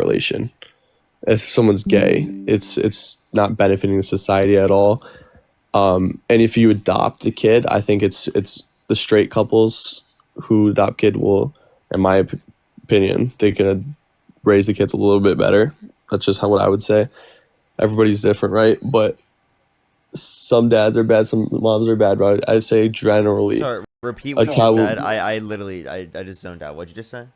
correlation. If someone's gay, it's not benefiting society at all. And if you adopt a kid, I think it's the straight couples who adopt kid will, in my opinion, they can raise the kids a little bit better. That's just what I would say. Everybody's different, right? But some dads are bad, some moms are bad, but I'd say generally. Sorry, repeat what you said. I literally, I just zoned out. What'd you just say?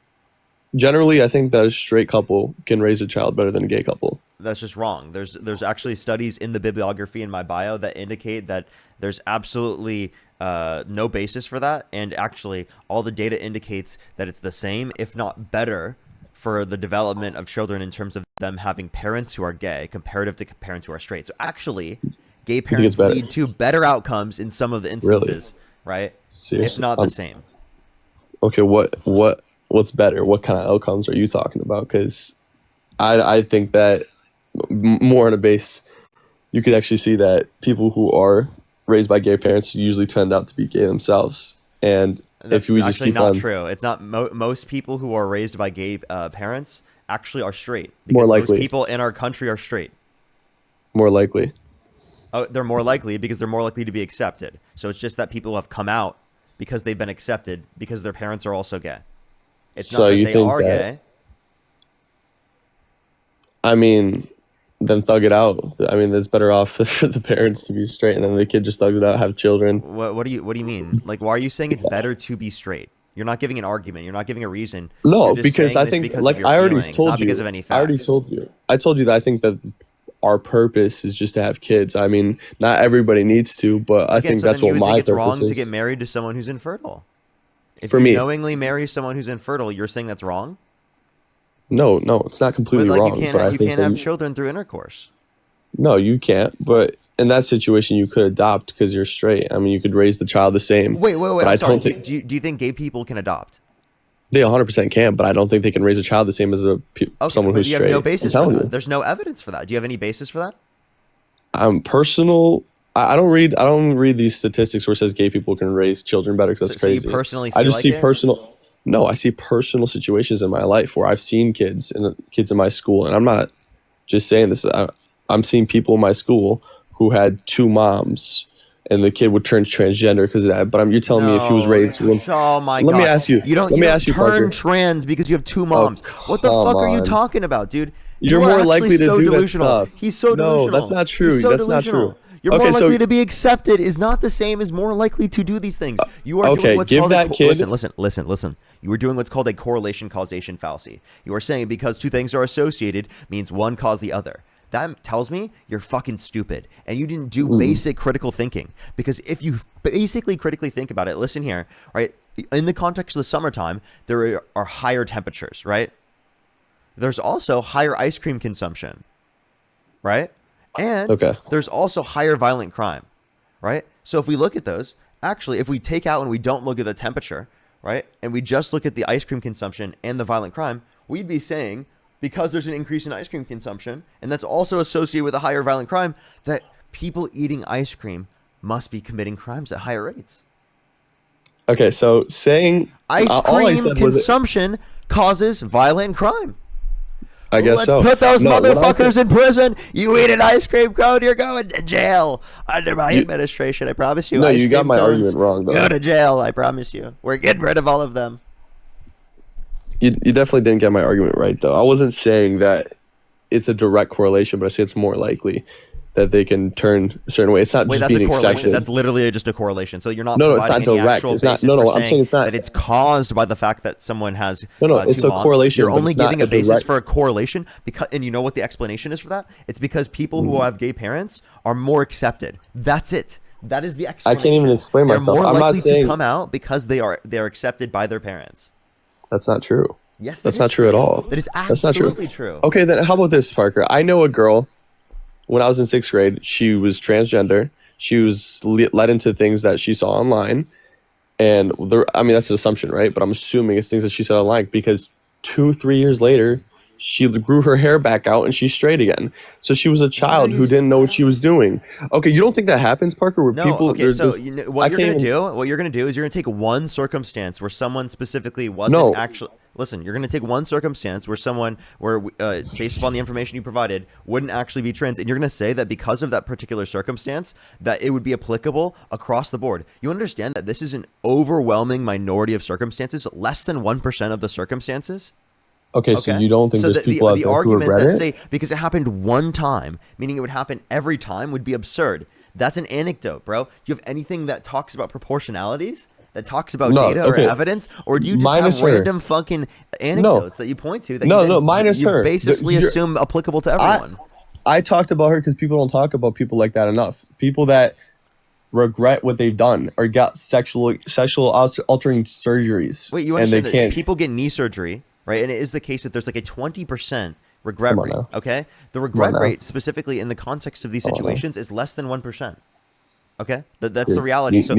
Generally, I think that a straight couple can raise a child better than a gay couple. That's just wrong. There's actually studies in the bibliography in my bio that indicate that there's absolutely no basis for that. And actually, all the data indicates that it's the same, if not better, for the development of children in terms of them having parents who are gay comparative to parents who are straight. So actually, gay parents lead to better outcomes in some of the instances, right? Seriously? If not the same. Okay, what's better? What kind of outcomes are you talking about? Because I think that more on a base, you could actually see that people who are raised by gay parents usually turned out to be gay themselves. And that's if we just keep not on, true. It's not most people who are raised by gay parents actually are straight. Because more likely, most people in our country are straight. More likely. Oh, they're more likely because they're more likely to be accepted. So it's just that people have come out because they've been accepted because their parents are also gay. It's not that they are gay. I mean, then thug it out. I mean, it's better off for the parents to be straight, and then the kid just thugs it out, have children. What do you mean? Like, why are you saying it's better to be straight? You're not giving an argument. You're not giving a reason. No, because I think, like I already told you, I told you that I think that our purpose is just to have kids. I mean, not everybody needs to, but I think that's what my purpose is. It's wrong to get married to someone who's infertile. If you knowingly marry someone who's infertile, you're saying that's wrong? No, it's not completely wrong. You can't have children through intercourse. No, you can't. But in that situation, you could adopt because you're straight. I mean, you could raise the child the same. Wait. I'm sorry. Do you think gay people can adopt? They 100% can, but I don't think they can raise a child the same as someone who's straight. You have no basis for that. There's no evidence for that. Do you have any basis for that? Personal. I don't read these statistics where it says gay people can raise children better because that's crazy. So you personally feel I just like see it? personal. No, I see personal situations in my life where I've seen kids in my school, and I'm not just saying this. I'm seeing people in my school who had two moms, and the kid would turn transgender because of that. But you're telling me if he was raised. Oh my God! Let me ask you. You don't turn trans because you have two moms. What the fuck are you talking about, dude? You're more likely to do that stuff. He's so delusional. No, that's not true. That's not true. You're more likely to be accepted is not the same as more likely to do these things. You are doing what's called listen. You are doing what's called a correlation causation fallacy. You are saying because two things are associated means one caused the other. That tells me you're fucking stupid and you didn't do basic critical thinking. Because if you basically critically think about it, listen here, right? In the context of the summertime, there are higher temperatures, right? There's also higher ice cream consumption, right? And there's also higher violent crime, right? So if we look at those, actually, if we take out and we don't look at the temperature, right, and we just look at the ice cream consumption and the violent crime, we'd be saying, because there's an increase in ice cream consumption, and that's also associated with a higher violent crime, that people eating ice cream must be committing crimes at higher rates. Okay, so saying ice cream consumption causes violent crime. I guess so. Let's put those motherfuckers in prison. You eat an ice cream cone, you're going to jail under my administration. I promise you. No, you got my argument wrong, though. Go to jail. I promise you. We're getting rid of all of them. You definitely didn't get my argument right, though. I wasn't saying that it's a direct correlation, but I say it's more likely that they can turn a certain way. It's not just being accepted. That's literally just a correlation. So you're not. No, it's not direct. It's not. No, I'm saying it's not. That it's caused by the fact that someone has. No, it's a correlation. You're only giving a basis for a correlation because, and you know what the explanation is for that? It's because people who have gay parents are more accepted. That's it. That is the explanation. I can't even explain myself. They're more I'm not likely saying to come out because they're accepted by their parents. That's not true. Yes, that's not true at all. That is absolutely true. Okay, then how about this, Parker? I know a girl. When I was in 6th grade, she was transgender. She was led into things that she saw online. And I mean, that's an assumption, right? But I'm assuming it's things that she saw online because 2-3 years later, she grew her hair back out and she's straight again. So she was a child who didn't know what she was doing. Okay, you don't think that happens, Parker? Where no, okay, so what you're going to do is you're going to take one circumstance where someone specifically wasn't actually... listen, you're going to take one circumstance where someone, based upon the information you provided, wouldn't actually be trans, and you're going to say that because of that particular circumstance, that it would be applicable across the board. You understand that this is an overwhelming minority of circumstances, less than 1% of the circumstances? Okay, so you don't think there's people out there who regret it? Say because it happened one time, meaning it would happen every time, would be absurd. That's an anecdote, bro. Do you have anything that talks about proportionalities? That talks about data or evidence? Or do you just have random fucking anecdotes that you point to that you basically assume applicable to everyone? I talked about her because people don't talk about people like that enough. People that regret what they've done or got sexual altering surgeries. Wait, you understand that people get knee surgery, right? And it is the case that there's like a 20% regret rate, okay? The regret rate, specifically in the context of these situations, is less than 1%. Okay, that's the reality. So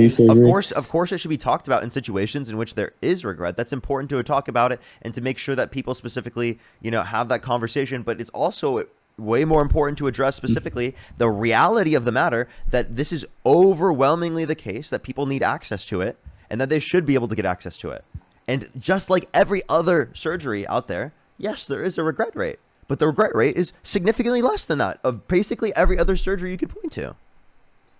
of course, it should be talked about in situations in which there is regret. That's important to talk about it and to make sure that people specifically, have that conversation. But it's also way more important to address specifically the reality of the matter, that this is overwhelmingly the case, that people need access to it and that they should be able to get access to it. And just like every other surgery out there, yes, there is a regret rate, but the regret rate is significantly less than that of basically every other surgery you could point to.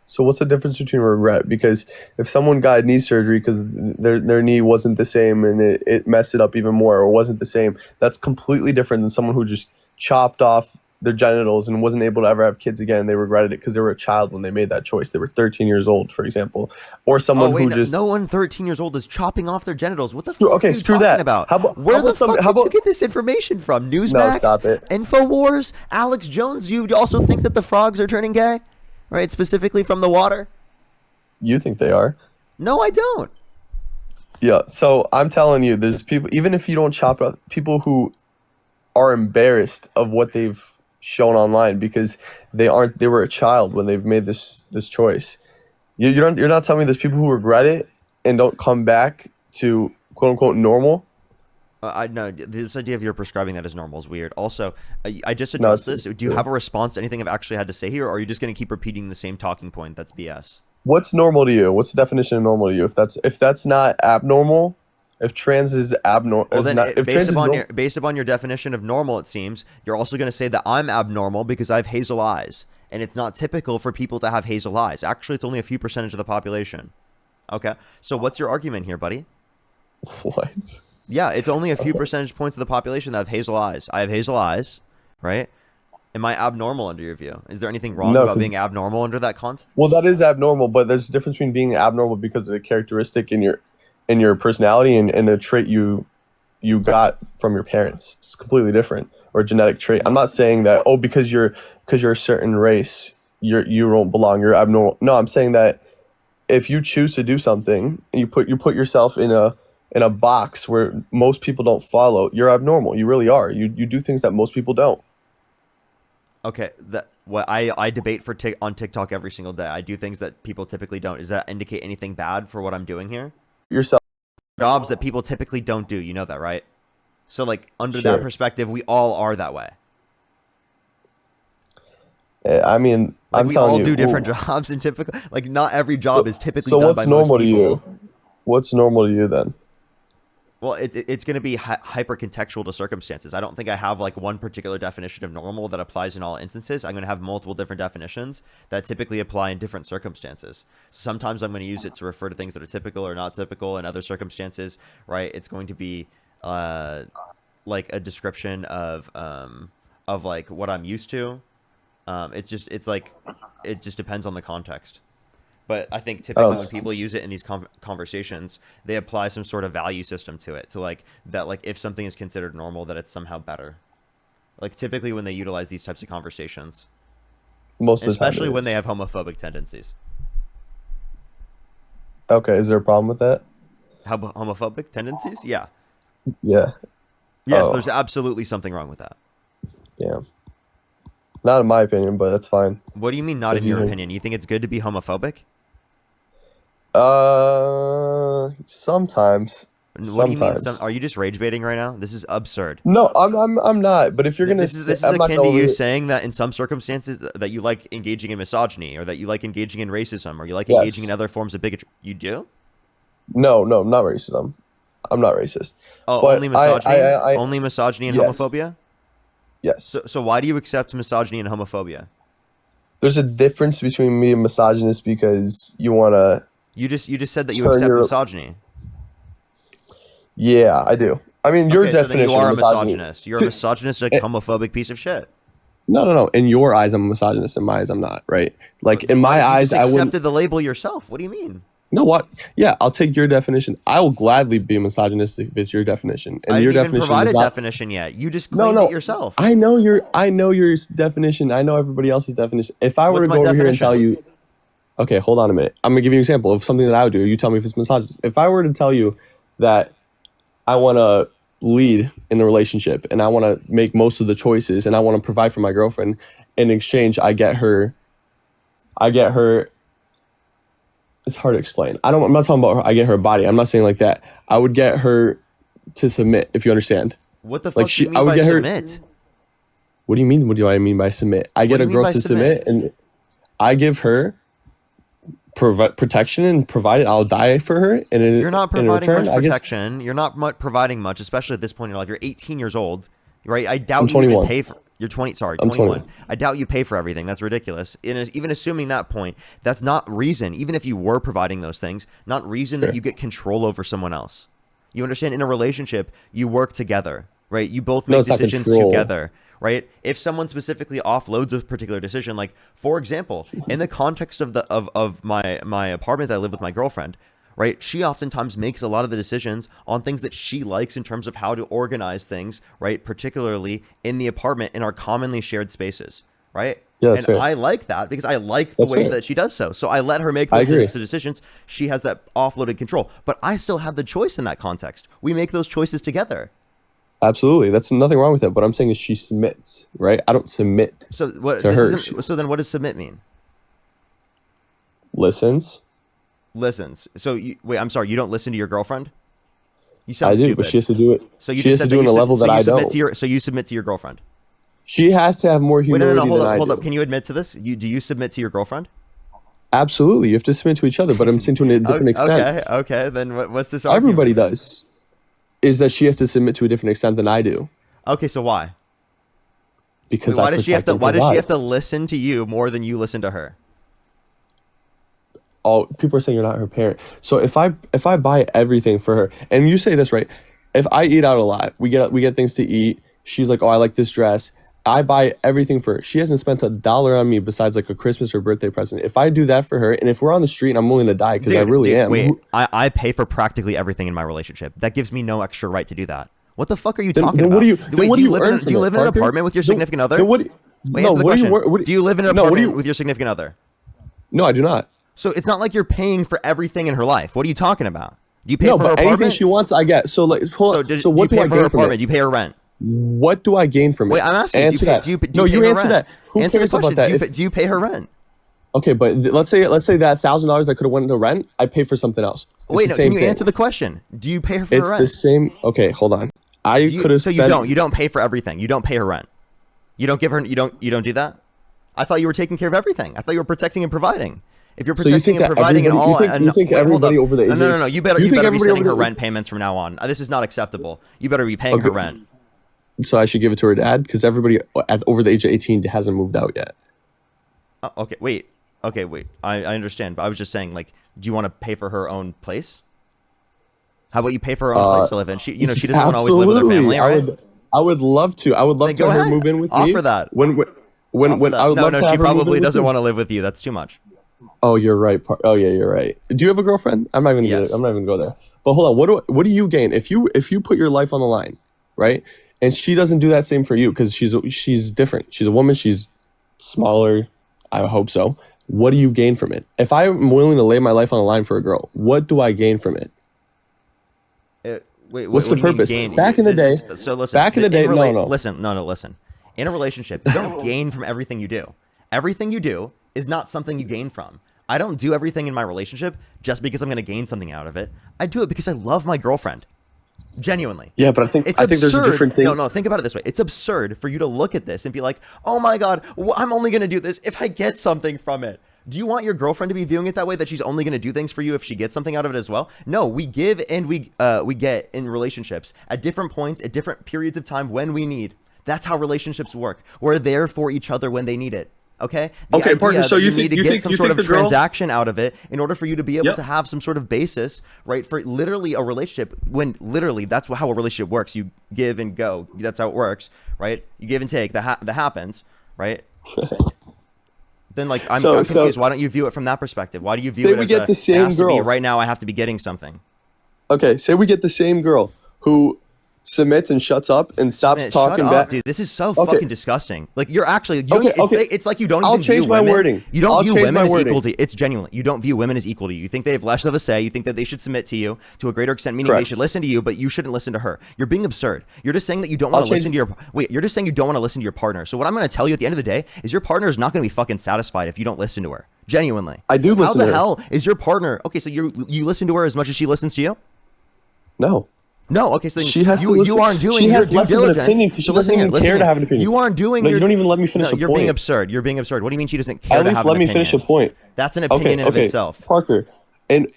So what's the difference between regret? Because if someone got knee surgery because their knee wasn't the same and it messed it up even more, or wasn't the same, that's completely different than someone who just chopped off their genitals and wasn't able to ever have kids again. They regretted it because they were a child when they made that choice. They were 13 years old, for example. Or someone no one 13 years old is chopping off their genitals. What the fuck are you screw talking that. about? Where the fuck did you get this information from? Newsmax? No, stop it. InfoWars? Alex Jones? You also think that the frogs are turning gay? Right, specifically from the water? You think they are? No, I don't. Yeah, so I'm telling you, there's people, even if you don't chop it up, people who are embarrassed of what they've shown online because they were a child when they've made this choice. You're not telling me there's people who regret it and don't come back to quote unquote normal? I know this idea of you're prescribing that as normal is weird. Also, I just addressed this. Do you have a response to anything I've actually had to say here, or are you just going to keep repeating the same talking point? That's BS. What's normal to you? What's the definition of normal to you? If that's not abnormal, if trans is abnormal, well, then based upon your definition of normal, it seems you're also going to say that I'm abnormal because I have hazel eyes, and it's not typical for people to have hazel eyes. Actually, it's only a few percentage of the population. Okay, so what's your argument here, buddy? What? Yeah, it's only a few percentage points of the population that have hazel eyes. I have hazel eyes, right? Am I abnormal under your view? Is there anything wrong about being abnormal under that context? Well, that is abnormal, but there's a difference between being abnormal because of a characteristic in your personality and a trait you got from your parents. It's completely different, or a genetic trait. I'm not saying that because you're a certain race, you don't belong. You're abnormal. No, I'm saying that if you choose to do something and you put yourself in a box where most people don't follow, you're abnormal. You really are. You do things that most people don't. Okay, I debate on TikTok every single day. I do things that people typically don't. Does that indicate anything bad for what I'm doing here? Yourself. Jobs that people typically don't do. You know that, right? So, like, under that perspective, we all are that way. I mean, like, we all do different jobs, and typically, like, not every job is typically done by most people. So what's normal to you? What's normal to you then? Well, it's going to be hyper contextual to circumstances. I don't think I have like one particular definition of normal that applies in all instances. I'm going to have multiple different definitions that typically apply in different circumstances. Sometimes I'm going to use it to refer to things that are typical or not typical. In other circumstances, right, it's going to be like a description of like what I'm used to. It just depends on the context. But I think typically when people use it in these conversations, they apply some sort of value system to it, to like that, like if something is considered normal, that it's somehow better. Like typically when they utilize these types of conversations, most of the time especially when they have homophobic tendencies. Okay, is there a problem with that? Homophobic tendencies? Yeah. Yeah. Yes, there's absolutely something wrong with that. Yeah. Not in my opinion, but that's fine. What do you mean not in your opinion? You think it's good to be homophobic? Sometimes. What do you mean? Are you just rage baiting right now? This is absurd. No, I'm not. But if you're gonna, this is akin to you saying that in some circumstances that you like engaging in misogyny, or that you like engaging in racism, or you like engaging in other forms of bigotry. You do? No, not racism. I'm not racist. Oh, But only misogyny? I Only misogyny and yes, homophobia? yes. So why do you accept misogyny and homophobia? There's a difference between me and misogynist because you want to You just said that you turn accept your. misogyny. Yeah, I do. I mean, your Okay, so then you definition of are a misogyny. misogynist. You're a To, misogynistic, eh, homophobic piece of shit. no, no, no. In your eyes, I'm a misogynist. In my eyes, I'm not. Right? Like in Then why my did you eyes, just I wouldn't. accepted the label yourself? What do you mean? You know what? Yeah, I'll take your definition. I will gladly be misogynistic if it's your definition. I And your didn't even definition provide does a not. definition yet. You just No, claimed it no. yourself. I know your definition. I know everybody else's definition. If I were What's to my go over here and tell definition? you, okay, hold on a minute. I'm gonna give you an example of something that I would do. You tell me if it's misogynist. If I were to tell you that I want to lead in a relationship and I want to make most of the choices and I want to provide for my girlfriend, in exchange, I get her. I get her. It's hard to explain. I'm not talking about her. I get her body. I'm not saying like that. I would get her to submit. If you understand, What the like fuck do you I mean would by get her. submit? What do you mean? What do I mean by submit? I What get do a you mean girl by to submit? submit, and I give her protection and provide it. I'll die for her, and You're not in providing return, much I guess protection. You're not providing much, especially at this point in your life. You're 18 years old, right? I I'm doubt you even 21. pay for. You're 20. Sorry, I'm 21. 21. I doubt you pay for everything. That's ridiculous. Even assuming that point, that's not reason. Even if you were providing those things, not reason that Sure. you get control over someone else. You understand? In a relationship, you work together, right? You both No, make it's not decisions control. together, right? If someone specifically offloads a particular decision, like for example, in the context of my apartment that I live with my girlfriend, right? She oftentimes makes a lot of the decisions on things that she likes in terms of how to organize things, right? Particularly in the apartment in our commonly shared spaces, right? Yeah, that's And fair. I like that because I like the That's way fair. that she does so. So I let her make I those agree. types of decisions. She has that offloaded control, but I still have the choice in that context. We make those choices together. Absolutely. That's nothing wrong with it. What I'm saying is she submits, right? I don't submit So what to this her. She isn't. So then, what does submit mean? listens. Listens. So wait, I'm sorry. You don't listen to your girlfriend? You I sound do, but she stupid. has to do it. So you She just has to said do that it on a level that I don't. so you submit to your girlfriend. She has to have more Wait, no, no, no. humility Hold than up, I hold up. do. Can you admit to this? Do you submit to your girlfriend? Absolutely. You have to submit to each other, but I'm saying to a different extent. Okay. Then what's this Everybody argument? does. Is that she has to submit to a different extent than I do Okay, so why? Wait, because I why does she have protect to? and Why does she provide. have to listen to you more than you listen to her? All people are saying you're not her parent. So if I buy everything for her, and you say this right, if I eat out a lot, we get things to eat. She's like, oh, I like this dress. I buy everything for her. She hasn't spent $1 on me besides like a Christmas or birthday present. If I do that for her, and if we're on the street and I'm willing to die because I really am, Wait. I pay for practically everything in my relationship. That gives me no extra right to do that. What the fuck are you then talking then what do about? you Wait, then what do you earn do from you it, live in an Parker? apartment with your Then, significant other? then what? Wait, No, answer the what do you question. work? Do you live in an No, what do apartment you? with your significant other? No, I do not. So it's not like you're paying for everything in her life. What are you talking about? Do you pay No, for her but anything apartment? she wants, I get. So like, hold So on. So do you what do pay I for her gain from apartment? it? Do you pay her rent? What do I gain from Wait, it? I'm asking. Answer that. Do No, you pay you her answer rent? that. Who Answer the cares about question. that? If Do you pay her rent? okay, but let's say that $1,000 that could have went into rent, I pay for something else. It's Wait, the no. Can same you thing. answer the question? Do you pay her for her It's the rent? same. Okay, hold on. I could have So spent. you don't pay for everything. You don't pay her rent. You don't give her. You don't do that. I thought you were taking care of everything. I thought you were protecting and providing. If you're So you protecting think and that providing and everybody? You all, think and you think wait, hold everybody up. over the No, age no, of? no, no. You You think better be everybody sending over her the? rent payments from now on. This is not acceptable. You better be paying her Okay, rent. so I should give it to her dad because everybody over the age of 18 hasn't moved out yet. Okay, wait. Okay, wait. I understand, but I was just saying, like, do you want to pay for her own place? How about you pay for her own place Uh, to live in? She doesn't want to always live with her absolutely. family, I right? would. I would love to. I would love Then go to her ahead. move in with me Offer that. when Offer I that. would No, love no, to she have her move in probably with doesn't me. want to live with you. That's too much. Oh, you're right. Oh, yeah, you're right. Do you have a girlfriend? I'm not even gonna. Yes. I'm not even gonna go there. But hold on. What do you gain if you put your life on the line, right? And she doesn't do that same for you because she's different. She's a woman. She's smaller. I hope so. What do you gain from it? If I'm willing to lay my life on the line for a girl, what do I gain from it? Wait, What's what the do you mean purpose? gain? Back in the day, So listen, back in the day, no, no. listen, no, listen. In a relationship, you don't gain from everything you do. Everything you do is not something you gain from. I don't do everything in my relationship just because I'm going to gain something out of it. I do it because I love my girlfriend. Genuinely. Yeah, but It's I think there's a absurd. different thing. No, no, think about it this way. It's absurd for you to look at this and be like, oh my God, I'm only going to do this if I get something from it. Do you want your girlfriend to be viewing it that way, that she's only going to do things for you if she gets something out of it as well? No, we give and we get in relationships at different points, at different periods of time when we need. That's how relationships work. We're there for each other when they need it. Okay. Okay, Parker. So you need to get some sort of transaction out of it in order for you to be able to have some sort of basis, right? For literally a relationship, when literally that's how a relationship works. You give and go. That's how it works, right? You give and take. That happens, right? Then like I'm confused. Why don't you view it from that perspective? Why do you view it as get the same girl right now? I have to be getting something. Okay, say we get the same girl who submits and shuts up and stops talking back. Dude, this is so fucking disgusting. Like you're actually, it's like you don't. I'll change my wording. You don't view women as equal to you. It's genuinely, you don't view women as equal to you. You think they have less of a say. You think that they should submit to you to a greater extent, meaning they should listen to you, but you shouldn't listen to her. You're being absurd. You're just saying that you don't want to listen to your. Wait, you're just saying you don't want to listen to your partner. So what I'm going to tell you at the end of the day is your partner is not going to be fucking satisfied if you don't listen to her. Genuinely, I do listen to her. How the hell is your partner? Okay, so you listen to her as much as she listens to you? No. No, okay, so she has you aren't doing your due diligence. She doesn't even care to have an opinion. You aren't doing you don't even let me finish a point. You're being absurd. You're being absurd. What do you mean she doesn't care to have an opinion? At least let me finish a point. That's an opinion in of itself. Parker, and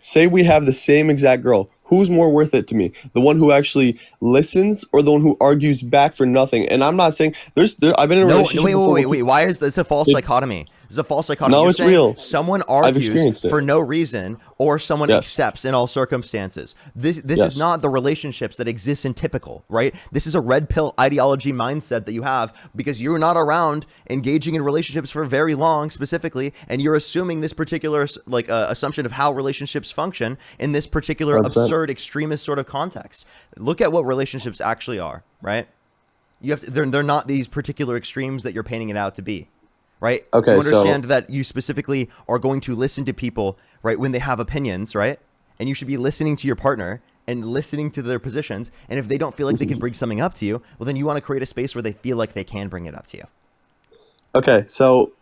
say we have the same exact girl. Who's more worth it to me? The one who actually listens or the one who argues back for nothing? And I'm not saying I've been in a relationship Wait. Why is this a false dichotomy? It's a false dichotomy. No, it's real. Someone argues for no reason, or someone accepts in all circumstances. This is not the relationships that exist in typical, right? This is a red pill ideology mindset that you have because you're not around engaging in relationships for very long specifically, and you're assuming this particular assumption of how relationships function in this particular absurd extremist sort of context. Look at what relationships actually are, right? You have to, they're not these particular extremes that you're painting it out to be. Right? Okay, you understand that you specifically are going to listen to people, right, when they have opinions, right? And you should be listening to your partner and listening to their positions. And if they don't feel like they can bring something up to you, well, then you want to create a space where they feel like they can bring it up to you. Okay, so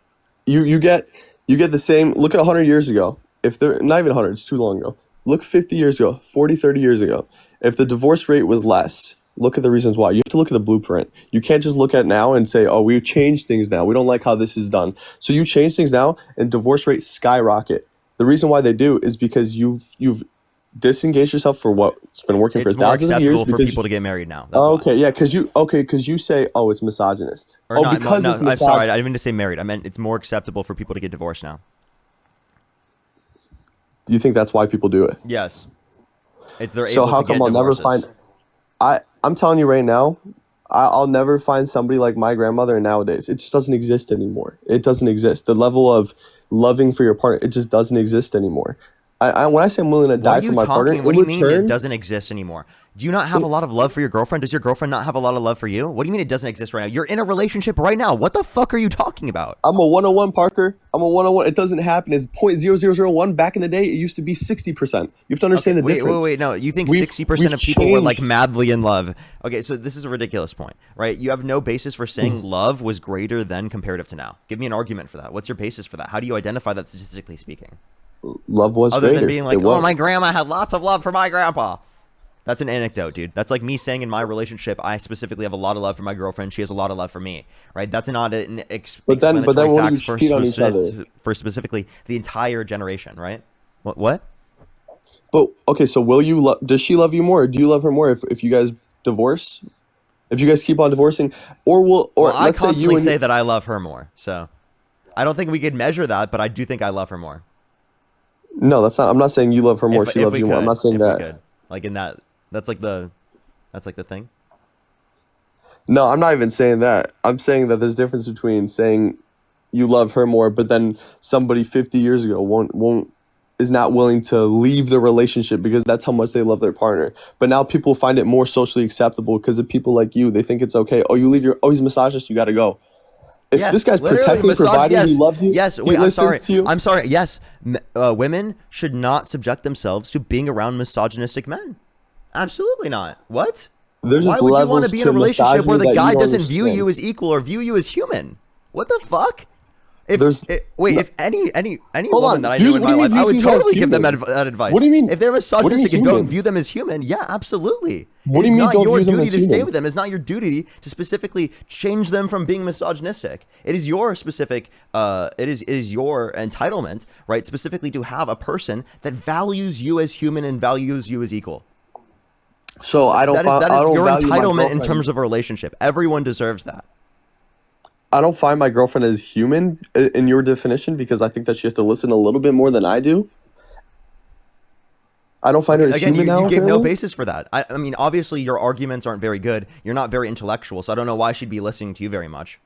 you get the same. Look at 100 years ago. If they're not even 100, it's too long ago. Look 50 years ago, 40, 30 years ago. If the divorce rate was less, look at the reasons why. You have to look at the blueprint. You can't just look at now and say, oh, we've changed things now. We don't like how this is done. So you change things now and divorce rates skyrocket. The reason why they do is because you've disengaged yourself for what's been working for thousands of years. It's more acceptable for people to get married now. Because you say, oh, it's misogynist. Or not, because it's misogynist. I'm sorry, I didn't mean to say married. I meant it's more acceptable for people to get divorced now. Do you think that's why people do it? Yes. So how come I'll never find... I'm telling you right now, I'll never find somebody like my grandmother nowadays. It just doesn't exist anymore. It doesn't exist. The level of loving for your partner, it just doesn't exist anymore. When I say I'm willing to die for my partner, what do you mean it doesn't exist anymore? Do you not have a lot of love for your girlfriend? Does your girlfriend not have a lot of love for you? What do you mean it doesn't exist right now? You're in a relationship right now. What the fuck are you talking about? I'm a 101, Parker. I'm a 101. It doesn't happen. It's 0.0001. Back in the day, it used to be 60%. You have to understand the difference. Wait. No, you think 60% of people were like madly in love? Okay, so this is a ridiculous point, right? You have no basis for saying love was greater than comparative to now. Give me an argument for that. What's your basis for that? How do you identify that statistically speaking? Love was Other greater. Than being like, oh, my grandma had lots of love for my grandpa. That's an anecdote, dude. That's like me saying in my relationship, I specifically have a lot of love for my girlfriend. She has a lot of love for me, right? That's not an but then what do you cheat on each other? For specifically the entire generation, right? What? But okay, so will you? Does she love you more, or do you love her more if you guys divorce? If you guys keep on divorcing, I constantly say that I love her more. So I don't think we could measure that, but I do think I love her more. No, that's not. I'm not saying you love her more. She loves you more. I'm not saying that. Like in that. That's like the thing. No, I'm not even saying that. I'm saying that there's a difference between saying you love her more, but then somebody 50 years ago is not willing to leave the relationship because that's how much they love their partner. But now people find it more socially acceptable because of people like you. They think it's okay. Oh, you leave he's misogynist. You got to go. If this guy's protecting, providing, he loves you. Yes, wait, I'm sorry. Yes, women should not subject themselves to being around misogynistic men. Absolutely not. What? Why would you want to be in a relationship where the guy doesn't view you as equal or view you as human? What the fuck? If any Hold woman on. that I knew in my life, I would totally give them that advice. What do you mean? If they're misogynistic and don't view them as human, yeah, absolutely. What do you mean don't view them as human? It is not your duty to stay with them. It's not your duty to specifically change them from being misogynistic. It is your specific, it is your entitlement, right, specifically to have a person that values you as human and values you as equal. So I don't. That is your entitlement in girlfriend. terms of a relationship. Everyone deserves that. I don't find my girlfriend as human in your definition because I think that she has to listen a little bit more than I do. I don't find her as human now. You gave no basis for that. I mean, obviously your arguments aren't very good. You're not very intellectual, so I don't know why she'd be listening to you very much.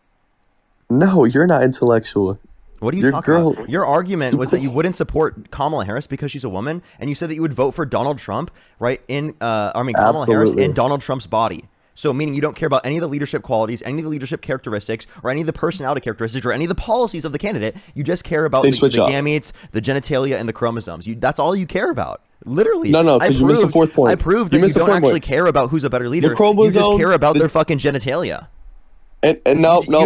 No, you're not intellectual. What are you talking about? Your argument was that you wouldn't support Kamala Harris because she's a woman, and you said that you would vote for Donald Trump, right? Kamala Harris in Donald Trump's body. So meaning you don't care about any of the leadership qualities, any of the leadership characteristics, or any of the personality characteristics, or any of the policies of the candidate. You just care about the gametes, the genitalia, and the chromosomes. That's all you care about. Literally. No, because you missed the fourth point. I proved that you don't actually care about who's a better leader. You just care about their fucking genitalia. You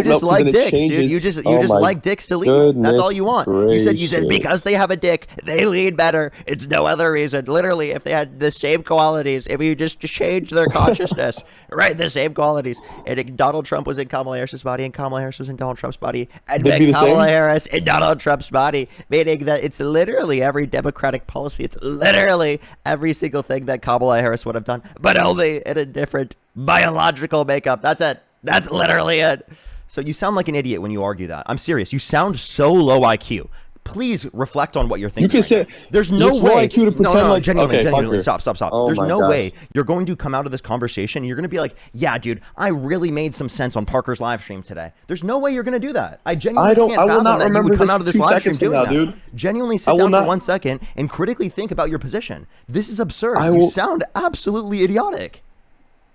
just like dicks, dude. You just like dicks to lead. That's all you want. Gracious. You said because they have a dick, they lead better. It's no other reason. Literally, if they had the same qualities, if you just change their consciousness, right, the same qualities. And Donald Trump was in Kamala Harris's body, and Kamala Harris was in Donald Trump's body, and then Kamala Harris in Donald Trump's body, meaning that it's literally every Democratic policy. It's literally every single thing that Kamala Harris would have done, but only in a different biological makeup. That's it. That's literally it. So you sound like an idiot when you argue that. I'm serious. You sound so low IQ. Please reflect on what you're thinking. You can say there's no way. IQ to pretend like genuinely. Stop. Oh, there's no gosh. way you're going to come out of this conversation. You're going to be like, yeah, dude, I really made some sense on Parker's live stream today. There's no way you're going to do that. I genuinely can't I will not that remember you would come out of this live stream doing that. Dude. Genuinely sit down for 1 second and critically think about your position. This is absurd. You sound absolutely idiotic.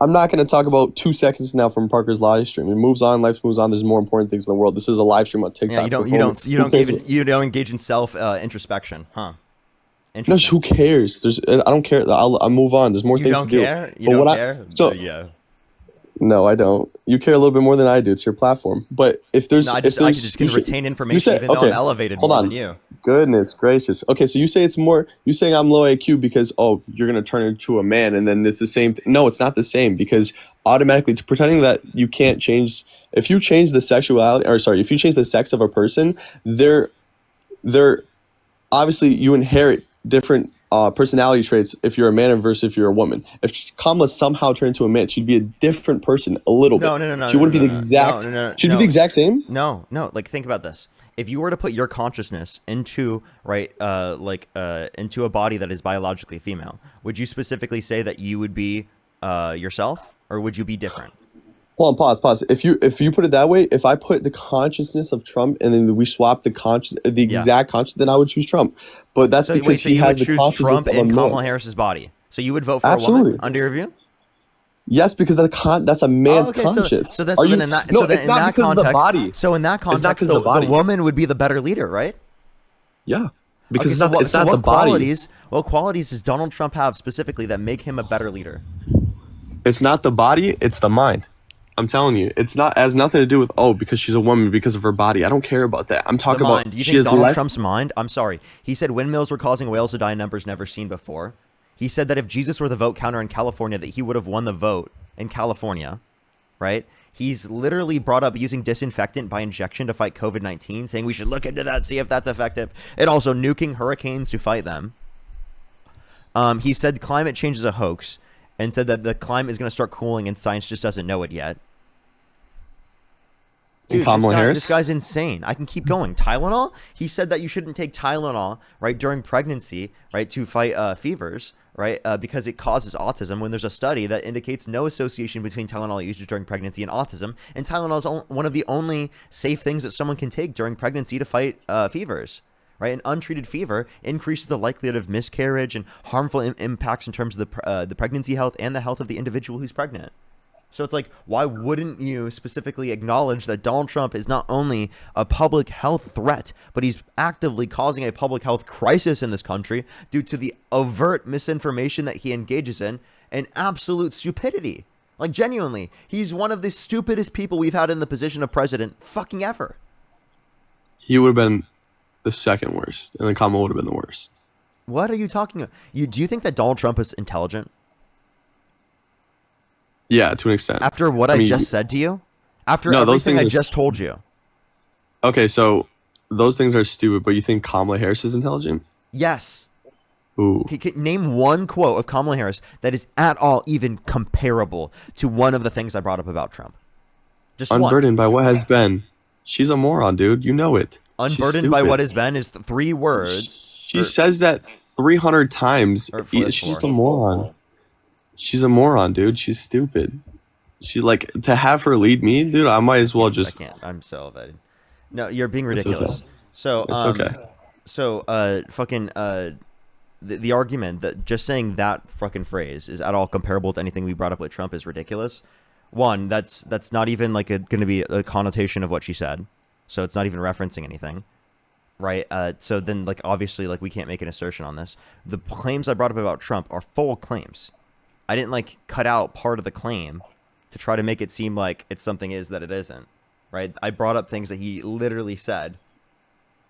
I'm not going to talk about 2 seconds now from Parker's live stream. It moves on. Life moves on. There's more important things in the world. This is a live stream on TikTok. Yeah, you don't engage in self introspection, huh? No, who cares? I don't care. I'll move on. There's more things to do. You don't care? Yeah. No, I don't. You care a little bit more than I do. It's your platform. But if there's, I just can retain information even though I'm elevated more than you. Goodness gracious. Okay, so you say it's more. You saying I'm low IQ because you're gonna turn into a man, and then it's the same. No, it's not the same because automatically pretending that you can't change. If you change the sexuality, if you change the sex of a person, they're obviously you inherit different personality traits if you're a man versus if you're a woman. If Kamala somehow turned into a man, she'd be a different person a little bit. No. She wouldn't be the exact. She'd be the exact same. No. Like think about this. If you were to put your consciousness into into a body that is biologically female, would you specifically say that you would be yourself, or would you be different? Hold on, pause. If you put it that way, if I put the consciousness of Trump and then we swap the exact conscious, then I would choose Trump. But that's because he has the consciousness Trump of a man. in Kamala Harris's body. So you would vote for a woman under your view? Yes, because that's a man's conscience. So in that context, So in that context, the woman would be the better leader, right? Yeah, because it's not the body. What qualities does Donald Trump have specifically that make him a better leader? It's not the body; it's the mind. I'm telling you, it has nothing to do with because she's a woman because of her body. I don't care about that. I'm talking about do you think Donald Trump's mind? I'm sorry. He said windmills were causing whales to die in numbers never seen before. He said that if Jesus were the vote counter in California, that he would have won the vote in California, right? He's literally brought up using disinfectant by injection to fight COVID-19, saying we should look into that, see if that's effective, and also nuking hurricanes to fight them. He said climate change is a hoax and said that the climate is going to start cooling and science just doesn't know it yet. Dude, this guy's insane. I can keep going. Tylenol? He said that you shouldn't take Tylenol, right, during pregnancy, right, to fight fevers, right, because it causes autism, when there's a study that indicates no association between Tylenol usage during pregnancy and autism. And Tylenol is one of the only safe things that someone can take during pregnancy to fight fevers. Right, an untreated fever increases the likelihood of miscarriage and harmful impacts in terms of the pregnancy health and the health of the individual who's pregnant. So it's like, why wouldn't you specifically acknowledge that Donald Trump is not only a public health threat, but he's actively causing a public health crisis in this country due to the overt misinformation that he engages in and absolute stupidity. Like, genuinely, he's one of the stupidest people we've had in the position of president fucking ever. He would have been the second worst, and then Kamala would have been the worst. What are you talking about? Do you think that Donald Trump is intelligent? Yeah, to an extent. After what I just said to you? After everything I just told you? Okay, so those things are stupid, but you think Kamala Harris is intelligent? Yes. Ooh. Name one quote of Kamala Harris that is at all even comparable to one of the things I brought up about Trump. Just unburdened by what has been. She's a moron, dude. You know it. Unburdened by what has been is 3 words. She says that 300 times. She's just a moron. She's a moron, dude. She's stupid. She like to have her lead me, dude. I might as well just. I can't. I'm so elevated. No, you're being ridiculous. Okay. So it's okay. So fucking the argument that just saying that fucking phrase is at all comparable to anything we brought up with Trump is ridiculous. One, that's not even like going to be a connotation of what she said, so it's not even referencing anything, right? So then, like, obviously, like, we can't make an assertion on this. The claims I brought up about Trump are full claims. I didn't like cut out part of the claim to try to make it seem like it's something is that it isn't, right? I brought up things that he literally said,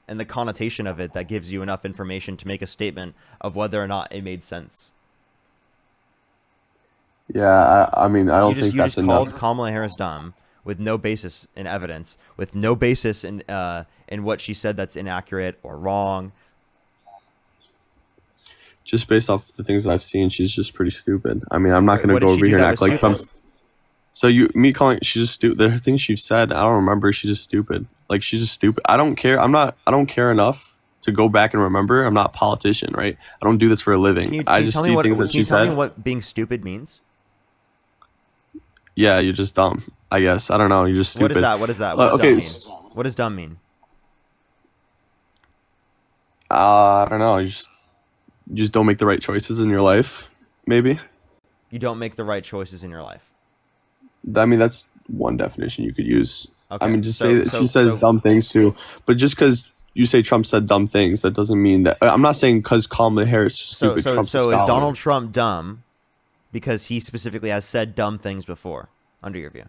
and the connotation of it that gives you enough information to make a statement of whether or not it made sense. Yeah, I mean, I don't think that's enough. You just called Kamala Harris dumb with no basis in evidence, with no basis in what she said that's inaccurate or wrong. Just based off the things that I've seen, she's just pretty stupid. I mean, I'm not going to go over here and act like Trump's. So me calling she's just stupid. The things she said, I don't remember. She's just stupid. Like she's just stupid. I don't care. I don't care enough to go back and remember. I'm not a politician, right? I don't do this for a living. I just see things that she said. Can you tell me what being stupid means? Yeah, you're just dumb. I guess. I don't know. You're just stupid. What is that? What does dumb mean? What does dumb mean? I don't know. You just don't make the right choices in your life. Maybe. You don't make the right choices in your life. I mean, that's one definition you could use. Okay. I mean, just say that she says dumb things too. But just because you say Trump said dumb things, that doesn't mean that. I'm not saying because Kamala Harris is stupid. So is Donald Trump dumb because he specifically has said dumb things before, under your view?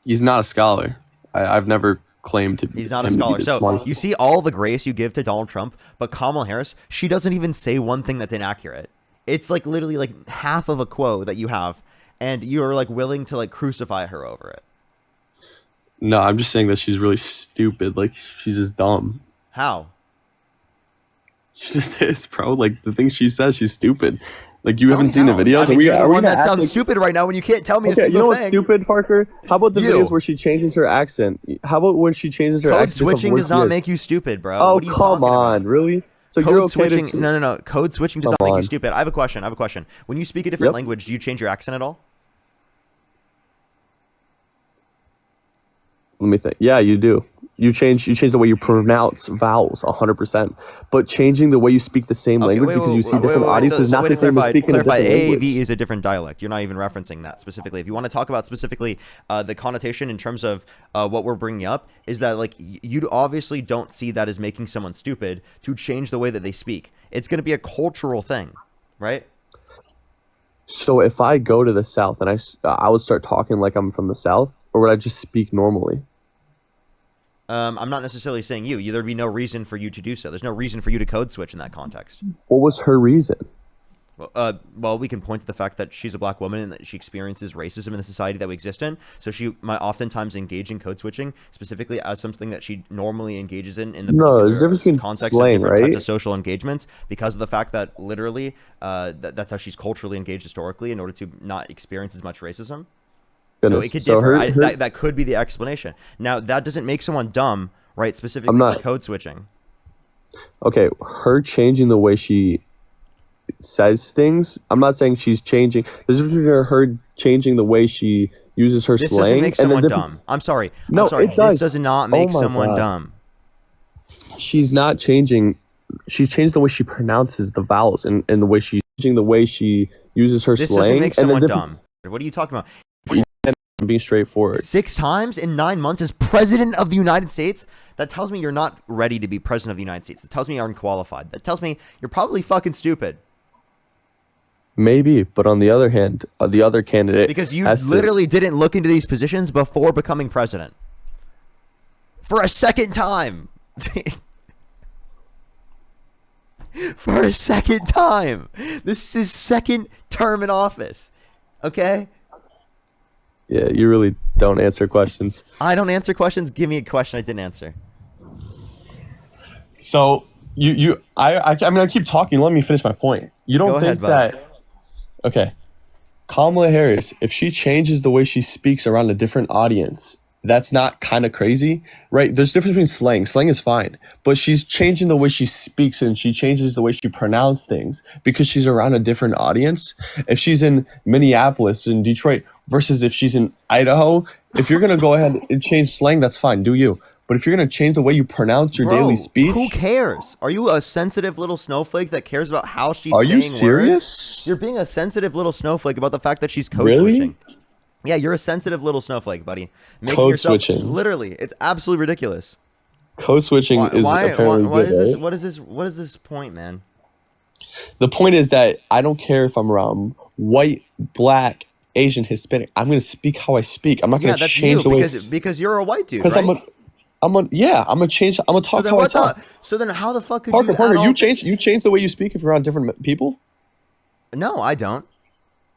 He's not a scholar. I've never claimed to be. He's not a scholar. So you see all the grace you give to Donald Trump, but Kamala Harris, she doesn't even say one thing that's inaccurate. It's like literally like half of a quote that you have, and you're like willing to like crucify her over it. No, I'm just saying that she's really stupid. Like she's just dumb. How? She just is, bro. Like the things she says, she's stupid. Like you haven't seen the videos. I mean, you're the one that sounds stupid right now when you can't tell me a single thing. You know what's stupid, Parker? How about the videos where she changes her accent? How about when she changes her accent? Code switching does not make you stupid, bro. Oh, come on, really? So you're okay to... No. Code switching does not make you stupid. I have a question. When you speak a different language, do you change your accent at all? Let me think. Yeah, you do. You change the way you pronounce vowels 100%. But changing the way you speak the same language because you see different audiences is not the same as speaking a different language. AAV is a different dialect. You're not even referencing that specifically. If you want to talk about specifically the connotation in terms of what we're bringing up, is that like you obviously don't see that as making someone stupid to change the way that they speak. It's going to be a cultural thing, right? So if I go to the South and I would start talking like I'm from the South, or would I just speak normally? I'm not necessarily saying you. There'd be no reason for you to do so. There's no reason for you to code switch in that context. What was her reason? Well, we can point to the fact that she's a black woman and that she experiences racism in the society that we exist in. So she might oftentimes engage in code switching specifically as something that she normally engages in the there's a difference between context slang, of different right? types of social engagements because of the fact that literally that's how she's culturally engaged historically in order to not experience as much racism. Goodness. So it could differ. That could be the explanation. Now, that doesn't make someone dumb, right? Specifically for code switching. Okay, her changing the way she says things. I'm not saying she's changing. There's a difference between her changing the way she uses her slang. This doesn't make someone dumb. I'm sorry. No, it does. This does not make someone dumb. She's not changing. She changed the way she pronounces the vowels and the way she's changing the way she uses her slang. This doesn't make someone dumb. What are you talking about? I'm being straightforward. 6 times in 9 months as president of the United States? That tells me you're not ready to be president of the United States. That tells me you're unqualified. That tells me you're probably fucking stupid. Maybe, but on the other hand, the other candidate... Because you literally didn't look into these positions before becoming president. for a second time. For a second time. This is his second term in office. Okay? Yeah, you really don't answer questions. I don't answer questions. Give me a question I didn't answer. So I mean, I keep talking. Let me finish my point. You don't think that? Okay, Kamala Harris, if she changes the way she speaks around a different audience, that's not kind of crazy, right? There's a difference between slang. Slang is fine, but she's changing the way she speaks and she changes the way she pronounces things because she's around a different audience. If she's in Minneapolis and Detroit versus if she's in Idaho, if you're gonna go ahead and change slang, that's fine, do you? But if you're gonna change the way you pronounce your daily speech, who cares? Are you a sensitive little snowflake that cares about how she's saying words? Are you serious? You're being a sensitive little snowflake about the fact that she's code switching. Yeah, you're a sensitive little snowflake, buddy. Code switching. Literally, it's absolutely ridiculous. Code switching is apparently good, what is this point, man? The point is that I don't care if I'm around white, black, Asian, Hispanic. I'm going to speak how I speak. I'm not going to change the way. Because you're a white dude, right? I'm gonna change. I'm gonna talk how I talk. So then, how the fuck could Parker, you change the way you speak if you're around different people? No, I don't.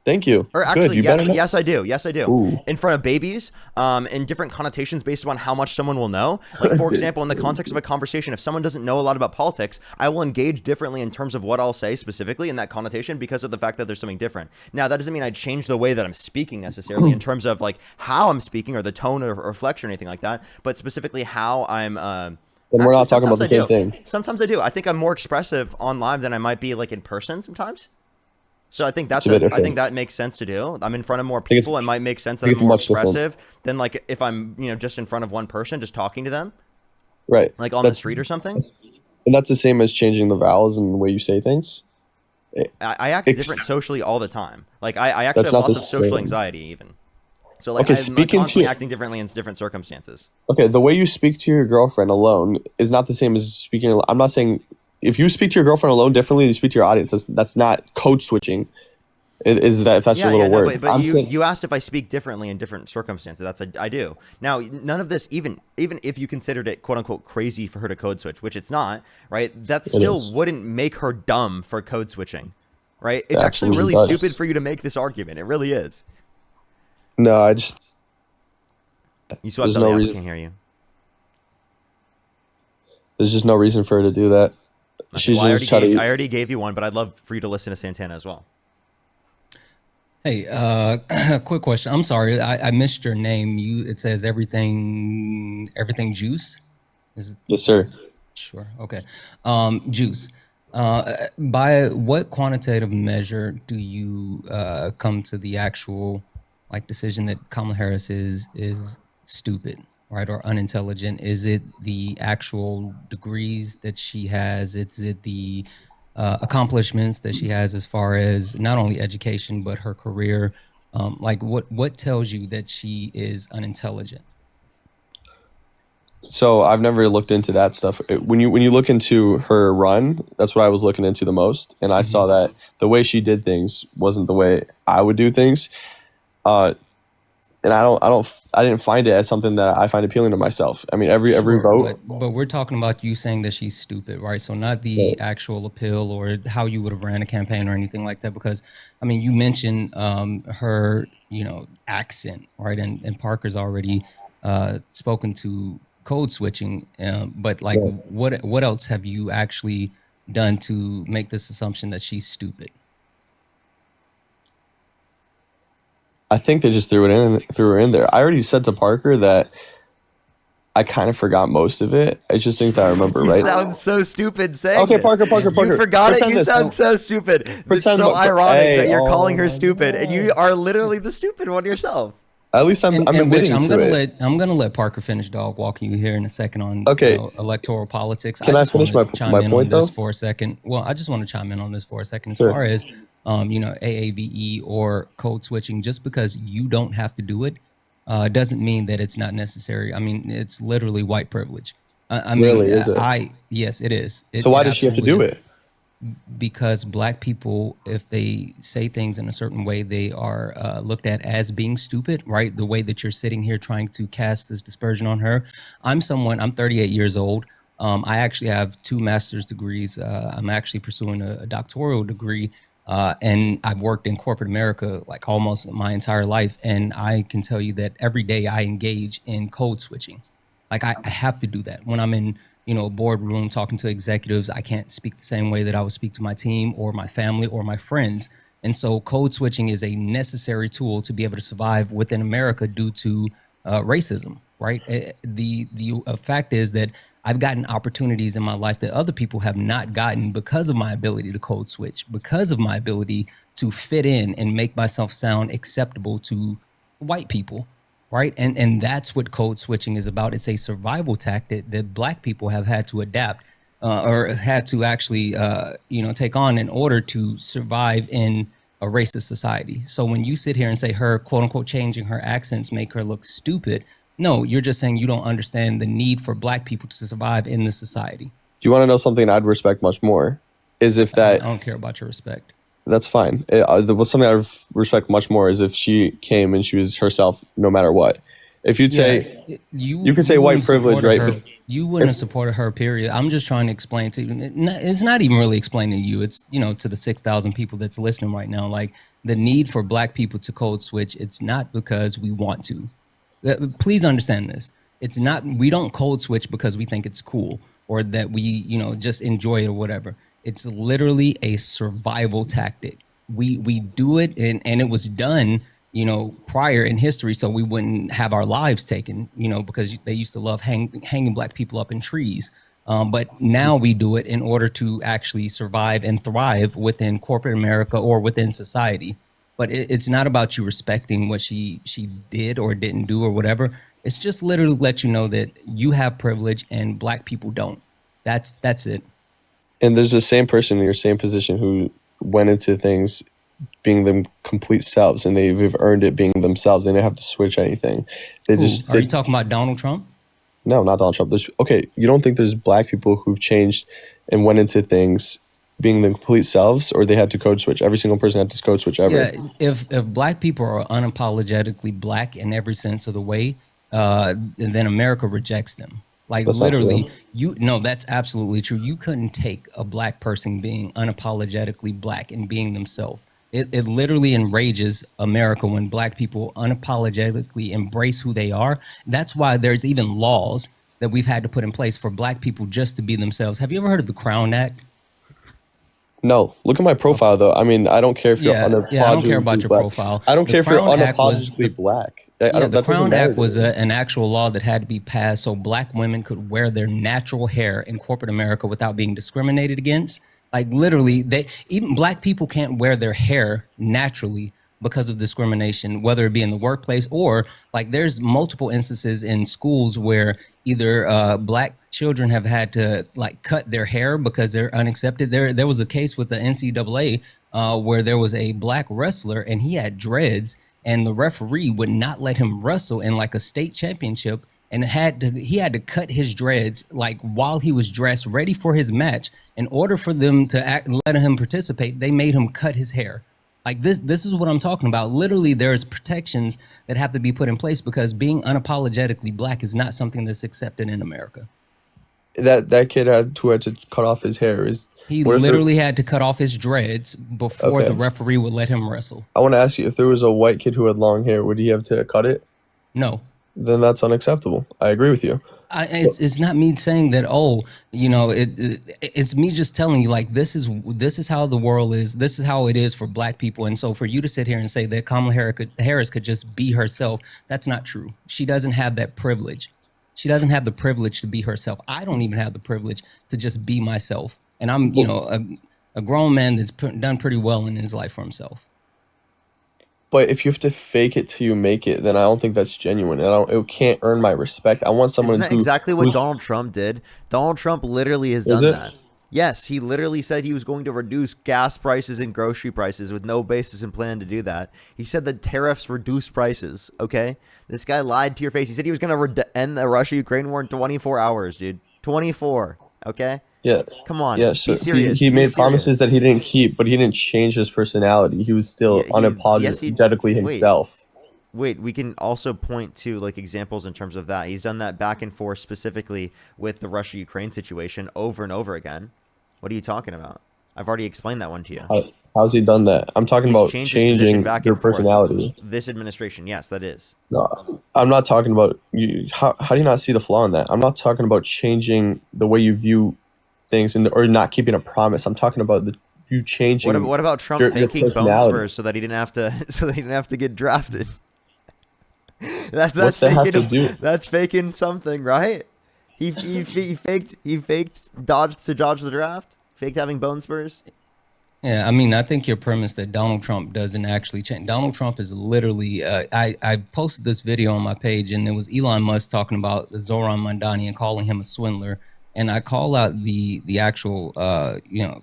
Thank you. Or actually, yes, I do. Yes, I do. Ooh. In front of babies, in different connotations based upon how much someone will know. Like, for example, in the context of a conversation, if someone doesn't know a lot about politics, I will engage differently in terms of what I'll say specifically in that connotation because of the fact that there's something different. Now, that doesn't mean I change the way that I'm speaking necessarily in terms of like how I'm speaking or the tone or reflection or anything like that, but specifically how I'm. Then we're not talking about the same thing. Sometimes I do. I think I'm more expressive on live than I might be like in person sometimes. So I think I think that makes sense to do. I'm in front of more people. It might make sense that I'm more expressive than like if I'm just in front of one person, just talking to them. Right. Like on the street or something. And that's the same as changing the vowels and the way you say things. I act different socially all the time. Like I actually have lots of social anxiety even. So like I'm constantly acting differently in different circumstances. Okay, the way you speak to your girlfriend alone is not the same as speaking. I'm not saying. If you speak to your girlfriend alone differently than you speak to your audience, that's not code switching. If that's your little word. But you asked if I speak differently in different circumstances. I do. Now, none of this, even if you considered it quote unquote crazy for her to code switch, which it's not, right? That still wouldn't make her dumb for code switching, right? It's actually really stupid for you to make this argument. It really is. No, I just. You swept belly up. I can't hear you. There's just no reason for her to do that. Okay, well, I already gave you one, but I'd love for you to listen to Santana as well. Hey, quick question. I'm sorry, I missed your name. It says everything juice. Yes, sir. Sure. Okay. Juice. By what quantitative measure do you come to the actual decision that Kamala Harris is stupid? Right, or unintelligent? Is it the actual degrees that she has? Is it the accomplishments that she has as far as not only education but her career? What tells you that she is unintelligent? So I've never looked into that stuff. When you look into her run, that's what I was looking into the most, and I saw that the way she did things wasn't the way I would do things. And I didn't find it as something that I find appealing to myself. I mean, every vote. But we're talking about you saying that she's stupid, right? So not the actual appeal or how you would have ran a campaign or anything like that. Because I mean, you mentioned her, accent, right? And Parker's already spoken to code switching. But what else have you actually done to make this assumption that she's stupid? I think they just threw her in there. I already said to Parker that I kind of forgot most of it. It's just things that I remember, right? You sound so stupid saying Okay, this. Parker. You forgot it. You sound so stupid. It's so ironic that you're calling her stupid, and you are literally the stupid one yourself. At least I'm admitting to it. I'm gonna let Parker finish dog walking you here in a second on electoral politics. Can I finish my point though? For a second. Well, I just want to chime in on this for a second. As far as AAVE or code switching, just because you don't have to do it doesn't mean that it's not necessary. I mean, it's literally white privilege. Really, is it? Yes, it is. So why does she have to do it? because black people, if they say things in a certain way, they are looked at as being stupid, right? The way that you're sitting here trying to cast this dispersion on her. I'm 38 years old. I actually have 2 master's degrees. I'm actually pursuing a doctoral degree. And I've worked in corporate America like almost my entire life. And I can tell you that every day I engage in code switching. Like I have to do that when I'm in, a boardroom talking to executives. I can't speak the same way that I would speak to my team or my family or my friends. And so code switching is a necessary tool to be able to survive within America due to racism, right? The fact is that I've gotten opportunities in my life that other people have not gotten because of my ability to code switch, because of my ability to fit in and make myself sound acceptable to white people, right? And that's what code switching is about. It's a survival tactic that black people have had to adapt or had to actually take on in order to survive in a racist society. So when you sit here and say her quote unquote changing her accents make her look stupid, no, you're just saying you don't understand the need for black people to survive in this society. Do you want to know something I'd respect much more? Is if that I don't care about your respect. That's fine. Something I respect much more is if she came and she was herself no matter what. If you'd say, you can say white privilege, right? But you wouldn't have supported her, period. I'm just trying to explain to you. It's not even really explaining to you. It's, to the 6,000 people that's listening right now, like the need for black people to code switch. It's not because we want to. Please understand this. It's not, we don't code switch because we think it's cool or that we, just enjoy it or whatever. It's literally a survival tactic. We do it, and it was done, prior in history, so we wouldn't have our lives taken, because they used to love hanging black people up in trees. But now we do it in order to actually survive and thrive within corporate America or within society. But it's not about you respecting what she did or didn't do or whatever. It's just literally let you know that you have privilege and black people don't. That's it. And there's the same person in your same position who went into things being them complete selves, and they've earned it being themselves. They didn't have to switch anything. Are you talking about Donald Trump? No, not Donald Trump. You don't think there's black people who've changed and went into things being the complete selves, or they had to code switch? Every single person had to code switch ever. Yeah, if black people are unapologetically black in every sense of the way, then America rejects them. Like that's literally, that's absolutely true. You couldn't take a black person being unapologetically black and being themselves. It literally enrages America when black people unapologetically embrace who they are. That's why there's even laws that we've had to put in place for black people just to be themselves. Have you ever heard of the Crown Act? No. Look at my profile, though. I mean, I don't care if you're unapologetically I don't care about your black. profile. I don't care if you're unapologetically black. The Crown Act was an actual law that had to be passed so black women could wear their natural hair in corporate America without being discriminated against. Like literally, even black people can't wear their hair naturally because of discrimination, whether it be in the workplace or like there's multiple instances in schools where either black children have had to like cut their hair because they're unaccepted. There was a case with the NCAA where there was a black wrestler and he had dreads and the referee would not let him wrestle in like a state championship and he had to cut his dreads like while he was dressed ready for his match. In order for them to let him participate, they made him cut his hair. Like this is what I'm talking about. Literally, there's protections that have to be put in place because being unapologetically black is not something that's accepted in America. That kid had to cut off his hair. He literally had to cut off his dreads before the referee would let him wrestle. I want to ask you, if there was a white kid who had long hair, would he have to cut it? No. Then that's unacceptable. I agree with you. It's not me saying that. It's me just telling you like this is how the world is. This is how it is for black people. And so for you to sit here and say that Kamala Harris could just be herself, that's not true. She doesn't have that privilege. She doesn't have the privilege to be herself. I don't even have the privilege to just be myself. And I'm a grown man that's done pretty well in his life for himself. But if you have to fake it till you make it, then I don't think that's genuine. It can't earn my respect. I want someone. Isn't that exactly what Donald Trump did? Donald Trump literally has done that. Yes, he literally said he was going to reduce gas prices and grocery prices with no basis and plan to do that. He said the tariffs reduce prices. Okay, this guy lied to your face. He said he was going to end the Russia-Ukraine war in 24 hours, dude. 24. Okay. Yeah. Come on, Yeah, be so serious. he Be made promises serious. that he didn't keep, but he didn't change his personality. He was still Yes, he. unapologetically Wait, himself. wait. We can also point to like examples in terms of that. He's done that back and forth, specifically with the Russia-Ukraine situation, over and over again. What are you talking about? I've already explained that one to you. How's he done that? I'm talking He's about changed his position changing back their and forth. personality. This administration, yes, that is. No, I'm not talking about you. How do you not see the flaw in that? I'm not talking about changing the way you view things or not keeping a promise. I'm talking about you changing What about Trump your faking bone personality. spurs so that he didn't have to so that he didn't have to get drafted? What's That's that have to faking do? that's faking something, right? He faked dodged to dodge the draft, faked having bone spurs. Yeah, I mean, I think your premise that Donald Trump doesn't actually change. Donald Trump is literally. I posted this video on my page, and it was Elon Musk talking about Zoran Mandani and calling him a swindler. And I call out the actual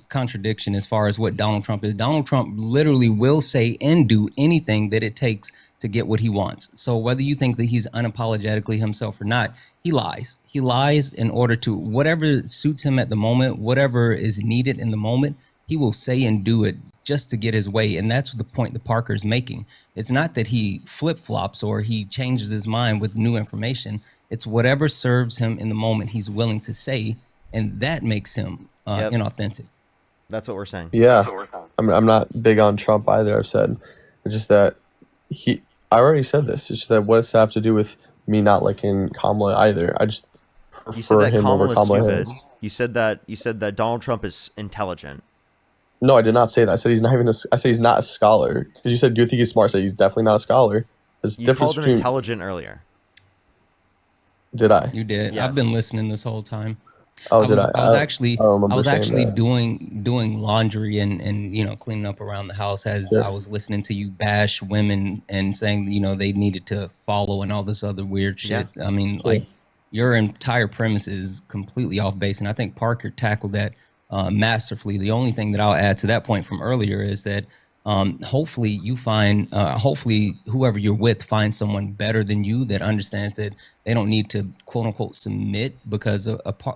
contradiction as far as what Donald Trump is. Donald Trump literally will say and do anything that it takes to get what he wants. So whether you think that he's unapologetically himself or not, he lies. He lies in order to whatever suits him at the moment, whatever is needed in the moment he will say and do it just to get his way. And that's the point that Parker's making. It's not that he flip-flops or he changes his mind with new information. It's whatever serves him in the moment he's willing to say, and that makes him Yep, inauthentic. that's what we're saying. Yeah, I'm not big on Trump either. I've said it's just that I already said this. It's just that what does that have to do with me not liking Kamala either? I just You said prefer that him over Kamala's Kamala stupid. Harris. You said that Donald Trump is intelligent. No, I did not say that. I said he's not even. I said he's not a scholar. Because you said, do you think he's smart? I said he's definitely not a scholar. There's You difference called him between. intelligent earlier. Did I? You did. Yes. I've been listening this whole time. Oh, did I? I don't remember was saying actually that. doing laundry and cleaning up around the house as I Sure. was listening to you bash women and saying they needed to follow and all this other weird shit. Yeah. I mean, Sure. like your entire premise is completely off base, and I think Parker tackled that masterfully. The only thing that I'll add to that point from earlier is that hopefully you find, hopefully whoever you're with finds someone better than you that understands that they don't need to quote unquote submit because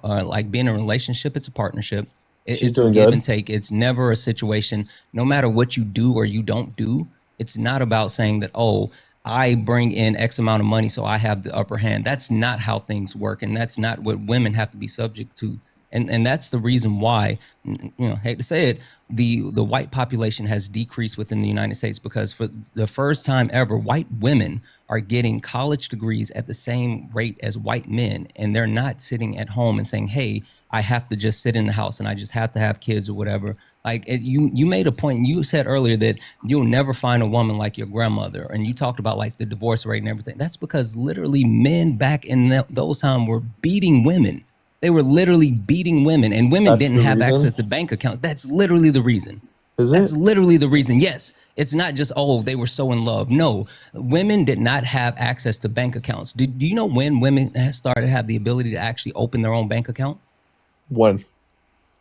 like being in a relationship, it's a partnership. She's It's a doing give good. and take. It's never a situation, no matter what you do or you don't do. It's not about saying that, oh, I bring in X amount of money, so I have the upper hand. That's not how things work. And that's not what women have to be subject to. And that's the reason why, hate to say it, the white population has decreased within the United States because for the first time ever, white women are getting college degrees at the same rate as white men, and they're not sitting at home and saying, "Hey, I have to just sit in the house and I just have to have kids or whatever." Like you made a point. You said earlier that you'll never find a woman like your grandmother, and you talked about like the divorce rate and everything. That's because literally men back in those times were beating women. They were literally beating women, and women That's didn't the have access reason. to bank accounts. That's literally the reason. Is That's it? literally the reason. Yes, it's not just, oh, they were so in love. No, women did not have access to bank accounts. Do you know when women started to have the ability to actually open their own bank account? When?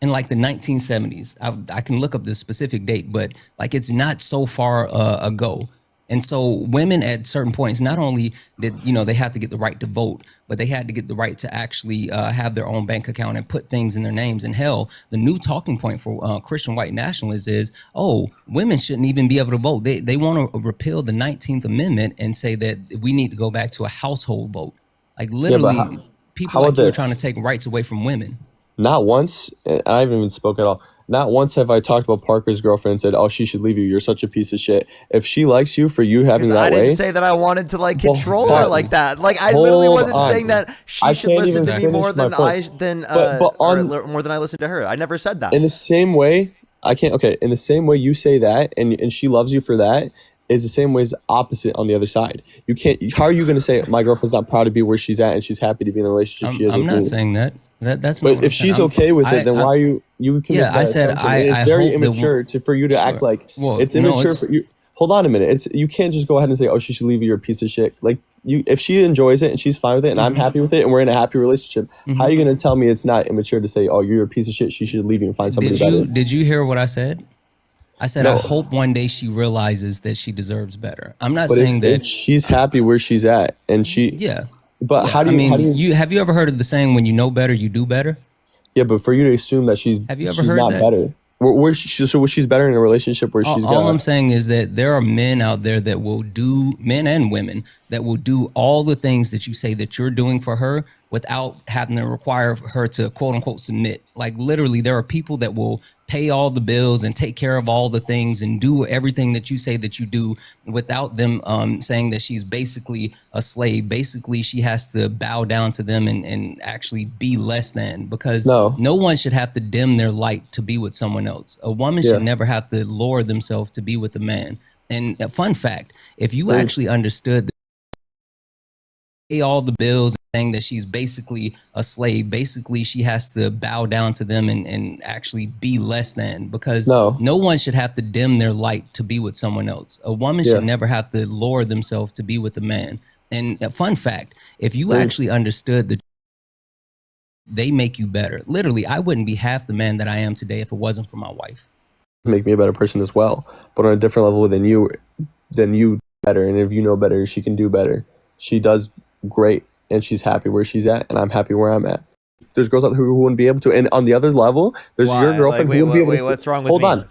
In like the 1970s. I can look up the specific date, but like it's not so far ago. And so women at certain points, not only did they have to get the right to vote, but they had to get the right to actually have their own bank account and put things in their names. And hell, the new talking point for Christian white nationalists is, oh, women shouldn't even be able to vote. They want to repeal the 19th Amendment and say that we need to go back to a household vote. Like Yeah, but literally, people how about like you are trying to this? take rights away from women. Not once, and I haven't even spoke at all. Not once have I talked about Parker's girlfriend and said, "Oh, she should leave you. You're such a piece of shit." If she likes you for you having Because that I didn't way, say that I wanted to like well, control her like that. Like I literally hold wasn't on. saying that she I should can't listen even to me finish more my than point. than But more than I listen to her. I never said that. in the same way, I can't. Okay, in the same way you say that, and she loves you for that, is the same way as opposite on the other side. You can't. How are you going to say my girlfriend's not proud to be where she's at and she's happy to be in the relationship she is I'm with not me? saying that. That's not But what I'm if saying. she's okay with it, then I why are you can make yeah, I that said assumption, and it's I very hope that immature for you to act sure. like Well, it's no, immature for you. Hold on a minute. It's you can't just go ahead and say, "Oh, she should leave you. You're a piece of shit." Like you, if she enjoys it and she's fine with it, and I'm happy with it, and we're in a happy relationship, how are you going to tell me it's not immature to say, "Oh, you're a piece of shit. She should leave you and find somebody better"? Did you hear what I said? I said I No, hope one day she realizes that she deserves better. I'm not but saying if that. she's happy where she's at, and she, Yeah, but yeah. how do I you mean, you have you ever heard of the saying, "When you know better, you do better"? Yeah, but for you to assume that Have you ever she's heard not that? better, so she's better in a relationship where she's All I'm got. saying is that there are men out there that will do, men and women, that will do all the things that you say that you're doing for her without having to require her to quote unquote submit. Like literally, there are people that will pay all the bills and take care of all the things and do everything that you say that you do without them saying that she's basically a slave. Basically, she has to bow down to them and actually be less than, because No. no one should have to dim their light to be with someone else. A woman should Yeah. never have to lower themselves to be with a man. And a fun fact, if you Agreed. actually understood that pay all the bills, saying that she's basically a slave, basically she has to bow down to them and actually be less than, because No. no one should have to dim their light to be with someone else. A woman Yeah. should never have to lower themselves to be with a man. And a fun fact, if you Agreed. actually understood that they make you better. Literally, I wouldn't be half the man that I am today if it wasn't for my wife. Make me a better person as well, but on a different level than you better. And if you know better, she can do better. She does great, and she's happy where she's at, and I'm happy where I'm at. There's girls out there who wouldn't be able to. And on the other level, there's your girlfriend who wouldn't be able to. What's wrong with Hold me?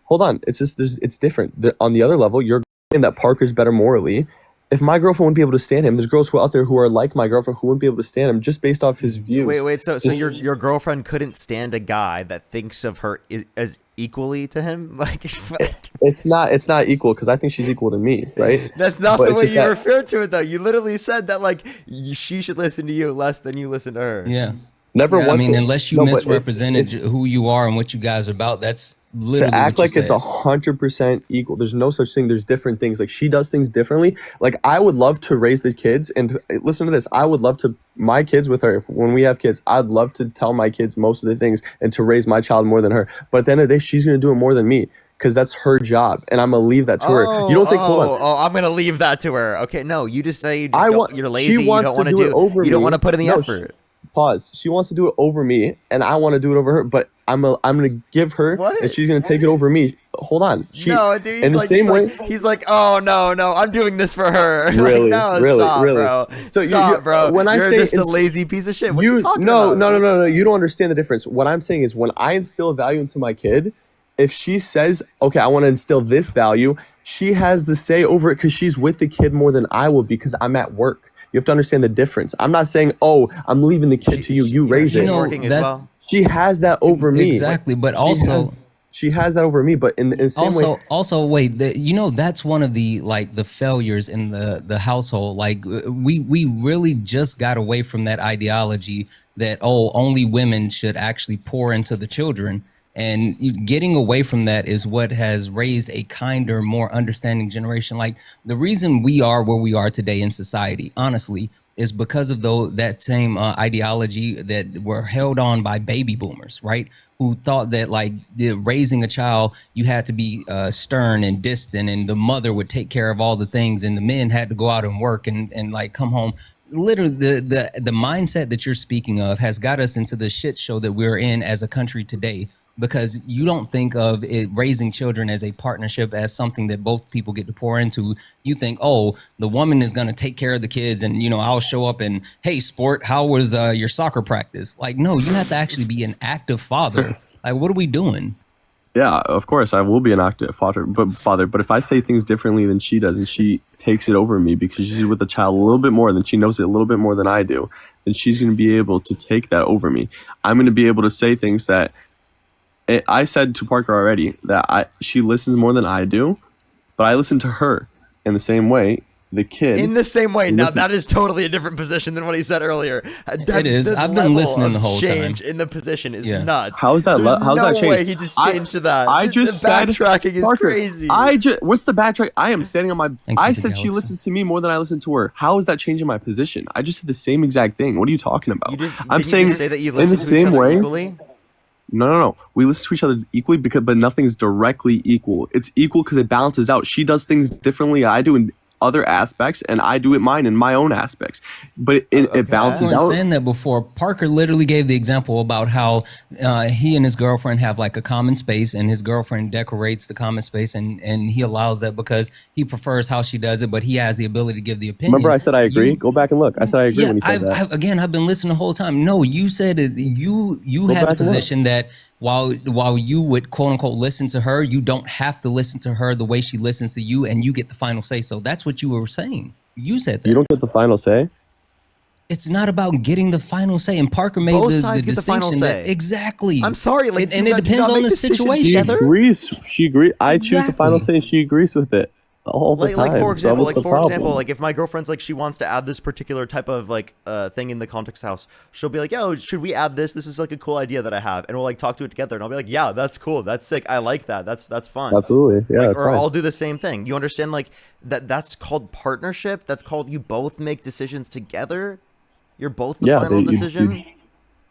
Hold on. It's just it's different. On the other level, you're saying that Parker's better morally. If my girlfriend wouldn't be able to stand him, there's girls who are out there who are like my girlfriend who wouldn't be able to stand him just based off his views. So your girlfriend couldn't stand a guy that thinks of her as equally to him? Like it's not equal, because I think she's equal to me, right? That's not the way you referred to it, though. You literally said that like she should listen to you less than you listen to her. Yeah. Never once. I mean, unless you misrepresented who you are and what you guys are about, that's literally to act what you like said. It's 100% equal. There's no such thing. There's different things. Like, she does things differently. Like, I would love to raise the kids, and listen to this. I would love to my kids with her. When we have kids, I'd love to tell my kids most of the things and to raise my child more than her. But at the end of the day, she's gonna do it more than me, because that's her job, and I'm gonna leave that to her. You don't think? Hold on. I'm gonna leave that to her. Okay, no, you just say you're lazy. She wants to do it over me. You don't want to put in the effort. Pause. She wants to do it over me, and I want to do it over her. But I'm gonna give her, and she's gonna take it over me. Hold on. No, dude. In the same way, he's like, oh no, I'm doing this for her. Really, like, no, really, stop, really. Bro. So stop, bro. When I you're say just a lazy piece of shit. What are you talking about? No. You don't understand the difference. What I'm saying is, when I instill a value into my kid, if she says, okay, I want to instill this value, she has the say over it, because she's with the kid more than I will, because I'm at work. You have to understand the difference. I'm not saying, oh, I'm leaving the kid to you. You raise it. She's working as well. She has that over me. Exactly, but she has that over me. But in the same way, also wait, that's one of the the failures in the household. Like we really just got away from that ideology that only women should actually pour into the children. And getting away from that is what has raised a kinder, more understanding generation. Like, the reason we are where we are today in society, honestly, is because of that same ideology that were held on by baby boomers, right? Who thought that raising a child, you had to be stern and distant, and the mother would take care of all the things, and the men had to go out and work and come home. Literally, the mindset that you're speaking of has got us into the shit show that we're in as a country today, because you don't think of it, raising children, as a partnership, as something that both people get to pour into. You think, oh, the woman is going to take care of the kids, and I'll show up and, hey, sport, how was your soccer practice? Like, no, you have to actually be an active father. Like, what are we doing? Yeah, of course, I will be an active father. But if I say things differently than she does, and she takes it over me because she's with the child a little bit more, than she knows it a little bit more than I do, then she's going to be able to take that over me. I'm going to be able to say things that I said to Parker already, that she listens more than I do, but I listen to her in the same way. The kid. In the same way. Now, that is totally a different position than what he said earlier. It is. I've been listening the whole time. Change in the position is nuts. How is that? How's that change? No way he just changed to that. I just said backtracking is Parker, crazy. What's the backtrack? I am standing on my. I said she listens to me more than I listen to her. How is that changing my position? I just said the same exact thing. What are you talking about? I'm saying say that you in the same way. Equally? No. We listen to each other equally, but nothing's directly equal. It's equal because it balances out. She does things differently I do, and other aspects, and I do it mine in my own aspects. But it balances You out. weren't saying that before. Parker literally gave the example about how he and his girlfriend have like a common space, and his girlfriend decorates the common space, and he allows that because he prefers how she does it, but he has the ability to give the opinion. Remember, I said I agree. Go back and look. I said I agree when you said that. I've been listening the whole time. No, you said it, you had the position that while you would quote unquote listen to her, you don't have to listen to her the way she listens to you, and you get the final say. So that's what you were saying. You said that. You don't get the final say. It's not about getting the final say. And Parker made Both the sides get distinction the final say. that exactly. I'm sorry, like, and it depends on the situation. She agrees. She agrees. I choose the final Exactly. say, and she agrees with it all the time. Like for example, So like if my girlfriend's like she wants to add this particular type of like thing in the context house, she'll be like, "Yo, should we add this? This is like a cool idea that I have," and we'll like talk to it together, and I'll be like, "Yeah, that's cool. That's sick. I like that. That's fun." Absolutely, yeah. Like, or I'll do the same thing. You understand? Like that's called partnership. That's called you both make decisions together. You're both the final decision. You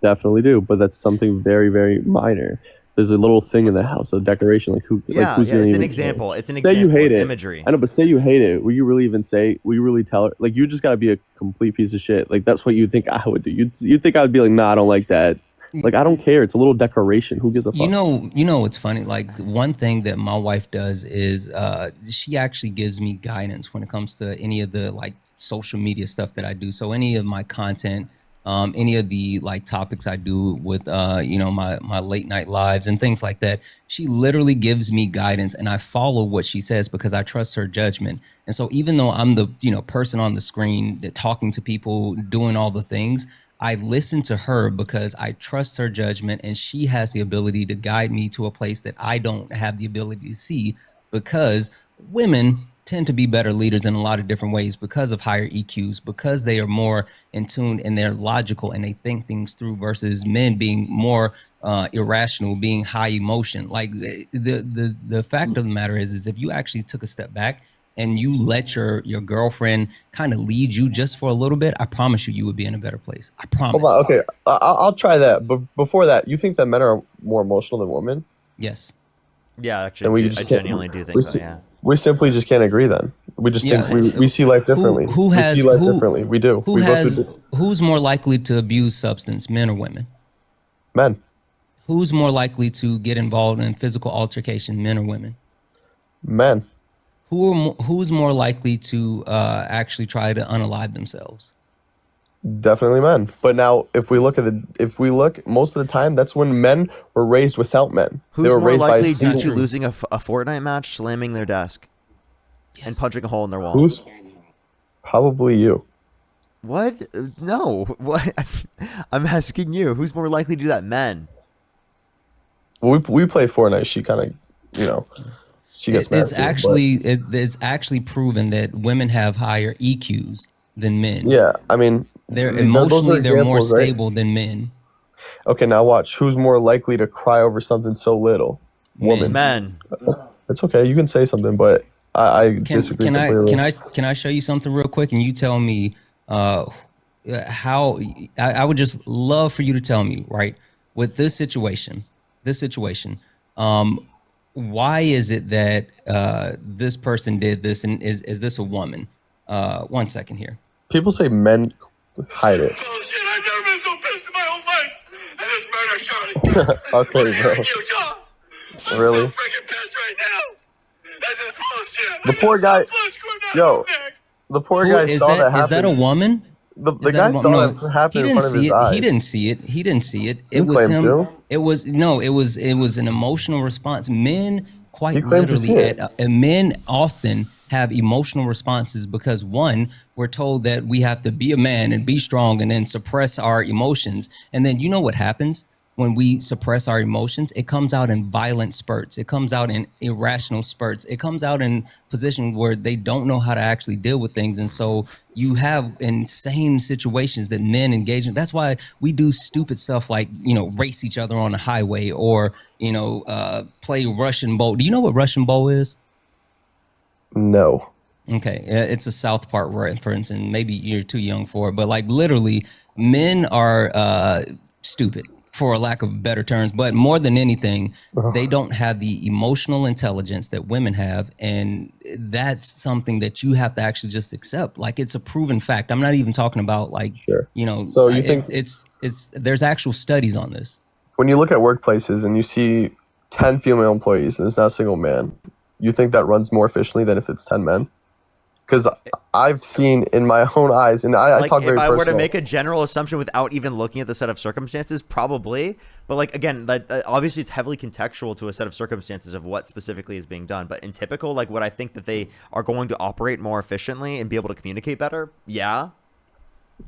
definitely do, but that's something very, very minor. There's a little thing in the house, a decoration, like who's it's an example. It's an example. Say you hate it. Imagery. I know, but say you hate it. Will you really even say? Will you really tell her? Like, you just gotta be a complete piece of shit. Like, that's what you think I would do. You think I would be like, nah, I don't like that. Like, I don't care. It's a little decoration. Who gives a fuck? You know what's funny? Like, one thing that my wife does is she actually gives me guidance when it comes to any of the like social media stuff that I do. So any of my content, any of the like topics I do with my late night lives and things like that, she literally gives me guidance, and I follow what she says because I trust her judgment. And so even though I'm the person on the screen that talking to people, doing all the things, I listen to her because I trust her judgment, and she has the ability to guide me to a place that I don't have the ability to see, because women tend to be better leaders in a lot of different ways because of higher EQs, because they are more in tune and they're logical and they think things through, versus men being more irrational, being high emotion. Like the fact of the matter is if you actually took a step back and you let your girlfriend kind of lead you just for a little bit, I promise you would be in a better place. I promise. Hold on, okay, I'll try that. But before that, you think that men are more emotional than women? Yes. Yeah, actually, I genuinely do think so. Yeah. We simply just can't agree then. We just think we see life differently. We see life differently. We do. Who's more likely to abuse substance, men or women? Men. Who's more likely to get involved in physical altercation, men or women? Men. Who's more likely to actually try to unalive themselves? Definitely men. But now, if we look most of the time, that's when men were raised without men. Who's more likely due to losing a Fortnite match, slamming their desk, and punching a hole in their wall? Who's probably you? What? No. What? I'm asking you. Who's more likely to do that? Men. Well, we play Fortnite. She kind of, she gets mad. It's actually proven that women have higher EQs than men. Yeah, I mean, they're emotionally they're more stable than men. Okay, now watch. Who's more likely to cry over something so little? Woman. Men. It's okay. You can say something, but I disagree. Can I show you something real quick, and you tell me how? I would just love for you to tell me, right, with this situation, why is it that this person did this, and is this a woman? 1 second here. People say men hide it. Bullshit! I've never been so pissed in my whole life. And this murder shot. Okay, bro. Utah. Really? I'm so freaking pissed right now. This is bullshit. The poor guy. Yo, the poor guy saw that happen. Is that a woman? The guy saw that happen in front of his eyes. He didn't see it. It was him. To. It was an emotional response. Men quite literally, men often have emotional responses because, one, we're told that we have to be a man and be strong and then suppress our emotions. And then you know what happens when we suppress our emotions? It comes out in violent spurts. It comes out in irrational spurts. It comes out in positions where they don't know how to actually deal with things. And so you have insane situations that men engage in. That's why we do stupid stuff like, race each other on the highway, or, play Russian bowl. Do you know what Russian bowl is? No. Okay, it's a South Park reference, and maybe you're too young for it, but like literally, men are stupid for a lack of better terms. But more than anything, they don't have the emotional intelligence that women have, and that's something that you have to actually just accept. Like, it's a proven fact. I'm not even talking about like, you know, so you think it's there's actual studies on this. When you look at workplaces and you see 10 female employees and there's not a single man, you think that runs more efficiently than if it's 10 men? Because I've seen in my own eyes, and I talk very personal. If I were to make a general assumption without even looking at the set of circumstances, probably. But like, again, obviously it's heavily contextual to a set of circumstances of what specifically is being done. But in typical, like, what I think that they are going to operate more efficiently and be able to communicate better, yeah.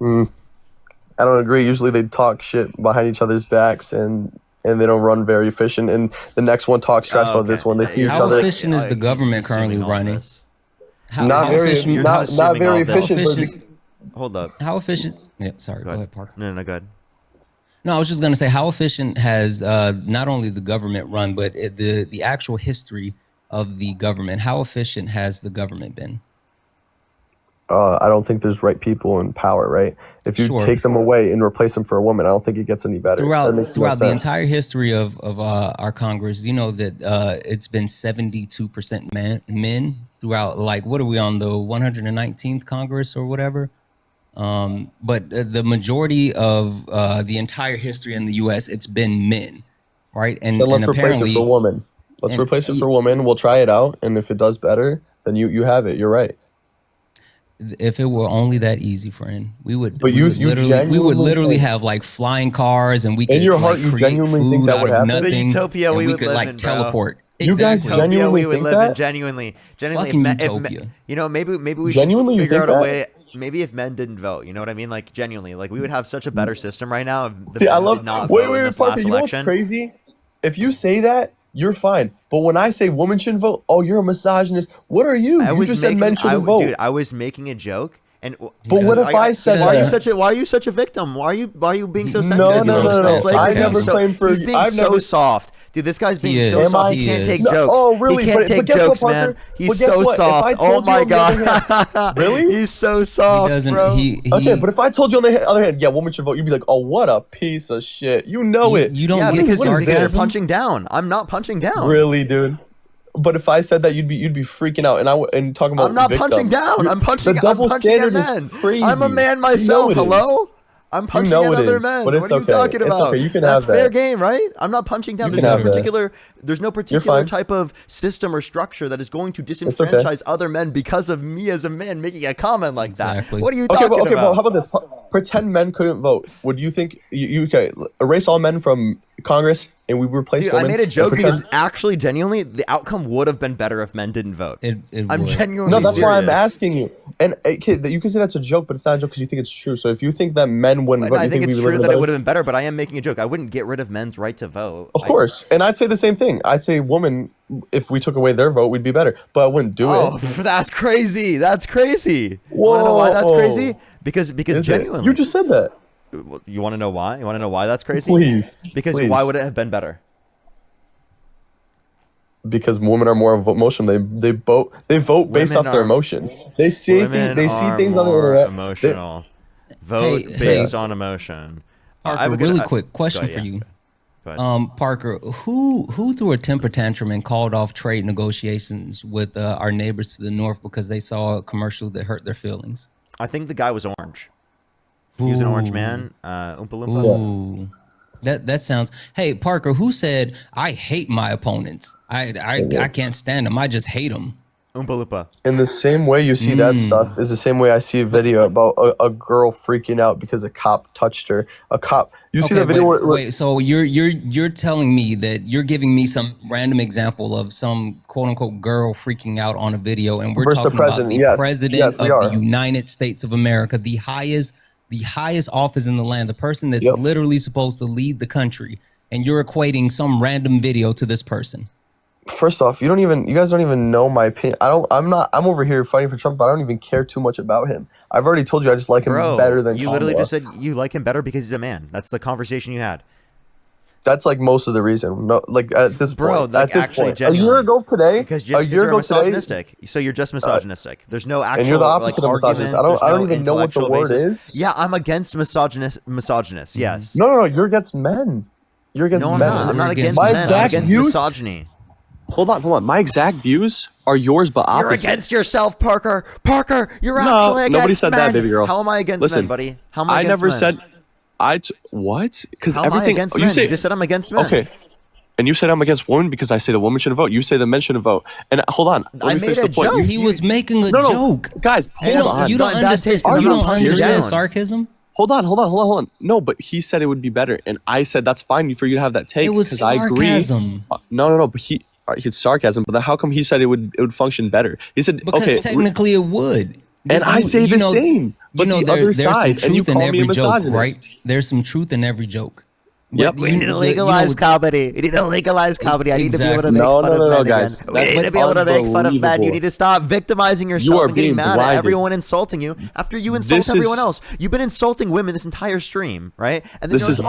I don't agree. Usually they talk shit behind each other's backs, and they don't run very efficient. And the next one talks trash about this one. They see each other. How efficient is the government currently running? Not very efficient. Hold up. How efficient? Yeah, sorry. Go ahead, Parker. No, go ahead. No, I was just going to say, how efficient has not only the government run, but the actual history of the government? How efficient has the government been? I don't think there's right people in power, right? If you take them away and replace them for a woman, I don't think it gets any better. Throughout the entire history of our Congress, you know that it's been 72% men throughout, like, what are we on, the 119th Congress or whatever? But the majority of the entire history in the U.S., it's been men, right? And then let's replace it for a woman. Let's replace it for a woman. We'll try it out, and if it does better, then you have it. You're right. If it were only that easy, friend, we would. But we would literally have like flying cars, and we could in your heart, like, you genuinely think that would happen. The utopia we would could live like in, teleport. You guys genuinely think that? Genuinely, fucking utopia. You know, maybe we genuinely should figure out that? a way. Maybe if men didn't vote, you know what I mean? Like, genuinely, like, we would have such a better system right now. See, I love. Wait, Parker. You know what's crazy? If you say that, you're fine. But when I say women shouldn't vote, oh, you're a misogynist. What are you? You just said men shouldn't vote. Dude, I was making a joke. But what if I said that? Why are you such a victim? Why are you being so No. sensitive? I never claimed for. He's being so soft. Dude, this guy's being so soft. He can't take jokes. Oh, really? He can't take jokes, man. He's so soft. Oh my god. Really? He's so soft, bro. Okay, but if I told you on the other hand, yeah, women should vote, you'd be like, oh, what a piece of shit. You know it. You don't get because you're punching down. I'm not punching down. Really, dude? But if I said that, you'd be freaking out, and talking about. I'm not punching down. I'm punching. The double standard is crazy. I'm a man myself. Hello. I'm punching at other men. But it's what are you talking about? It's okay. You can That's have that. fair game, right? I'm not punching down. There's no particular type of system or structure that is going to disenfranchise other men because of me as a man making a comment like that. What are you talking about? Okay, well, how about this? Pretend men couldn't vote. Would you think you erase all men from Congress and we replace women? I made a joke because actually, genuinely, the outcome would have been better if men didn't vote. I'm genuinely No, that's serious. why I'm asking you. And you can say that's a joke, but it's not a joke because you think it's true. So if you think that men wouldn't vote, I think it's true that it would have been better, but I am making a joke. I wouldn't get rid of men's right to vote. Of course. And I'd say the same thing. I'd say women, if we took away their vote, we'd be better. But I wouldn't do it. Oh, that's crazy. That's crazy. Whoa. Want to know why that's crazy? Because genuinely. You just said that. You want to know why? You want to know why that's crazy? Please. Why would it have been better? Because women are more emotional. They vote based off their emotion. They see things on the internet. Emotional. Vote based on emotion. Parker, I have a really quick question for you. Go ahead. Parker, who threw a temper tantrum and called off trade negotiations with our neighbors to the north because they saw a commercial that hurt their feelings? I think the guy was orange. He was an orange man. Oompa Loompa. Ooh. That sounds. Hey, Parker, who said I hate my opponents? I can't stand them. I just hate them. Oompa Loompa. In the same way you see that stuff is the same way I see a video about a girl freaking out because a cop touched her. A cop. You see that video? Wait. So you're telling me that you're giving me some random example of some quote unquote girl freaking out on a video, and we're talking about the president of the United States of America, the highest office in the land, the person that's literally supposed to lead the country, and you're equating some random video to this person. First off, you guys don't even know my opinion. I'm over here fighting for Trump, but I don't even care too much about him. I've already told you I just like him better than you. Literally just said you like him better because he's a man. That's the conversation you had. That's like most of the reason. No, like at this point, like at this point, a year ago today, because you're misogynistic. So you're just misogynistic. There's no actual. And you're the opposite of misogynist. I don't even know what the word is. Yeah, I'm against misogynists. Yes. No, you're against men. You're against No, men. I'm not against my men. I'm exact against views. misogyny. Hold on. My exact views are yours, but opposite. You're against yourself, Parker. Parker, you're actually against nobody said men. that, baby girl. How am I against Listen, men, buddy? How am I against never men? said. What? Because How am I against men? You just said I'm against men. Okay. And you said I'm against women because I say the women shouldn't vote. You say the men shouldn't vote. And hold on, let me finish the point. joke. He was making a joke. Guys, hold on. You don't understand. Are You you don't understand serious? sarcasm. Hold on. No, but he said it would be better, and I said that's fine for you to have that take. It was because I agree. sarcasm. No. But it's sarcasm. But then how come he said it would function better? He said Because technically it would. And I say the same. But the other side, and you call me a misogynist, right? There's some truth in every joke. Yep. We need to legalize comedy. We need to legalize comedy. I need to be able to make fun of men guys. again. We need to be able to make fun of men. You need to stop victimizing yourself and getting mad at everyone insulting you after you insult everyone else. You've been insulting women this entire stream, right? And then you're like,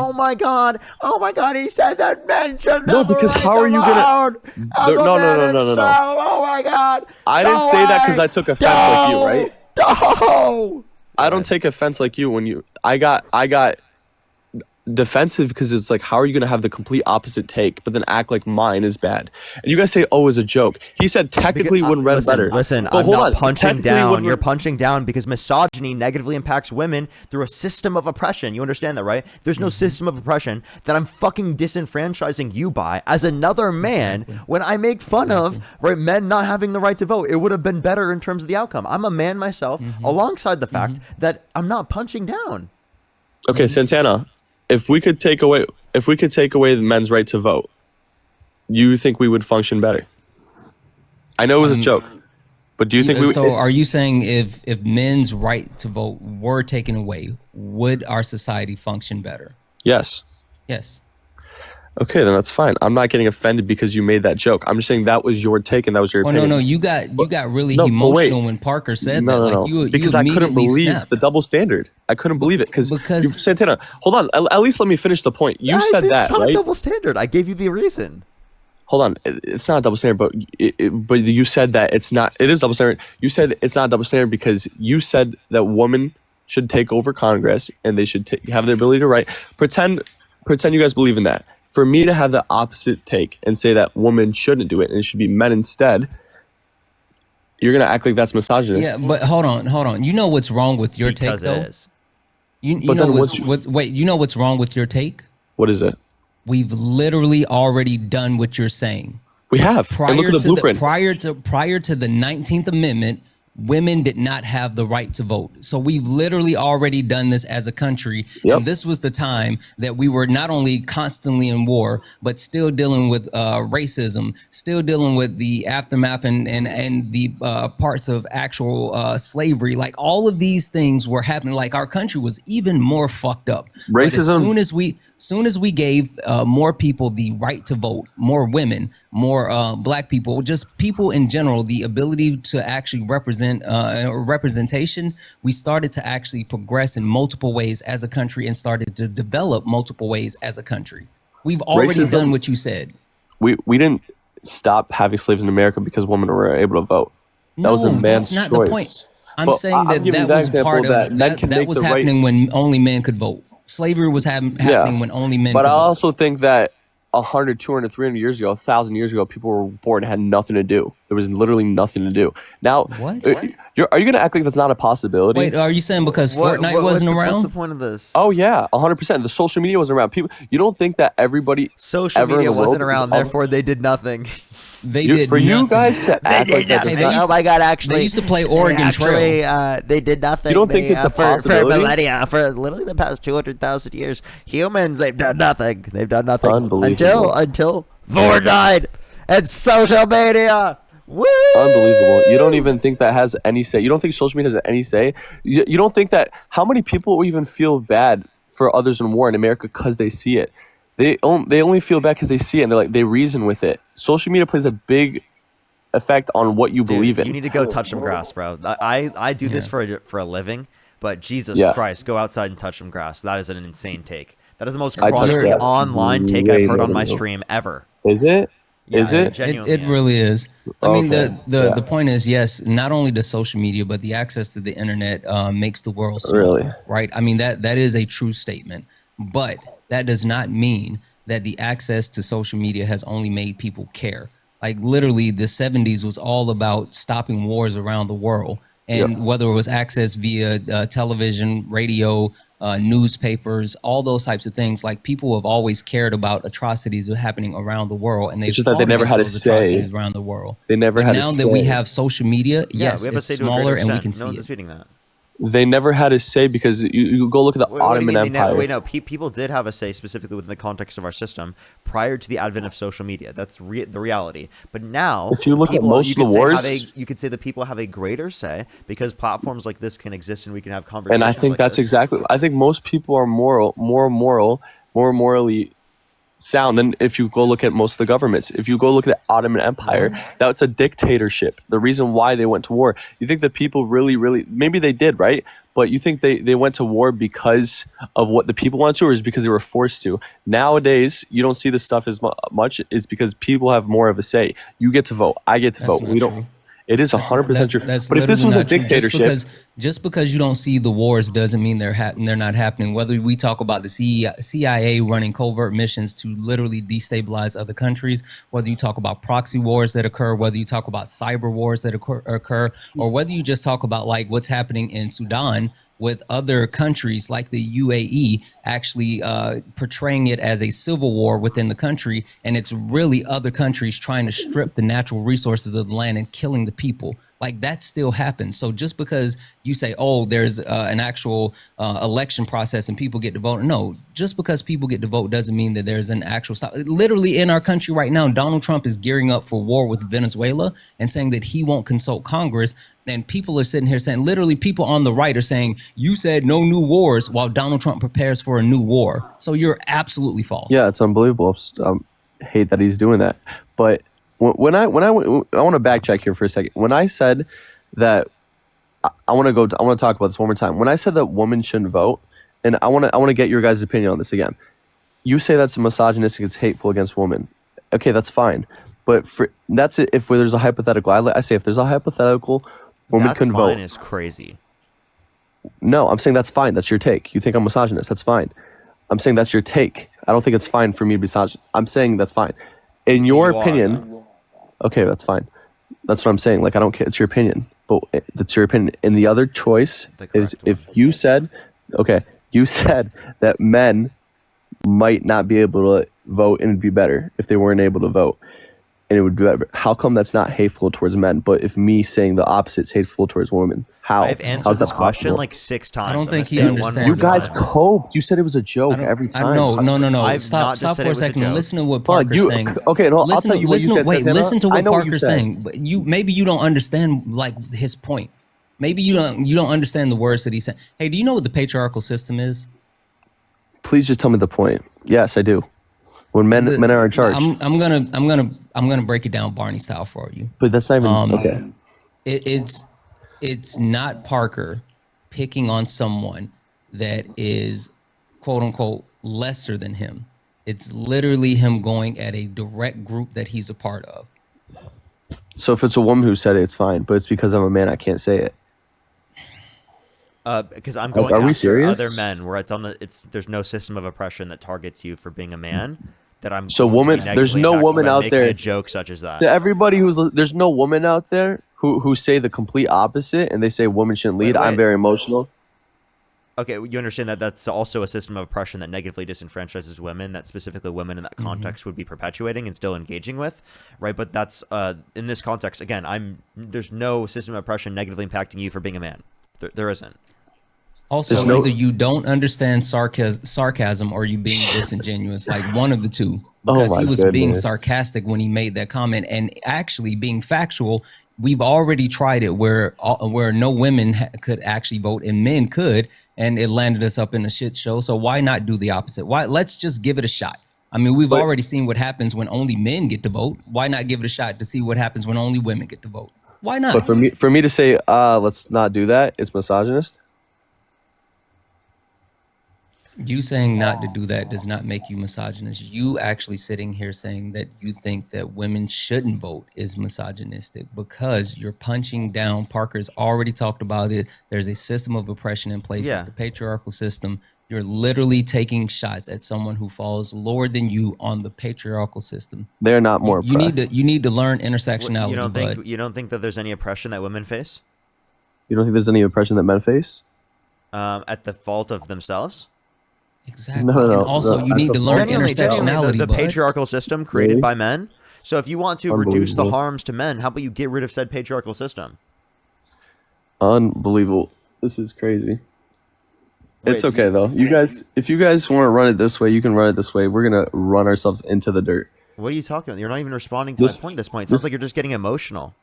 oh my god, he said that men should No, because how are you gonna? No. Oh my god. I didn't say that because I took offense like you, right? No. I don't take offense like you when you. I got defensive because it's like, how are you going to have the complete opposite take but then act like mine is bad? And you guys say, oh, it's a joke. He said technically would read better. Listen, I'm not punching down. You're punching down because misogyny negatively impacts women through a system of oppression. You understand that, right? There's no system of oppression that I'm fucking disenfranchising you by as another man when I make fun of men not having the right to vote. It would have been better in terms of the outcome. I'm a man myself alongside the fact that I'm not punching down. Okay, Santana, if we could take away the men's right to vote, you think we would function better? I know it was a joke, but do you think we would? So are you saying if men's right to vote were taken away, would our society function better? Yes. Yes. Okay, then that's fine. I'm not getting offended because you made that joke. I'm just saying that was your take and that was your opinion. No. You got really emotional when Parker said that. Like because I couldn't believe the double standard. I couldn't believe it because Santana. Hold on. At least let me finish the point. You said that, right? It's not a double standard. I gave you the reason. Hold on. It's not a double standard, but you said that it's not. It is double standard. You said it's not double standard because you said that women should take over Congress and they should have the ability to write. Pretend you guys believe in that. For me to have the opposite take and say that women shouldn't do it and it should be men instead, you're gonna act like that's misogynist. Yeah, but hold on. You know what's wrong with your take, though? It is. You know what's wrong with your take? What is it? We've literally already done what you're saying. We have. And look at the blueprint. Prior to the 19th Amendment, women did not have the right to vote. So we've literally already done this as a country. Yep. And this was the time that we were not only constantly in war, but still dealing with racism, still dealing with the aftermath and the parts of actual slavery. Like all of these things were happening. Like our country was even more fucked up. Racism. But as soon as we gave more people the right to vote, more women, more black people, just people in general, the ability to actually representation, we started to actually progress in multiple ways as a country and started to develop multiple ways as a country. We've already done what you said. We didn't stop having slaves in America because women were able to vote. That was a man's choice. The point. I'm saying that was part of that was happening when only men could vote. Slavery was happening when only men could vote. But I also think that 100, 200, 300 years ago, 1,000 years ago, people were born and had nothing to do. There was literally nothing to do. Now, what? Are you going to act like that's not a possibility? Wait, are you saying because Fortnite wasn't around? What's the point of this? Oh, yeah, 100%. The social media wasn't around. People, you don't think that everybody social media wasn't around, therefore they did nothing. They did for nothing. You guys to act like that. Oh my God! Actually, they used to play Oregon Trail. They did nothing. You don't think it's a possibility? For millennia, for literally the past 200,000 years, humans they've done nothing. They've done nothing until Fortnite and social media. Woo! Unbelievable. You don't even think that has any say. You don't think social media has any say. You don't think that how many people even feel bad for others in war in America because they see it. They only feel bad because they see it and they reason with it. Social media plays a big effect on what you believe in. You need to go touch some grass, bro. I do this for a living, but Jesus Christ, go outside and touch some grass. That is an insane take. That is the most chronically online take I've heard on my stream ever. Is it? Yeah, is it? It really is. I mean, the point is, yes, not only the social media, but the access to the internet makes the world smaller, right? I mean, that is a true statement, but that does not mean that the access to social media has only made people care. Like literally the 70s was all about stopping wars around the world. And whether it was access via television, radio, newspapers, all those types of things, like people have always cared about atrocities happening around the world, and they've fought against those atrocities around the world. They never had a say. Now that we have social media, yes, we have it's smaller and we can see it. No one's disputing that. They never had a say because you go look at the Ottoman Empire. People did have a say specifically within the context of our system prior to the advent of social media. That's the reality. But now, if you look at most of the wars, you could say that people have a greater say because platforms like this can exist and we can have conversations. And I think that's exactly. I think most people are more morally sound than if you go look at most of the governments. If you go look at the Ottoman Empire, that's a dictatorship. The reason why they went to war, you think the people really, maybe they did, right? But you think they went to war because of what the people wanted to, or is because they were forced to? Nowadays, you don't see this stuff as much. It's because people have more of a say. You get to vote. I get to vote. We don't. It is 100% true. But if this was a dictatorship, just because you don't see the wars doesn't mean they're not happening. Whether we talk about the CIA running covert missions to literally destabilize other countries, whether you talk about proxy wars that occur, whether you talk about cyber wars that occur, or whether you just talk about like what's happening in Sudan with other countries like the UAE actually portraying it as a civil war within the country, and it's really other countries trying to strip the natural resources of the land and killing the people. Like that still happens. So just because you say, oh, there's an actual election process and people get to vote, no, just because people get to vote doesn't mean that there's an actual stop. Literally in our country right now, Donald Trump is gearing up for war with Venezuela and saying that he won't consult Congress. And people are sitting here saying, literally people on the right are saying, you said no new wars while Donald Trump prepares for a new war. So you're absolutely false. Yeah, it's unbelievable. I hate that he's doing that. But when I want to backtrack here for a second. When I said that I want to talk about this one more time. When I said that women shouldn't vote, and I want to get your guys' opinion on this again. You say that's misogynistic, it's hateful against women. Okay, that's fine. But that's it. If there's a hypothetical, I say if there's a hypothetical, women can vote. That's fine is crazy. No, I'm saying that's fine. That's your take. You think I'm misogynist. That's fine. I'm saying that's your take. I don't think it's fine for me to be misogynist. I'm saying that's fine. In your opinion, okay, that's fine. That's what I'm saying. Like, I don't care. It's your opinion. But that's your opinion. And the other choice is if you said, you said that men might not be able to vote and it'd be better if they weren't able to vote. And it would be better. How come that's not hateful towards men? But if me saying the opposite is hateful towards women, how? I've answered this question like 6 times. I don't think he understands. You guys coped. You said it was a joke every time. No. Stop for a second. Listen to what Parker's saying. Okay, no, I'll tell you what you said. Listen to what Parker's saying. But maybe you don't understand like his point. Maybe you don't understand the words that he's saying. Hey, do you know what the patriarchal system is? Please just tell me the point. Yes, I do. When men are in charge. I'm gonna break it down Barney style for you. But that's not even okay. It's not Parker picking on someone that is quote unquote lesser than him. It's literally him going at a direct group that he's a part of. So if it's a woman who said it, it's fine. But it's because I'm a man, I can't say it. Because I'm going after other men where there's no system of oppression that targets you for being a man. There's no woman out there. A joke such as that. To everybody there's no woman out there who say the complete opposite and they say women shouldn't lead. I'm very emotional. Okay, you understand that that's also a system of oppression that negatively disenfranchises women, that specifically women in that context would be perpetuating and still engaging with, right? But that's in this context again. There's no system of oppression negatively impacting you for being a man. There isn't. Also, either you don't understand sarcasm or you being disingenuous, like one of the two. Because he was being sarcastic when he made that comment, and actually being factual. We've already tried it where no women could actually vote and men could, and it landed us up in a shit show. So why not do the opposite? Let's just give it a shot. I mean, we've already seen what happens when only men get to vote. Why not give it a shot to see what happens when only women get to vote? Why not? But for me to say, let's not do that, it's misogynist. You saying not to do that does not make you misogynist. You actually sitting here saying that you think that women shouldn't vote is misogynistic because you're punching down. Parker's already talked about it. There's a system of oppression in place. It's the patriarchal system. You're literally taking shots at someone who falls lower than you on the patriarchal system. They're not more oppressed. You need to learn intersectionality. You don't think that there's any oppression that women face? You don't think there's any oppression that men face? At the fault of themselves? Exactly. No. And also, you need to learn intersectionality. The patriarchal system created by men. So if you want to reduce the harms to men, how about you get rid of said patriarchal system? Unbelievable. This is crazy. It's okay though. You guys, if you guys want to run it this way, you can run it this way. We're gonna run ourselves into the dirt. What are you talking about? You're not even responding to my point at this point. It sounds like you're just getting emotional.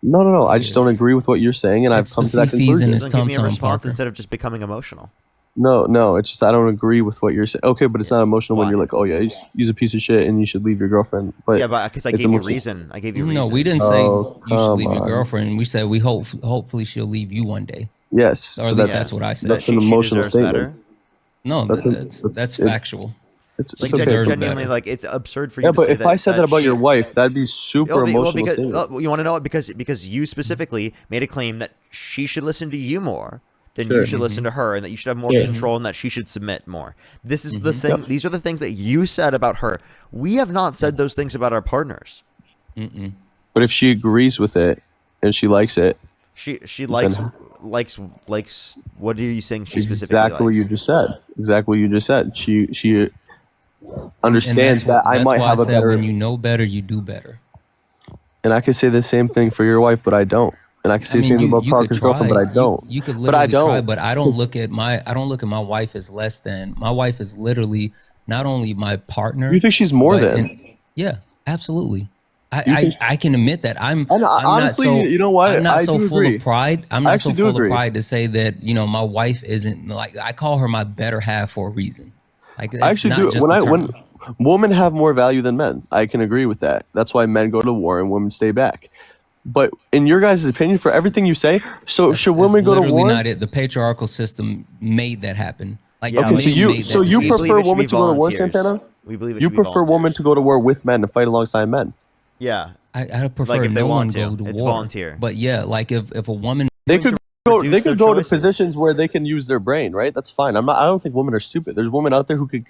No. I just don't agree with what you're saying, and I've come to that conclusion. Give me a response instead of just becoming emotional. No. It's just I don't agree with what you're saying. Okay, but it's not emotional when you're like, oh yeah, he's a piece of shit, and you should leave your girlfriend. But yeah, but because I gave you a reason. No, we didn't say you should leave your girlfriend. We said we hopefully she'll leave you one day. Yes, or at least that's what I said. That's an emotional statement. Better? No, that's factual. It's like genuinely like it's absurd for you. Yeah, but if I said that about your wife, that'd be super emotional. You want to know it because you specifically made a claim that she should listen to you more than you should listen to her, and that you should have more control, and that she should submit more. This is the thing. These are the things that you said about her. We have not said those things about our partners. But if she agrees with it and she likes it, she likes. What are you saying? She specifically exactly what you just said. Exactly what you just said. She understands that I might have a better. When you know better, you do better. And I could say the same thing for your wife, but I don't. And I could say the same thing about Parker's girlfriend, but I don't. You could literally try, but I don't look at my wife as less than. My wife is literally not only my partner. You think she's more than? Yeah, absolutely. I can admit that I'm honestly, not so, you know what? I'm not so full agree. of pride. I'm not so full of pride to say that, you know, my wife isn't like, I call her my better half for a reason. Like, I actually do. When women have more value than men, I can agree with that. That's why men go to war and women stay back. But in your guys' opinion, for everything you say, should women go to war? Literally not it. The patriarchal system made that happen. Like, okay, so you prefer women to go to war, Santana? We believe you prefer women to go to war with men and fight alongside men. Yeah, I prefer no one go to war. It's volunteer. But yeah, like if a woman, they could go to positions where they can use their brain, right? That's fine. I don't think women are stupid. There's women out there who could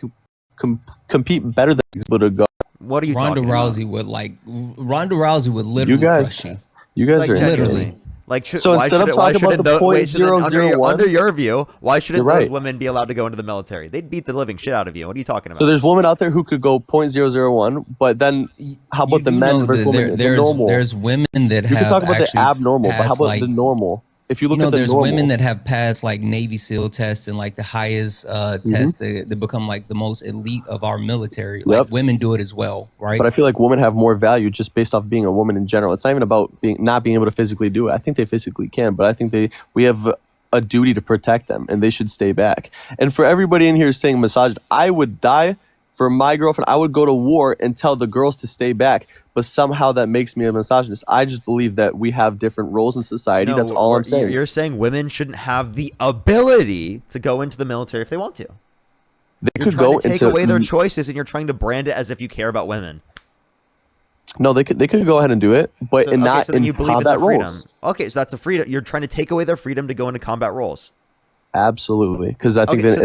compete better than people to go. What are you Ronda talking Rousey about? Ronda Rousey would literally crush you. You guys like, are literally. Like, so instead of talking about the .001, under your view, why shouldn't those women be allowed to go into the military? They'd beat the living shit out of you. What are you talking about? So there's women out there who could go .001, but then how about the men versus women? There's women that have. You can talk about the abnormal, but how about the normal? If you look at the there's normal, women that have passed like Navy SEAL tests and like the highest tests that become like the most elite of our military. Like women do it as well, right? But I feel like women have more value just based off being a woman in general. It's not even about not being able to physically do it. I think they physically can, but I think we have a duty to protect them, and they should stay back. And for everybody in here saying misogynist, I would die for my girlfriend. I would go to war and tell the girls to stay back, but somehow that makes me a misogynist. I just believe that we have different roles in society. That's all I'm saying. You're saying women shouldn't have the ability to go into the military if they want to. They could go take away their choices, and you're trying to brand it as if you care about women. No, they could go ahead and do it, but not in combat roles. Okay, so that's a freedom. You're trying to take away their freedom to go into combat roles. Absolutely, because I think it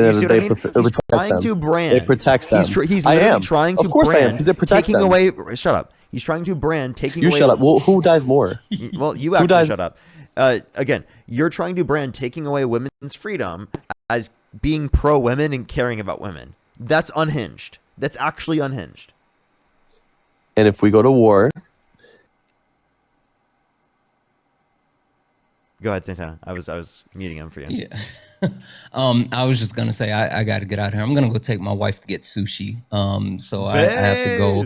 protects them. He's literally trying to of course brand, I am, because it protects taking them. away. Shut up. He's trying to brand taking away. You shut up. Well, who dies more? Well, you actually shut up. Again, you're trying to brand taking away women's freedom as being pro women and caring about women. That's unhinged. That's actually unhinged. And if we go to war. Go ahead, Santana. I was muting him for you. Yeah. I was just gonna say I got to get out of here. I'm gonna go take my wife to get sushi. So I have to go.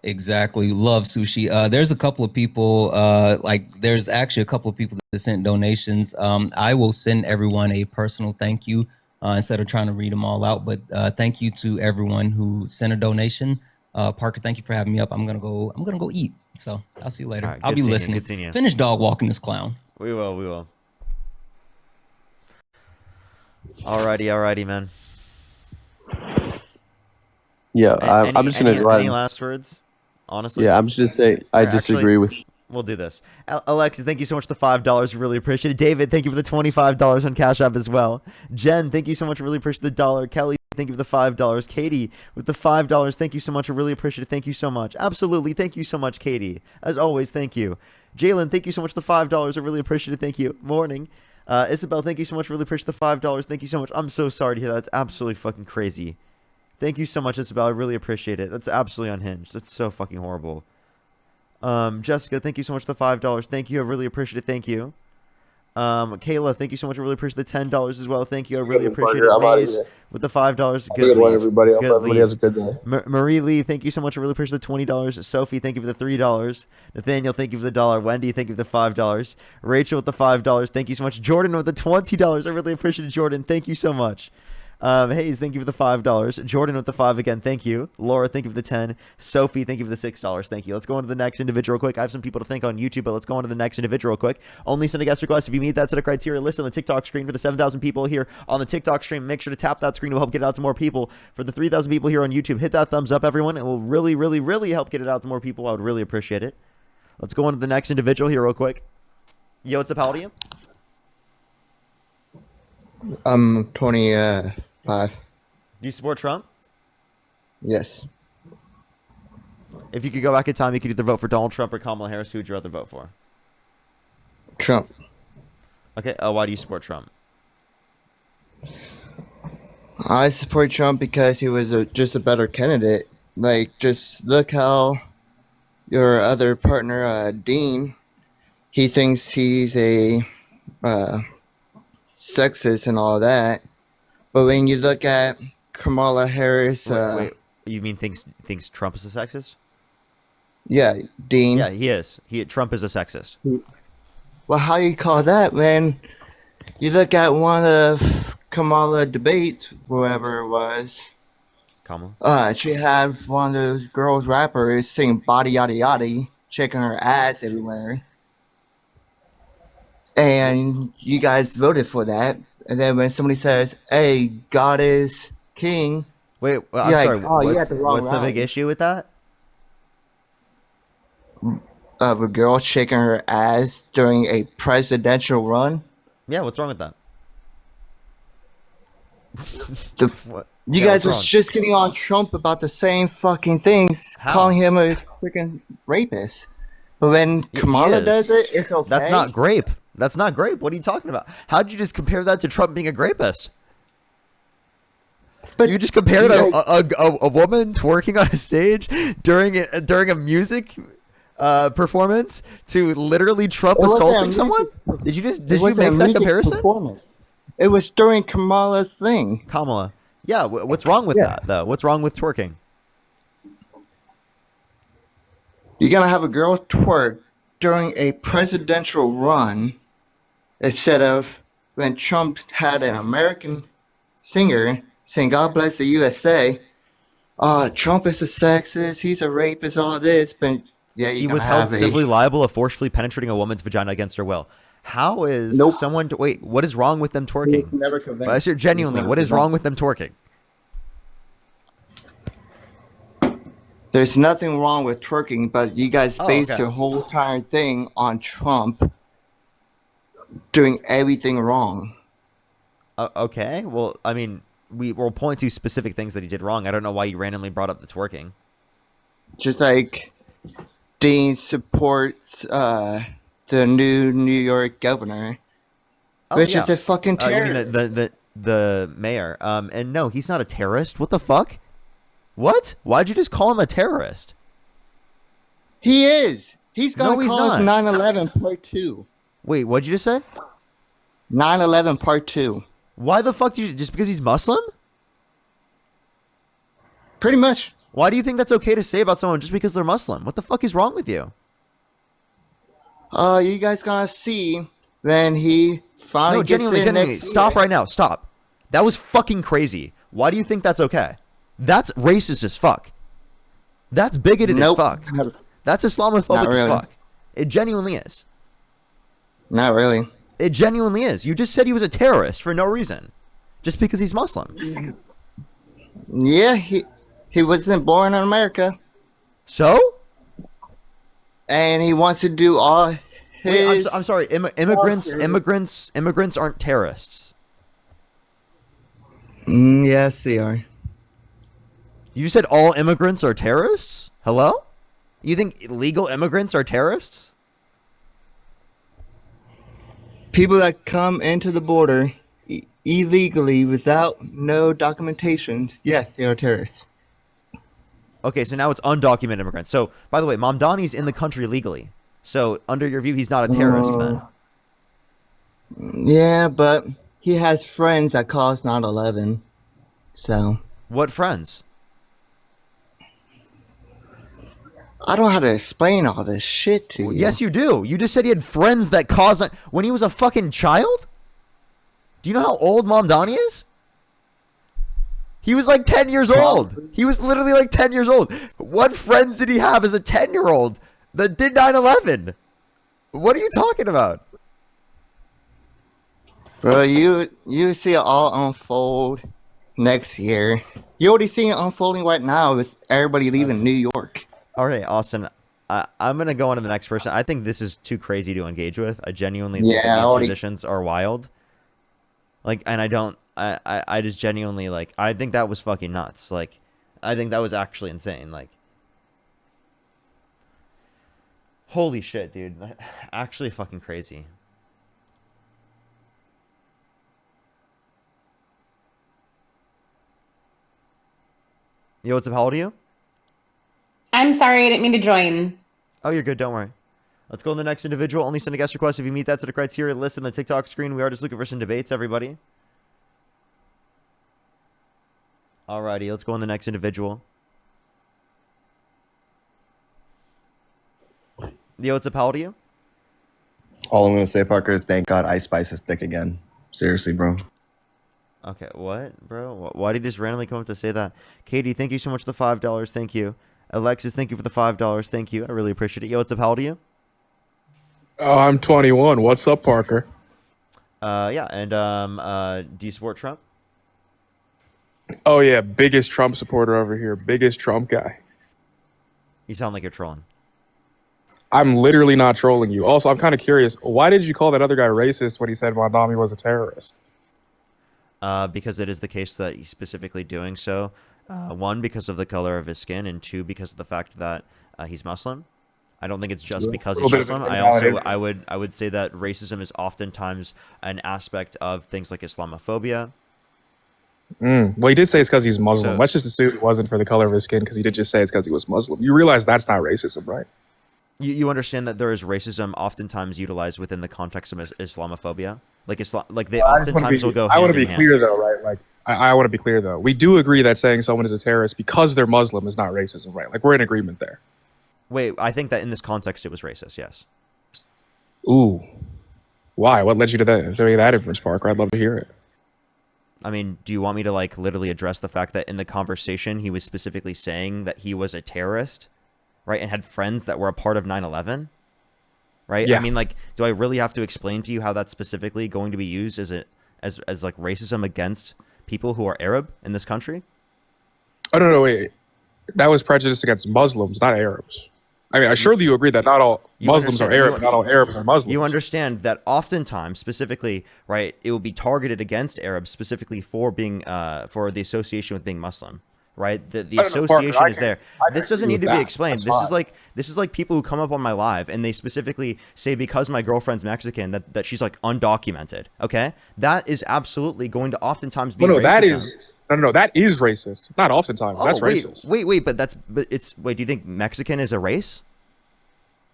Exactly. Love sushi. There's a couple of people. There's actually a couple of people that sent donations. I will send everyone a personal thank you instead of trying to read them all out. But thank you to everyone who sent a donation. Parker, thank you for having me up. I'm gonna go eat. So I'll see you later. Right, I'll be listening. Finish dog walking this clown. We will. Alrighty, man. Yeah, I'm just gonna go ahead. Any last words? Honestly. Yeah, I'm just gonna say I disagree with. We'll do this. Alexis, thank you so much for the $5. Really appreciate it. David, thank you for the $25 on Cash App as well. Jen, thank you so much. Really appreciate the dollar. Kelly, thank you for the $5. Katie, with the $5, thank you so much. I really appreciate it. Thank you so much. Absolutely. Thank you so much, Katie. As always, thank you. Jalen, thank you so much for the $5. I really appreciate it. Thank you. Morning. Isabel, thank you so much. Really appreciate the $5. Thank you so much. I'm so sorry to hear that. That's absolutely fucking crazy. Thank you so much, Isabel. I really appreciate it. That's absolutely unhinged. That's so fucking horrible. Jessica, thank you so much for the $5. Thank you. I really appreciate it. Thank you. Kayla, thank you so much. I really appreciate the $10 as well. Thank you. I really appreciate it. Maze with the $5. Good one, everybody. Hope everybody has a good day. Marie Lee, thank you so much. I really appreciate the $20. Sophie, thank you for the $3. Nathaniel, thank you for the $1. Wendy, thank you for the $5. Rachel with the $5. Thank you so much. Jordan with the $20. I really appreciate it, Jordan. Thank you so much. Hayes, thank you for the $5. Jordan with the 5 again, thank you. Laura, thank you for the 10. Sophie, thank you for the $6. Thank you. Let's go on to the next individual real quick. I have some people to thank on YouTube, but let's go on to the next individual real quick. Only send a guest request if you meet that set of criteria listed on the TikTok screen. For the 7,000 people here on the TikTok stream, make sure to tap that screen to help get it out to more people. For the 3,000 people here on YouTube, hit that thumbs up, everyone. It will really, really, really help get it out to more people. I would really appreciate it. Let's go on to the next individual here real quick. Yo, what's up, how old are you? I'm 25. Do you support Trump? Yes. If you could go back in time, you could either vote for Donald Trump or Kamala Harris. Who would you rather vote for? Trump. Okay. Why do you support Trump? I support Trump because he was just a better candidate. Like, just look how your other partner, Dean, he thinks he's a sexist and all that. But when you look at Kamala Harris, wait. You mean thinks Trump is a sexist? Yeah, Dean. Yeah, he is. Trump is a sexist. Well, how you call that when you look at one of Kamala debates, whoever it was? Kamala. She had one of those girls rappers singing "body yada yada," shaking her ass everywhere, and you guys voted for that. And then when somebody says, "Hey, God is king," wait, I'm sorry. What's the big issue with that? Of a girl shaking her ass during a presidential run. Yeah, what's wrong with that? You guys was just getting on Trump about the same fucking things, calling him a freaking rapist. But when Kamala does it, it's okay. That's not grape. That's not grape. What are you talking about? How'd you just compare that to Trump being a rapist? But you just compared a woman twerking on a stage during a music performance to literally Trump assaulting someone? Did you make that comparison? It was during Kamala's thing. Kamala. Yeah, what's wrong with that, though? What's wrong with twerking? You're going to have a girl twerk during a presidential run instead of when Trump had an American singer saying, "God bless the USA." Trump is a sexist, he's a rapist, all this. But yeah, he was held civilly liable of forcefully penetrating a woman's vagina against her will. How is someone... Wait, what is wrong with them twerking? Never convinced. Genuinely, what is wrong with them twerking? There's nothing wrong with twerking, but you guys base your whole entire thing on Trump doing everything wrong. Okay, well, I mean, we will point to specific things that he did wrong. I don't know why you randomly brought up the twerking. Just like Dean supports the new New York governor, which is a fucking terrorist. You mean the mayor? And no, he's not a terrorist. What the fuck? What? Why'd you just call him a terrorist? He is. He's going to call us 9/11 Part 2. Wait, what'd you just say? 9/11 Part 2. Why the fuck do you... Just because he's Muslim? Pretty much. Why do you think that's okay to say about someone just because they're Muslim? What the fuck is wrong with you? You guys gonna see when he finally gets in next year. Stop right now. Stop. That was fucking crazy. Why do you think that's okay? That's racist as fuck. That's bigoted as fuck. That's Islamophobic as fuck. It genuinely is. Not really. It genuinely is. You just said he was a terrorist for no reason. Just because he's Muslim. Yeah, he wasn't born in America. So? and he wants to do all his. Wait, I'm sorry. Immigrants aren't terrorists. Yes, they are. You said all immigrants are terrorists? Hello? You think illegal immigrants are terrorists? People that come into the border illegally without no documentation, yes, they are terrorists. Okay, so now it's undocumented immigrants. So, by the way, Mamdani's in the country legally. So, under your view, he's not a terrorist then. Yeah, but he has friends that caused 9/11. So. What friends? I don't know how to explain all this shit to you. Yes, you do. You just said he had friends that caused... When he was a fucking child? Do you know how old Mamdani is? He was like 10 years old. He was literally like 10 years old. What friends did he have as a 10-year-old that did 9/11? What are you talking about? Bro, you see it all unfold next year. You already seeing it unfolding right now with everybody leaving New York. All right, Austin. I'm going to go on to the next person. I think this is too crazy to engage with. I genuinely think that these positions are wild. Like, and I just genuinely, like, I think that was fucking nuts. Like, I think that was actually insane. Like, holy shit, dude. Actually fucking crazy. Yo, what's up? How old are you? I'm sorry, I didn't mean to join. Oh, you're good. Don't worry. Let's go on the next individual. Only send a guest request if you meet that set of criteria listed on the TikTok screen. We are just looking for some debates, everybody. Alrighty, let's go on the next individual. Yo, what's up? How old are you? All I'm going to say, Parker, is thank God Ice Spice is thick again. Seriously, bro. Okay, what, bro? Why did you just randomly come up to say that? Katie, thank you so much for the $5. Thank you. Alexis, thank you for the $5. Thank you. I really appreciate it. Yo, what's up? How old are you? Oh, I'm 21. What's up, Parker? Yeah, and do you support Trump? Oh, yeah, biggest Trump supporter over here. Biggest Trump guy. You sound like you're trolling. I'm literally not trolling you. Also, I'm kind of curious. Why did you call that other guy racist when he said Mondami was a terrorist? Because it is the case that he's specifically doing so. One, because of the color of his skin, and two, because of the fact that he's Muslim. I don't think it's just because he's Muslim. I would say that racism is oftentimes an aspect of things like Islamophobia. Well, he did say it's because he's Muslim. Let's just assume it wasn't for the color of his skin, because he did just say it's because he was Muslim. You realize that's not racism, right? You understand that there is racism oftentimes utilized within the context of Islamophobia? Like they oftentimes will go hand in hand. I want to be clear, though, right? Like, I want to be clear, though. We do agree that saying someone is a terrorist because they're Muslim is not racism, right? Like, we're in agreement there. Wait, I think that in this context it was racist, yes. Ooh. Why? What led you to that inference, Parker? I'd love to hear it. I mean, do you want me to, like, literally address the fact that in the conversation he was specifically saying that he was a terrorist, right, and had friends that were a part of 9/11? Right? Yeah. I mean, like, do I really have to explain to you how that's specifically going to be used as like racism against people who are Arab in this country? Oh, no, wait. That was prejudice against Muslims, not Arabs. I mean, surely you agree that not all Muslims are Arab, not all Arabs are Muslims. You understand that oftentimes, specifically, right, it will be targeted against Arabs specifically for being, for the association with being Muslim, right? The association is there. This doesn't need to be explained. This is like people who come up on my live and they specifically say because my girlfriend's Mexican that she's like undocumented. Okay, that is absolutely going to oftentimes be racism. That is racist. Not oftentimes. That's racist. Wait, do you think Mexican is a race?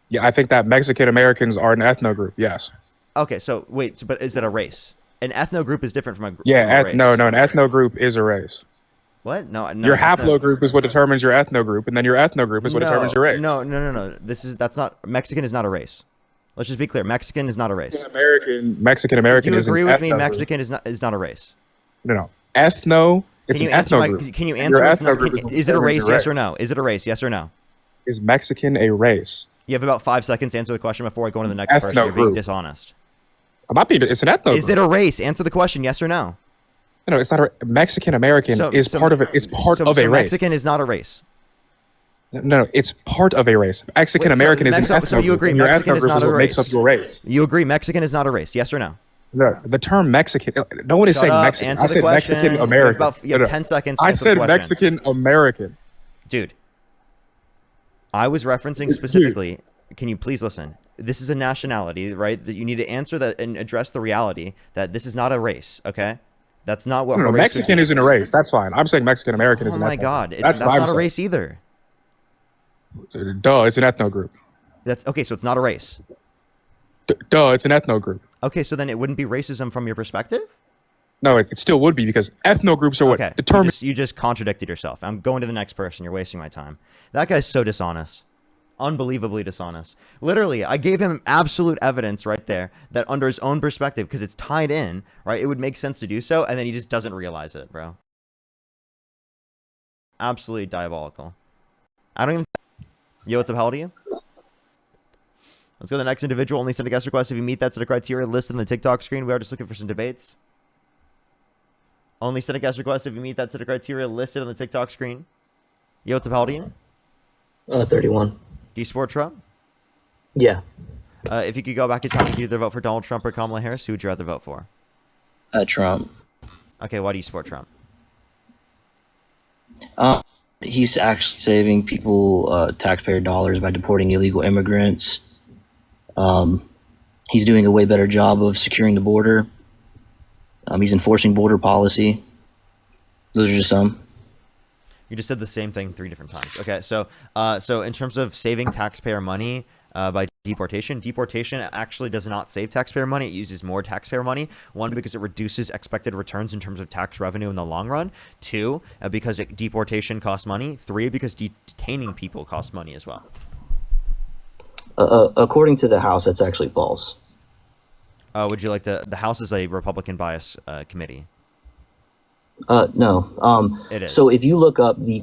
Yeah, I think that Mexican Americans are an ethno group. Yes. Okay, so wait, but is it a race? An ethno group is different from a race. No, an ethno group is a race. What? No. Your haplogroup is what determines your ethno group, and then your ethno group is what determines your race. No. That's not. Mexican is not a race. Let's just be clear. Mexican is not a race. Mexican American. Do you agree with me? Mexican is not a race. No. Ethno. It's an ethno group. Can you answer? Is it a race? Yes or no? Is it a race? Yes or no? Is Mexican a race? You have about 5 seconds to answer the question before I go on to the next person. You're being dishonest. I'm not being. It's an ethno group. Is it a race? Answer the question. Yes or no? No, it's not a Mexican American is part of it. It's part of a race. Mexican is not a race. No, it's part of a race. Mexican American is an ethno. So you agree Mexican is not a race? Makes up your race. You agree Mexican is not a race? Yes or no? No, the term Mexican. No one is saying Mexican. I said Mexican American. You have 10 seconds. I said Mexican American. Dude, I was referencing specifically. Can you please listen? This is a nationality, right? That you need to answer that and address the reality that this is not a race. Okay, that's not what. No, Mexican isn't a race. That's fine. I'm saying Mexican American is an ethno. Oh my God, that's not a race either. Duh, it's an ethno group. That's okay. So it's not a race. Duh, it's an ethno group. Okay, so then it wouldn't be racism from your perspective? No, it still would be because ethno groups are what determine. You just contradicted yourself. I'm going to the next person. You're wasting my time. That guy's so dishonest. Unbelievably dishonest. Literally, I gave him absolute evidence right there that under his own perspective, because it's tied in, right, it would make sense to do so, and then he just doesn't realize it, bro. Absolutely diabolical. I don't even... Yo, what's up? How old are you? Let's go to the next individual. Only send a guest request if you meet that set of criteria listed in the TikTok screen. We are just looking for some debates. Only send a guest request if you meet that set of criteria listed on the TikTok screen. Yo, what's up? How old are you? 31. Do you support Trump? Yeah. If you could go back in time and either vote for Donald Trump or Kamala Harris, who would you rather vote for? Trump. Okay, why do you support Trump? He's actually saving people taxpayer dollars by deporting illegal immigrants. He's doing a way better job of securing the border. He's enforcing border policy. Those are just some. You just said the same thing 3 different times. Okay, so in terms of saving taxpayer money by deportation actually does not save taxpayer money. It uses more taxpayer money. 1, because it reduces expected returns in terms of tax revenue in the long run. 2, because deportation costs money. 3, because detaining people costs money as well. According to the House, that's actually false. Would you like to? The House is a Republican bias committee. No. It is. So if you look up the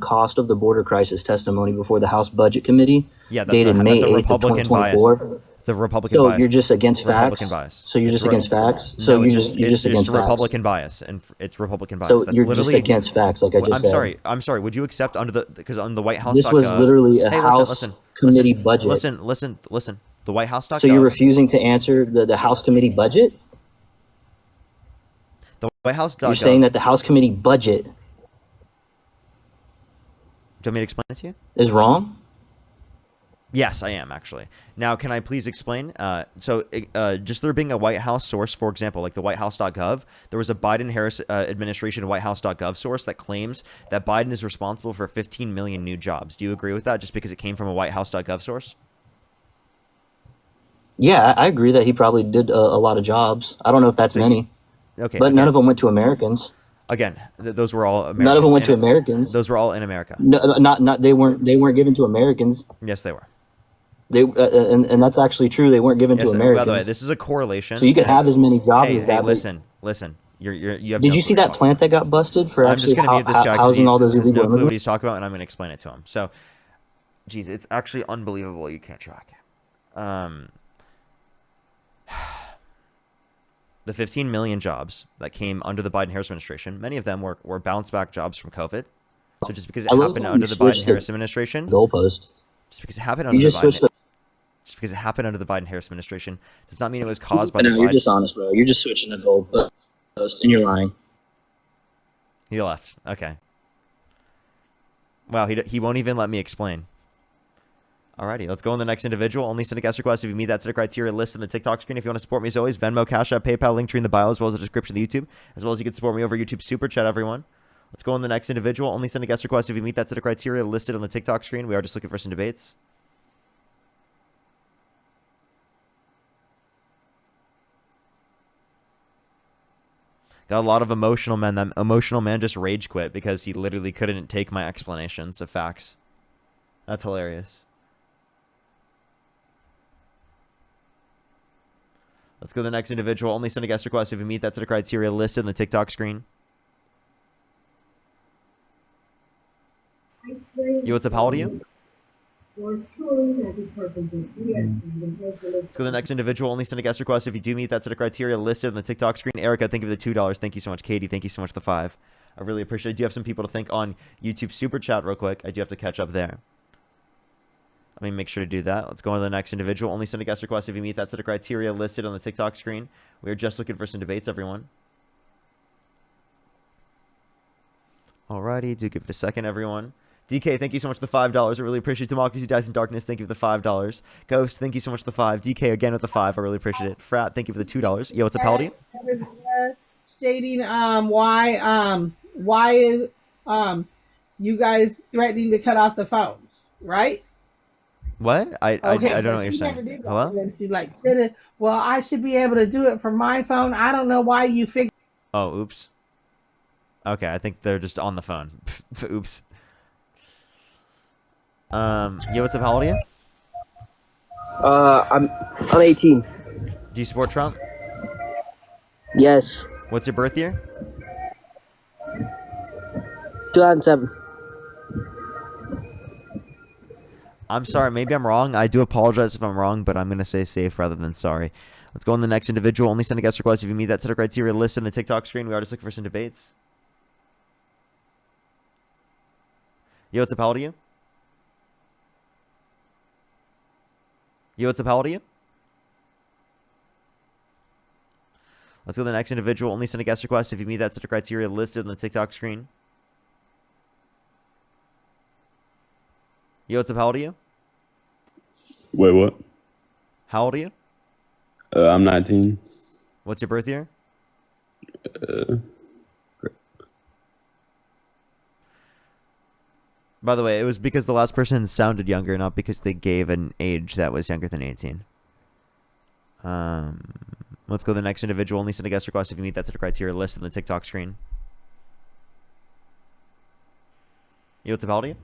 cost of the border crisis testimony before the House Budget Committee, dated May 8th of 2024. It's a Republican so bias. You're just against Republican facts. Bias. So you're just against facts. So no, you're just against facts. Republican bias, and it's Republican bias. So That's you're just against facts, like I just said. I'm sorry. Would you accept because on the White House? This was literally a House committee budget. Listen. The White House. So you're refusing to answer the House committee budget? The White House. You're saying that the House committee budget. Do you want me to explain it to you? Is wrong? Yes, I am actually. Now, can I please explain? Just there being a White House source, for example, like the whitehouse.gov, there was a Biden-Harris administration whitehouse.gov source that claims that Biden is responsible for 15 million new jobs. Do you agree with that just because it came from a whitehouse.gov source? Yeah, I agree that he probably did a lot of jobs. I don't know if that's many. Okay. But none of them went to Americans. Again, those were all Americans. None of them went to Americans. Those were all in America. No, they weren't given to Americans. Yes, they were. And that's actually true. They weren't given to Americans. By the way, this is a correlation. So you can have as many jobs as that. Listen. You have. Did you see that plant that got busted for actually housing all those illegal immigrants? What he's talking about, and I'm going to explain it to him. So, geez, it's actually unbelievable. You can't track. The 15 million jobs that came under the Biden-Harris administration, many of them were bounce-back jobs from COVID. So just because it happened under the Biden-Harris administration, goalpost. Just because it happened under just because it happened under the Biden-Harris administration does not mean it was caused by the Biden. You're dishonest, bro. You're just switching the goalpost, and you're lying. He left. Okay. Wow, he won't even let me explain. Alrighty, let's go on the next individual. Only send a guest request if you meet that set of criteria listed in the TikTok screen. If you want to support me as always, Venmo, Cash App, PayPal, link tree in the bio, as well as the description of the YouTube, as well as you can support me over YouTube Super Chat, everyone. Let's go on the next individual. Only send a guest request if you meet that set of criteria listed on the TikTok screen. We are just looking for some debates. Got a lot of emotional men. That emotional man just rage quit because he literally couldn't take my explanations of facts. That's hilarious. Let's go to the next individual. Only send a guest request if you meet that set of criteria listed in the TikTok screen. Yo, what's up? How old are you? Let's go to the next individual. Only send a guest request if you do meet that set of criteria listed in the TikTok screen. Erica, thank you for the $2. Thank you so much. Katie, thank you so much for the $5. I really appreciate it. I do have some people to thank on YouTube Super Chat real quick. I do have to catch up there. Let me make sure to do that. Let's go on to the next individual. Only send a guest request if you meet that set of criteria listed on the TikTok screen. We are just looking for some debates, everyone. Alrighty, do give it a second, everyone. DK, thank you so much for the $5. I really appreciate it. Democracy Dies in Darkness, thank you for the $5. Ghost, thank you so much for the 5. DK again with the 5. I really appreciate it. Frat, thank you for the $2. Yo, what's up, Paladin? Stating why is you guys threatening to cut off the phones, right? What? I don't know what you're saying. Hello? She's like, well, I should be able to do it from my phone. I don't know why you figured. Oh, oops. Okay, I think they're just on the phone. Oops. Yo, what's up? How old are you? I'm 18. Do you support Trump? Yes. What's your birth year? 2007. I'm sorry, maybe I'm wrong. I do apologize if I'm wrong, but I'm going to say safe rather than sorry. Let's go on to the next individual. Only send a guest request if you meet that set of criteria listed in the TikTok screen. We are just looking for some debates. Yo, what's up? How old are you? Yo, what's up? How old are you? Let's go to the next individual. Only send a guest request if you meet that set of criteria listed on the TikTok screen. Yo, what's up? How old are you? Wait, what? How old are you? I'm 19. What's your birth year? By the way, it was because the last person sounded younger, not because they gave an age that was younger than 18. Let's go to the next individual. Only send a guest request if you meet that set of criteria listed on the TikTok screen. Yo, what's up? How old are you?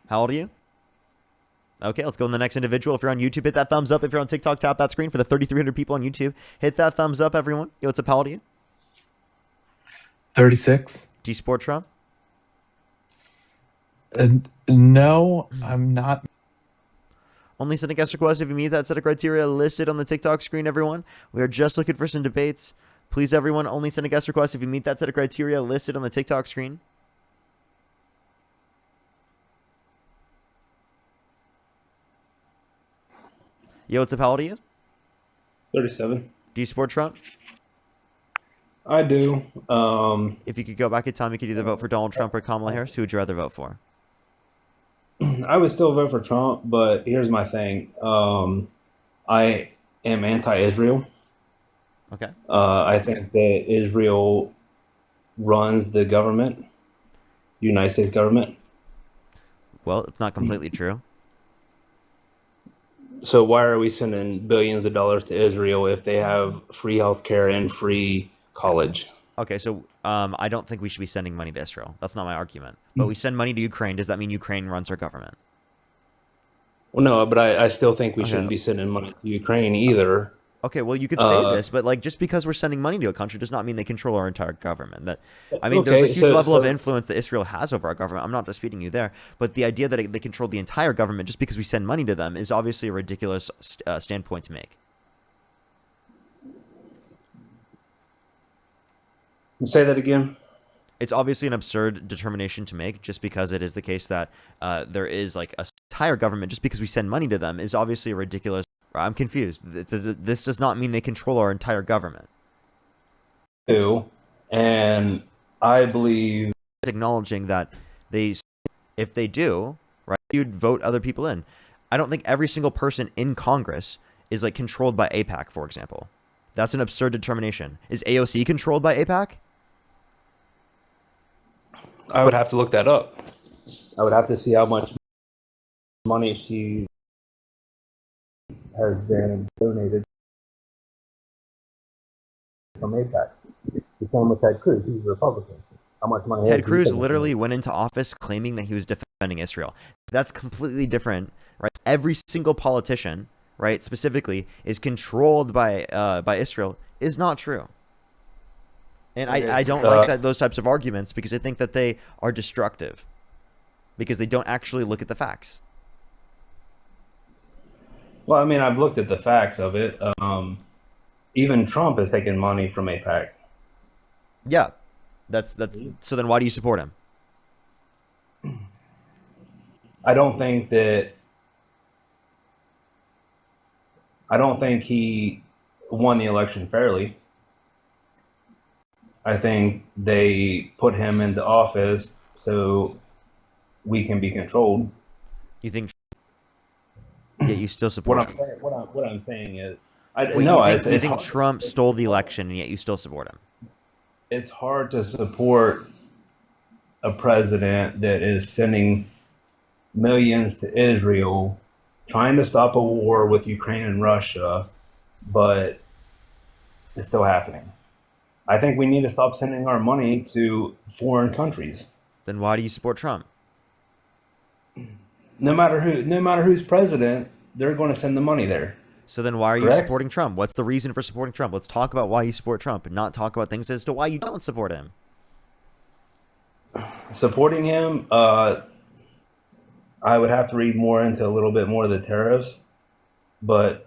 How old are you? Okay, let's go to the next individual. If you're on YouTube, hit that thumbs up. If you're on TikTok, tap that screen. For the 3,300 people on YouTube, hit that thumbs up, everyone. Yo, what's up? How old are you? 36. Do you support Trump? No, I'm not. Only send a guest request if you meet that set of criteria listed on the TikTok screen, everyone. We are just looking for some debates. Please, everyone, only send a guest request if you meet that set of criteria listed on the TikTok screen. Yo, what's up? How old are you? 37. Do you support Trump? I do. If you could go back in time, you could either vote for Donald Trump or Kamala Harris. Who would you rather vote for? I would still vote for Trump, but here's my thing. I am anti-Israel. Okay. I think that Israel runs the government, United States government. Well, it's not completely true. So why are we sending billions of dollars to Israel if they have free healthcare and free college? Okay, so I don't think we should be sending money to Israel. That's not my argument. But we send money to Ukraine. Does that mean Ukraine runs our government? Well, no, but I still think we shouldn't be sending money to Ukraine either. Okay, well, you could say this, but like just because we're sending money to a country does not mean they control our entire government. There's a huge level of influence that Israel has over our government. I'm not disputing you there, but the idea that they control the entire government just because we send money to them is obviously a ridiculous standpoint to make. Say that again. It's obviously an absurd determination to make just because it is the case that there is like a entire government just because we send money to them is obviously a ridiculous. I'm confused. This does not mean they control our entire government. And I believe acknowledging that if they do, right, you'd vote other people in. I don't think every single person in Congress is like controlled by AIPAC, for example. That's an absurd determination. Is AOC controlled by AIPAC? I would have to look that up. I would have to see how much money she has been donated from AIPAC. The same with Ted Cruz. He's a Republican. How much money? Ted Cruz literally went into office claiming that he was defending Israel. That's completely different, right? Every single politician, right, specifically, is controlled by Israel is not true. And I don't like those types of arguments because I think that they are destructive because they don't actually look at the facts. Well, I mean, I've looked at the facts of it. even Trump is taking money from APAC. Yeah, that's so. Then why do you support him? I don't think that. I don't think he won the election fairly. I think they put him into office so we can be controlled. You think? Yeah, you still support him. What I'm saying is, you think Trump stole the election, and yet you still support him. It's hard to support a president that is sending millions to Israel, trying to stop a war with Ukraine and Russia, but it's still happening. I think we need to stop sending our money to foreign countries. Then why do you support Trump? No matter who's president, they're going to send the money there. So then why are you supporting Trump? What's the reason for supporting Trump? Let's talk about why you support Trump and not talk about things as to why you don't support him. Supporting him, I would have to read more into a little bit more of the tariffs, but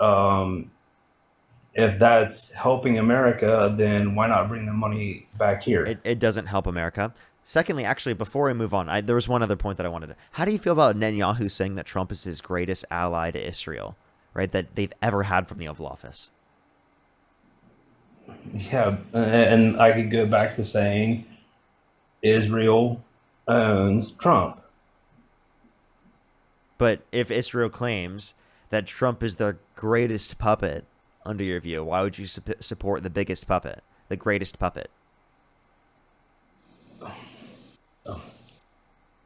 if that's helping America, then why not bring the money back here? It doesn't help America. Secondly, actually, before I move on, there was one other point that I wanted to. How do you feel about Netanyahu saying that Trump is his greatest ally to Israel, right? That they've ever had from the Oval Office? Yeah, and I could go back to saying Israel owns Trump. But if Israel claims that Trump is the greatest puppet, under your view, why would you support the biggest puppet, the greatest puppet?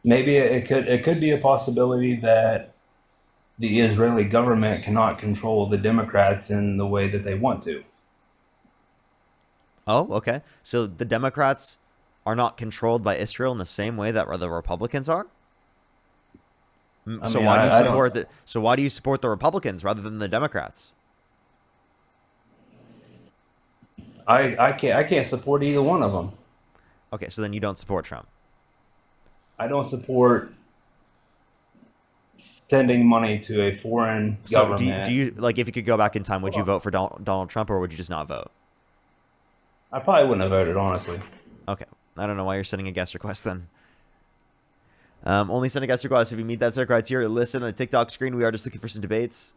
Maybe it could be a possibility that the Israeli government cannot control the Democrats in the way that they want to. Oh, okay. So the Democrats are not controlled by Israel in the same way that the Republicans are? So why do you support the Republicans rather than the Democrats? I can't support either one of them. Okay, so then you don't support Trump. I don't support sending money to a foreign government. Do you like, if you could go back in time, would you vote for Donald Trump, or would you just not vote? I probably wouldn't have voted, honestly. Okay, I don't know why you're sending a guest request then. Only send a guest request if you meet that set of criteria listed on the TikTok screen. We are just looking for some debates.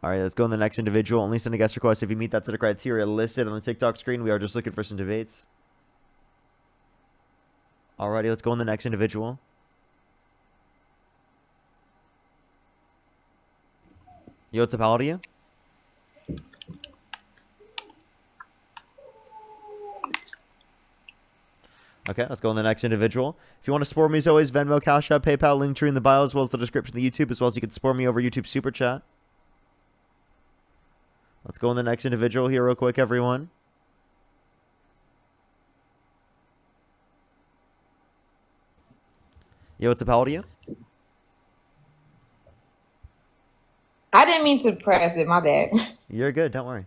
All right, let's go on the next individual. Only send a guest request if you meet that set of criteria listed on the TikTok screen. We are just looking for some debates. Alrighty, let's go on the next individual. Yo, what's up? How old are you? Okay, let's go on the next individual. If you want to support me, as always, Venmo, Cash App, PayPal, link tree in the bio, as well as the description of the YouTube, as well as you can support me over YouTube Super Chat. Let's go on the next individual here real quick, everyone. Yo, what's up? How old are you? I didn't mean to press it. My bad. You're good. Don't worry.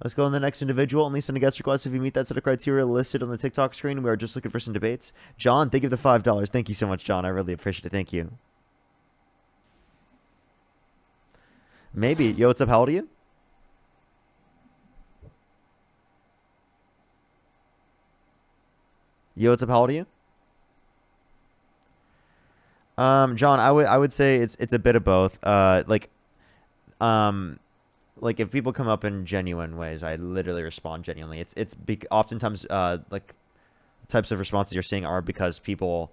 Let's go on the next individual. Only send a guest request if you meet that set of criteria listed on the TikTok screen. We are just looking for some debates. John, thank you for the $5. Thank you so much, John. I really appreciate it. Thank you. Maybe. Yo, what's up? How old are you? Yo, what's up? How old are you? John, I would say it's a bit of both. Like if people come up in genuine ways, I literally respond genuinely. It's oftentimes like types of responses you're seeing are because people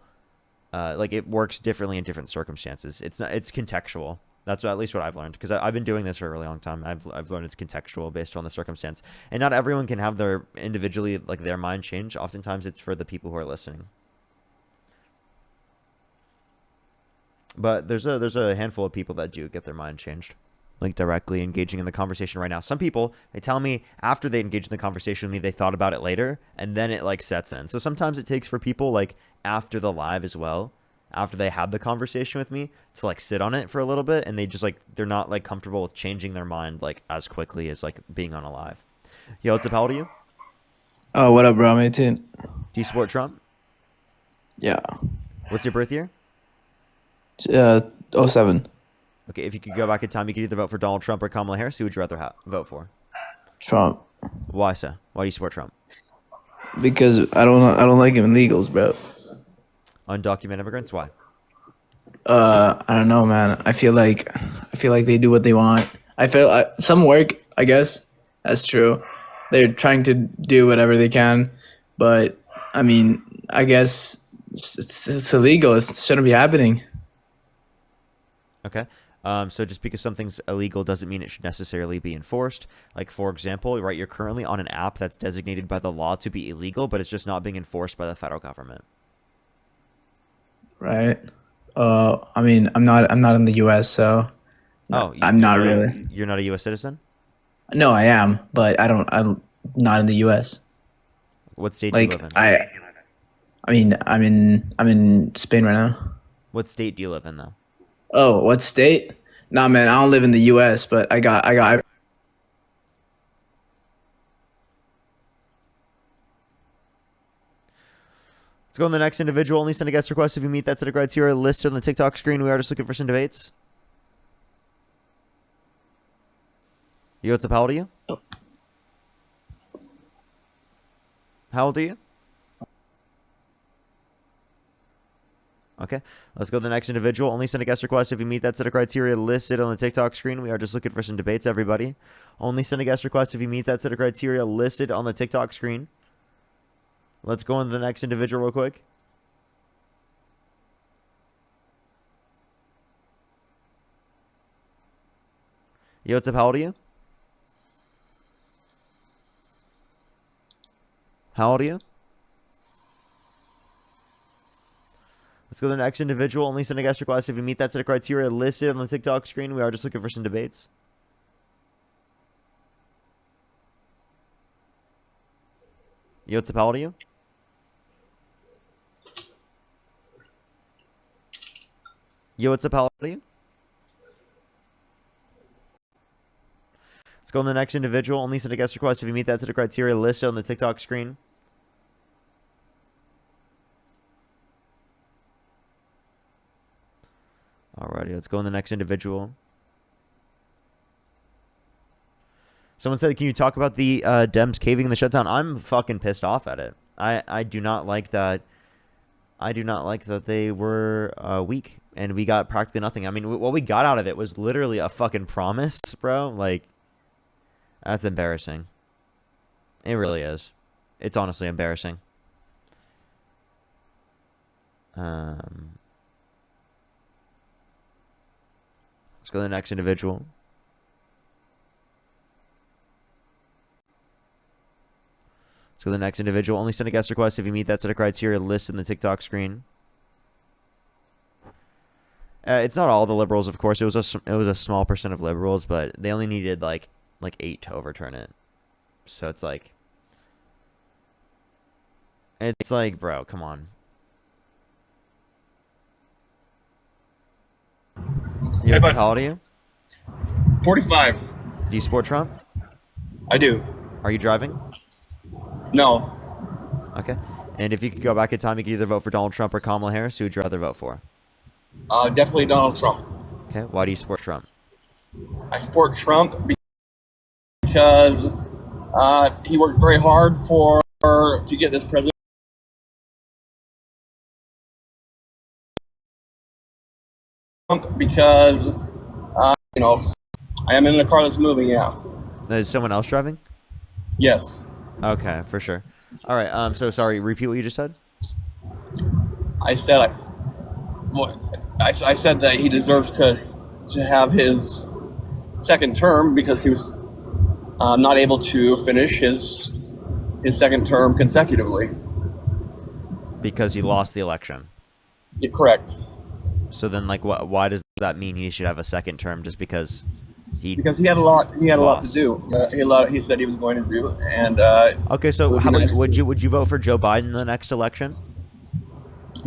like it works differently in different circumstances. It's contextual. That's at least what I've learned, because I've been doing this for a really long time. I've learned it's contextual based on the circumstance, and not everyone can have their individually like their mind change. Oftentimes, it's for the people who are listening. But there's a handful of people that do get their mind changed, like directly engaging in the conversation right now. Some people, they tell me after they engage in the conversation with me, they thought about it later, and then it like sets in. So sometimes it takes for people like after the live as well, after they had the conversation with me, to like sit on it for a little bit, and they just like they're not like comfortable with changing their mind like as quickly as like being on a live. Yo, what's up? How old are you? Oh, what up, bro? I'm 18. Do you support Trump? Yeah. What's your birth year? 07. Okay, if you could go back in time, you could either vote for Donald Trump or Kamala Harris. Who would you rather vote for? Trump. Why so? Why do you support Trump? Because I don't like him illegals, bro. Undocumented immigrants? Why? I don't know, man. I feel like they do what they want. I feel some work, I guess. That's true. They're trying to do whatever they can, but I mean, I guess it's illegal. It shouldn't be happening. Okay. So just because something's illegal doesn't mean it should necessarily be enforced. Like, for example, right, you're currently on an app that's designated by the law to be illegal, but it's just not being enforced by the federal government. Right. I mean, I'm not in the U.S., so I'm not really. You're not a U.S. citizen? No, I am, but I'm not in the U.S. What state do you live in? I mean, I'm in Spain right now. What state do you live in, though? Oh, what state? Nah, man, I don't live in the U.S., but I got. Let's go on the next individual. Only send a guest request if you meet that set of criteria listed on the TikTok screen. We are just looking for some debates. What's up? How old are you? How old are you? Okay, let's go to the next individual. Only send a guest request if you meet that set of criteria listed on the TikTok screen. We are just looking for some debates, everybody. Only send a guest request if you meet that set of criteria listed on the TikTok screen. Let's go on to the next individual real quick. What's up? How old are you? How old are you? Let's go to the next individual. Only send a guest request if you meet that set of criteria listed on the TikTok screen. We are just looking for some debates. What's up? How old are you? What's up? How old are you? Let's go on the next individual. Only send a guest request if you meet that set of criteria listed on the TikTok screen. Alrighty, let's go on the next individual. Someone said, can you talk about the Dems caving the shutdown? I'm fucking pissed off at it. I do not like that. I do not like that they were weak and we got practically nothing. I mean, what we got out of it was literally a fucking promise, bro. Like, that's embarrassing. It really is. It's honestly embarrassing. Let's go to the next individual. Let's go to the next individual. Only send a guest request if you meet that set of criteria listed in the TikTok screen. It's not all the liberals, of course. It was a small percent of liberals, but they only needed like 8 to overturn it. So it's like, bro, come on. Hey, bud. How old are you? 45. Do you support Trump? I do. Are you driving? No. Okay. And if you could go back in time, you could either vote for Donald Trump or Kamala Harris. Who would you rather vote for? Definitely Donald Trump. Okay. Why do you support Trump? I support Trump because he worked very hard to get this president. Because you know, I am in a car that's moving. Yeah. Is someone else driving? Yes. Okay, for sure. All right. So sorry. Repeat what you just said. I said I said that he deserves to have his second term because he was not able to finish his second term consecutively. Because he lost the election. You're correct. So then, like, why does that mean he should have a second term? Just because he had a lot to do. He said he was going to do, and okay. So how about, would you vote for Joe Biden in the next election?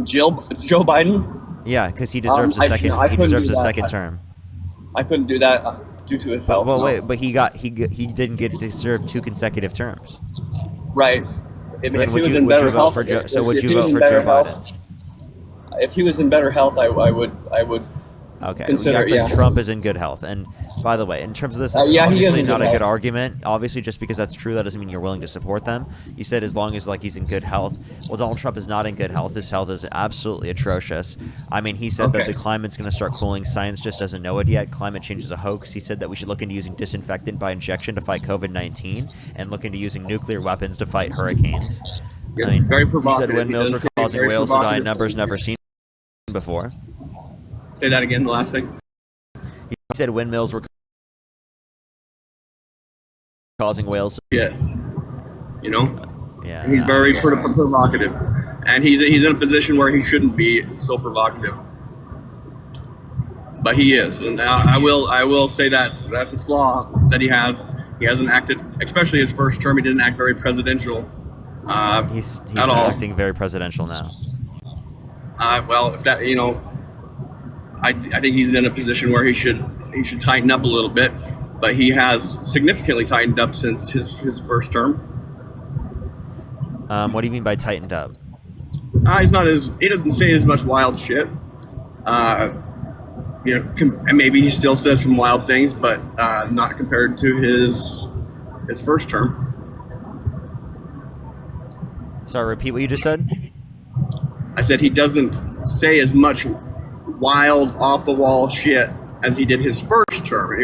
Joe Biden? Yeah, because he deserves a second. He deserves a second term. I couldn't do that due to his health. Well, wait, but he didn't get to serve 2 consecutive terms. Right. if he was in better health, would you vote for Joe Biden? If he was in better health, I would Okay, consider you act like Trump is in good health. And by the way, in terms of this is obviously not a good argument. Obviously, just because that's true, that doesn't mean you're willing to support them. You said as long as he's in good health. Well, Donald Trump is not in good health. His health is absolutely atrocious. I mean, he said that the climate's going to start cooling. Science just doesn't know it yet. Climate change is a hoax. He said that we should look into using disinfectant by injection to fight COVID-19 and look into using nuclear weapons to fight hurricanes. I mean, very he said windmills were causing whales to die in numbers never seen before. Say that again, the last thing. He said windmills were causing whales to... Yeah. You know? Yeah. And he's very provocative. And he's in a position where he shouldn't be so provocative. But he is. And I will say that's a flaw that he has. He hasn't acted, especially his first term, he didn't act very presidential he's at all. Acting very presidential now. Well, if that, I think he's in a position where he should tighten up a little bit, but he has significantly tightened up since his first term. What do you mean by tightened up? He doesn't say as much wild shit. And maybe he still says some wild things, but not compared to his first term. Sorry, repeat what you just said. I said he doesn't say as much wild, off-the-wall shit as he did his first term.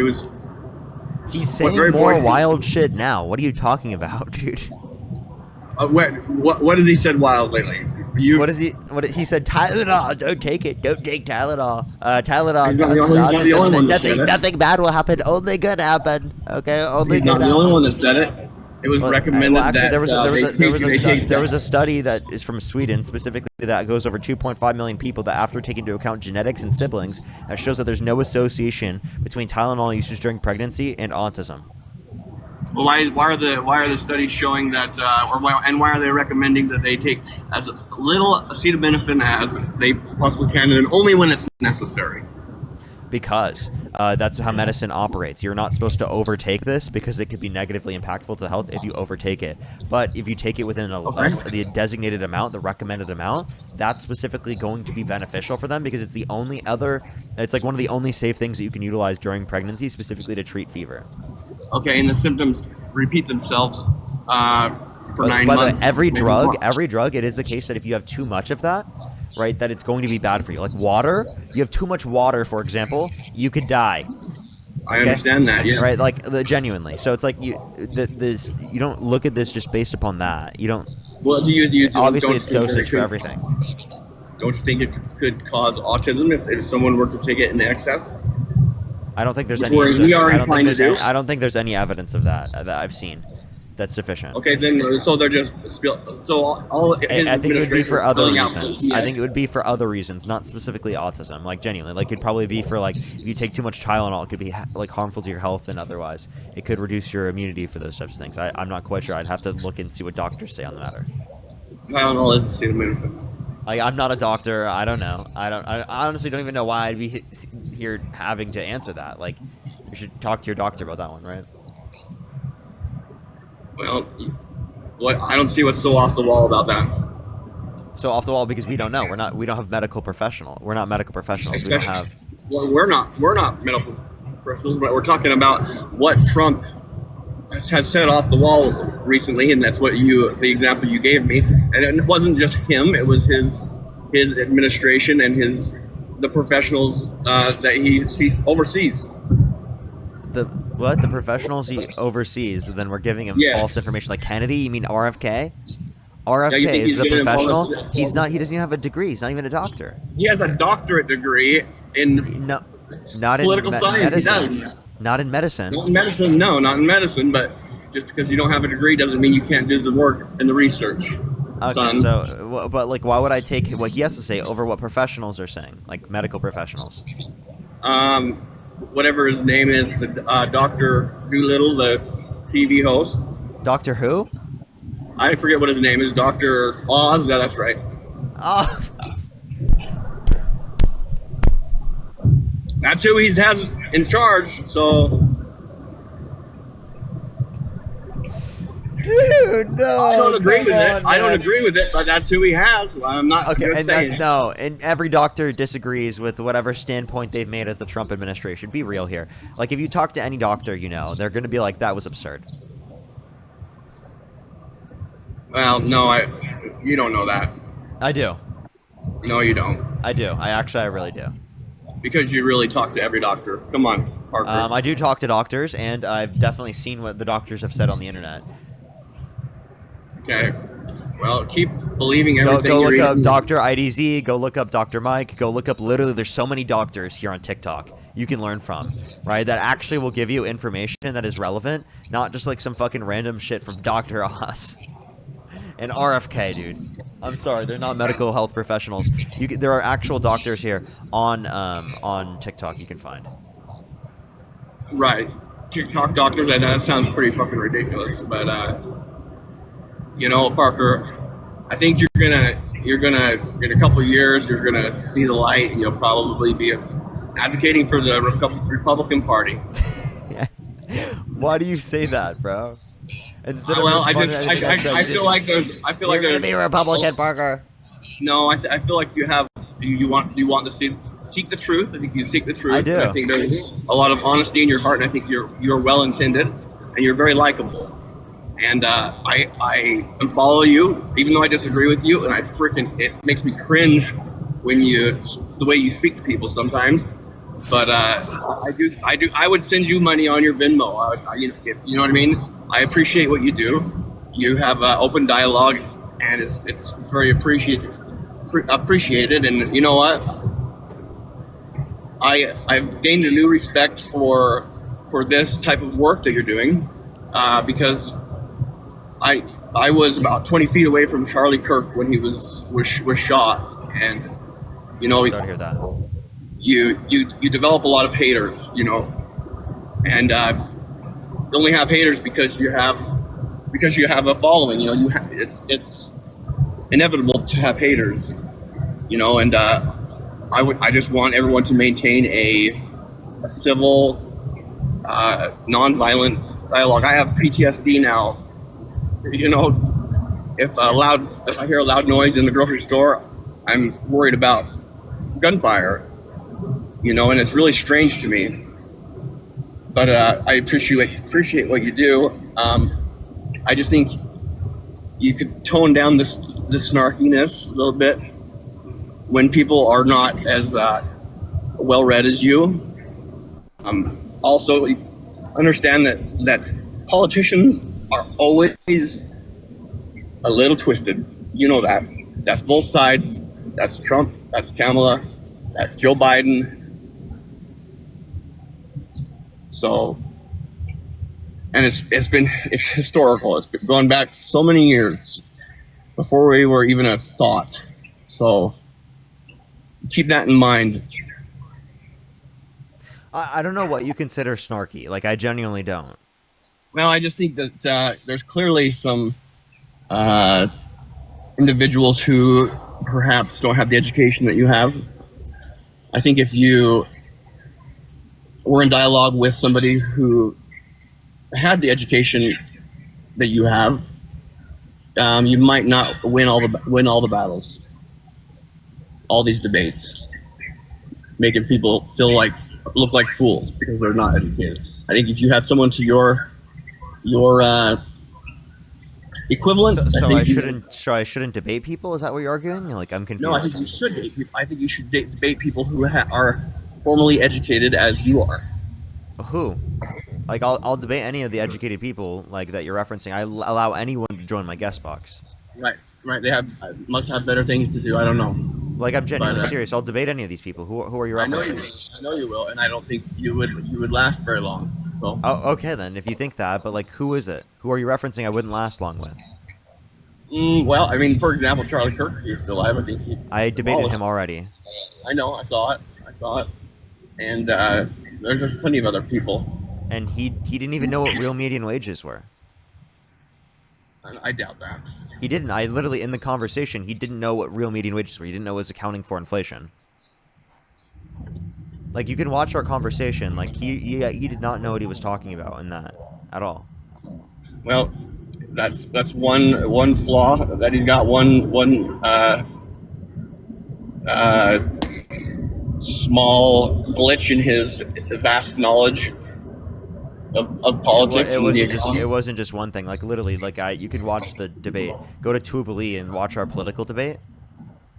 He's saying more wild shit now. What are you talking about, dude? What has he said wild lately? What he said? Tylenol, don't take it. Don't take Tylenol. Tylenol. He's not the only one that said it. Nothing bad will happen. Only good happen. Okay, only He's good. Not the only one that said it. It was recommended that there was a study that is from Sweden specifically that goes over 2.5 million people that after taking into account genetics and siblings that shows that there's no association between Tylenol usage during pregnancy and autism. Well, why are the studies showing that, and why are they recommending that they take as little acetaminophen as they possibly can, and only when it's necessary? Because that's how medicine operates. You're not supposed to overtake this because it could be negatively impactful to health if you overtake it. But if you take it within the designated amount, the recommended amount, that's specifically going to be beneficial for them because it's one of the only safe things that you can utilize during pregnancy, specifically to treat fever. Okay, and the symptoms repeat themselves for 9 months. By the way, every drug, it is the case that if you have too much of that, right, that it's going to be bad for you. Like water, you have too much water, for example, you could die. I understand that, yeah. Right, genuinely. So it's like you don't look at this just based upon that. You don't. Well, do you obviously it's dosage for everything. Don't you think it could cause autism if someone were to take it in excess? I don't think there's any. I don't think there's any evidence of that I've seen that's sufficient. Okay, then so they're just all. I think it would be for other reasons. I think it would be for other reasons, not specifically autism. Like genuinely, it'd probably be for if you take too much Tylenol, it could be harmful to your health, and otherwise, it could reduce your immunity for those types of things. I'm not quite sure. I'd have to look and see what doctors say on the matter. Tylenol is acetaminophen. I'm not a doctor. I don't know. I honestly don't even know why I'd be here having to answer that. You should talk to your doctor about that one, right? Well, I don't see what's so off the wall about that. So off the wall because we don't know. We don't have medical professionals. We're not medical professionals. We don't have. Well, we're not medical professionals, but we're talking about what Trump has said off the wall recently, and that's the example you gave me. And it wasn't just him; it was his administration and the professionals that he oversees. The professionals he oversees? Then we're giving him false information, like Kennedy. You mean RFK? RFK is the professional. He's not. He doesn't even have a degree. He's not even a doctor. He has a doctorate degree in not political in science. medicine. He does. Not in medicine. Not in medicine. No, not in medicine. But just because you don't have a degree doesn't mean you can't do the work and the research. Okay, son. So, but why would I take what he has to say over what professionals are saying, like medical professionals? Whatever his name is, the Dr. Doolittle, the TV host. Doctor who? I forget what his name is. Dr. Oz. Yeah, that's right. That's who he has in charge. So, dude, Dude, no. I don't agree with it. On, I don't agree with it, but that's who he has. I'm not okay, just and saying. no, and every doctor disagrees with whatever standpoint they've made as the Trump administration. Be real here. Like, if you talk to any doctor, you know, they're going to be like, that was absurd. Well, no, you don't know that. I do. No, you don't. I do. I really do. Because you really talk to every doctor. Come on, Parker. I do talk to doctors, and I've definitely seen what the doctors have said on the internet. Okay. Well, keep believing everything go you're look up reading. Dr. IDZ. Go look up Dr. Mike. Go look up, literally, there's so many doctors here on TikTok you can learn from, right? That actually will give you information that is relevant, not just like some fucking random shit from Dr. Oz and RFK, dude. I'm sorry, they're not medical health professionals. There are actual doctors here on TikTok you can find. Right. TikTok doctors, I know that sounds pretty fucking ridiculous, but you know, Parker, I think you're gonna in a couple of years you're gonna see the light, and you'll probably be advocating for the Republican Party. Why do you say that, bro? Instead well, of I feel like there's you're gonna be a Republican, Parker. No, I feel like you want to seek the truth. I think you seek the truth. I do. And I think there's a lot of honesty in your heart, and I think you're well intended, and you're very likable. And I follow you, even though I disagree with you, and it makes me cringe when the way you speak to people sometimes. But I would send you money on your Venmo. If you know what I mean. I appreciate what you do. You have open dialogue, and it's very appreciated. And you know what? I've gained a new respect for this type of work that you're doing, because I was about 20 feet away from Charlie Kirk when he was shot, and you know, sorry to hear that. You develop a lot of haters, you know, and you only have haters because you have a following. You know, it's inevitable to have haters, you know, and I just want everyone to maintain a civil, non-violent dialogue. I have PTSD now. You know, if I hear a loud noise in the grocery store, I'm worried about gunfire. You know, and it's really strange to me. But I appreciate what you do. I just think you could tone down this snarkiness a little bit when people are not as well read as you. Also, understand that politicians are always a little twisted. You know that. That's both sides. That's Trump. That's Kamala. That's Joe Biden. So, and it's historical. It's been going back so many years before we were even a thought. So keep that in mind. I don't know what you consider snarky. Like, I genuinely don't. Well, I just think that there's clearly some individuals who perhaps don't have the education that you have. I think if you were in dialogue with somebody who had the education that you have, you might not win all the battles. All these debates, making people look like fools because they're not educated. I think if you had someone to your equivalent, I shouldn't debate people. Is that what you're arguing? Like, I'm confused. No, I think you should debate people. I think you should debate people who are formally educated as you are. Who? Like, I'll debate any of the educated people like that you're referencing. I allow anyone to join my guest box. Right. They must have better things to do. I don't know. Like, I'm genuinely serious. I'll debate any of these people. Who are you referencing? I know you will, and I don't think you would last very long. So. Oh, okay then. If you think that, but like, who is it? Who are you referencing? I wouldn't last long with. Well, I mean, for example, Charlie Kirk. He's still alive. I debated him already. I know. I saw it, and there's just plenty of other people. And he didn't even know what real median wages were. I doubt that. He didn't. I literally, in the conversation, he didn't know what real median wages were. He didn't know it was accounting for inflation. Like, you can watch our conversation. Like, he did not know what he was talking about in that at all. Well, that's one flaw that he's got. One small glitch in his vast knowledge of politics and the economy. It wasn't just one thing. Like literally, like you can watch the debate. Go to Twoobly and watch our political debate.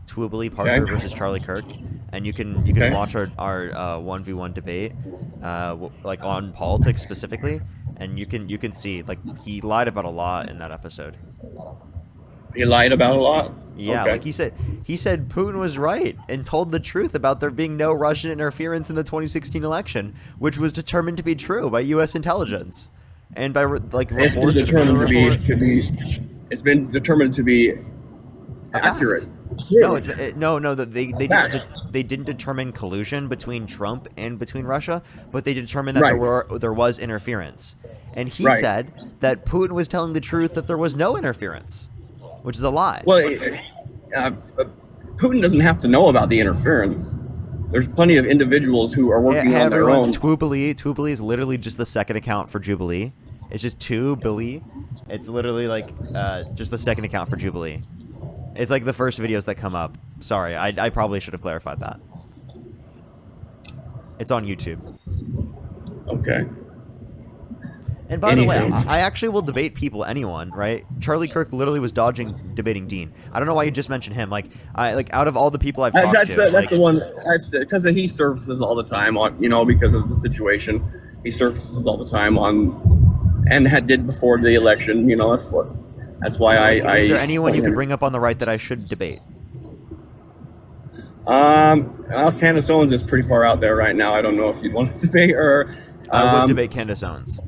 Twoobly Parker versus Charlie Kirk, and you can watch our 1v1 debate, like on politics specifically, and you can see like he lied about a lot in that episode. He lied about a lot. Yeah, like he said Putin was right and told the truth about there being no Russian interference in the 2016 election, which was determined to be true by U.S. intelligence and by like it's been determined it's been determined to be accurate. No, they didn't determine collusion between Trump and between Russia, but they determined that there was interference, and he said that Putin was telling the truth that there was no interference, which is a lie. Well, Putin doesn't have to know about the interference. There's plenty of individuals who are working on their own. Twoobly is literally just the second account for Jubilee. It's just Twoobly. It's literally like just the second account for Jubilee. It's like the first videos that come up. Sorry, I probably should have clarified that. It's on YouTube. Okay. And by the way, I actually will debate anyone, right? Charlie Kirk literally was dodging debating Dean. I don't know why you just mentioned him. Like out of all the people I've talked to, that's the one. That's because he surfaces all the time on, because of the situation. He surfaces all the time on, and did before the election. That's why Is there anyone you could bring up on the right that I should debate? Candace Owens is pretty far out there right now. I don't know if you'd want to debate her. I would debate Candace Owens.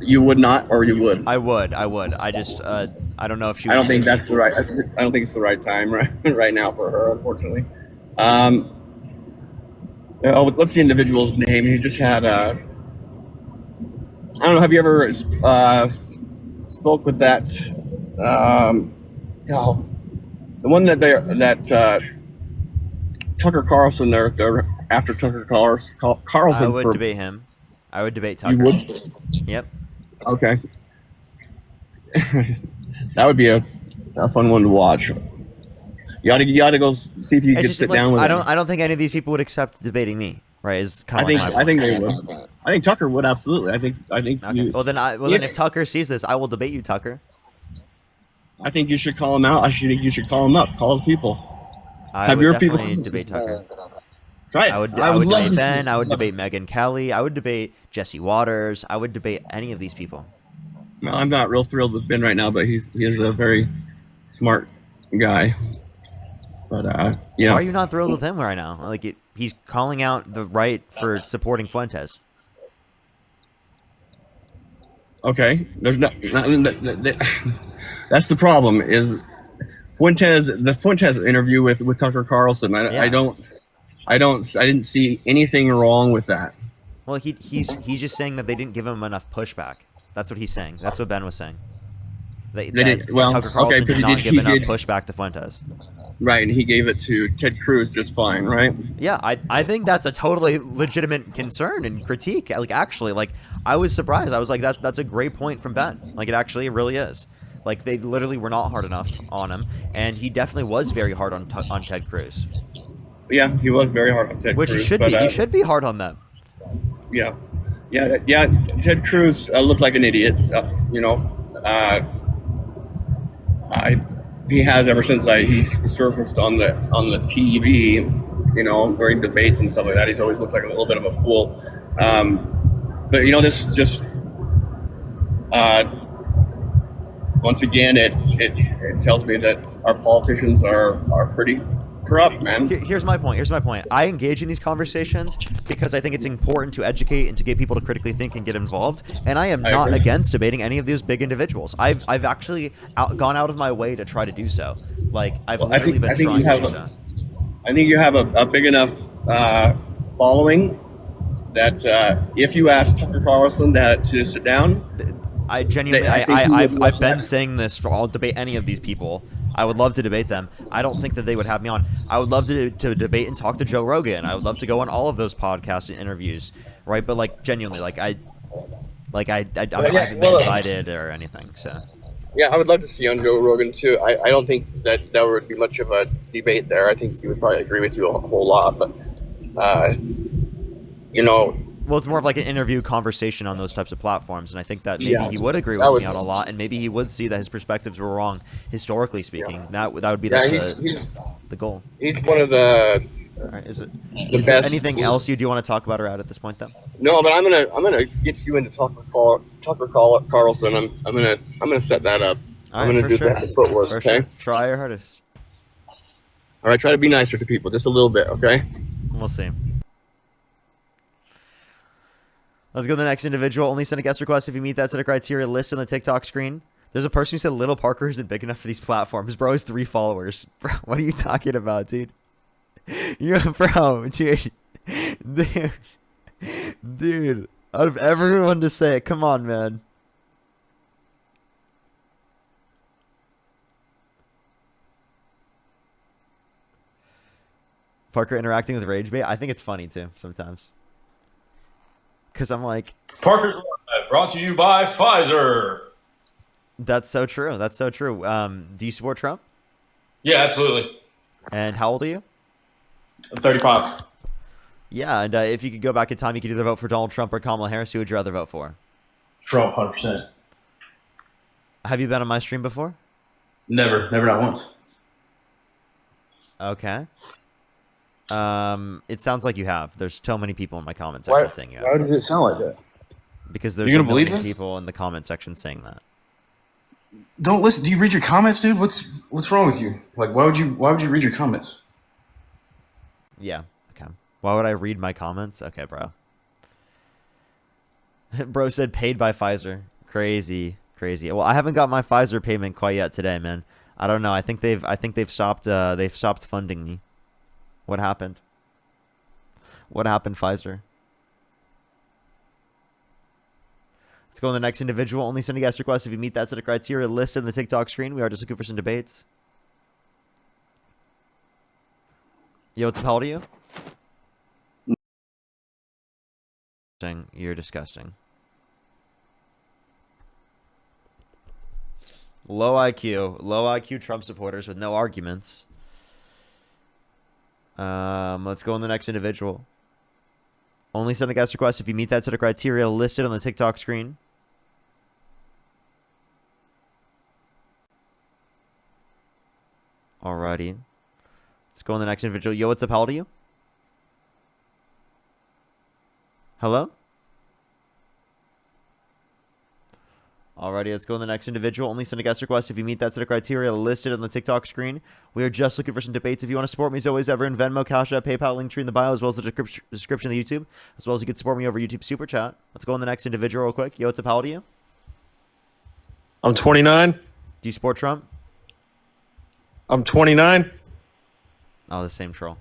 You would not, or you would? I would. I just I don't know if she. I don't think that's the right. I don't think it's the right time right now for her, unfortunately. What's the individual's name? He just had I don't know. Have you ever spoke with that? The one that Tucker Carlson. They're after Tucker Carlson. I would debate him. I would debate Tucker. You would? Yep. Okay. That would be a fun one to watch. You ought to go see if you can sit down with him. I don't think any of these people would accept debating me. Right? I think they would. I think Tucker would absolutely. I think. Okay. Then if Tucker sees this, I will debate you, Tucker. I think you should call him out. I think you should call him up. Call his people. I would definitely debate Tucker. Right. I would debate Ben. I would debate Megyn Kelly. I would debate Jesse Waters. I would debate any of these people. Well, I'm not real thrilled with Ben right now, but he's a very smart guy. But Why are you not thrilled with him right now? Like he's calling out the right for supporting Fuentes. Okay, there's not that's the problem is the Fuentes interview with Tucker Carlson. I didn't see anything wrong with that. Well, he's just saying that they didn't give him enough pushback. That's what he's saying. That's what Ben was saying. Tucker Carlson did not give enough pushback to Fuentes. Right, and he gave it to Ted Cruz just fine, right? Yeah, I think that's a totally legitimate concern and critique. Like, I was surprised. I was like, that's a great point from Ben. Like, it actually really is. Like, they literally were not hard enough on him, and he definitely was very hard on Ted Cruz. Yeah, he was very hard on Ted Cruz. Which he should be. He should be hard on them. Yeah. Ted Cruz looked like an idiot. He has ever since he's surfaced on the TV, during debates and stuff like that. He's always looked like a little bit of a fool. But this just once again it tells me that our politicians are pretty corrupt, man. Here's my point. I engage in these conversations because I think it's important to educate and to get people to critically think and get involved. And I am not against debating any of these big individuals. I've actually gone out of my way to try to do so. Like I've literally been trying to do so. I think you have a big enough following that if you ask Tucker Carlson to sit down, I genuinely, I've been saying this. I'll debate any of these people. I would love to debate them. I don't think that they would have me on. I would love to debate and talk to Joe Rogan. I would love to go on all of those podcasts and interviews, right? But genuinely, Like I haven't been invited or anything. So. Yeah, I would love to see on Joe Rogan too. I don't think that there would be much of a debate there. I think he would probably agree with you a whole lot, but Well, it's more of like an interview conversation on those types of platforms, and I think that maybe he would agree with me on a lot, and maybe he would see that his perspectives were wrong, historically speaking. That would be the goal. He's one of the. All right, is best. There anything else you do want to talk about or add at this point, though? No, but I'm gonna get you into Tucker Carlson. I'm gonna set that up. I'm gonna do the footwork. For okay. Sure. Try your hardest. All right, try to be nicer to people just a little bit, okay? We'll see. Let's go to the next individual. Only send a guest request if you meet that set of criteria listed on the TikTok screen. There's a person who said Little Parker isn't big enough for these platforms. Bro has 3 followers. Bro, what are you talking about, dude? You're bro, dude. Dude. Out of everyone to say it, come on, man. Parker interacting with Rage Bait. I think it's funny too sometimes. Because I'm like, Parker's brought to you by Pfizer. That's so true. That's so true. Do you support Trump? Yeah, absolutely. And how old are you? 35. Yeah, and if you could go back in time, you could either vote for Donald Trump or Kamala Harris. Who would you rather vote for? Trump, 100%. Have you been on my stream before? Never, not once. Okay. It sounds like you have. There's so many people in my comment section saying you have. Why does it sound like that? Because there's so many people in the comment section saying that. Don't listen. Do you read your comments, dude? What's wrong with you? Like, why would you read your comments? Yeah. Okay. Why would I read my comments? Okay, bro. Bro said paid by Pfizer. Crazy. Well, I haven't got my Pfizer payment quite yet today, man. I don't know. I think they've stopped funding me. What happened? What happened, Pfizer? Let's go on the next individual. Only send a guest request if you meet that set of criteria listed in the TikTok screen. We are just looking for some debates. Yo, what's up? How old are you? You're disgusting. Low IQ Trump supporters with no arguments. Let's go on the next individual. Only send a guest request if you meet that set of criteria listed on the TikTok screen. Alrighty. Let's go on the next individual. Yo, what's up? How old are you? Hello? Alrighty, let's go on the next individual. Only send a guest request if you meet that set of criteria listed on the TikTok screen. We are just looking for some debates. If you want to support me as always ever in Venmo, Cash App, PayPal, link tree in the bio, as well as the description of the YouTube, as well as you can support me over YouTube Super Chat. Let's go on the next individual real quick. Yo, what's up? How old are you? I'm 29. Do you support Trump? I'm 29. Oh, the same troll.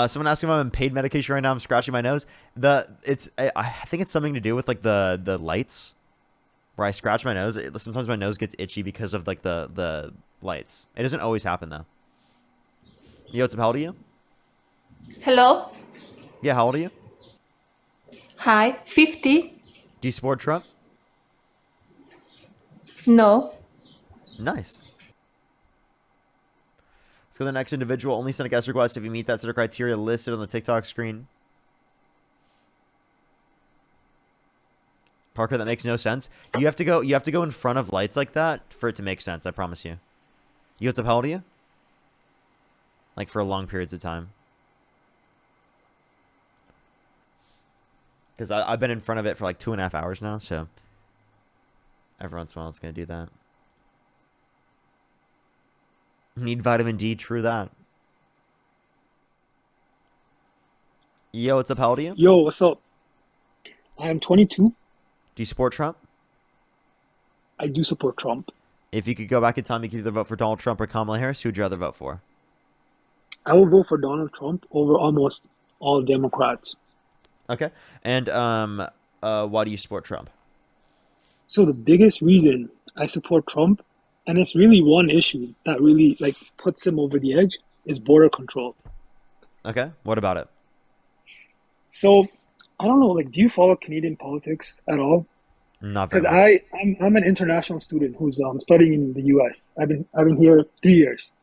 Someone asking if I'm on paid medication right now. I'm scratching my nose. I think it's something to do with like the lights, where I scratch my nose. Sometimes my nose gets itchy because of like the lights. It doesn't always happen though. Yo, what's up? How old are you? Hello. Yeah, how old are you? Hi, 50. Do you support Trump? No. Nice. Let's go to the next individual. Only send a guest request if you meet that set of criteria listed on the TikTok screen. Parker, that makes no sense. You have to go in front of lights like that for it to make sense, I promise you. You what's up? How old are you? Like for long periods of time. Because I've been in front of it for like 2.5 hours now, so every once in a while it's going to do that. Need vitamin D, true that. Yo, what's up? How old are you? Yo, what's up? I am 22. Do you support Trump? I do support Trump. If you could go back in time, you could either vote for Donald Trump or Kamala Harris. Who would you rather vote for? I will vote for Donald Trump over almost all Democrats. Okay. And why do you support Trump? So the biggest reason I support Trump and it's really one issue that really like puts him over the edge is border control. Okay, what about it? So I don't know, like, do you follow Canadian politics at all? Not very Because much. I'm an international student who's studying in the U.S. I've been here 3 years.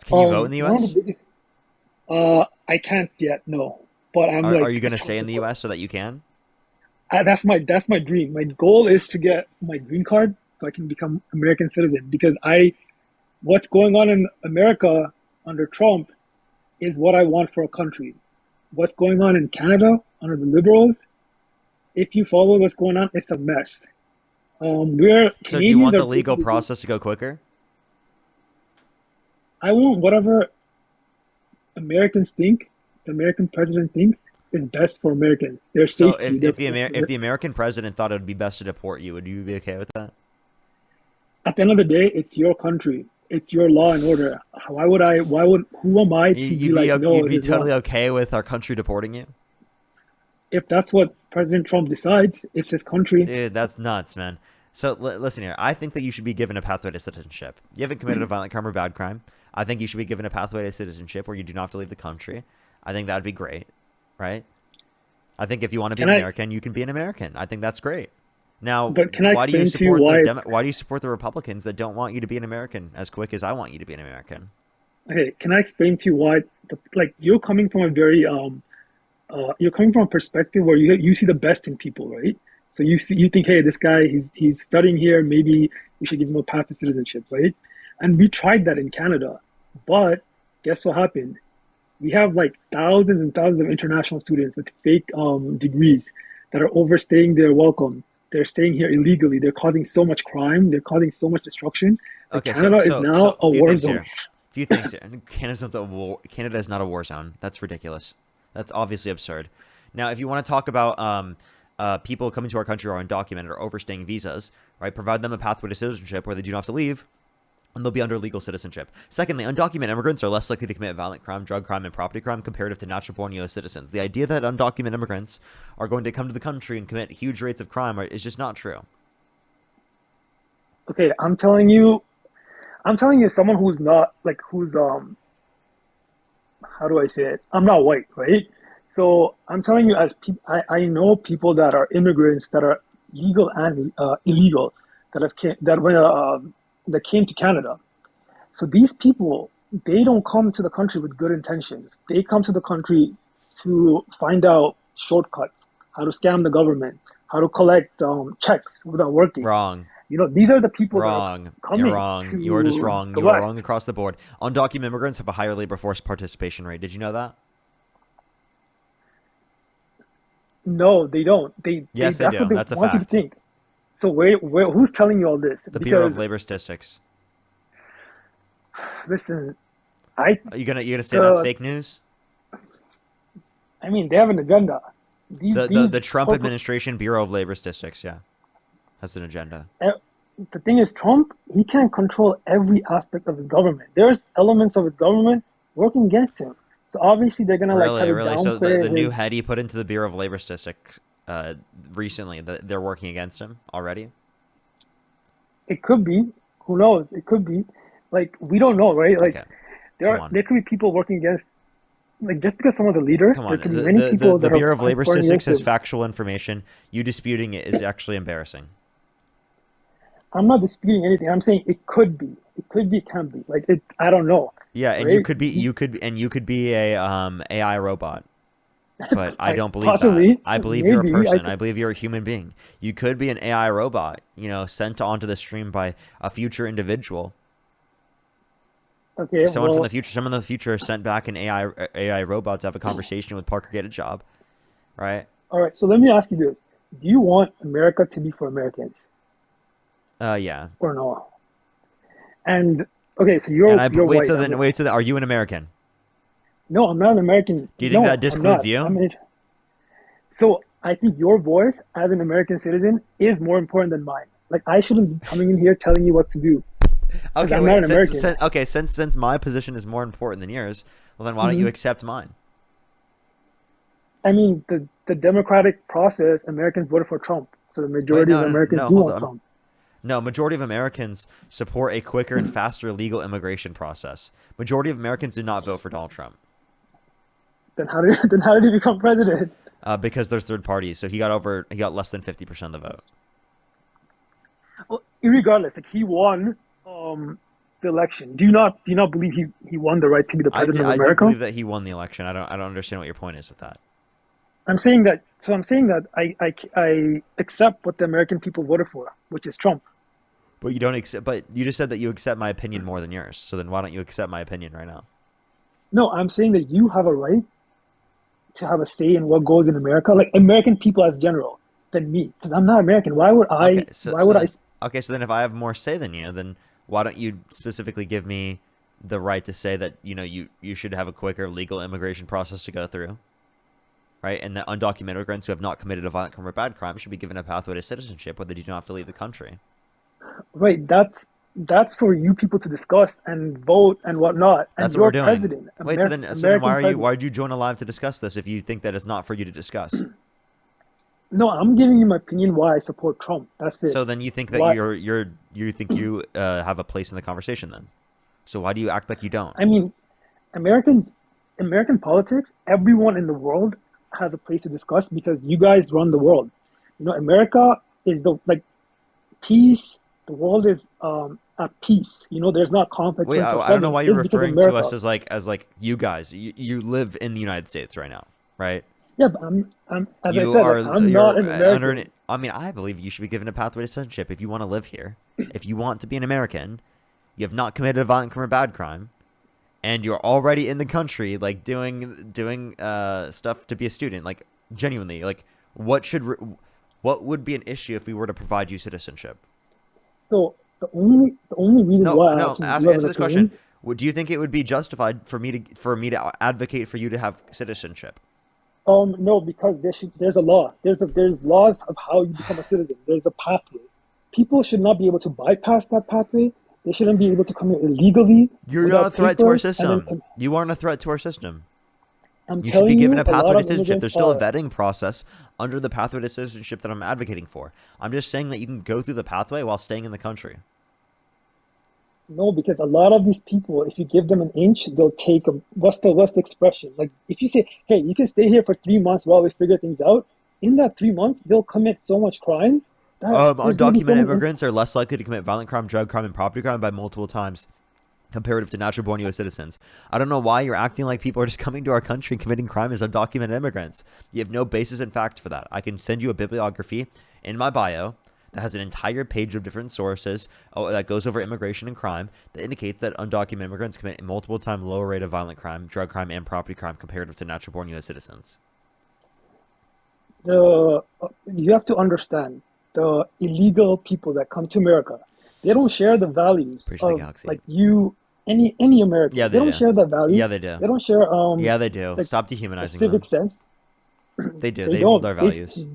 Can you vote in the One of U.S.? the biggest. I can't yet, no, but I'm Are like you going a to Trump stay in the supporter. U.S. so that you can? That's my dream. My goal is to get my green card so I can become American citizen. Because what's going on in America under Trump is what I want for a country. What's going on in Canada under the Liberals, if you follow what's going on, it's a mess. We're So do you Canadians want are the legal basically. process to go quicker? I want whatever Americans think, the American president thinks is best for Americans. Their So safety, their if the American president thought it would be best to deport you, would you be okay with that? at the end of the day, it's your country. It's your law and order. Who am I to be like, no, You'd it be is wrong? totally okay with our country deporting you? If that's what President Trump decides, it's his country. Dude, that's nuts, man. So listen here. I think that you should be given a pathway to citizenship. You haven't committed a violent crime or bad crime. I think you should be given a pathway to citizenship where you do not have to leave the country. I think that would be great, right? I think if you want to be an American, you can be an American. I think that's great. Now, but can I why do you explain to you support why why do you support the Republicans that don't want you to be an American as quick as I want you to be an American? Okay, can I explain to you why? You're coming from a very you're coming from a perspective where you see the best in people, right? So you think, hey, this guy he's studying here, maybe we should give him a path to citizenship, right? And we tried that in Canada, but guess what happened? We have like thousands and thousands of international students with fake degrees that are overstaying their welcome. They're staying here illegally. They're causing so much crime. They're causing so much destruction. That Okay, Canada is now a a few war things zone. here. Few things here. Canada's a war. Canada is not a war zone. That's ridiculous. That's obviously absurd. Now, if you want to talk about people coming to our country or undocumented or overstaying visas, right? Provide them a pathway to citizenship where they do not have to leave, and they'll be under legal citizenship. Secondly, undocumented immigrants are less likely to commit violent crime, drug crime, and property crime comparative to natural-born U.S. citizens. The idea that undocumented immigrants are going to come to the country and commit huge rates of crime is just not true. Okay, I'm telling you, someone who's not like who's how do I say it? I'm not white, right? So I'm telling you, I know people that are immigrants that are legal and illegal that came to Canada. So these people, they don't come to the country with good intentions. They come to the country to find out shortcuts, how to scam the government, how to collect checks without working. Wrong. These are the people that Wrong. are coming. You're wrong. You are just wrong. You are wrong across the board. Undocumented immigrants have a higher labor force participation rate. Did you know that? No, they don't. Yes, That's they do. what they That's a want you to fact. think. So who's telling you all this? The Bureau of Labor Statistics. Listen, Are you gonna say that's fake news? I mean, they have an agenda. The Trump administration Bureau of Labor Statistics, yeah, has an agenda. The thing is, Trump, he can't control every aspect of his government. There's elements of his government working against him. So obviously they're gonna try to downplay. So the new head he put into the Bureau of Labor Statistics recently, they're working against him already. It could be. Who knows? It could be. Like, we don't know, right? Like, there could be people working against. Like, just because someone's a leader, there could be many people that are. The Bureau of Labor Statistics has him. factual information. You disputing it is actually embarrassing. I'm not disputing anything. I'm saying it could be. It could be. It can be. Like, I don't know. Yeah, and right? you could be a AI robot. But I don't believe possibly, that. I believe you're a person. I believe you're a human being. You could be an AI robot, sent onto the stream by a future individual. Okay, someone from the future sent back an AI robot to have a conversation with Parker, get a job, right? All right. So let me ask you this: do you want America to be for Americans? Yeah. Or no? And okay, so you're wait. white. So then, are you an American? No, I'm not an American. Do you think that discludes you? So I think your voice as an American citizen is more important than mine. Like, I shouldn't be coming in here telling you what to do. Okay, I'm not an American. Since my position is more important than yours, well then why don't you accept mine? I mean, the democratic process, Americans voted for Trump, so the majority of Americans do want Trump. No, majority of Americans support a quicker and faster legal immigration process. Majority of Americans did not vote for Donald Trump. Then how did he become president? Because there's third parties, so he got less than 50% of the vote. Well, regardless, like he won the election. Do you not believe he won the right to be the president of America? I do believe that he won the election. I don't understand what your point is with that. I'm saying that I accept what the American people voted for, which is Trump. But you don't accept. But you just said that you accept my opinion more than yours. So then why don't you accept my opinion right now? No, I'm saying that you have a right to have a say in what goes in America, like American people as general, than me, because I'm not American. Why would I? Okay, so then if I have more say than you, then why don't you specifically give me the right to say that you should have a quicker legal immigration process to go through, right? And that undocumented immigrants who have not committed a violent crime or bad crime should be given a pathway to citizenship, where they do not have to leave the country. Right. That's for you people to discuss and vote and whatnot. And That's what we're doing. President, Wait, so then why did you join a live to discuss this if you think that it's not for you to discuss? No, I'm giving you my opinion why I support Trump. That's it. So then you think that you have a place in the conversation then? So why do you act like you don't? I mean, American politics, everyone in the world has a place to discuss because you guys run the world. America is peace. The world is at peace. There's not conflict. Wait, I don't know why you're referring to us as like you guys. You live in the United States right now, right? Yeah, but I'm not an American. I believe you should be given a pathway to citizenship if you want to live here. If you want to be an American, you have not committed a violent crime or bad crime, and you're already in the country, like doing stuff to be a student. Like genuinely, like what would be an issue if we were to provide you citizenship? So the only reason why answer this question. Do you think it would be justified for me to advocate for you to have citizenship? No, because there's a law. There's laws of how you become a citizen. There's a pathway. People should not be able to bypass that pathway. They shouldn't be able to come here illegally. You're not a threat to our system. You aren't a threat to our system. You should be given a pathway to citizenship. There's still a vetting process under the pathway to citizenship that I'm advocating for. I'm just saying that you can go through the pathway while staying in the country. No, because a lot of these people, if you give them an inch, they'll take them. What's the expression? Like if you say, hey, you can stay here for 3 months while we figure things out, in that 3 months, they'll commit so much crime. Undocumented immigrants are less likely to commit violent crime, drug crime, and property crime by multiple times comparative to natural-born U.S. citizens. I don't know why you're acting like people are just coming to our country and committing crime as undocumented immigrants. You have no basis in fact for that. I can send you a bibliography in my bio that has an entire page of different sources that goes over immigration and crime that indicates that undocumented immigrants commit a multiple time lower rate of violent crime, drug crime, and property crime comparative to natural-born U.S. citizens. You have to understand, the illegal people that come to America, they don't share the values of like you, any American. Yeah, they don't share that value. Yeah, they do. They don't share. Yeah, they do. Stop dehumanizing civic them. sense. They do. They hold our values.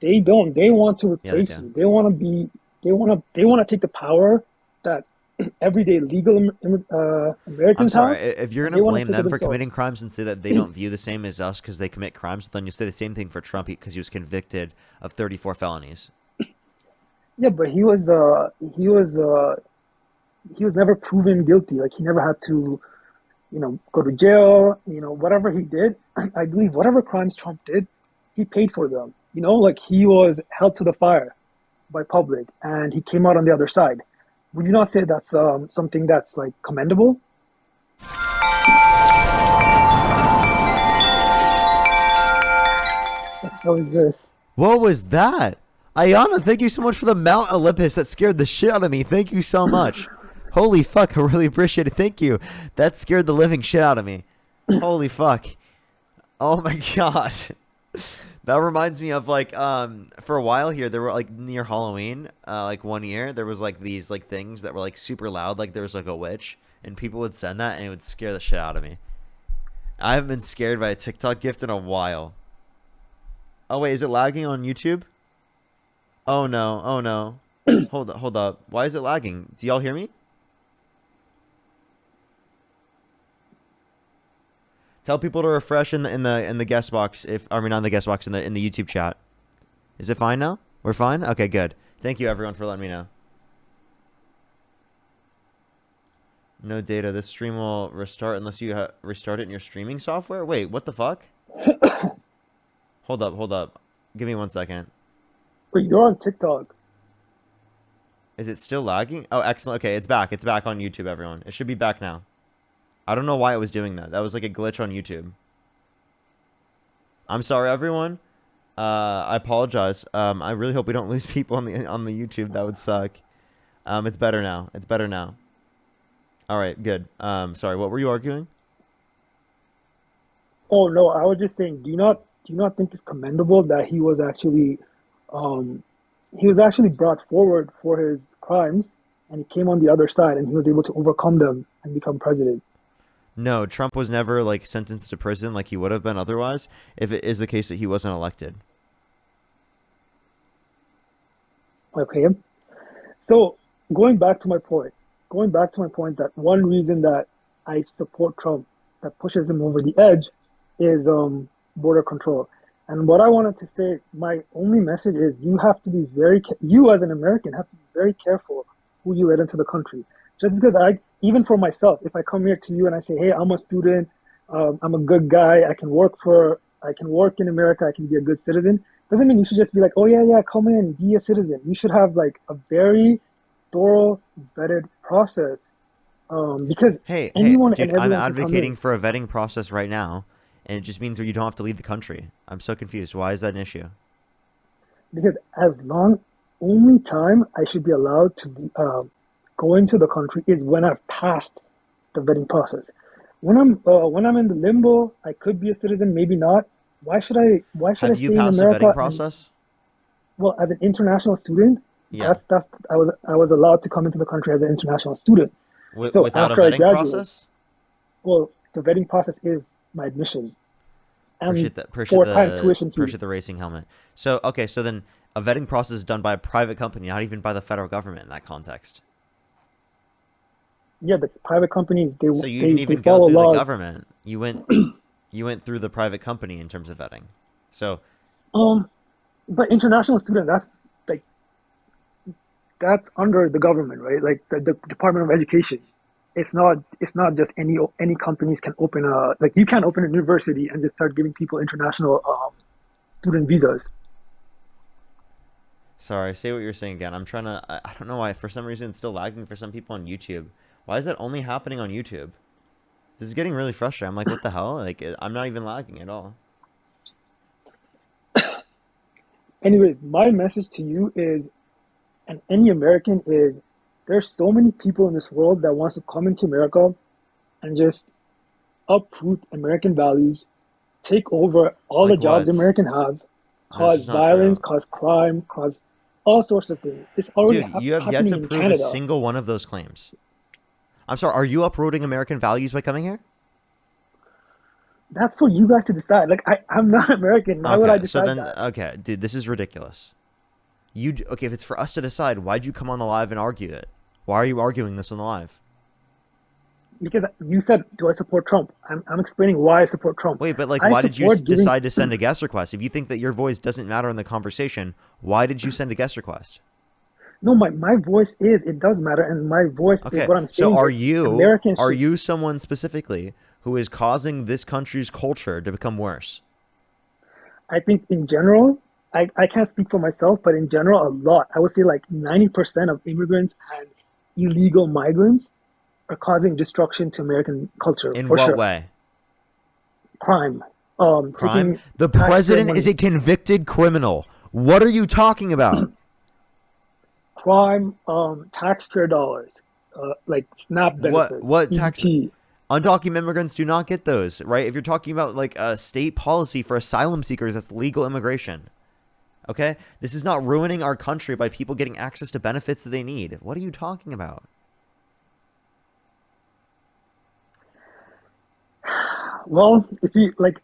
They don't. They want to replace you. They want to be. They want to take the power that everyday legal Americans I'm sorry. have. If you're going to blame them for committing crimes and say that they don't view the same as us because they commit crimes, then you say the same thing for Trump because he was convicted of 34 felonies. Yeah, but he was never proven guilty. Like he never had to, go to jail. Whatever he did, I believe whatever crimes Trump did, he paid for them. Like he was held to the fire by public, and he came out on the other side. Would you not say that's something that's like commendable? What was this? What was that? Ayana, thank you so much for the Mount Olympus. That scared the shit out of me. Thank you so much. Holy fuck, I really appreciate it. Thank you. That scared the living shit out of me. Holy fuck. Oh my god. That reminds me of like for a while here there were like near Halloween, like one year there was like these like things that were like super loud, like there was like a witch, and people would send that and it would scare the shit out of me. I haven't been scared by a TikTok gift in a while. Oh wait, is it lagging on YouTube? Oh no, oh no. Hold up. Why is it lagging? Do y'all hear me? Tell people to refresh in the guest box not in the guest box in the YouTube chat. Is it fine now? We're fine? Okay, good. Thank you everyone for letting me know. No data. This stream will restart unless you restart it in your streaming software. Wait, what the fuck? Hold up. Give me 1 second. Wait, you're on TikTok. Is it still lagging? Oh, excellent. Okay, it's back. It's back on YouTube, everyone. It should be back now. I don't know why it was doing that. That was like a glitch on YouTube. I'm sorry, everyone. I apologize. I really hope we don't lose people on the YouTube. That would suck. It's better now. It's better now. All right, good. Sorry, what were you arguing? Oh no, I was just saying, do you not think it's commendable that he was actually brought forward for his crimes, and he came on the other side and he was able to overcome them and become president? No, Trump was never like sentenced to prison like he would have been otherwise if it is the case that he wasn't elected. Okay. So going back to my point that one reason that I support Trump that pushes him over the edge is border control. And what I wanted to say, my only message is you have to be you as an American have to be very careful who you let into the country. Just because even for myself, if I come here to you and I say, hey, I'm a student, I'm a good guy, I can work in America, I can be a good citizen, doesn't mean you should just be like, oh yeah, come in, be a citizen. You should have like a very thorough vetted process. Because Hey, anyone dude, and everyone I'm can come advocating in. for a vetting process right now, and it just means that you don't have to leave the country. I'm so confused. Why is that an issue? Because only time I should be allowed to go into the country is when I've passed the vetting process. When I'm in the limbo, I could be a citizen, maybe not. Why should I Have you stay in passed the America? vetting process? Well, as an international student, Yeah. I was allowed to come into the country as an international student. So Without a after I vetting graduate, process? well, the vetting process is my admission. And Appreciate 4 times tuition fee. the racing helmet. So okay, so then a vetting process is done by a private company, not even by the federal government in that context. Yeah, the private companies So you didn't even go through the government. You went through the private company in terms of vetting. So but international student, that's under the government, right? Like the Department of Education. It's not just any companies can open you can't open a university and just start giving people international student visas. sorry, say what you're saying again. I don't know why for some reason it's still lagging for some people on YouTube. Why is that only happening on YouTube? This is getting really frustrating. I'm like, what the hell? Like, I'm not even lagging at all. Anyways, my message to you is, and any American is, there's so many people in this world that wants to come into America and just uproot American values, take over all the jobs the American have, cause violence, cause crime, cause all sorts of things. It's already Dude, you have yet to prove a single one of those claims. I'm sorry, are you uprooting American values by coming here? That's for you guys to decide. Like, I'm not American. Why would I decide that? Okay, dude, this is ridiculous. Okay, if it's for us to decide, why'd you come on the live and argue it? Why are you arguing this on the live? Because you said, do I support Trump? I'm explaining why I support Trump. Wait, but like, why did you decide to send a guest request? If you think that your voice doesn't matter in the conversation, why did you send a guest request? No, my voice it does matter, and my voice is what I'm saying. So are you someone specifically who is causing this country's culture to become worse? I think in general, I can't speak for myself, but in general, a lot. I would say like 90% of immigrants and illegal migrants are causing destruction to American culture. In what way? Crime. Crime? The president is a convicted criminal. What are you talking about? Crime, taxpayer dollars, like SNAP benefits. What tax? Undocumented immigrants do not get those, right? If you're talking about like a state policy for asylum seekers, that's legal immigration. Okay? This is not ruining our country by people getting access to benefits that they need. What are you talking about? Well, if you like,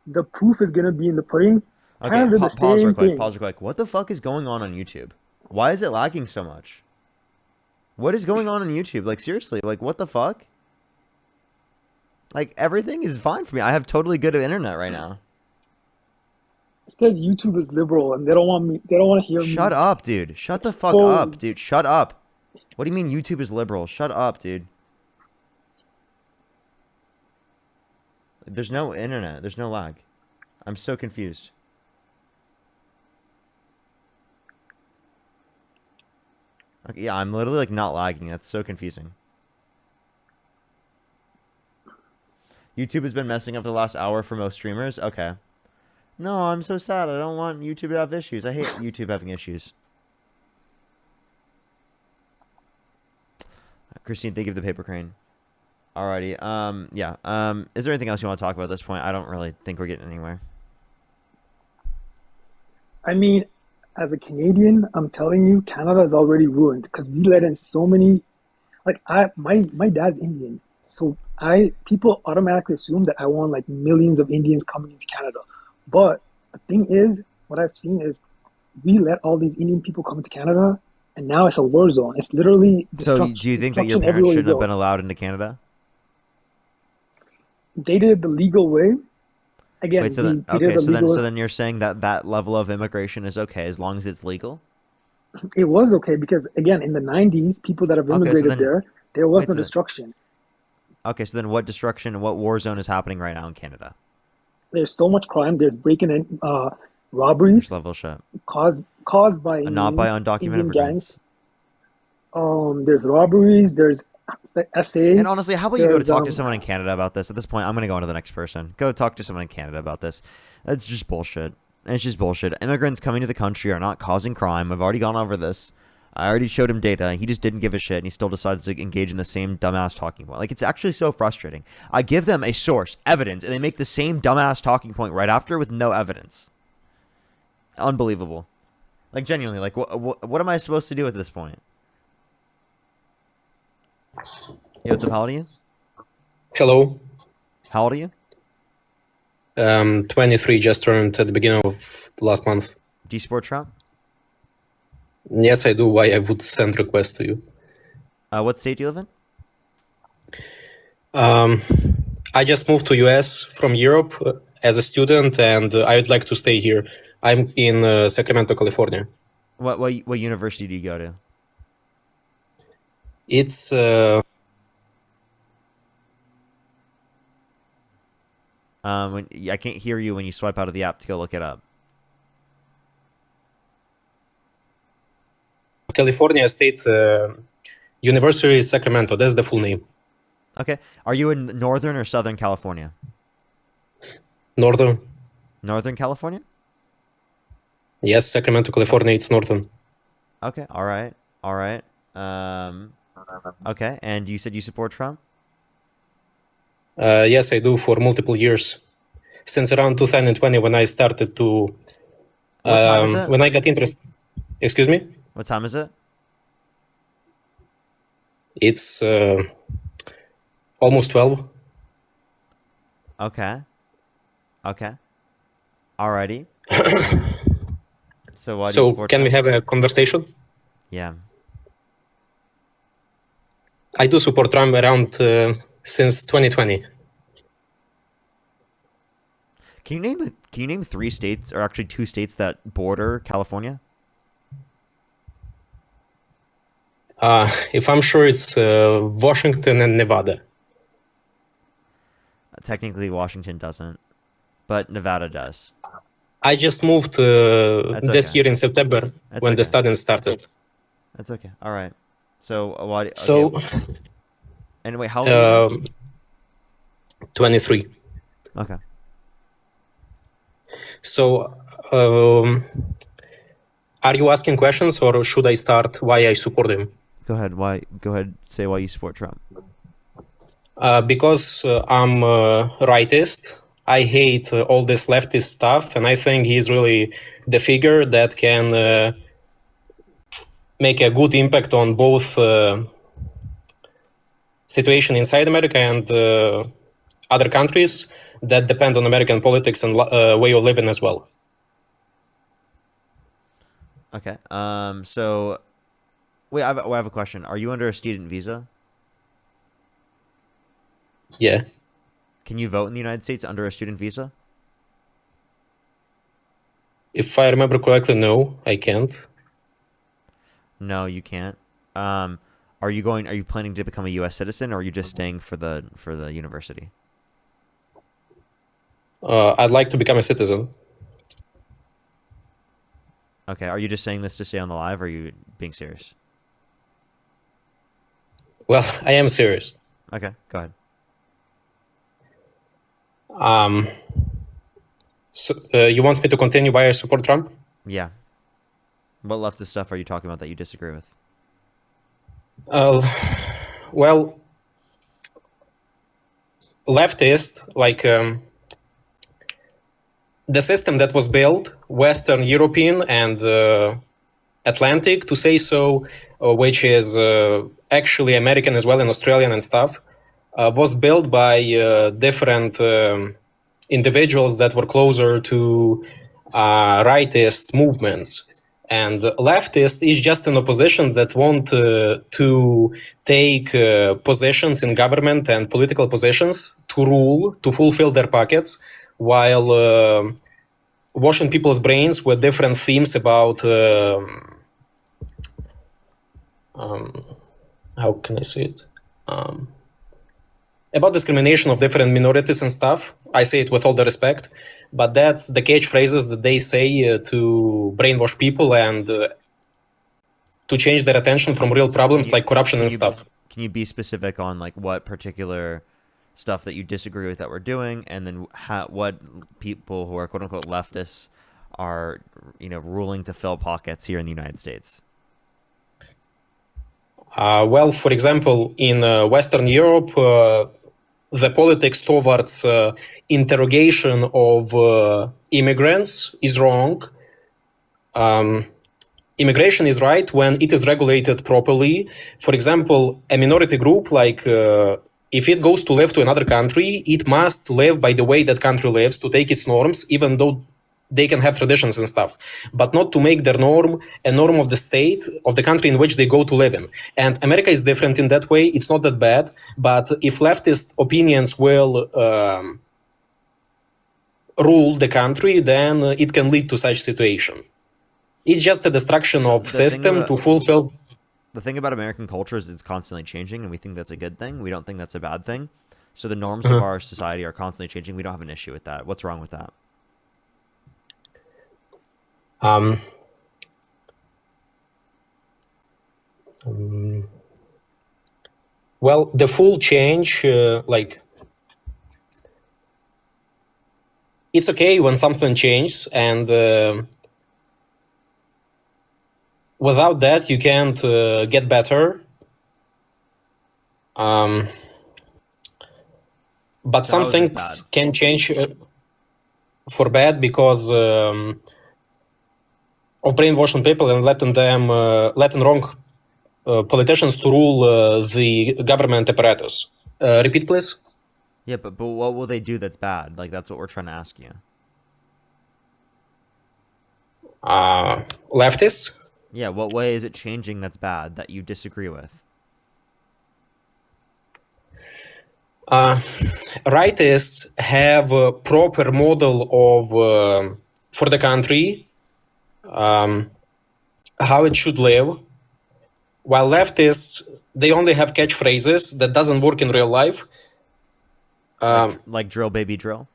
the proof is gonna be in the pudding. Okay, pause real quick. What the fuck is going on YouTube? Why is it lagging so much? What is going on YouTube? Like, seriously, like, what the fuck? Like, everything is fine for me. I have totally good internet right now. It's because YouTube is liberal and they don't want to hear me. Shut up, dude. Shut the fuck up, dude. Shut up. What do you mean YouTube is liberal? Shut up, dude. There's no internet. There's no lag. I'm so confused. Okay, yeah, I'm literally like not lagging. That's so confusing. YouTube has been messing up the last hour for most streamers. Okay. No, I'm so sad. I don't want YouTube to have issues. I hate YouTube having issues. Christine, thank you for the paper crane. Alrighty. Yeah. Is there anything else you want to talk about at this point? I don't really think we're getting anywhere. I mean, as a Canadian, I'm telling you, Canada is already ruined because we let in so many. Like my dad's Indian, so people automatically assume that I want like millions of Indians coming into Canada. But the thing is, what I've seen is we let all these Indian people come into Canada, and now it's a war zone. It's literally destruction. So, do you think that your parents shouldn't have been allowed into Canada? They did it the legal way. Again, wait, so then you're saying that that level of immigration is okay as long as it's legal? It was okay because again, in the 90s, people that have immigrated there was no destruction. Okay, so then what destruction, what war zone is happening right now in Canada? There's so much crime. There's breaking in, robberies. Level shit. Caused by not by undocumented immigrants. There's robberies. There's essays. And honestly, how about you go to talk to someone in Canada about this? At this point, I'm going to go on to the next person. Go talk to someone in Canada about this. That's just bullshit. It's just bullshit. Immigrants coming to the country are not causing crime. I've already gone over this. I already showed him data. He just didn't give a shit, and he still decides to engage in the same dumbass talking point. Like, it's actually so frustrating. I give them a source, evidence, and they make the same dumbass talking point right after with no evidence. Unbelievable. Like, genuinely, like, what am I supposed to do at this point? Yo, what's up? How old are you? Hello. How old are you? 23, just turned at the beginning of the last month. Do you support Trump? Yes, I do. Why I would send request to you? What state do you live in? I just moved to US from Europe as a student, and I would like to stay here. I'm in Sacramento, California. What university do you go to? It's I can't hear you when you swipe out of the app to go look it up. California State University, Sacramento. That's the full name. Okay. Are you in Northern or Southern California? Northern. Northern California? Yes, Sacramento, California. It's Northern. Okay. All right. All right. Okay. And you said you support Trump? Yes, I do for multiple years. Since around 2020 when I started to... What time is it? When I got interested... Excuse me? What time is it? It's almost 12. Okay. Okay. Alrighty. So why do you support can Trump? We have a conversation? Yeah. I do support Trump around since 2020. Can you name 3 states, or actually 2 states that border California? If I'm sure, it's Washington and Nevada. Technically, Washington doesn't, but Nevada does. I just moved this year in September when the study started. That's okay. All right. So why? Okay. So. Anyway, how old are you? 23. Okay. So, are you asking questions, or should I start why I support him? Go ahead. Why? Go ahead. Say why you support Trump. Because I'm a rightist. I hate all this leftist stuff, and I think he's really the figure that can make a good impact on both situation inside America and other countries that depend on American politics and way of living as well. Okay. So, wait, I have a question. Are you under a student visa? Yeah. Can you vote in the United States under a student visa? If I remember correctly, no, I can't. No, you can't. Are you planning to become a U.S. citizen, or are you just staying for the university? I'd like to become a citizen. Okay, are you just saying this to stay on the live, or are you being serious? Well, I am serious. Okay, go ahead. So, you want me to continue why I support Trump? Yeah. What leftist stuff are you talking about that you disagree with? Well, leftist, like the system that was built, Western European and Atlantic, to say so, which is actually American as well and Australian and stuff, was built by different individuals that were closer to rightist movements. And leftist is just an opposition that want to take positions in government and political positions to rule, to fulfill their pockets, while washing people's brains with different themes about how can I say it? About discrimination of different minorities and stuff. I say it with all the respect, but that's the catchphrases that they say to brainwash people and to change their attention from real problems like corruption and stuff. Can you be specific on like what particular stuff that you disagree with that we're doing, and then what people who are quote unquote leftists are, ruling to fill pockets here in the United States? Well, for example, in Western Europe, the politics towards interrogation of immigrants is wrong. Immigration is right when it is regulated properly. For example, a minority group, like if it goes to live to another country, it must live by the way that country lives, to take its norms, even though they can have traditions and stuff, but not to make their norm a norm of the state, of the country in which they go to live in. And America is different in that way. It's not that bad, but if leftist opinions will rule the country, then it can lead to such situation. It's just a destruction of system to fulfill. The thing about American culture is it's constantly changing, and we think that's a good thing. We don't think that's a bad thing. So the norms of our society are constantly changing. We don't have an issue with that. What's wrong with that? Well, the full change, like, it's okay when something changes, and without that, you can't get better. But some things can change for bad because of brainwashing people and letting wrong politicians to rule the government apparatus. Repeat, please. Yeah, but what will they do that's bad? Like, that's what we're trying to ask you. Leftists? Yeah, what way is it changing that's bad that you disagree with? Rightists have a proper model of for the country, how it should live, while leftists, they only have catchphrases that doesn't work in real life. Like drill, baby, drill?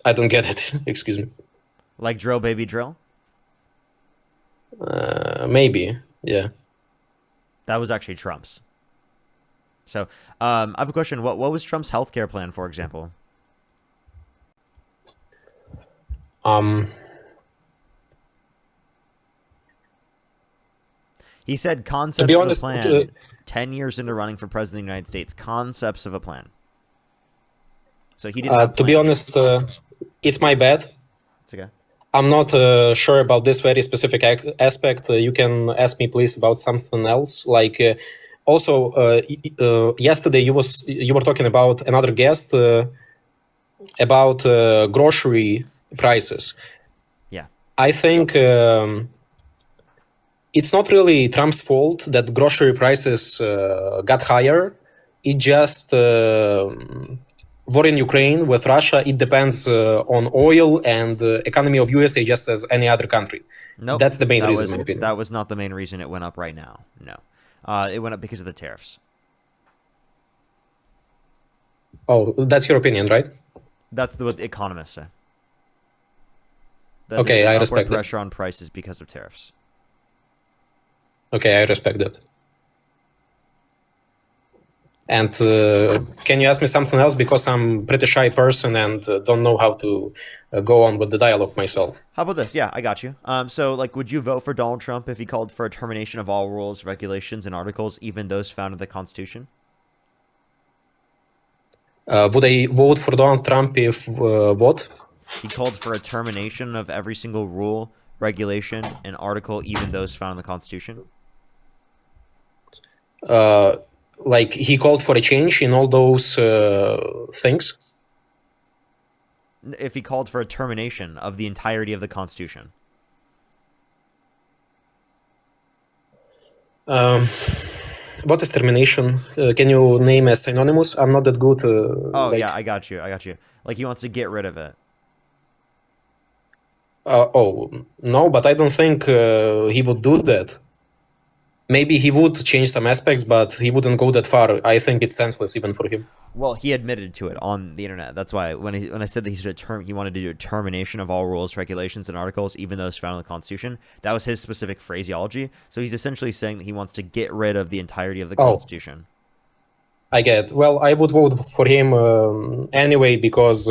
I don't get it. Excuse me. Like drill, baby, drill? Maybe, yeah. That was actually Trump's. So, I have a question. What was Trump's healthcare plan, for example? He said concepts of a plan 10 years into running for president of the United States. Concepts of a plan. So he didn't to be honest, it's my bad. It's okay. I'm not sure about this very specific aspect. You can ask me, please, about something else. Like, also, yesterday you were talking about another guest about grocery prices. Yeah. I think it's not really Trump's fault that grocery prices got higher. It just war in Ukraine with Russia. It depends on oil and economy of USA just as any other country. Nope. That's the main reason, in my opinion. That was not the main reason it went up right now. No. It went up because of the tariffs. Oh, that's your opinion, right? That's what the economists say. That Okay, I upward respect that. pressure on prices because of tariffs. Okay, I respect that. And can you ask me something else? Because I'm a pretty shy person and don't know how to go on with the dialogue myself. How about this? Yeah, I got you. So, like, would you vote for Donald Trump if he called for a termination of all rules, regulations, and articles, even those found in the Constitution? Would I vote for Donald Trump if what? He called for a termination of every single rule, regulation, and article, even those found in the Constitution? Like he called for a change in all those things? If he called for a termination of the entirety of the Constitution? What is termination? Can you name a synonymous? I'm not that good. Yeah, I got you. Like he wants to get rid of it. No, but I don't think he would do that. Maybe he would change some aspects, but he wouldn't go that far. I think it's senseless even for him. Well, he admitted to it on the internet. That's why when I said that he wanted to do a termination of all rules, regulations, and articles, even those found in the Constitution, that was his specific phraseology. So he's essentially saying that he wants to get rid of the entirety of the Constitution. I get. Well, I would vote for him anyway because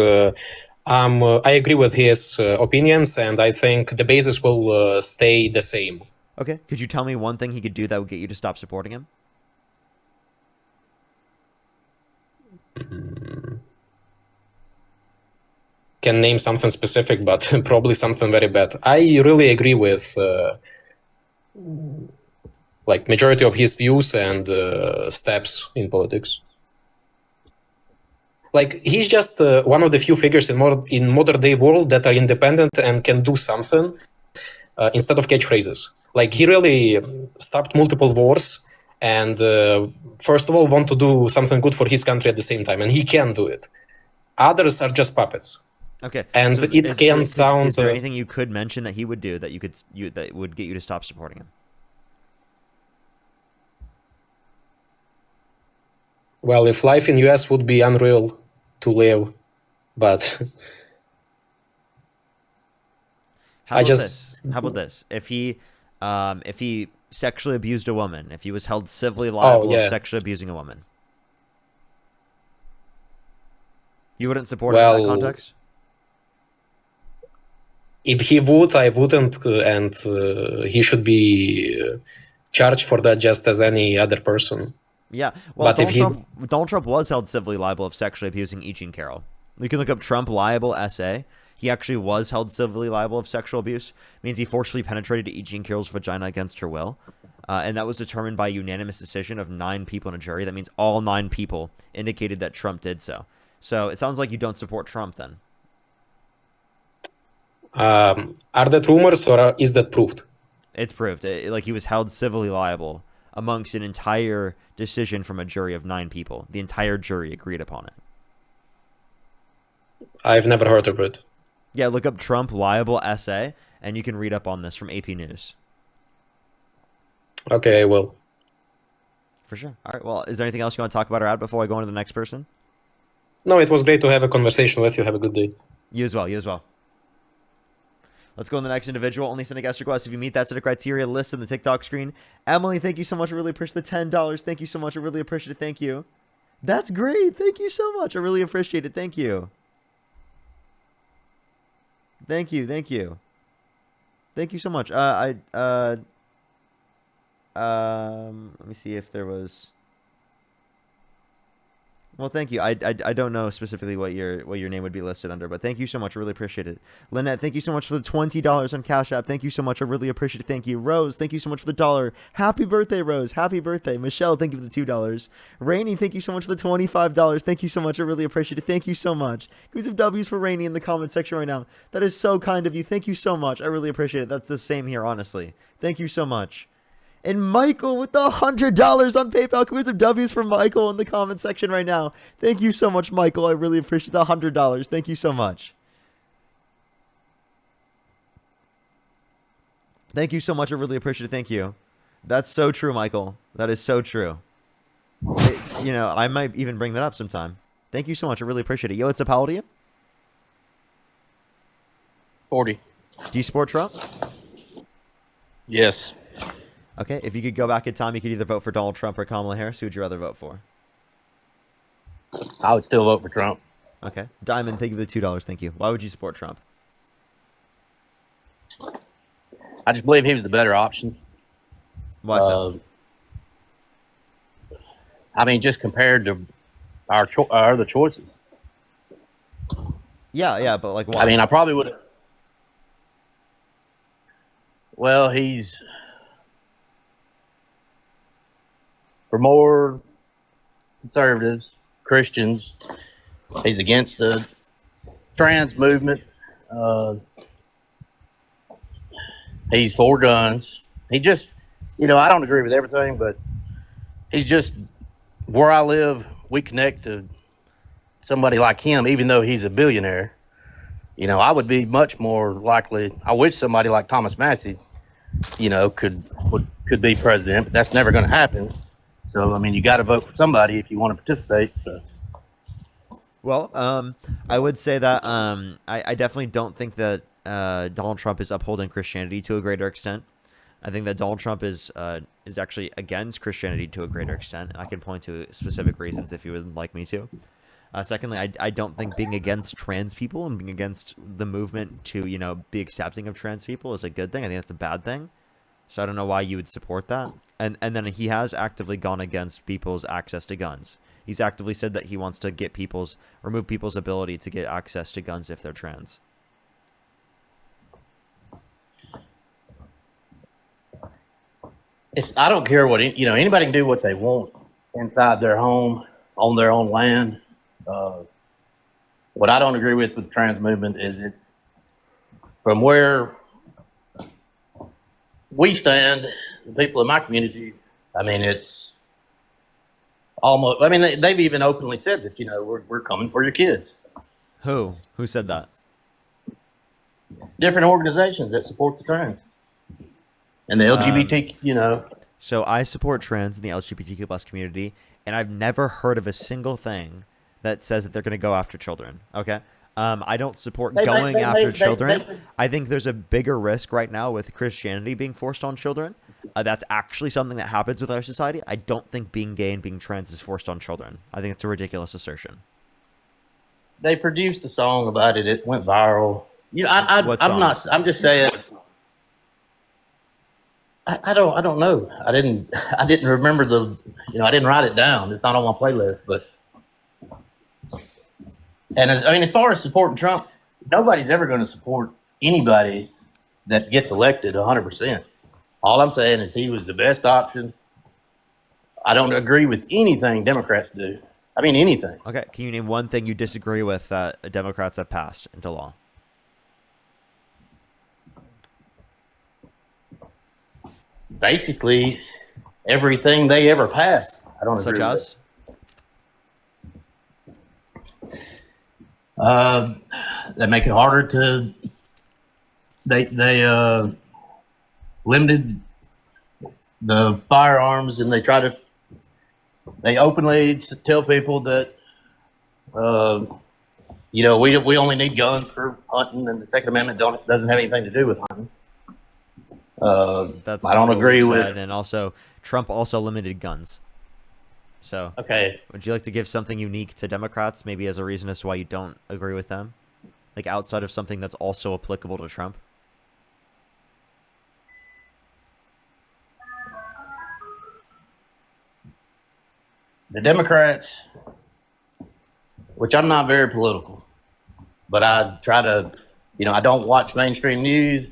I agree with his opinions, and I think the basis will stay the same. Okay. Could you tell me one thing he could do that would get you to stop supporting him? Can name something specific, but probably something very bad. I really agree with like majority of his views and steps in politics. Like he's just one of the few figures in modern day world that are independent and can do something instead of catchphrases. Like he really stopped multiple wars and first of all want to do something good for his country at the same time, and he can do it. Others are just puppets. Okay. And so it can sound. Is there anything you could mention that he would do that that would get you to stop supporting him? Well, if life in US would be unreal to live, but How about this? If he sexually abused a woman, if he was held civilly liable of sexually abusing a woman, you wouldn't support him in that context? If he would, I wouldn't, and he should be charged for that just as any other person. Yeah, well, but Donald Trump was held civilly liable of sexually abusing E. Jean Carroll. You can look up Trump liable essay. He actually was held civilly liable of sexual abuse. It means he forcefully penetrated E. Jean Carroll's vagina against her will. And that was determined by a unanimous decision of 9 people in a jury. That means all 9 people indicated that Trump did so. So it sounds like you don't support Trump then. Are that rumors or is that proved? It's proved. Like he was held civilly liable amongst an entire decision from a jury of 9 people. The entire jury agreed upon it. I've never heard of it. Yeah, look up Trump liable essay, and you can read up on this from AP News. Okay, I will. For sure. All right, well, is there anything else you want to talk about or add before I go on to the next person? No, it was great to have a conversation with you. Have a good day. You as well. Let's go on the next individual. Only send a guest request if you meet that set of criteria listed on the TikTok screen. Emily, thank you so much. I really appreciate the $10. Thank you so much. I really appreciate it. Thank you. That's great. Thank you so much. I really appreciate it. Thank you. Thank you. Thank you so much. Let me see if there was. Well, thank you. I don't know specifically what your name would be listed under, but thank you so much. I really appreciate it. Lynette, thank you so much for the $20 on Cash App. Thank you so much. I really appreciate it. Thank you. Rose, thank you so much for the $1. Happy birthday, Rose. Happy birthday. Michelle, thank you for the $2. Rainy, thank you so much for the $25. Thank you so much. I really appreciate it. Thank you so much. Give me some W's for Rainy in the comment section right now. That is so kind of you. Thank you so much. I really appreciate it. That's the same here, honestly. Thank you so much. And Michael with the $100 on PayPal. Can we have some W's for Michael in the comment section right now? Thank you so much, Michael. I really appreciate the $100. Thank you so much. Thank you so much. I really appreciate it. Thank you. That's so true, Michael. That is so true. I might even bring that up sometime. Thank you so much. I really appreciate it. Yo, it's up. How old are you? 40. Do you support Trump? Yes. Okay, if you could go back in time, you could either vote for Donald Trump or Kamala Harris. Who would you rather vote for? I would still vote for Trump. Okay. Diamond, thank you for the $2. Thank you. Why would you support Trump? I just believe he was the better option. Why so? I mean, just compared to our other choices. Yeah, but like why? I mean, I probably would have. Well, he's for more conservatives, Christians. He's against the trans movement. He's for guns. He just, I don't agree with everything, but he's just where I live. We connect to somebody like him, even though he's a billionaire. I would be much more likely. I wish somebody like Thomas Massey, could be president, but that's never going to happen. So, I mean, you got to vote for somebody if you want to participate. So. Well, I would say that I definitely don't think that Donald Trump is upholding Christianity to a greater extent. I think that Donald Trump is actually against Christianity to a greater extent, and I can point to specific reasons if you would like me to. Secondly, I don't think being against trans people and being against the movement to be accepting of trans people is a good thing. I think that's a bad thing. So I don't know why you would support that. And then he has actively gone against people's access to guns. He's actively said that he wants to remove people's ability to get access to guns if they're trans. I don't care what anybody can do what they want inside their home on their own land. What I don't agree with the trans movement is it from where we stand, the people in my community. I mean, it's almost. I mean, they've even openly said that we're coming for your kids. Who said that? Different organizations that support the trans and the LGBT. So I support trans in the LGBTQ plus community, and I've never heard of a single thing that says that they're going to go after children. Okay. I don't support going after children. I think there's a bigger risk right now with Christianity being forced on children. That's actually something that happens with our society. I don't think being gay and being trans is forced on children. I think it's a ridiculous assertion. They produced a song about it. It went viral. I'm just saying. I don't know. I didn't remember I didn't write it down. It's not on my playlist, but. And as far as supporting Trump, nobody's ever going to support anybody that gets elected 100%. All I'm saying is he was the best option. I don't agree with anything Democrats do. I mean, anything. Okay. Can you name one thing you disagree with that Democrats have passed into law? Basically, everything they ever passed. I don't agree with. Such as? They make it harder to. They limited the firearms, and they openly tell people that we only need guns for hunting, and the Second Amendment doesn't have anything to do with hunting. I don't agree with. And also, Trump also limited guns. So, okay. Would you like to give something unique to Democrats, maybe as a reason as to why you don't agree with them? Like outside of something that's also applicable to Trump? The Democrats, which I'm not very political, but I try to, I don't watch mainstream news.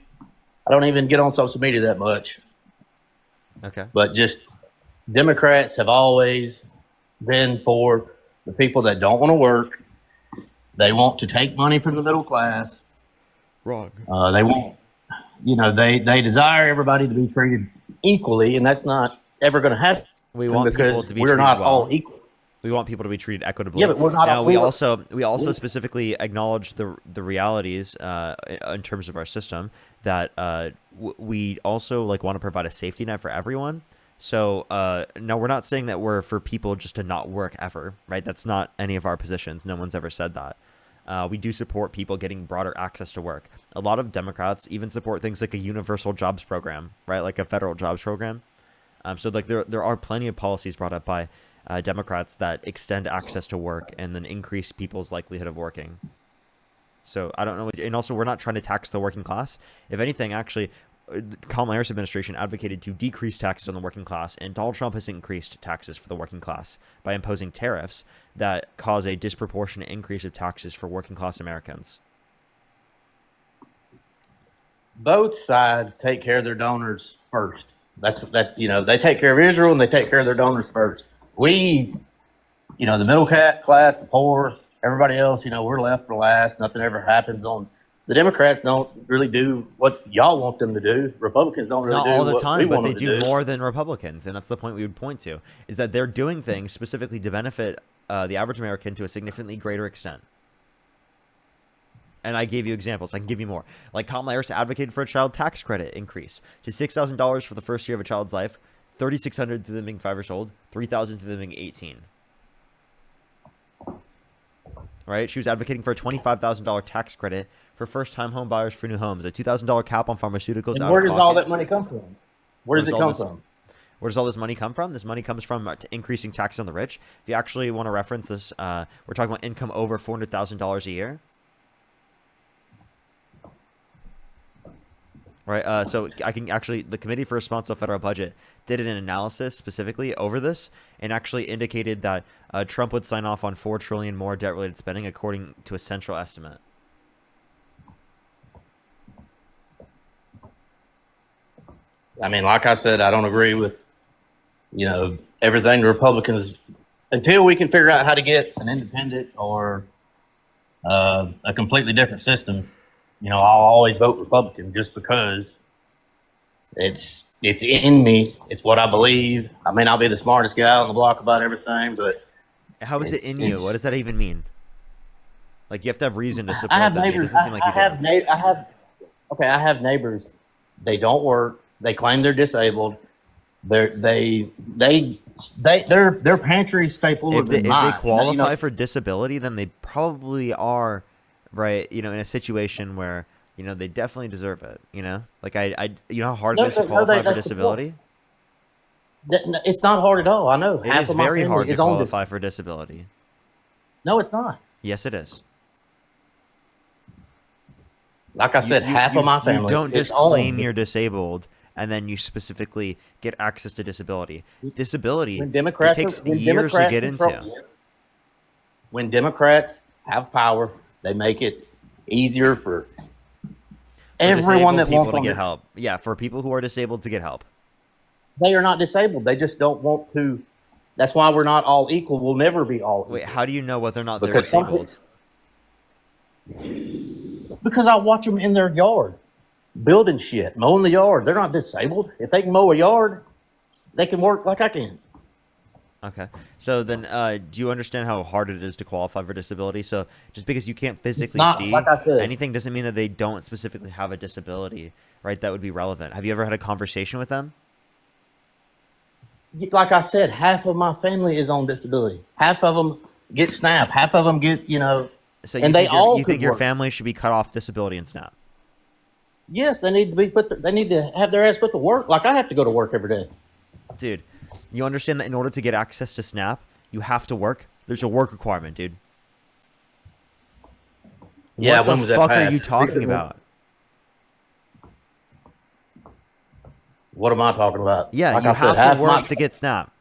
I don't even get on social media that much. Okay. But just Democrats have always been for the people that don't want to work. They want to take money from the middle class. Wrong. They want, they desire everybody to be treated equally, and that's not ever going to happen. We want people to be we're treated not well. all equal. We want people to be treated equitably. Yeah, but we're not. Now, we also specifically acknowledge the realities in terms of our system that we also want to provide a safety net for everyone. So no, we're not saying that we're for people just to not work ever, right? That's not any of our positions. No one's ever said that. We do support people getting broader access to work. A lot of Democrats even support things like a universal jobs program, right? Like a federal jobs program. So like there are plenty of policies brought up by Democrats that extend access to work and then increase people's likelihood of working. So I don't know. And also, we're not trying to tax the working class. If anything, actually, Kamala Harris administration advocated to decrease taxes on the working class, and Donald Trump has increased taxes for the working class by imposing tariffs that cause a disproportionate increase of taxes for working class Americans. Both sides take care of their donors first. They take care of Israel and they take care of their donors first. We, the middle class, the poor, everybody else, we're left for last. Nothing ever happens on. The Democrats don't really do what y'all want them to do. Republicans don't really Not do all the what time, we but want they them to do more than Republicans, and that's the point we would point to, is that they're doing things specifically to benefit the average American to a significantly greater extent. And I gave you examples. I can give you more. Like Kamala Harris advocated for a child tax credit increase to $6,000 for the first year of a child's life, $3,600 through them being 5 years old, $3,000 through them being 18. Right? She was advocating for a $25,000 tax credit for first-time home buyers for new homes, a $2,000 cap on pharmaceuticals. And where does all that money come from? Where does it come from? Where does all this money come from? This money comes from increasing taxes on the rich. If you actually want to reference this, we're talking about income over $400,000 a year. Right, so I can actually, the Committee for Responsible Federal Budget did an analysis specifically over this and actually indicated that Trump would sign off on $4 trillion more debt-related spending according to a central estimate. I mean, like I said, I don't agree with, everything the Republicans, until we can figure out how to get an independent or a completely different system. I'll always vote Republican just because it's in me. It's what I believe. I may not be the smartest guy on the block about everything, but how is it in you? What does that even mean? Like you have to have reason to support I have them. Neighbors. It doesn't seem like you do. I have neighbors. They don't work. They claim they're disabled. Their pantries stay full of If they qualify for disability, then they probably are. Right, in a situation where they definitely deserve it. Like how hard it is to qualify for disability. It's not hard at all. I know. It is very hard to qualify for disability. No, it's not. Yes, it is. Like I said, half of my family. You don't just claim you're disabled and then you specifically get access to disability. Disability it takes years to get into. When Democrats have power, they make it easier for everyone that wants to get help. Yeah, for people who are disabled to get help. They are not disabled. They just don't want to. That's why we're not all equal. We'll never be all equal. Wait, how do you know whether or not they're disabled? Because I watch them in their yard, building shit, mowing the yard. They're not disabled. If they can mow a yard, they can work like I can. Okay. So then do you understand how hard it is to qualify for disability? So just because you can't physically see like I said, anything doesn't mean that they don't specifically have a disability, right? That would be relevant. Have you ever had a conversation with them? Like I said, half of my family is on disability. Half of them get SNAP. Half of them get, So and they all you think your family should be cut off disability and SNAP? Yes, they need to be they need to have their ass put to work. Like I have to go to work every day. Dude. You understand that in order to get access to SNAP, you have to work? There's a work requirement, dude. Yeah, what the fuck are you talking about? What am I talking about? Yeah, like you have to work to get SNAP.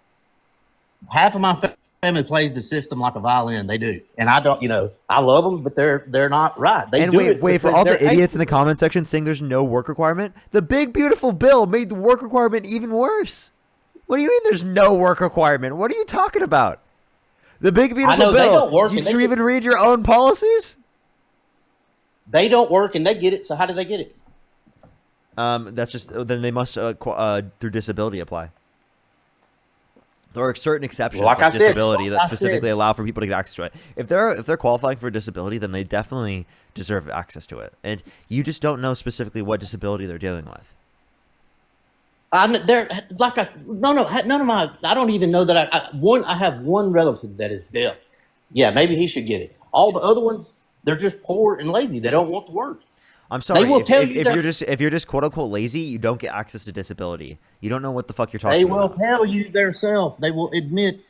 Half of my family plays the system like a violin. They do. And I don't, I love them, but they're not right. They do it. Wait, for all the idiots in the comment section saying there's no work requirement, the big, beautiful bill made the work requirement even worse. What do you mean there's no work requirement? What are you talking about? The big, beautiful bill. They don't work. Did you even read your own policies? They don't work and they get it. So how do they get it? That's just, then they must, through disability, apply. There are certain exceptions like disability that specifically allow for people to get access to it. If they're qualifying for disability, then they definitely deserve access to it. And you just don't know specifically what disability they're dealing with. They're like none of my. I don't even know that I have one relative that is deaf. Yeah, maybe he should get it. All the other ones, they're just poor and lazy. They don't want to work. I'm sorry. They will tell if you're just quote unquote lazy, you don't get access to disability. You don't know what the fuck you're talking about. They will tell you themselves. They will admit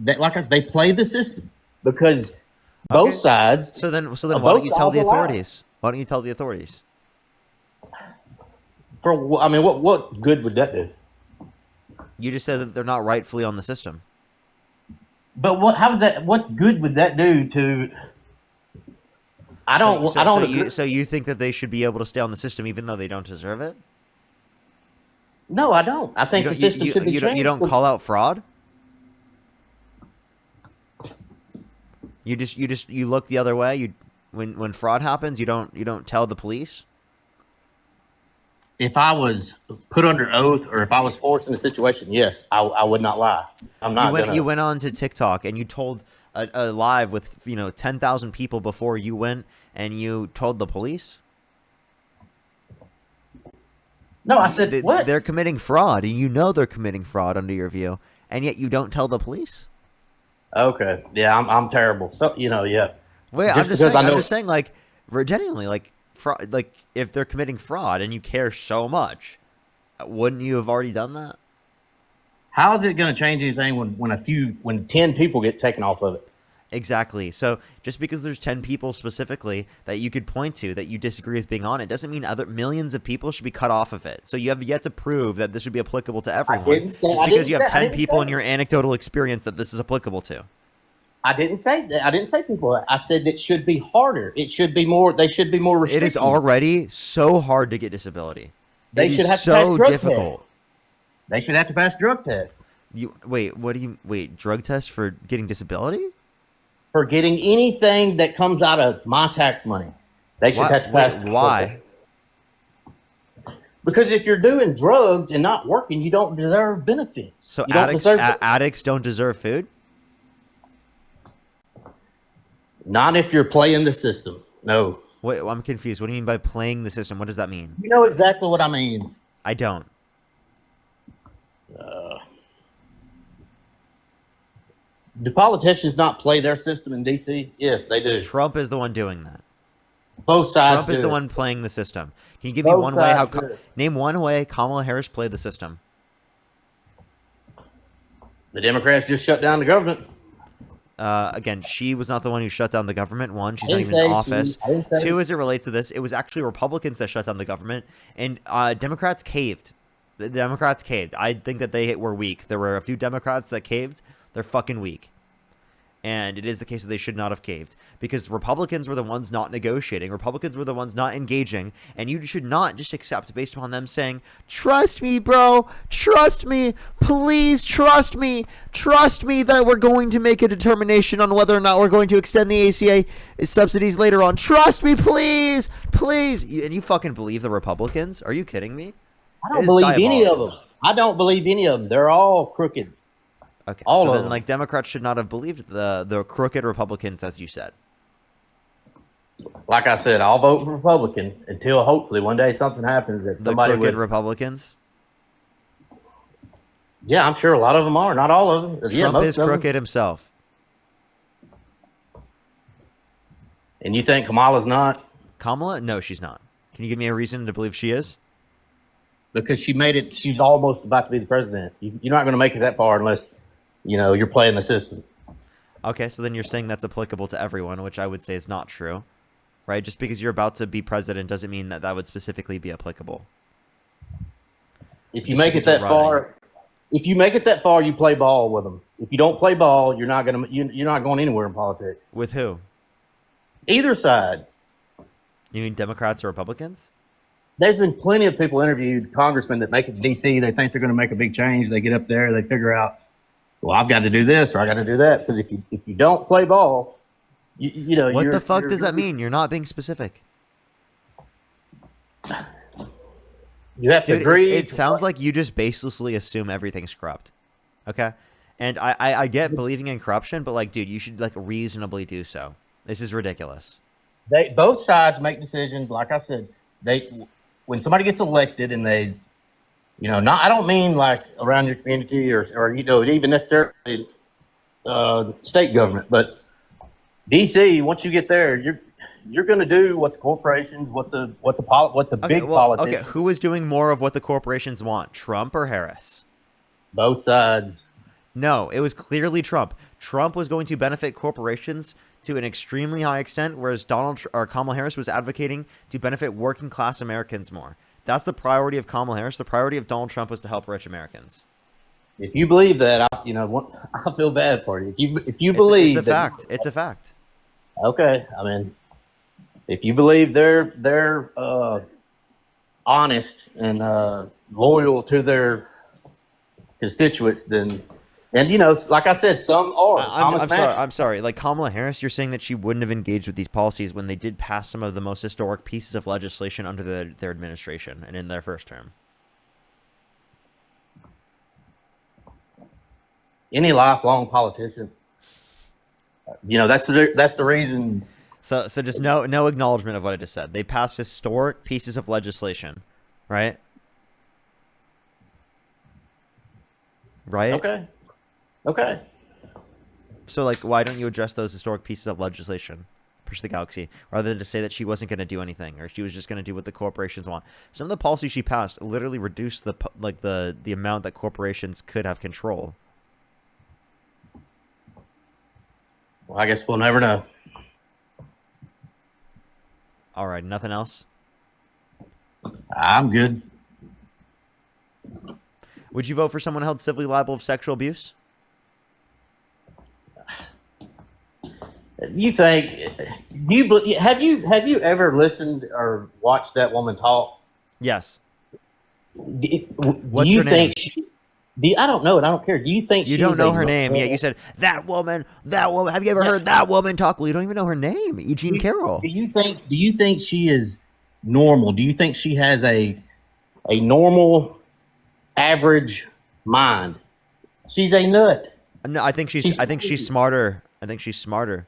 that they play the system because both sides. So then why don't you tell the authorities? Why don't you tell the authorities? What good would that do? You just said that they're not rightfully on the system. But what good would that do to? I don't agree. So you think that they should be able to stay on the system even though they don't deserve it? No, I don't. I think the system should be changed. You don't call out fraud? You look the other way. When fraud happens, you don't tell the police. If I was put under oath or if I was forced in a situation, yes, I would not lie. I'm not. You went on to TikTok and you told a live with 10,000 people before you went and you told the police. No, I said what? They're committing fraud, and you know they're committing fraud under your view, and yet you don't tell the police. Okay, yeah, I'm terrible. So yeah. Wait, I'm just saying, like, genuinely, like, fraud, like, if they're committing fraud and you care so much, wouldn't you have already done that? How is it going to change anything when 10 people get taken off of it? Exactly. So just because there's 10 people specifically that you could point to that you disagree with being on it doesn't mean other millions of people should be cut off of it. So you have yet to prove that this should be applicable to everyone. Just because you have 10 people in your anecdotal experience that this is applicable to. I didn't say that. I didn't say people. I said it should be harder. It should be more. They should be more restricted. It is already so hard to get disability. They should have to pass drug tests. They should have to pass drug tests. Wait, drug tests for getting disability? For getting anything that comes out of my tax money. They should have to pass. Why? Because if you're doing drugs and not working, you don't deserve benefits. So addicts don't deserve food? Not if you're playing the system. No. Wait, I'm confused. What do you mean by playing the system? What does that mean? You know exactly what I mean. I don't. Do politicians not play their system in D.C.? Yes, they do. Trump is the one doing that. Both sides Trump is the one playing the system. Can you give me one way name one way Kamala Harris played the system? The Democrats just shut down the government. Again, she was not the one who shut down the government. One, she's not even in office. Two, as it relates to this, it was actually Republicans that shut down the government, and Democrats caved. The Democrats caved. I think that they were weak. There were a few Democrats that caved. They're fucking weak. And it is the case that they should not have caved. Because Republicans were the ones not negotiating. Republicans were the ones not engaging. And you should not just accept based upon them saying, trust me, bro. Trust me. Please trust me. Trust me that we're going to make a determination on whether or not we're going to extend the ACA subsidies later on. Trust me, please. Please. And you fucking believe the Republicans? Are you kidding me? I don't believe any of them. I don't believe any of them. They're all crooked. Okay, all so then, like, Democrats should not have believed the crooked Republicans, as you said. Like I said, I'll vote for Republican until hopefully one day something happens that somebody the crooked Republicans? Yeah, I'm sure a lot of them are. Not all of them. Trump most is crooked himself. And you think Kamala's not? Kamala? No, she's not. Can you give me a reason to believe she is? Because she made it. She's almost about to be the president. You're not going to make it that far unless, you're playing the system. Okay, so then you're saying that's applicable to everyone, which I would say is not true, right? Just because you're about to be president doesn't mean that would specifically be applicable. If you make it that far, you play ball with them. If you don't play ball, you're not going anywhere in politics. With who? Either side. You mean Democrats or Republicans? There's been plenty of people interviewed, congressmen that make it to D.C. They think they're going to make a big change. They get up there, they figure out, well, I've got to do this or I got to do that. Because if you don't play ball, what the fuck does that mean? You're not being specific. You have to agree. It sounds like you just baselessly assume everything's corrupt. Okay, and I get believing in corruption, but like, dude, you should like reasonably do so. This is ridiculous. Both sides make decisions. Like I said, when somebody gets elected and they Not I don't mean like around your community or even necessarily state government, but DC. Once you get there, you're going to do what the corporations, what the big Okay, politicians. who is doing more of what the corporations want, Trump or Harris? Both sides. No, it was clearly Trump. Trump was going to benefit corporations to an extremely high extent, whereas Kamala Harris was advocating to benefit working class Americans more. That's the priority of Kamala Harris. The priority of Donald Trump was to help rich Americans. If you believe that, I feel bad for you. If you believe it's a fact. It's a fact. Okay, I mean, if you believe they're honest and loyal to their constituents, then. And like I said, some are. I'm sorry. Like Kamala Harris, you're saying that she wouldn't have engaged with these policies when they did pass some of the most historic pieces of legislation under their administration and in their first term. Any lifelong politician, that's the reason. So just no acknowledgement of what I just said. They passed historic pieces of legislation, right? Right? Okay. So, like, why don't you address those historic pieces of legislation? Push the galaxy, rather than to say that she wasn't going to do anything, or she was just going to do what the corporations want. Some of the policies she passed literally reduced the amount that corporations could have control. Well, I guess we'll never know. All right, nothing else? I'm good. Would you vote for someone held civilly liable of sexual abuse? Have you ever listened or watched that woman talk? Yes. Do you think I don't know it. I don't care. Do you think you don't know her name? Yeah, you said that woman. Have you ever heard that woman talk? Well, you don't even know her name, Eugene Carroll. Do you think she is normal? Do you think she has a normal, average mind? She's a nut. No, I think she's smarter. I think she's smarter.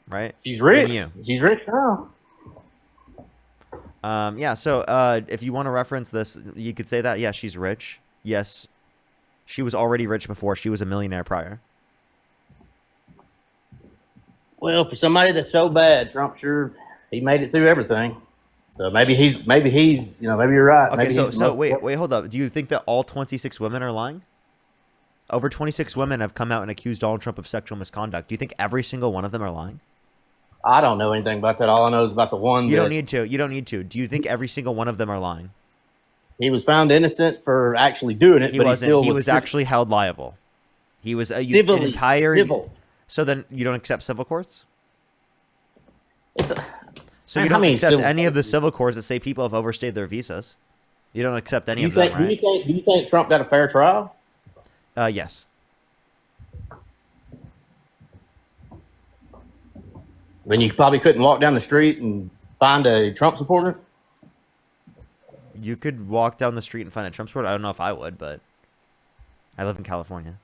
Right? She's rich. She's rich now. Yeah, so if you want to reference this, you could say that, yeah, she's rich. Yes. She was already rich before. She was a millionaire prior. Well, for somebody that's so bad, Trump he made it through everything. So maybe he's maybe you're right. Okay, maybe so wait, hold up. Do you think that all 26 women are lying? Over 26 women have come out and accused Donald Trump of sexual misconduct. Do you think every single one of them are lying? I don't know anything about that. All I know is about the one. You don't need to. You don't need to. Do you think every single one of them are lying? He was found innocent for actually doing it, but he was actually held liable. He was civil. So then you don't accept civil courts? So Man, you don't accept any of the civil courts that say people have overstayed their visas. You don't accept any of them, right? Do you think Trump got a fair trial? Yes. I mean, you probably couldn't walk down the street and find a Trump supporter. You could walk down the street and find a Trump supporter. I don't know if I would, but I live in California.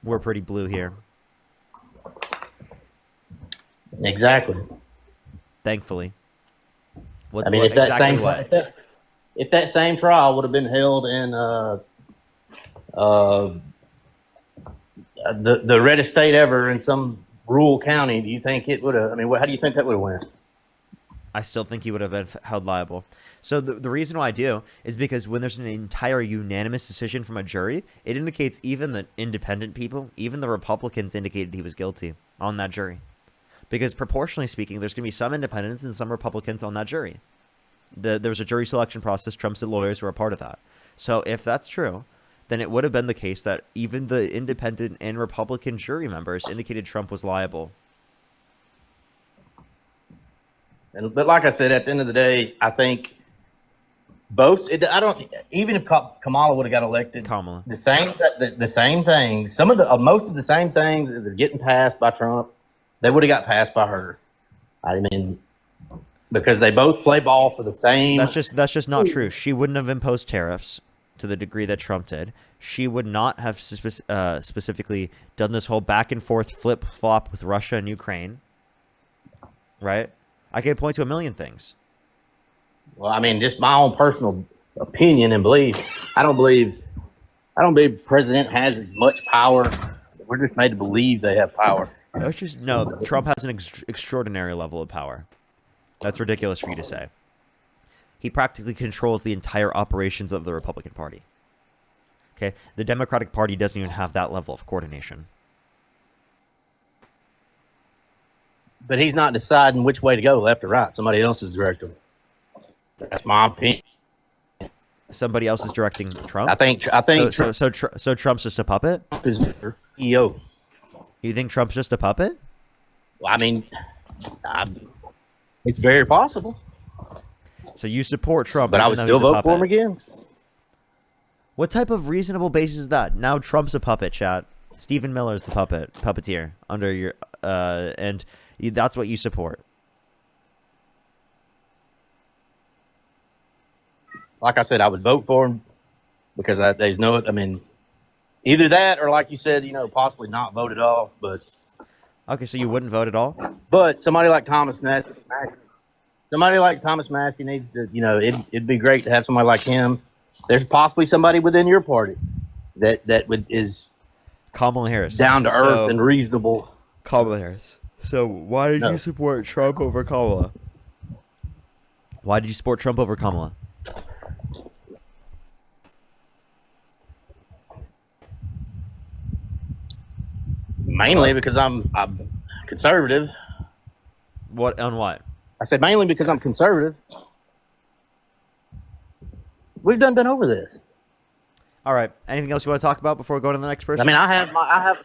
We're pretty blue here. Exactly. Thankfully. If that same trial would have been held in the reddest state ever in some rural county, do you think it would have? I mean, how do you think that would have went? I still think he would have been held liable. So the reason why I do is because when there's an entire unanimous decision from a jury, it indicates even the independent people, even the Republicans indicated he was guilty on that jury. Because proportionally speaking, there's going to be some independents and some Republicans on that jury. There was a jury selection process. Trump's lawyers were a part of that. So if that's true, then it would have been the case that even the independent and Republican jury members indicated Trump was liable. But like I said, at the end of the day, I think even if Kamala would have got elected, the same things, most of the same things that are getting passed by Trump, they would have got passed by her. I mean, because they both play ball for the same. That's just not true. She wouldn't have imposed tariffs to the degree that Trump did. She would not have specifically done this whole back and forth flip flop with Russia and Ukraine. Right? I could point to a million things. Well, I mean, just my own personal opinion and belief. I don't believe the president has much power. We're just made to believe they have power. No, Trump has an extraordinary level of power. That's ridiculous for you to say. He practically controls the entire operations of the Republican Party. Okay? The Democratic Party doesn't even have that level of coordination. But he's not deciding which way to go, left or right. Somebody else is directing. That's my opinion. Somebody else is directing Trump? I think. So Trump's just a puppet? Trump is CEO. You think Trump's just a puppet? Well, I mean, it's very possible. So you support Trump, but I would still vote for him again. What type of reasonable basis is that? Now Trump's a puppet, chat. Stephen Miller's the puppeteer under your and that's what you support. Like I said, I would vote for him because there's no. I mean, either that or, like you said, possibly not vote at all. But okay, so you wouldn't vote at all. But somebody like Thomas Massey needs to. It'd be great to have somebody like him. There's possibly somebody within your party that is Kamala Harris, down to earth and reasonable. Kamala Harris. So why did you support Trump over Kamala? Why did you support Trump over Kamala? Mainly because I'm conservative. What on what? I said mainly because I'm conservative. We've been over this. All right. Anything else you want to talk about before we go to the next person? I mean, I have.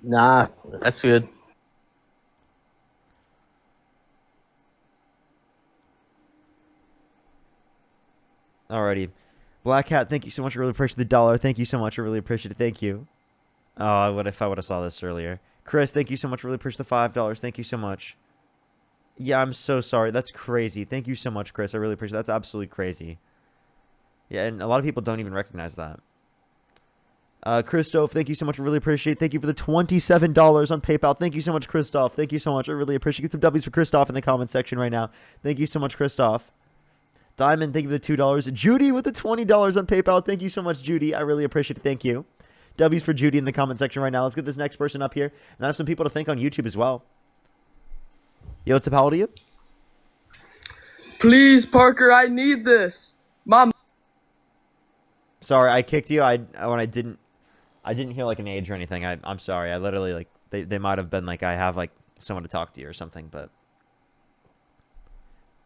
Nah, that's good. Alrighty. Black Hat, thank you so much. I really appreciate the $1. Thank you so much. I really appreciate it. Thank you. Oh, if I would have saw this earlier. Chris, thank you so much. I really appreciate the $5. Thank you so much. Yeah, I'm so sorry. That's crazy. Thank you so much, Chris. I really appreciate it. That's absolutely crazy. Yeah, and a lot of people don't even recognize that. Christoph, thank you so much. I really appreciate it. Thank you for the $27 on PayPal. Thank you so much, Christoph. Thank you so much. I really appreciate it. Get some W's for Christoph in the comment section right now. Thank you so much, Christoph. Diamond, thank you for the $2. Judy with the $20 on PayPal. Thank you so much, Judy. I really appreciate it. Thank you. W's for Judy in the comment section right now. Let's get this next person up here. And I have some people to thank on YouTube as well. Yo, what's up? How old are you? Please, Parker, I need this. Mom. Sorry, I kicked you. I didn't hear like an age or anything. I'm sorry. I literally like they might have been like I have like someone to talk to you or something, but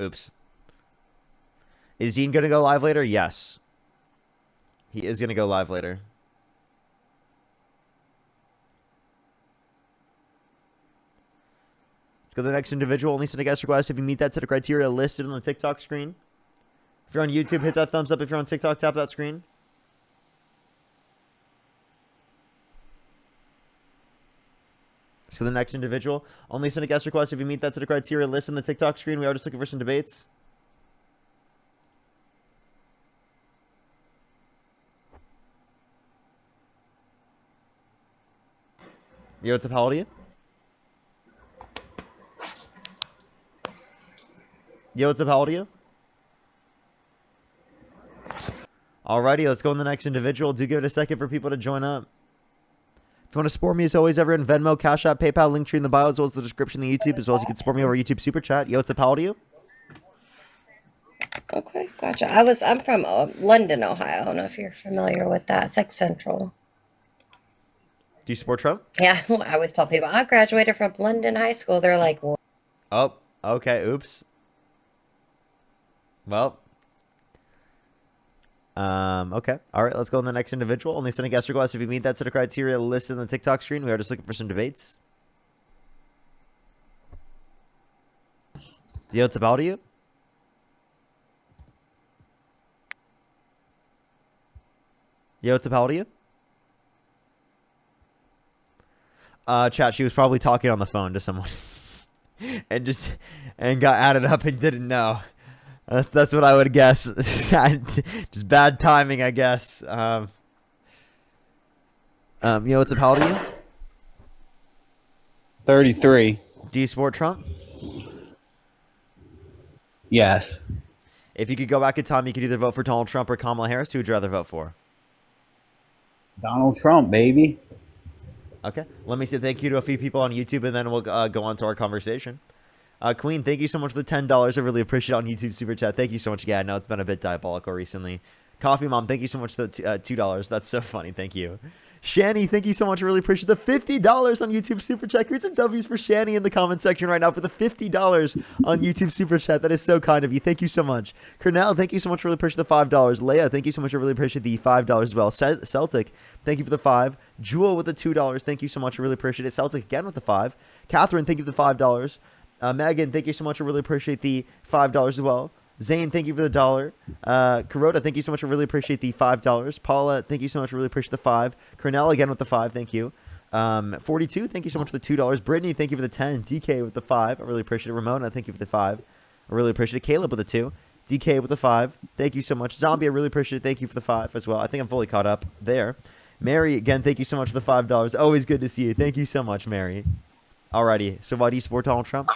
oops. Is Dean gonna go live later? Yes. He is gonna go live later. Let's go to the next individual. Only send a guest request if you meet that set of criteria listed on the TikTok screen. If you're on YouTube, hit that thumbs up. If you're on TikTok, tap that screen. Let's go to the next individual. Only send a guest request if you meet that set of criteria listed on the TikTok screen. We are just looking for some debates. Yo, what's up? How old are you? Yo, what's up? How old are you? Alrighty, let's go on the next individual. Do give it a second for people to join up. If you want to support me, as always, everyone, Venmo, Cash App, PayPal, link tree in the bio, as well as the description of the YouTube, as well as you can support me over YouTube Super Chat. Yo, what's up? How old are you? Okay, gotcha. I'm from London, Ohio. I don't know if you're familiar with that. It's like central. Do you support Trump? Yeah, I always tell people I graduated from London High School. They're like, well, oh, okay, oops. Well, okay. All right, let's go on the next individual. Only send a guest request if you meet that set of criteria listed on the TikTok screen. We are just looking for some debates. Yo, what's up? How old are you? Yo, what's up? How old are you? Chat, she was probably talking on the phone to someone and got added up and didn't know. That's what I would guess. Just bad timing, I guess. Yo, what's up? How old are you? 33. Do you support Trump? Yes. If you could go back in time, you could either vote for Donald Trump or Kamala Harris. Who would you rather vote for? Donald Trump, baby. Okay. Let me say thank you to a few people on YouTube, and then we'll go on to our conversation. Queen, thank you so much for the $10. I really appreciate it on YouTube Super Chat. Thank you so much. Yeah, I know it's been a bit diabolical recently. Coffee Mom, thank you so much for the $2. That's so funny. Thank you. Shani, thank you so much. I really appreciate the $50 on YouTube Super Chat. Here's some W's for Shani in the comment section right now for the $50 on YouTube Super Chat. That is so kind of you. Thank you so much. Cornell, thank you so much. Really appreciate the $5. Leia, thank you so much. I really appreciate the $5 as well. Celtic, thank you for the 5. Jewel with the $2. Thank you so much. I really appreciate it. Celtic again with the 5. Catherine, thank you for the $5. Megan, thank you so much. I really appreciate the $5 as well. Zane, thank you for the $1. Kuroda, thank you so much. I really appreciate the $5. Paula, thank you so much. I really appreciate the 5. Cornell, again with the 5. Thank you. 42, thank you so much for the $2. Brittany, thank you for the 10. DK with the 5. I really appreciate it. Ramona, thank you for the 5. I really appreciate it. Caleb with the 2. DK with the 5. Thank you so much. Zombie, I really appreciate it. Thank you for the 5 as well. I think I'm fully caught up there. Mary, again, thank you so much for the $5. Always good to see you. Thank you so much, Mary. Alrighty. So why do you support Donald Trump?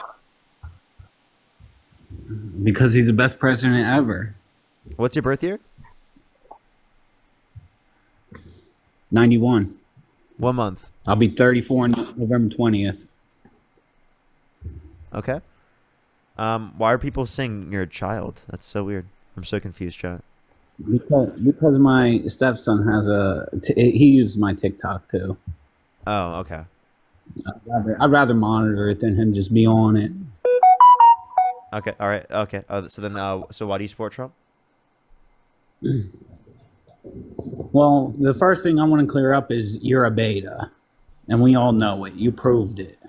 Because he's the best president ever. What's your birth year? 91. What month? I'll be 34 on November 20th. Okay. Why are people saying you're a child? That's so weird. I'm so confused, chat. Because my stepson has he uses my TikTok too. Oh, okay. I'd rather monitor it than him just be on it. Okay, all right, okay. So then, so why do you support Trump? Well, the first thing I want to clear up is you're a beta, and we all know it. You proved it.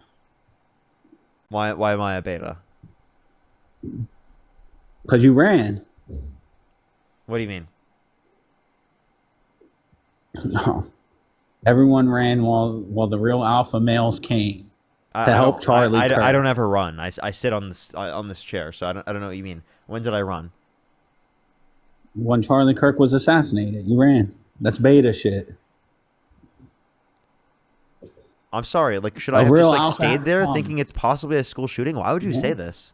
Why am I a beta? Because you ran. What do you mean? No. Everyone ran while the real alpha males came. To help Charlie Kirk. I don't ever run. I sit on this chair, so I don't know what you mean. When did I run? When Charlie Kirk was assassinated, you ran. That's beta shit. I'm sorry. Like, should I have just stayed there thinking it's possibly a school shooting? Why would you say this?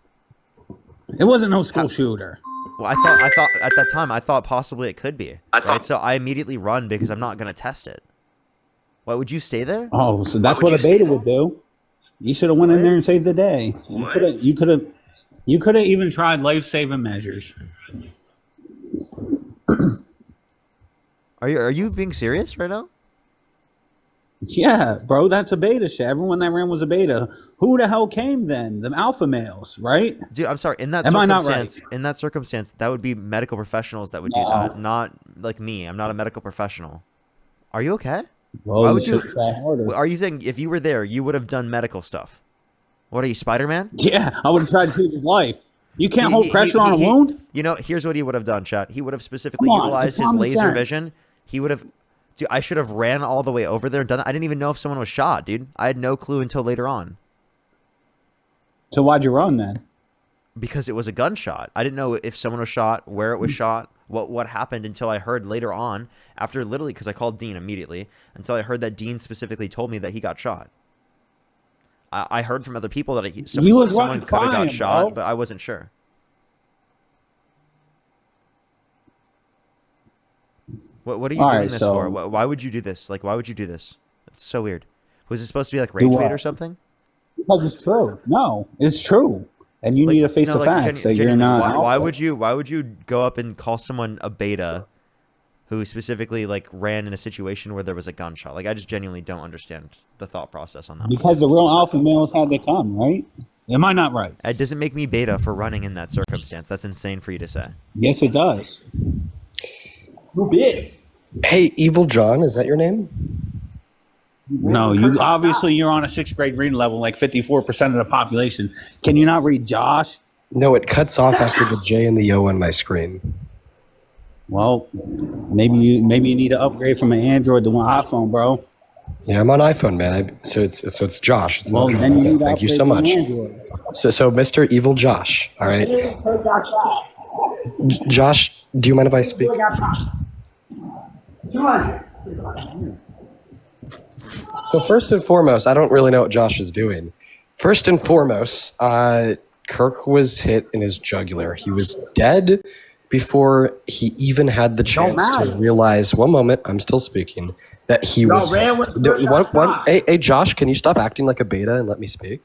It wasn't no school shooter. Well, I thought at that time I thought possibly it could be. Right? So I immediately run because I'm not gonna test it. Why would you stay there? Oh, so that's what a beta would do. You should have went in there and saved the day. You could have even tried life-saving measures. Are you being serious right now? Yeah, bro, that's a beta shit. Everyone that ran was a beta. Who the hell came then? The alpha males, right? Dude, I'm sorry. In that circumstance, that would be medical professionals that would do that, not like me. I'm not a medical professional. Are you okay? Well, why would you try harder? Are you saying if you were there, you would have done medical stuff? What are you, Spider-Man? Yeah, I would have tried to save his life. You can't hold pressure on a wound? You know, here's what he would have done, chat. He would have specifically utilized his laser vision. He would have... Dude, I should have ran all the way over there and done that. I didn't even know if someone was shot, dude. I had no clue until later on. So why'd you run then? Because it was a gunshot. I didn't know if someone was shot, where it was shot, what happened until I heard later on, after literally, because I called Dean immediately, until I heard that Dean specifically told me that he got shot. I heard from other people that someone could have got shot, but I wasn't sure. What are you doing this for? Why would you do this? Like, why would you do this? It's so weird. Was it supposed to be like rage bait or something? Because it's true. No, it's true. And you need to face the facts that you're not. Why would you go up and call someone a beta who specifically like ran in a situation where there was a gunshot? Like, I just genuinely don't understand the thought process on that. Because the real alpha males had to come, right? Am I not right? It doesn't make me beta for running in that circumstance. That's insane for you to say. Yes, it does. Who big? Hey, Evil John, is that your name? No, you're on a 6th grade reading level, like 54% of the population. Can you not read Josh? No, it cuts off after the J and the O on my screen. Well, maybe you need to upgrade from an Android to an iPhone, bro. Yeah, I'm on iPhone, man. So it's Josh. It's not then you Thank you so much. So Mr. Evil Josh, all right. Josh, do you mind if I speak? 200. So first and foremost, I don't really know what Josh is doing. First and foremost, Kirk was hit in his jugular. He was dead before he even had the chance to realize. One moment, I'm still speaking. That he was. Hey, Josh, can you stop acting like a beta and let me speak?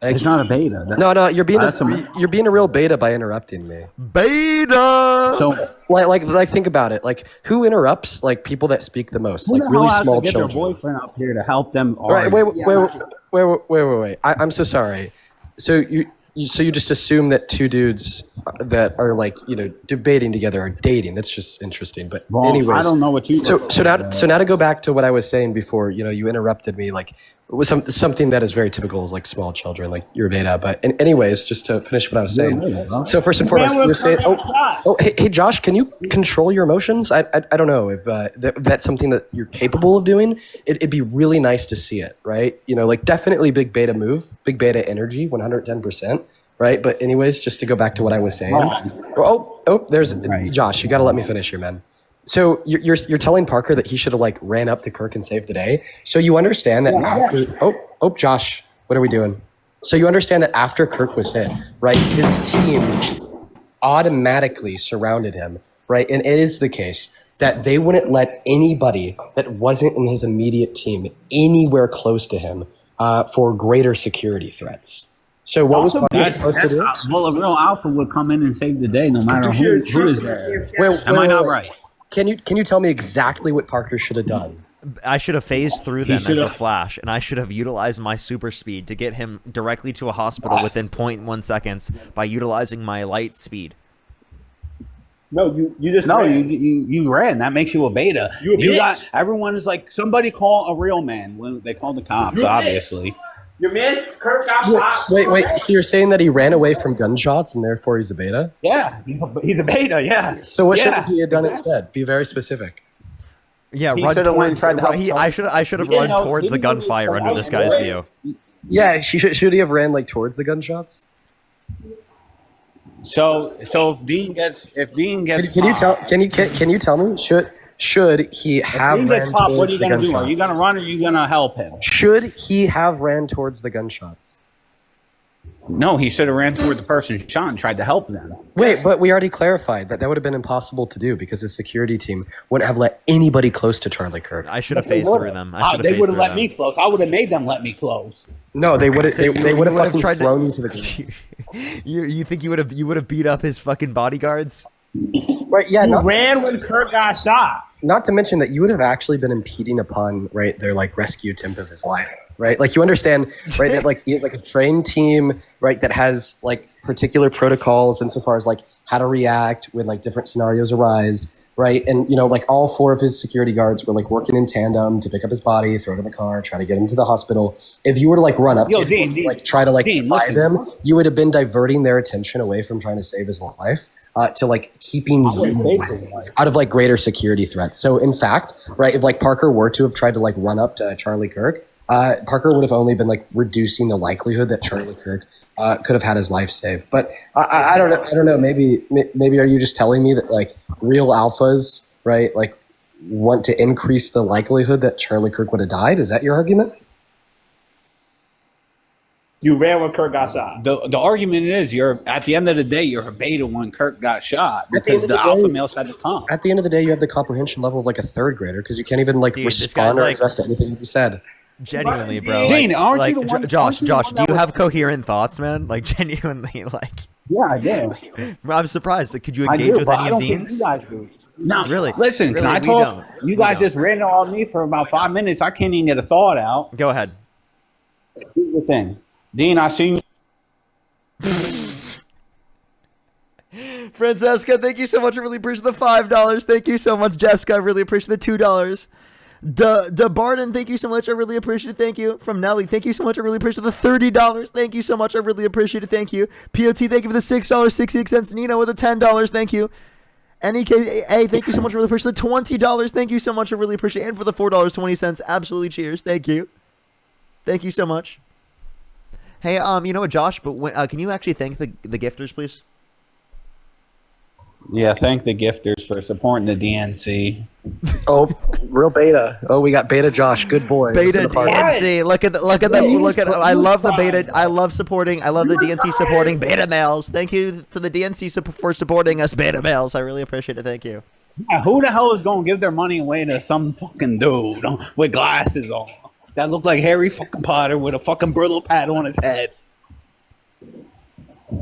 It's not a beta. No, you're being a real beta by interrupting me. Beta. So like think about it. Like who interrupts like people that speak the most? Like really small get children. their boyfriend up here to help them. Right. Wait. I'm so sorry. So you just assume that two dudes that are like debating together are dating. That's just interesting. But anyways, I don't know what you. So now to go back to what I was saying before. You interrupted me like. With something that is very typical is like small children, like your beta. But anyways, just to finish what I was saying. So first and foremost, you're saying, hey, Josh, can you control your emotions? I don't know if that's something that you're capable of doing. It'd be really nice to see it, right? Like definitely big beta move, big beta energy, 110%, right? But anyways, just to go back to what I was saying. There's Josh. You got to let me finish here, man. So you're telling Parker that he should have like ran up to Kirk and saved the day. So you understand that after Josh, what are we doing? So you understand that after Kirk was hit, right, his team automatically surrounded him, right? And it is the case that they wouldn't let anybody that wasn't in his immediate team anywhere close to him for greater security threats. So what was Parker supposed to do? Well, a real alpha would come in and save the day, no matter who is there. Am I not right? Can you tell me exactly what Parker should have done? I should have phased through them as a Flash, and I should have utilized my super speed to get him directly to a hospital within 0.1 seconds by utilizing my light speed. No, you ran. That makes you a beta. Everyone is like, somebody call a real man when they call the cops. Obviously. Your man Kirk got shot. Wait. So you're saying that he ran away from gunshots and therefore he's a beta? Yeah, he's a beta. Yeah. So what should he have done instead? Be very specific. Yeah, he should have went and tried to help. I should have run towards the gunfire under this guy's view. Yeah, should he have ran like towards the gunshots? So if Dean gets can you tell me should he have ran towards the gunshots? Are you gonna run or are you gonna help him? Should he have ran towards the gunshots? No, he should have ran toward the person shot and tried to help them. Wait, but we already clarified that would have been impossible to do because his security team wouldn't have let anybody close to Charlie Kirk. I should have phased through them. They would have let me close. I would have made them let me close. No, they would have. They would have fucking tried thrown into the. You think you would have beat up his fucking bodyguards? Right. Yeah. You ran when Kirk got shot. Not to mention that you would have actually been impeding upon their like rescue attempt of his life. Right, like you understand, right? That like a trained team, right, that has like particular protocols insofar as like how to react when like different scenarios arise, right? And like all four of his security guards were like working in tandem to pick up his body, throw it in the car, try to get him to the hospital. If you were to like run up to him, like try to like fly them, you would have been diverting their attention away from trying to save his life to like keeping out of like greater security threats. So in fact, right, if like Parker were to have tried to like run up to Charlie Kirk. Parker would have only been like reducing the likelihood that Charlie Kirk could have had his life saved. But I don't know. I don't know. Maybe are you just telling me that like real alphas, right, like want to increase the likelihood that Charlie Kirk would have died? Is that your argument? You ran when Kirk got shot. The argument is you're at the end of the day you're a beta when Kirk got shot because the alpha males had to come. At the end of the day, you have the comprehension level of like a third grader because you can't even like respond or address anything you said. Genuinely, bro. Dean, aren't like, you the one? Josh, do you have coherent thoughts, man? Like genuinely, like. Yeah, I do. I'm surprised. Could you engage with any of Dean's? No, really. Listen, can I talk? You guys just ran on me for about 5 minutes. I can't even get a thought out. Go ahead. Here's the thing, Dean. I seen you. Francesca, thank you so much. I really appreciate the $5. Thank you so much, Jessica. I really appreciate the $2. Barden, thank you so much. I really appreciate it. Thank you. From Nelly, thank you so much. I really appreciate the $30. Thank you so much. I really appreciate it. Thank you. POT, thank you for the $6.68. Nino with the $10. Thank you. NEKA, thank you so much. I really appreciate the $20. Thank you so much. I really appreciate it. And for the $4.20. Absolutely cheers. Thank you. Thank you so much. Hey, you know what, Josh? But when, can you actually thank the gifters, please? Yeah, thank the gifters for supporting the DNC. Oh, real beta. Oh, we got beta Josh. Good boy. Beta DNC. Look at I love the beta. I love the DNC supporting beta males. Thank you to the DNC for supporting us beta males. I really appreciate it. Thank you. Yeah, who the hell is going to give their money away to some fucking dude with glasses on that look like Harry fucking Potter with a fucking Brillo pad on his head?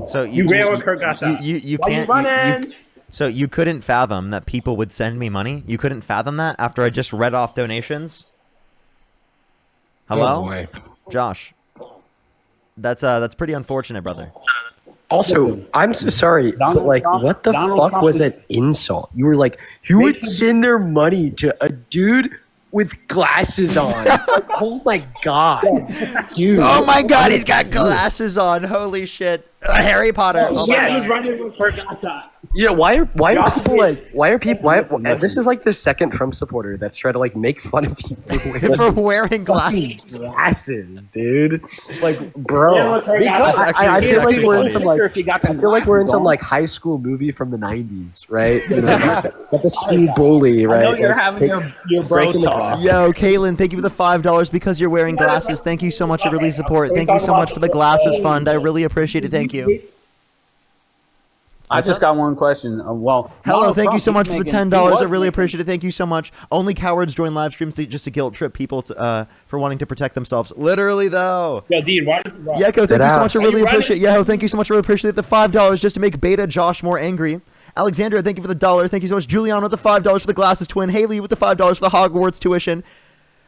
So you ran with Kurt Gossard. You can't. So you couldn't fathom that people would send me money? You couldn't fathom that after I just read off donations? Hello? Oh boy. Josh. That's pretty unfortunate, brother. Also, I'm so sorry, but like, what the fuck was that insult? You were like, you would send their money to a dude with glasses on. Like, oh my god, dude! Oh my god, he's got glasses on. Holy shit, Harry Potter. Oh yeah, he's running with Kurt Gossard. Yeah, why are people this is like the second Trump supporter that's trying to like make fun of you for wearing glasses. Glasses, dude. Like, bro, I feel like we're in some like high school movie from the '90s, right? You know, like the speed bully, right? I know you're having your bro talk. Yo, Caitlin, thank you for the $5 because you're wearing glasses. Thank you so much. I really support. Thank you so much for the glasses fund. I really appreciate it. Thank you. I just got one question. Hello, thank you so much for the $10. I really appreciate it. Thank you so much. Only cowards join live streams just to guilt trip people for wanting to protect themselves. Literally, though. Yo, Dean, Yeko, thank you so much. I really appreciate it. Yo, thank you so much. I really appreciate the $5 just to make Beta Josh more angry. Alexandra, thank you for the $1. Thank you so much. Juliana with the $5 for the glasses twin. Haley with the $5 for the Hogwarts tuition.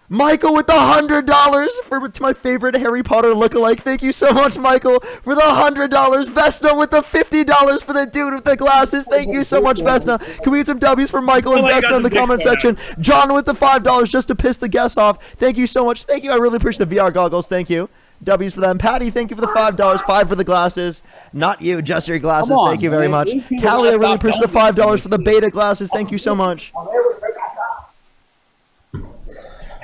Michael with the $100 to my favorite Harry Potter lookalike. Thank you so much, Michael, for the $100. Vesna with the $50 for the dude with the glasses. Thank you so much, Vesna. Can we get some W's for Michael and Vesna in the comment section? John with the $5 just to piss the guests off. Thank you so much. Thank you. I really appreciate the VR goggles. Thank you. W's for them. Patty, thank you for the $5. 5 for the glasses. Not you, just your glasses. Thank you very much. Callie, I really appreciate the $5 for the beta glasses. Thank you so much.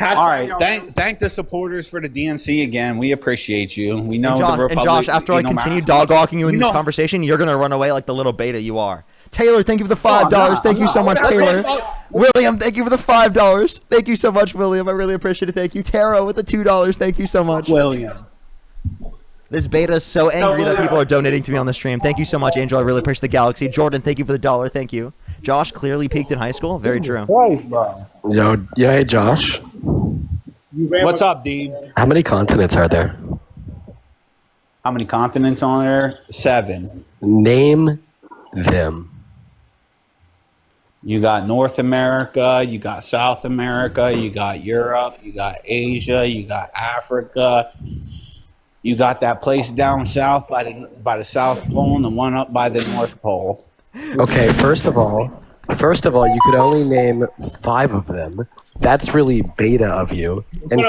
All right, thank the supporters for the DNC again. We appreciate you. We know the Republic. And Josh, after I continue dog-walking you in this conversation, you're going to run away like the little beta you are. Taylor, thank you for the $5. Thank you so much, Taylor. William, thank you for the $5. Thank you so much, William. I really appreciate it. Thank you. Tara with the $2. Thank you so much. William. This beta is so angry that people are donating to me on the stream. Thank you so much, Angel. I really appreciate the galaxy. Jordan, thank you for the $1. Thank you. Josh clearly peaked in high school. Very true. Yo, yeah, hey, Josh. What's up, Dean? How many continents are there? How many continents on there? 7. Name them. You got North America, you got South America, you got Europe, you got Asia, you got Africa. You got that place down south by the South Pole and the one up by the North Pole. Okay, first of all, you could only name 5 of them. That's really beta of you. And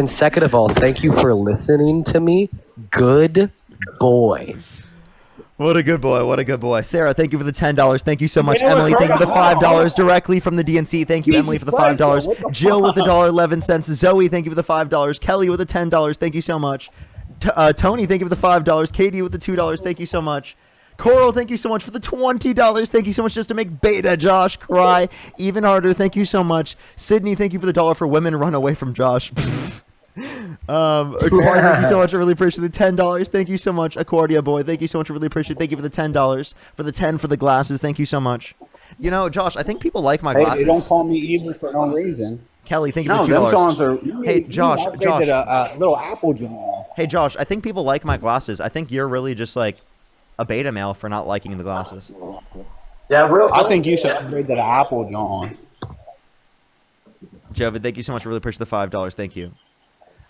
second of all, thank you for listening to me. Good boy. What a good boy. What a good boy. Sarah, thank you for the $10. Thank you so much. Emily, thank you for the $5 directly from the DNC. Thank you, Emily, for the $5. Jill with the $1.11. Zoe, thank you for the $5. Kelly with the $10. Thank you so much. Tony, thank you for the $5. Katie with the $2. Thank you so much. Coral, thank you so much for the $20. Thank you so much just to make Beta Josh cry even harder. Thank you so much. Sydney, thank you for the $1 for women run away from Josh. Accordia, thank you so much. I really appreciate the $10. Thank you so much. Accordia boy, thank you so much. I really appreciate it. Thank you for the $10. For the 10 for the glasses. Thank you so much. You know, Josh, I think people like my glasses. They don't call me evil for no reason. Kelly, thank you for the $2. Them songs are, hey, Josh. A little Apple Jaws. Hey, Josh, I think people like my glasses. I think you're really just like a beta male for not liking the glasses. Yeah, I think you should upgrade to the Apple Jaws. Jovid, thank you so much. I really appreciate the $5. Thank you.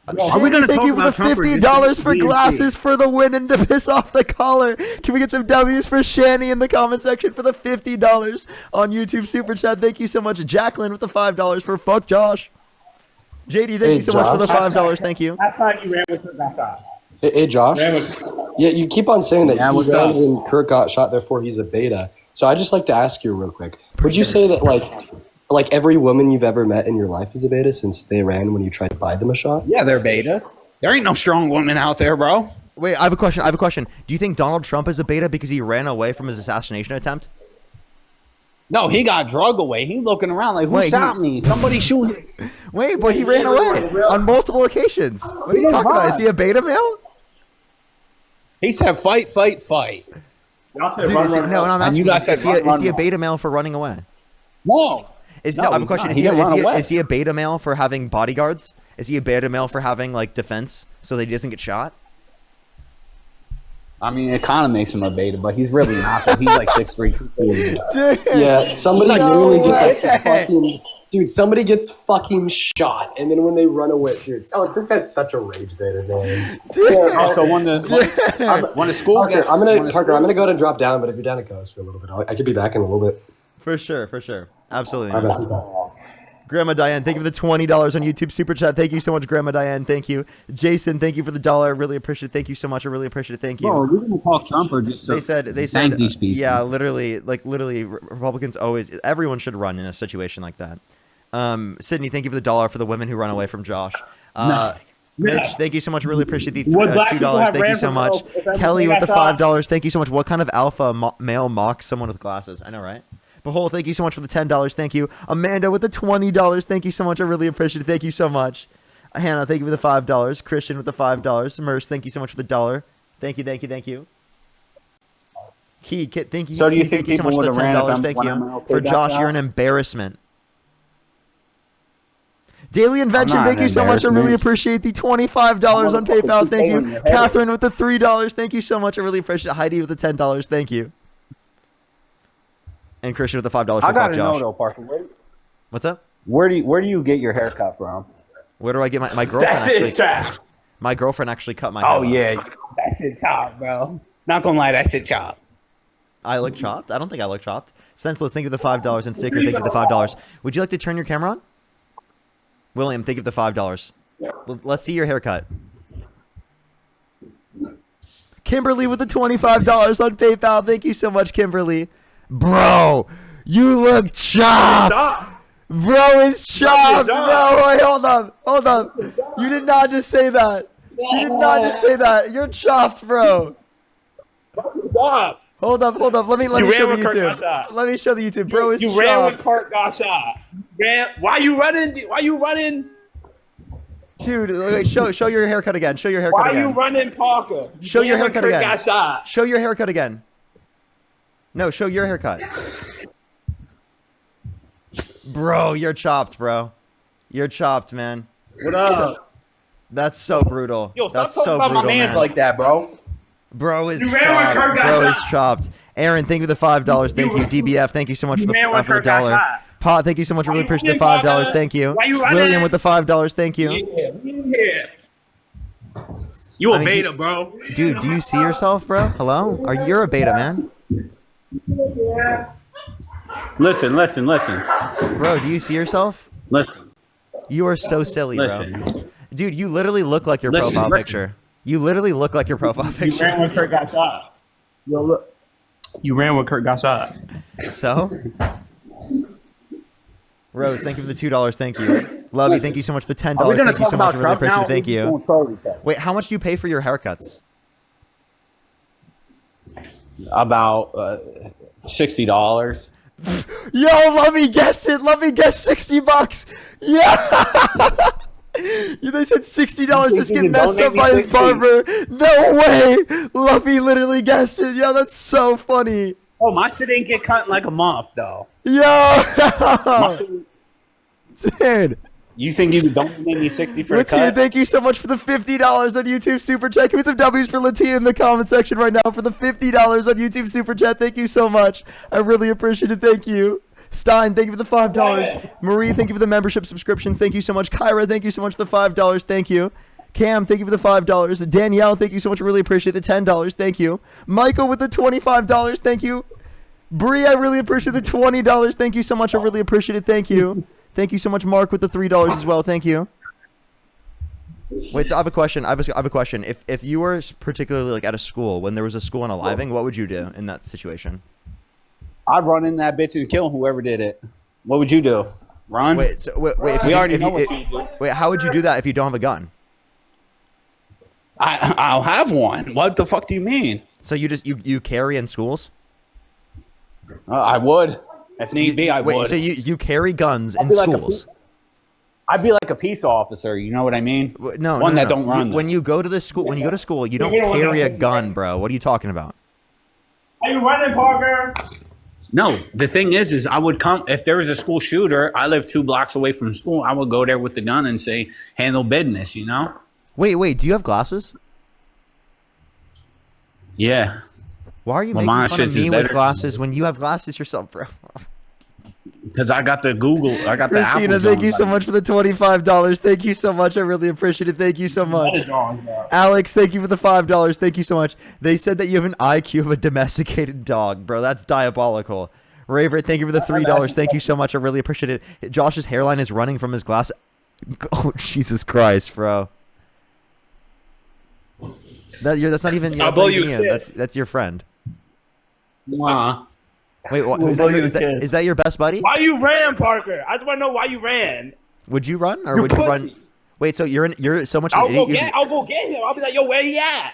Are we gonna thank talk you for the $50 for glasses for the win and to piss off the caller. Can we get some W's for Shani in the comment section for the $50 on YouTube Super Chat? Thank you so much. Jacqueline with the $5 for fuck Josh. JD, thank you so much for the $5. Thank you. I thought you ran with Kurt. Hey, Josh. Yeah, you keep on saying that he ran when Kurt got shot, therefore he's a beta. So I just like to ask you real quick. Would you say that like every woman you've ever met in your life is a beta since they ran when you tried to buy them a shot? Yeah, they're betas. There ain't no strong woman out there, bro. Wait, I have a question. Do you think Donald Trump is a beta because he ran away from his assassination attempt? No, he got drug away. He looking around like, who shot me? Somebody shoot him. Wait, but he ran away on multiple occasions. What are you talking about? Is he a beta male? He said, fight, fight, fight. Dude, I'm asking you, is he a beta male for running away? No. I have a question. Is he a beta male for having bodyguards? Is he a beta male for having like defense so that he doesn't get shot? I mean, it kind of makes him a beta, but he's really not. He's like 6'3". Yeah, somebody literally gets like fucking... Dude, somebody gets fucking shot, and then when they run away... Dude, this guy's such a rage beta, man. Also, when the school Parker, gets... I'm gonna go ahead and drop down, but if you're down to coast for a little bit, I could be back in a little bit. For sure. Absolutely. Grandma Diane, thank you for the $20 on YouTube Super Chat. Thank you so much, Grandma Diane. Thank you. Jason, thank you for the $1. I really appreciate it. Thank you so much. I really appreciate it. Thank you. Bro, we're going to call Trump or just they said thank these people. Yeah, literally, Republicans always, everyone should run in a situation like that. Sydney, thank you for the $1 for the women who run away from Josh. Mitch, thank you so much. Really appreciate the $2. Thank you so much. Kelly with the $5. Thank you so much. What kind of alpha male mocks someone with glasses? I know, right? Behol, thank you so much for the $10. Thank you. Amanda with the $20. Thank you so much. I really appreciate it. Thank you so much. Hannah, thank you for the $5. Christian with the $5. Merce, thank you so much for the $1. Thank you. Key, thank you. So do you think thank you so much for the $10? Thank you. For Josh, you're an embarrassment. Daily Invention, thank you so much. I really appreciate the $25 on PayPal. Thank you. Catherine with the $3. Thank you so much. I really appreciate it. Heidi with the $10. Thank you. And Christian with the $5 for I gotta Josh. know though, Parker. What's up? Where do you get your haircut from? Where do I get my girlfriend? My girlfriend actually cut my hair. Oh yeah, that shit chopped, bro. Not gonna lie, that shit chopped. I look chopped. I don't think I look chopped. Senseless, thank you for the $5 and Sticker, thank you for the $5. Would you like to turn your camera on? William, thank you for the $5. Let's see your haircut. Kimberly with the $25 on PayPal. Thank you so much, Kimberly. Bro, you look chopped. Bro is chopped. Bro, wait, hold up. You did not just say that. You're chopped, bro. Hold up. Let me show the YouTube. Let me show the YouTube. Bro is chopped. You ran with Kurt got shot. Why you running? Dude, wait, show your haircut again. Why you running, Parker? Show your haircut again. Got shot. Show your haircut again. No, show your haircut. Bro, you're chopped, bro. You're chopped, man. What up? That's so brutal. Yo, that's stop talking about my man's like that, bro. Bro is chopped. Bro is chopped. Aaron, thank you for the $5. Thank you. DBF, thank you so much for the $1. Pot, thank you so much. Really appreciate the $5. Thank you. William with the $5. Thank you. Yeah. You a beta, bro. Dude, do you see yourself, bro? Hello? You're a beta, man. Listen. Bro, do you see yourself? Listen. You are so silly, bro. Dude, you literally look like your profile picture. You literally look like your profile picture. You ran when Kurt got shot. Yo, look. You ran when Kurt got shot. So? Rose, thank you for the $2. Thank you. Lovey, thank you so much for the $10. Thank you so much. I really appreciate it. Thank you. Wait, how much do you pay for your haircuts? About $60. Yo, Lovey guessed it. Lovey guessed $60. Yeah. They said $60 just get messed up by his barber. No way. Lovey literally guessed it. Yo, that's so funny. Oh, my shit didn't get cut in like a month though. Yo. Dude. You think you don't make me 60 for a cut? Thank you so much for the $50 on YouTube Super Chat. Give me some W's for Latia in the comment section right now for the $50 on YouTube Super Chat. Thank you so much. I really appreciate it. Thank you. Stein, thank you for the $5. Marie, thank you for the membership subscriptions. Thank you so much. Kyra, thank you so much for the $5. Thank you. Cam, thank you for the $5. Danielle, thank you so much. I really appreciate the $10. Thank you. Michael with the $25. Thank you. Bree, I really appreciate the $20. Thank you so much. I really appreciate it. Thank you. Thank you so much, Mark, with the $3 as well. Thank you. Wait, so I have a question. I have a question. If you were particularly like at a school, when there was a school on a living, what would you do in that situation? I'd run in that bitch and kill whoever did it. What would you do? Run? Wait. We already know what you do. Wait, how would you do that if you don't have a gun? I'll have one. What the fuck do you mean? So you carry in schools? I would. If need be, I Wait, would. so you carry guns in schools? I'd be like a peace officer. You know what I mean? No, one that don't run. When you go to school, you don't carry a gun, bro. What are you talking about? Are you running, Parker? No, the thing is I would come if there was a school shooter. I live 2 blocks away from school. I would go there with the gun and say, handle business. You know? Wait. Do you have glasses? Yeah. Why are you making fun of me with glasses when you have glasses yourself, bro? Because I got the Google. I got Christina, the Apple. thank you so much for the $25. Thank you so much. I really appreciate it. Thank you so much. Alex, thank you for the $5. Thank you so much. They said that you have an IQ of a domesticated dog, bro. That's diabolical. Raver, thank you for the $3. Thank you so much. I really appreciate it. Josh's hairline is running from his glass. Oh, Jesus Christ, bro. That's not even you. That's your friend. Wow. Wait, is that your best buddy? Why you ran, Parker? I just want to know why you ran. Would you run or would you run? Wait, so you're so much of an idiot. I'll go get him. I'll be like, yo, where he at?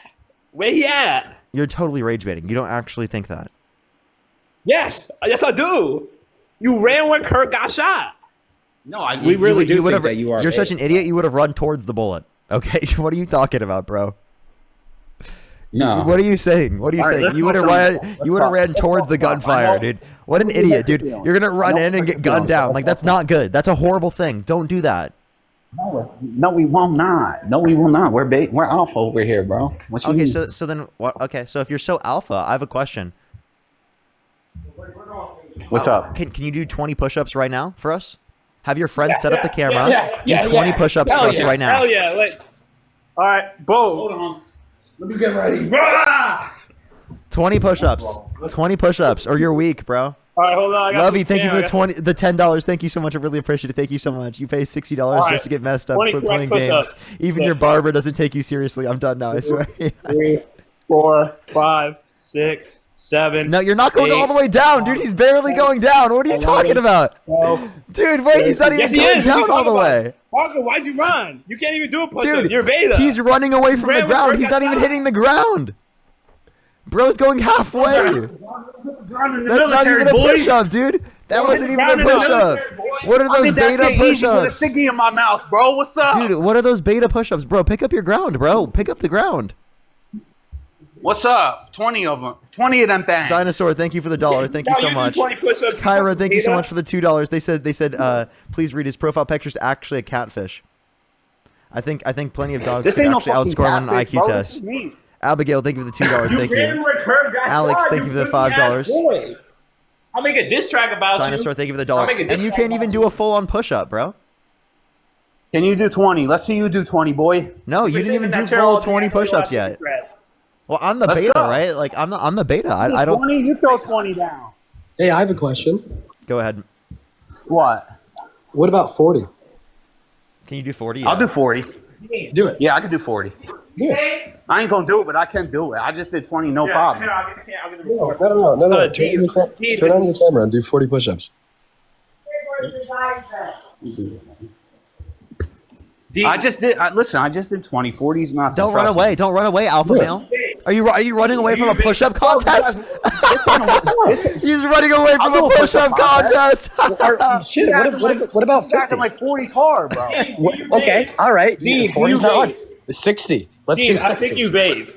Where he at? You're totally rage baiting. You don't actually think that. Yes, I do. You ran when Kurt got shot. No, we really do think that you are. You're such an idiot. You would have run towards the bullet. Okay, what are you talking about, bro? No. What are you saying? What are you saying? You would have ran towards the gunfire, dude. What an idiot, dude. You're gonna run in and get gunned down. Like, that's not good. That's a horrible thing. Don't do that. No, we will not. No, we will not. We're alpha over here, bro. Okay, so then what? Okay, so if you're so alpha, I have a question. What's up? Can you do 20 push-ups right now for us? Have your friend set up the camera. Do 20 push-ups for us right now. Hell yeah! Wait. All right, boom. Hold on. Let me get ready. 20 push-ups. 20 push-ups, or you're weak, bro. All right, hold on. Lovey, thank you for the $10. Thank you so much. I really appreciate it. Thank you so much. You pay $60 just to get messed up for playing games. Even your barber doesn't take you seriously. I'm done now, I swear. 3, 4, 5, 6, 7. No, you're not going 8, all the way down, dude. He's barely going down. What are you talking about? 12, dude, wait, he's not even going down all the way. Parker, why'd you run? You can't even do a push-up. Dude, you're beta. He's running away from the ground. He's not even hitting the ground. Bro's going halfway. That's not even a push-up, dude. That wasn't even a push-up. What are those beta push-ups? Sticky in my mouth, bro. What's up? Dude, what are those beta push-ups, bro? Pick up your ground, bro. Pick up the ground. What's up? 20 of them. 20 of them things. Dinosaur, thank you for the $1. Thank you so much. Kyra, thank you so much for the $2. They said, please read his profile picture is actually a catfish. I think plenty of dogs could actually outscore him on an IQ test. Abigail, thank you for the $2. Thank you. Alex, thank you for the $5. I'll make a diss track about Dinosaur, thank you for the $1. And you can't even do a full-on push-up, bro. Can you do 20? Let's see you do 20, boy. No, you didn't even do full 20 push-ups yet. Well, I'm the beta, right? Like, I'm the beta. I don't. 20, you throw 20 down. Hey, I have a question. Go ahead. What? What about 40? Can you do 40? I'll do 40. Do it. Yeah, I can do 40. Do it. I ain't gonna do it, but I can do it. I just did 20, no problem. No. Turn on your camera and do 40 push-ups. I just did 20. 40 is nothing. Don't run away. Don't run away, alpha male. Are you running away from a push-up contest? He's running away from a push-up contest. Shit, what about 50? Acting like 40's hard, bro. Okay, all right. 40's not hard. 60. Let's do 60. I think you babe.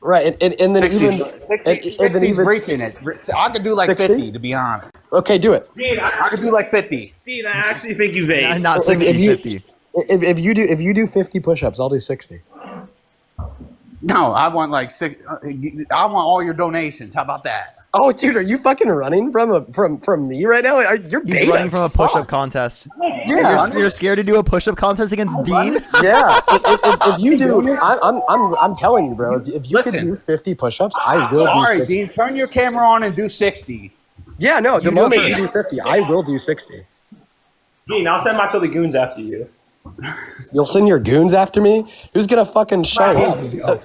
Right, and then 60's reaching it. I could do like 60? 50, to be honest. Okay, do it. Dean, I could do like 50. Dean, I actually think you vape. Not 60, 50. If you do 50 push-ups, I'll do 60. No, I want like 6. I want all your donations. How about that? Oh, dude, are you fucking running from me right now? You're He's running from a push-up contest. Yeah, you're scared to do a push-up contest against Dean? Yeah. If you do, I'm telling you, bro. If you could do 50 push-ups, I will do 60. All right, Dean, turn your camera on and do 60. Yeah, no. The moment you do 50, I will do 60. Dean, I'll send my Philly goons after you. You'll send your goons after me? Who's gonna fucking show up?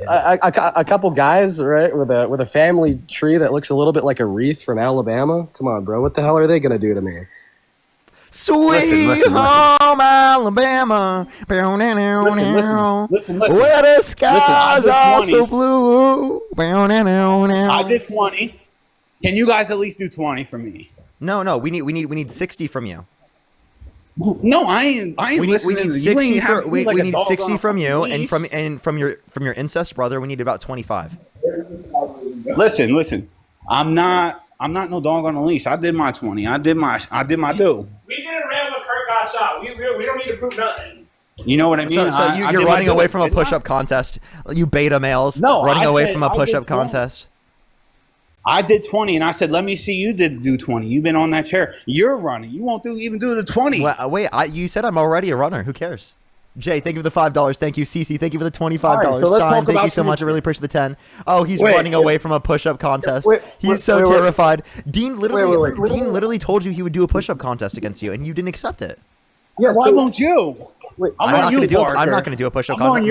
A couple guys, right, with a family tree that looks a little bit like a wreath from Alabama. Come on, bro. What the hell are they gonna do to me? Sweet home Alabama. Listen. Where the skies are so blue. I did 20. Can you guys at least do 20 for me? No. We need 60 from you. No, I ain't We need listening. 60 we need 60 from you, and from your incest brother, we need about 25. Listen. I'm not no dog on the leash. I did my 20. I did my due. We didn't ram when Kurt got shot. We don't need to prove nothing. You know what I mean? So you're running away from a push-up contest. You beta males. No, running away from a push-up contest. I did 20, and I said, "Let me see you do 20." You've been on that chair. You're running. You won't even do the 20. Wait, you said I'm already a runner. Who cares? Jay, thank you for the $5. Thank you, Cece. Thank you for the $25. Right, so Stein, thank you so much. I really appreciate the 10. Oh, he's running away from a push-up contest. He's so terrified. Dean literally told you he would do a push-up contest against you, and you didn't accept it. Yeah, why won't you? I'm not going to do a push-up contest.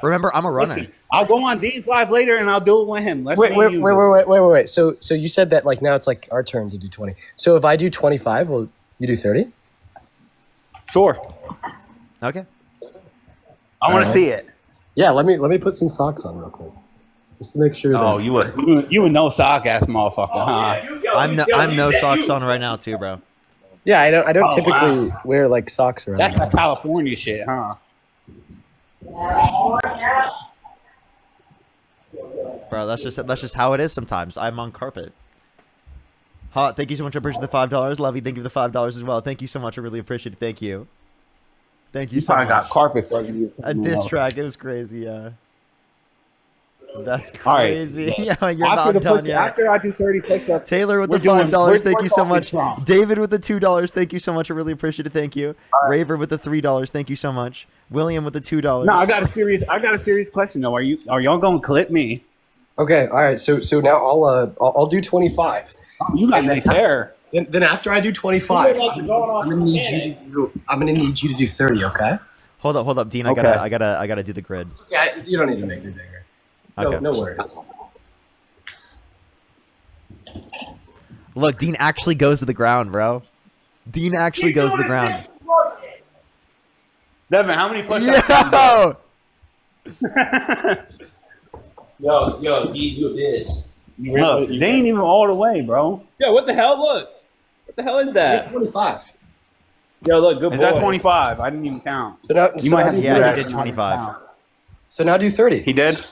Remember, I'm a runner. Listen, I'll go on Dean's live later, and I'll do it with him. Wait. So you said that like now it's like our turn to do 20. So if I do 25, will you do 30? Sure. Okay. I want to see it. Yeah, let me put some socks on real quick, just to make sure. Oh, you a no sock ass motherfucker, huh? I'm no socks on right now too, bro. Yeah, I don't typically wear like socks around. That's that California shit, huh? Bro, that's just how it is sometimes. I'm on carpet. Hot, thank you so much. I appreciate the $5. Lovey, thank you for the $5 as well. Thank you so much. I really appreciate it. Thank you. Thank you so much. I got carpet for you. A diss track. It was crazy. Yeah. That's crazy. Right. Yeah, you're not done yet. After I do 30 push-ups. Taylor with the $5. Thank you so much. David with the $2. Thank you so much. I really appreciate it. Thank you. Right. Raver with the $3. Thank you so much. William with the $2. No, I got a serious question though. Are y'all gonna clip me? Okay. All right. So now I'll do 25. Oh, you got nice hair. Then after I do 25, I'm gonna need you to do 30. Okay. Hold up, Dean. Okay. I gotta do the grid. Yeah, you don't need to make it bigger. Okay. No worries. Look, Dean actually goes to the ground, bro. Dean actually goes to the ground. Devin, how many push-ups? Yo, you a bitch. Look, they ain't even all the way, bro. Yo, what the hell? Look. What the hell is that? 25. Yo, look, good boy. Is that 25? I didn't even count. He did 25. So now do 30. He did?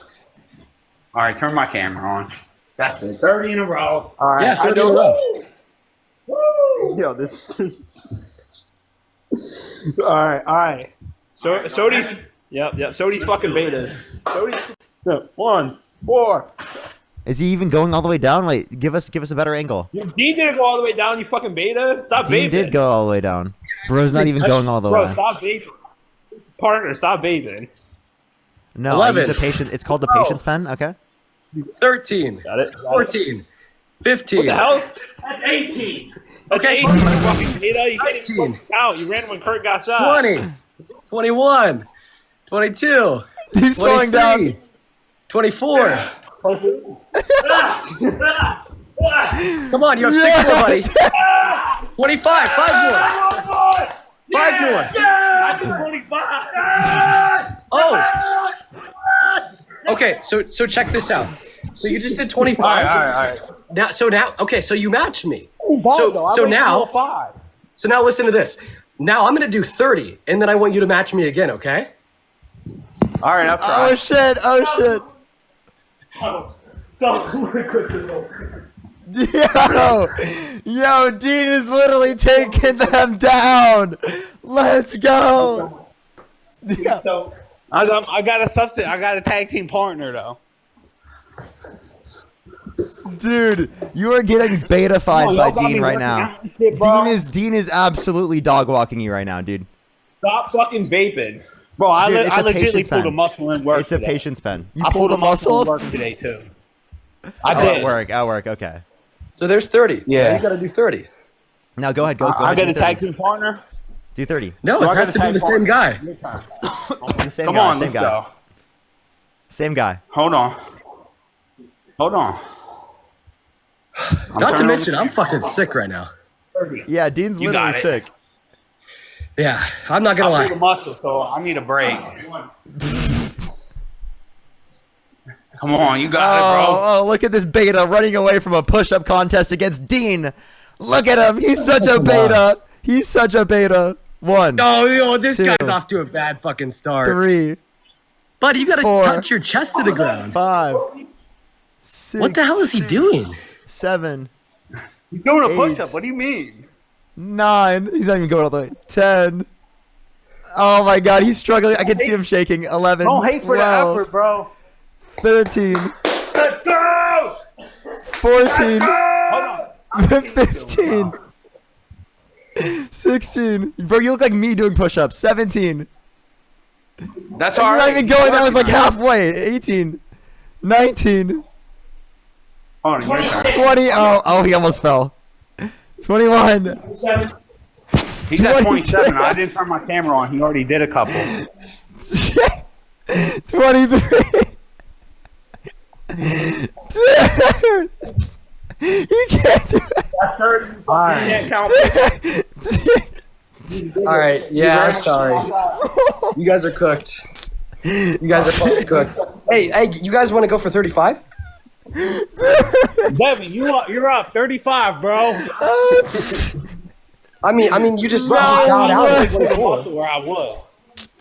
All right, turn my camera on. That's it. 30 in a row. All right. Yeah, 30 in a row. Woo! Yo, this. all right. So these. Yep. So these fucking betas. So these. 1, 4. Is he even going all the way down? Like, give us a better angle. Dean didn't go all the way down, you fucking beta. Stop vaping. Dean did go all the way down. Bro's not even going all the way. Bro, stop vaping. Partner, stop vaping. No, 11. I use a patient. It's called the patience pen. Okay. 13. Got it. 14. 15. What the hell? That's 18. That's okay. 18. Fucking beta. You can't even fucking count. You ran when Kurt got shot. 20. 21. 22. He's slowing down. 24. Come on, you have 6 more, buddy. 25, 5 more. 5 more. I did 25. Oh. Okay, so check this out. So you just did 25. All right. Now, okay, so you matched me. So now listen to this. Now I'm gonna do 30, and then I want you to match me again, okay? All right, I'll try. Oh shit! So I'm gonna click this over. Yo, Dean is literally taking them down. Let's go. So I got a substitute. I got a tag team partner though. Dude, you are getting beta-fied by Dean right now. Dean is absolutely dog walking you right now, dude. Stop fucking vaping. Bro, I legitimately pulled a muscle in work. It's a patience pen. You pulled a muscle in work today too. I did. At work, okay. So there's 30. Yeah. Now you gotta do 30. Now go ahead, go I ahead. got a tag team partner. Do 30. No, it has to be the same guy. Same guy. Same guy. Hold on. Not to mention, I'm fucking sick right now. Yeah, Dean's literally sick. Yeah, I'm not gonna I lie. pulled a muscle, so I need a break. Come on, you got it, bro. Oh, look at this beta running away from a push-up contest against Dean. Look at him. He's such a beta. He's such a beta. 1. Oh, this 2, guy's off to a bad fucking start. 3. Buddy, you gotta 4, touch your chest to the ground. 5. 6. What the hell is he doing? 7. He's doing a 8, push-up. What do you mean? 9. He's not even going all the way. 10. Oh my God, he's struggling. I can see him shaking. 11. Don't hate for the 12, effort, bro. 13. Let's go! 14. Hold on. 15. 16. Bro, you look like me doing push-ups. 17. That's You're all right. not even going. That was like halfway. 18. 19. Hold on, your turn. 20. Oh, he almost fell. 21. He's at 27. I didn't turn my camera on. He already did a couple. 23. Dude. You can't do it. That's 30. Can't count. All right, yeah, I'm sorry. You guys are cooked. You guys are fucking cooked. Hey, you guys want to go for 35? Devin, you're up 35, bro. I mean, you just bowed out at 24. Where I was.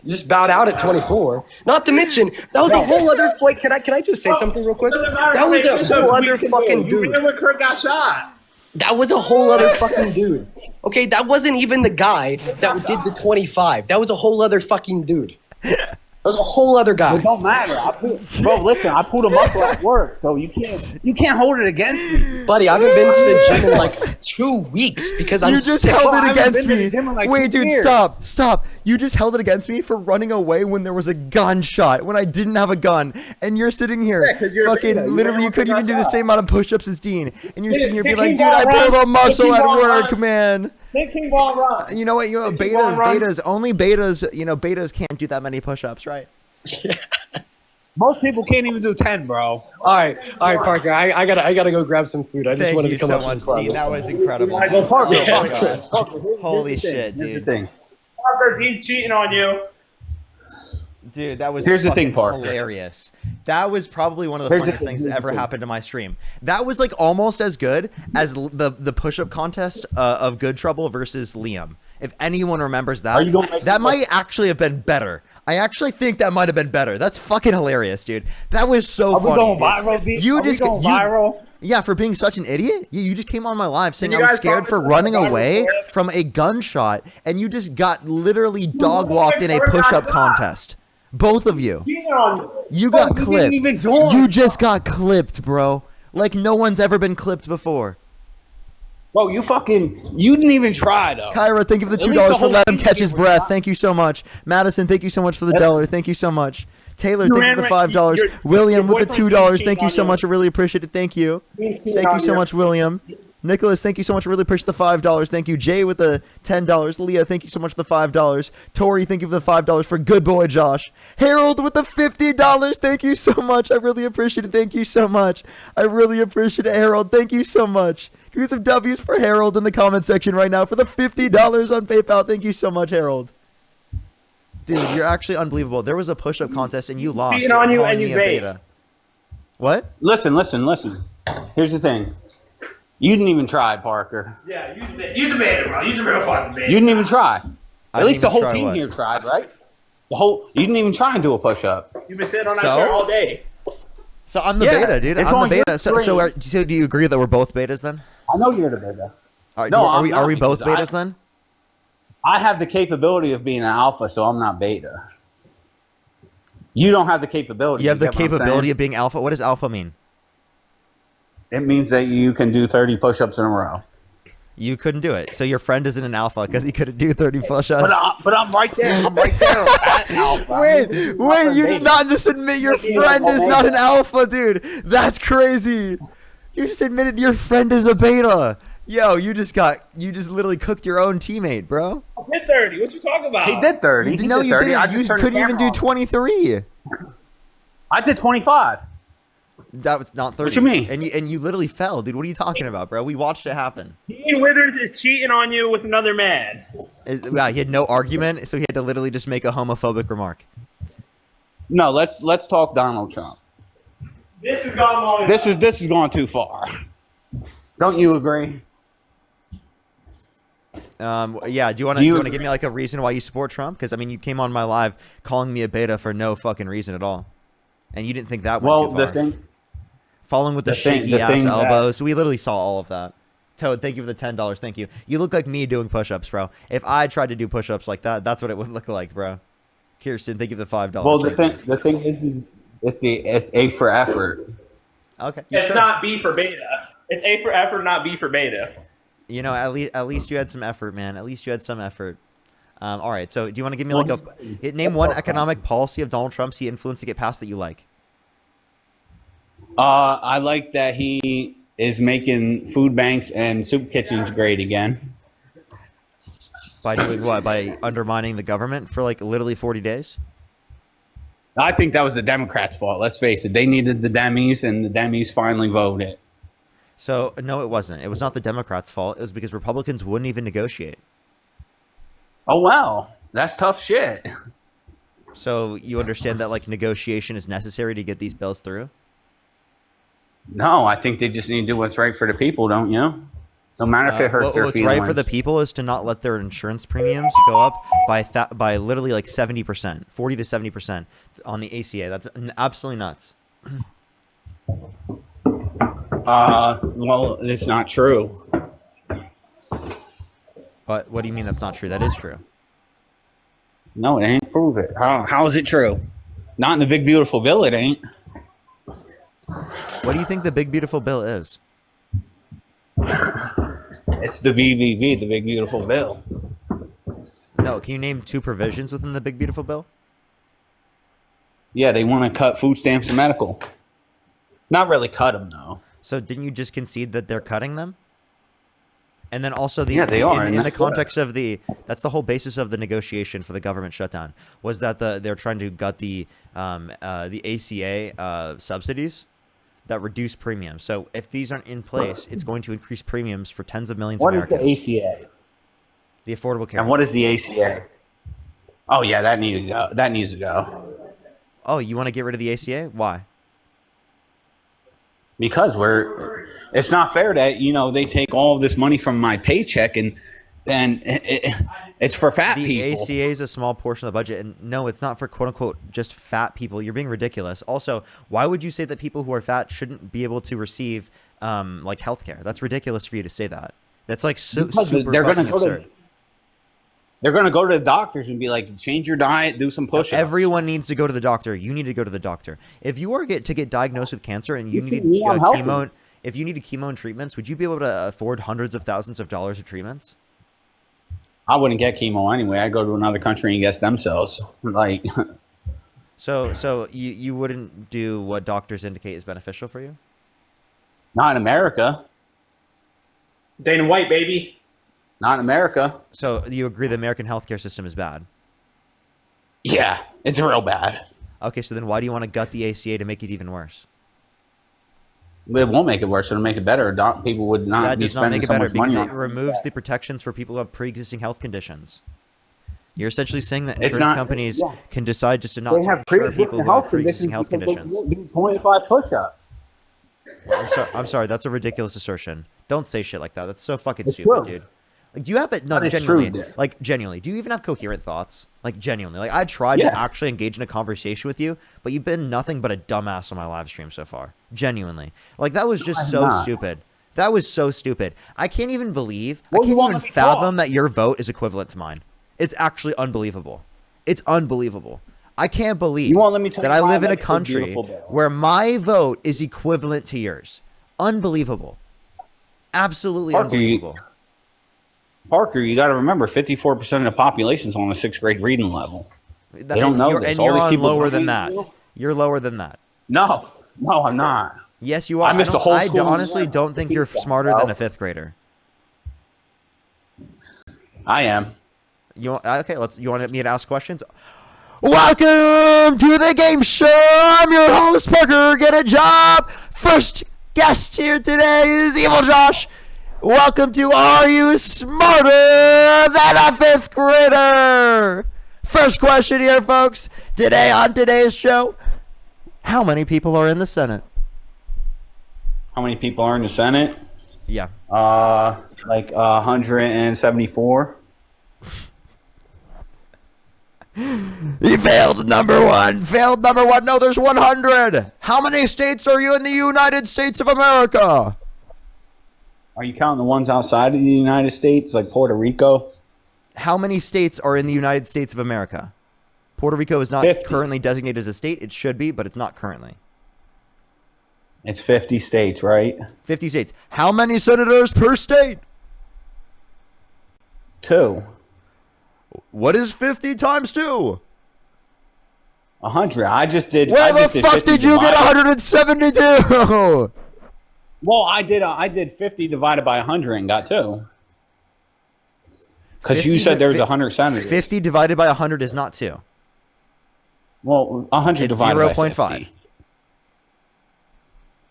You just bowed out at 24. Not to mention, that was a whole other. Wait, can I just say something real quick? That was a whole other fucking dude. You remember Kurt got shot? That was a whole other fucking dude. Okay, that wasn't even the guy that did the 25. That was a whole other fucking dude. That was a whole other guy. It don't matter. Bro, listen, I pulled a muscle at work, so you can't hold it against me. Buddy, I haven't been to the gym in like 2 weeks because I'm You just sick. held Bro, I it haven't against been to me. the gym in like Wait, 2 dude, years. stop. You just held it against me for running away when there was a gunshot, when I didn't have a gun. And you're sitting here, Yeah, 'cause you're a fucking, beta. You literally, you never couldn't even do the got same amount of push-ups as Dean. And you're sitting here being like, King dude, I Ball pulled a run. muscle King at Ball work, run. man. King Ball run. You know what, King Ball run. only betas, betas can't do that many push-ups, right? Most people can't even do 10, bro. All right, Parker. I gotta go grab some food. I just wanted to come up with Dean. That was incredible. Go Parker. Yeah. Chris. Holy shit, Here's the dude. thing. Parker, Dean's cheating on you. Dude, that was Here's the fucking thing, Parker. hilarious. That was probably one of the Here's the funniest thing, things here's that the ever thing. happened to my stream. That was like almost as good as the push-up contest of Good Trouble versus Liam. If anyone remembers that, Are you gonna make that might actually have been better. I actually think that might have been better. That's fucking hilarious, dude. That was so Are funny. we going dude. viral, B? You Are we just going you- viral? Yeah, for being such an idiot. You just came on my live saying you I was guys scared talk for about running viral away clip? from a gunshot, and you just got literally dog walked in a push-up contest. Both of you. Cheating on you. You got you didn't clipped. even join. You just got clipped, bro. Like no one's ever been clipped before. Bro, you didn't even try, though. Kyra, thank you for the At least $2 the for whole letting him team catch his was breath. not- Thank you so much. Madison, thank you so much for the $1. Thank you so much. Taylor, You thank you ran for the right- $5. your William with the boyfriend $2. cheating Thank you on so you. much. I really appreciate it. Thank you. He's cheating Thank you on so you. much, William. Nicholas, thank you so much. I really appreciate the $5. Thank you. Jay with the $10. Leah, thank you so much for the $5. Tori, thank you for the $5 for good boy Josh. Harold with the $50. Thank you so much. I really appreciate it. Thank you so much. I really appreciate it, Harold. Thank you so much. Give me some W's for Harold in the comment section right now for the $50 on PayPal. Thank you so much, Harold. Dude, you're actually unbelievable. There was a push-up contest and you lost. Cheating on you calling and you me a bait. beta. What? Listen. Here's the thing. You didn't even try, Parker. Yeah, use a beta, bro. Use a real fucking beta. You didn't even try. I At least the didn't even whole try team what? here tried, right? You didn't even try and do a push-up. You've been sitting on that So? chair all day. So I'm the Yeah, beta, dude. it's I'm on the your beta. So, screen. so do you agree that we're both betas then? I know you're the beta. Are, No, are I'm we not, are we both because betas then? I have the capability of being an alpha, so I'm not beta. You don't have the capability. You have the get what I'm capability saying? of being alpha. What does alpha mean? It means that you can do 30 push-ups in a row. You couldn't do it. So your friend isn't an alpha because he couldn't do 30 push-ups. But I'm right there. I'm right there at alpha. Wait, I'm you beta. did not just admit your Maybe friend I'm a is not an beta. alpha, dude. That's crazy. You just admitted your friend is a beta. Yo, you just literally cooked your own teammate, bro. I did 30. What you talking about? He did 30. He No, did you 30. I didn't. just You turned the couldn't even do camera on. 23. I did 25. That was not 30. What you mean? And you literally fell, dude. What are you talking about, bro? We watched it happen. Dean Withers is cheating on you with another man. Wow, he had no argument, so he had to literally just make a homophobic remark. No, let's talk Donald Trump. This has gone long. This is going too far. Don't you agree? Yeah. Do you want to give me like a reason why you support Trump? Because I mean, you came on my live calling me a beta for no fucking reason at all, and you didn't think that went too far. Following with the shaky ass elbows. We literally saw all of that. Toad, thank you for the $10. Thank you. You look like me doing push-ups, bro. If I tried to do push-ups like that, that's what it would look like, bro. Kirsten, thank you for the $5. Well, the thing is it's A for effort. Okay. It's not B for beta. It's A for effort, not B for beta. You know, at least you had some effort, man. At least you had some effort. All right. So, do you want to give me like name one economic policy of Donald Trump's he influenced to get passed that you like? I like that he is making food banks and soup kitchens great again. By doing what? By undermining the government for like literally 40 days? I think that was the Democrats' fault. Let's face it. They needed the Demis, and the Demis finally voted. So, no, it wasn't. It was not the Democrats' fault. It was because Republicans wouldn't even negotiate. Oh, wow. That's tough shit. So, you understand that like negotiation is necessary to get these bills through? No, I think they just need to do what's right for the people, don't you? No matter if it hurts their feelings. What's right for the people is to not let their insurance premiums go up by literally like 70%, 40 to 70% on the ACA. That's absolutely nuts. Well, it's not true. But what do you mean that's not true? That is true. No, it ain't. Prove it. How is it true? Not in the big beautiful bill, it ain't. What do you think the big beautiful bill is? It's the BBB, the big beautiful bill. No, can you name two provisions within the big beautiful bill? Yeah, they want to cut food stamps and medical. Not really cut them, though. So didn't you just concede that they're cutting them? And then also they are. In the context of that's the whole basis of the negotiation for the government shutdown was that they're trying to gut the ACA subsidies that reduce premiums. So if these aren't in place, it's going to increase premiums for tens of millions of Americans. What is the ACA? The Affordable Care. And what is the ACA? Oh yeah, that needs to go. That needs to go. Oh, you want to get rid of the ACA? Why? Because it's not fair that they take all of this money from my paycheck and it's for fat people. The ACA is a small portion of the budget, and no, it's not for quote unquote just fat people. You're being ridiculous. Also, why would you say that people who are fat shouldn't be able to receive like healthcare? That's ridiculous for you to say that. That's like super fucking absurd. They're going to go to the doctors and be like, change your diet, do some push-ups. Everyone needs to go to the doctor. You need to go to the doctor. If you are to get diagnosed with cancer and you need chemo, if you need chemo and treatments, would you be able to afford hundreds of thousands of dollars of treatments? I wouldn't get chemo anyway. I'd go to another country and get stem cells. Like, so you wouldn't do what doctors indicate is beneficial for you? Not in America. Dana White, baby. Not in America. So you agree the American healthcare system is bad? Yeah, it's real bad. Okay, so then why do you want to gut the ACA to make it even worse? It won't make it worse. It'll make it better. People would not be spending so much money on it. It removes the protections for people who have pre-existing health conditions. You're essentially saying that insurance companies can decide just to not insure people who have pre-existing health conditions. They do 25 push-ups. I'm sorry. That's a ridiculous assertion. Don't say shit like that. That's so fucking stupid, dude. Like, do you have it? No, genuinely. Like, genuinely. Do you even have coherent thoughts? Like, genuinely. Like, I tried to actually engage in a conversation with you, but you've been nothing but a dumbass on my live stream so far. Genuinely. Like, that was just so stupid. That was so stupid. I can't even believe, I can't even fathom that your vote is equivalent to mine. It's actually unbelievable. It's unbelievable. I can't believe that I live in a country where my vote is equivalent to yours. Unbelievable. Absolutely unbelievable. Parker, you got to remember, 54% of the population is on a 6th grade reading level. They don't know this. And you're lower than that. You're lower than that. No, I'm not. Yes, you are. I missed a whole school. I honestly don't think you're smarter than a 5th grader. I am. Okay, you want me to ask questions? Welcome to the game show. I'm your host, Parker. Get a job. First guest here today is Evil Josh. Welcome to Are You Smarter Than a Fifth Grader? First question here, folks. Today on today's show, how many people are in the Senate? How many people are in the Senate? Yeah. Like 174. He failed number one. Failed number one. No, there's 100. How many states are you in the United States of America? Are you counting the ones outside of the United States, like Puerto Rico? How many states are in the United States of America? Puerto Rico is not 50. currently designated as a state. It should be, but it's not currently. It's 50 states, right? 50 states. How many senators per state? 2. What is 50 times 2? 100. I just did. Where the fuck did you get 172? Well, I did 50 divided by 100 and got 2. Because you said there was 100 senators. 50 divided by 100 is not 2. Well, 100 It's divided 0.5. by 50.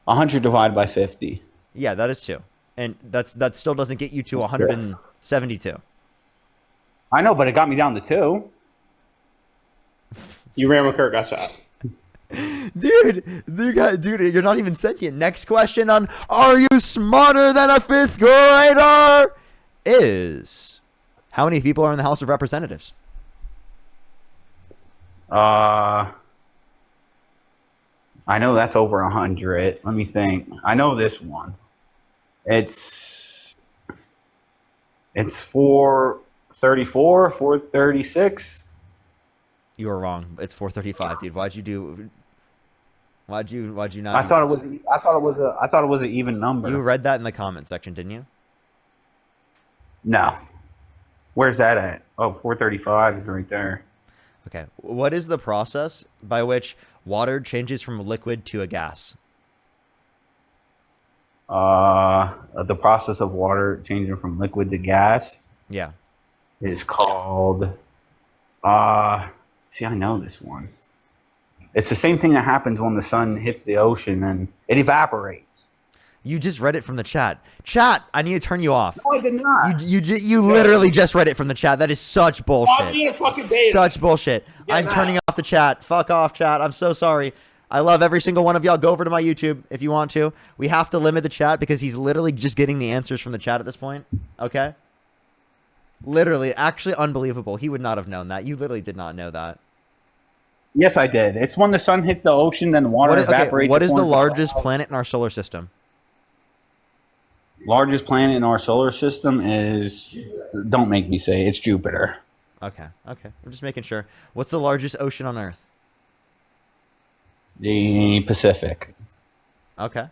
100 divided by 50. Yeah, that is 2. And that still doesn't get you to 172. I know, but it got me down to 2. You ran with Kurt, got shot. Dude, you're not even sentient. Next question on Are You Smarter Than a Fifth Grader? Is how many people are in the House of Representatives? I know that's over 100. Let me think. I know this one. It's 434, 436. You were wrong. It's 435, dude. Why'd you not? I thought it was an even number. You read that in the comment section, didn't you? No. Where's that at? Oh, 435 is right there. Okay. What is the process by which water changes from a liquid to a gas? The process of water changing from liquid to gas. Yeah. Is called. See, I know this one. It's the same thing that happens when the sun hits the ocean and it evaporates. You just read it from the chat. Chat, I need to turn you off. No, I did not. You literally just read it from the chat. That is such bullshit. Such bullshit. I'm turning off the chat. Fuck off, chat. I'm so sorry. I love every single one of y'all. Go over to my YouTube if you want to. We have to limit the chat because he's literally just getting the answers from the chat at this point. Okay? Literally, actually unbelievable. He would not have known that. You literally did not know that. Yes, I did. It's when the sun hits the ocean, then the water evaporates. What is the largest planet in our solar system? Largest planet in our solar system is, don't make me say it, it's Jupiter. Okay. I'm just making sure. What's the largest ocean on Earth? The Pacific. Okay.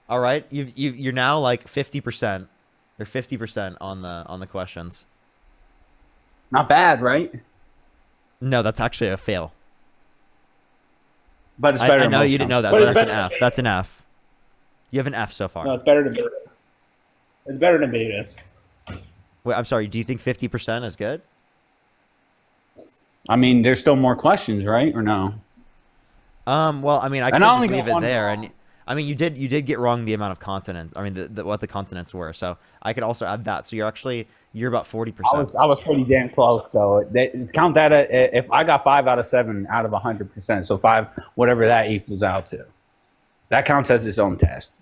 All right. You're now like 50%. You're 50% on the questions. Not bad, right? No, that's actually a fail. But it's better. I know you didn't know that, but that's an F. That's an F. You have an F so far. No, it's better than beta. It's better than betas. Wait, I'm sorry. Do you think 50% is good? I mean, there's still more questions, right? Or no? Well, I mean, I could just leave it there, and I mean, you did get wrong the amount of continents. I mean, what the continents were. So I could also add that. So you're about 40%. I was pretty damn close though. Count that if I got 5 out of 7 out of 100%. So 5, whatever that equals out to, that counts as its own test.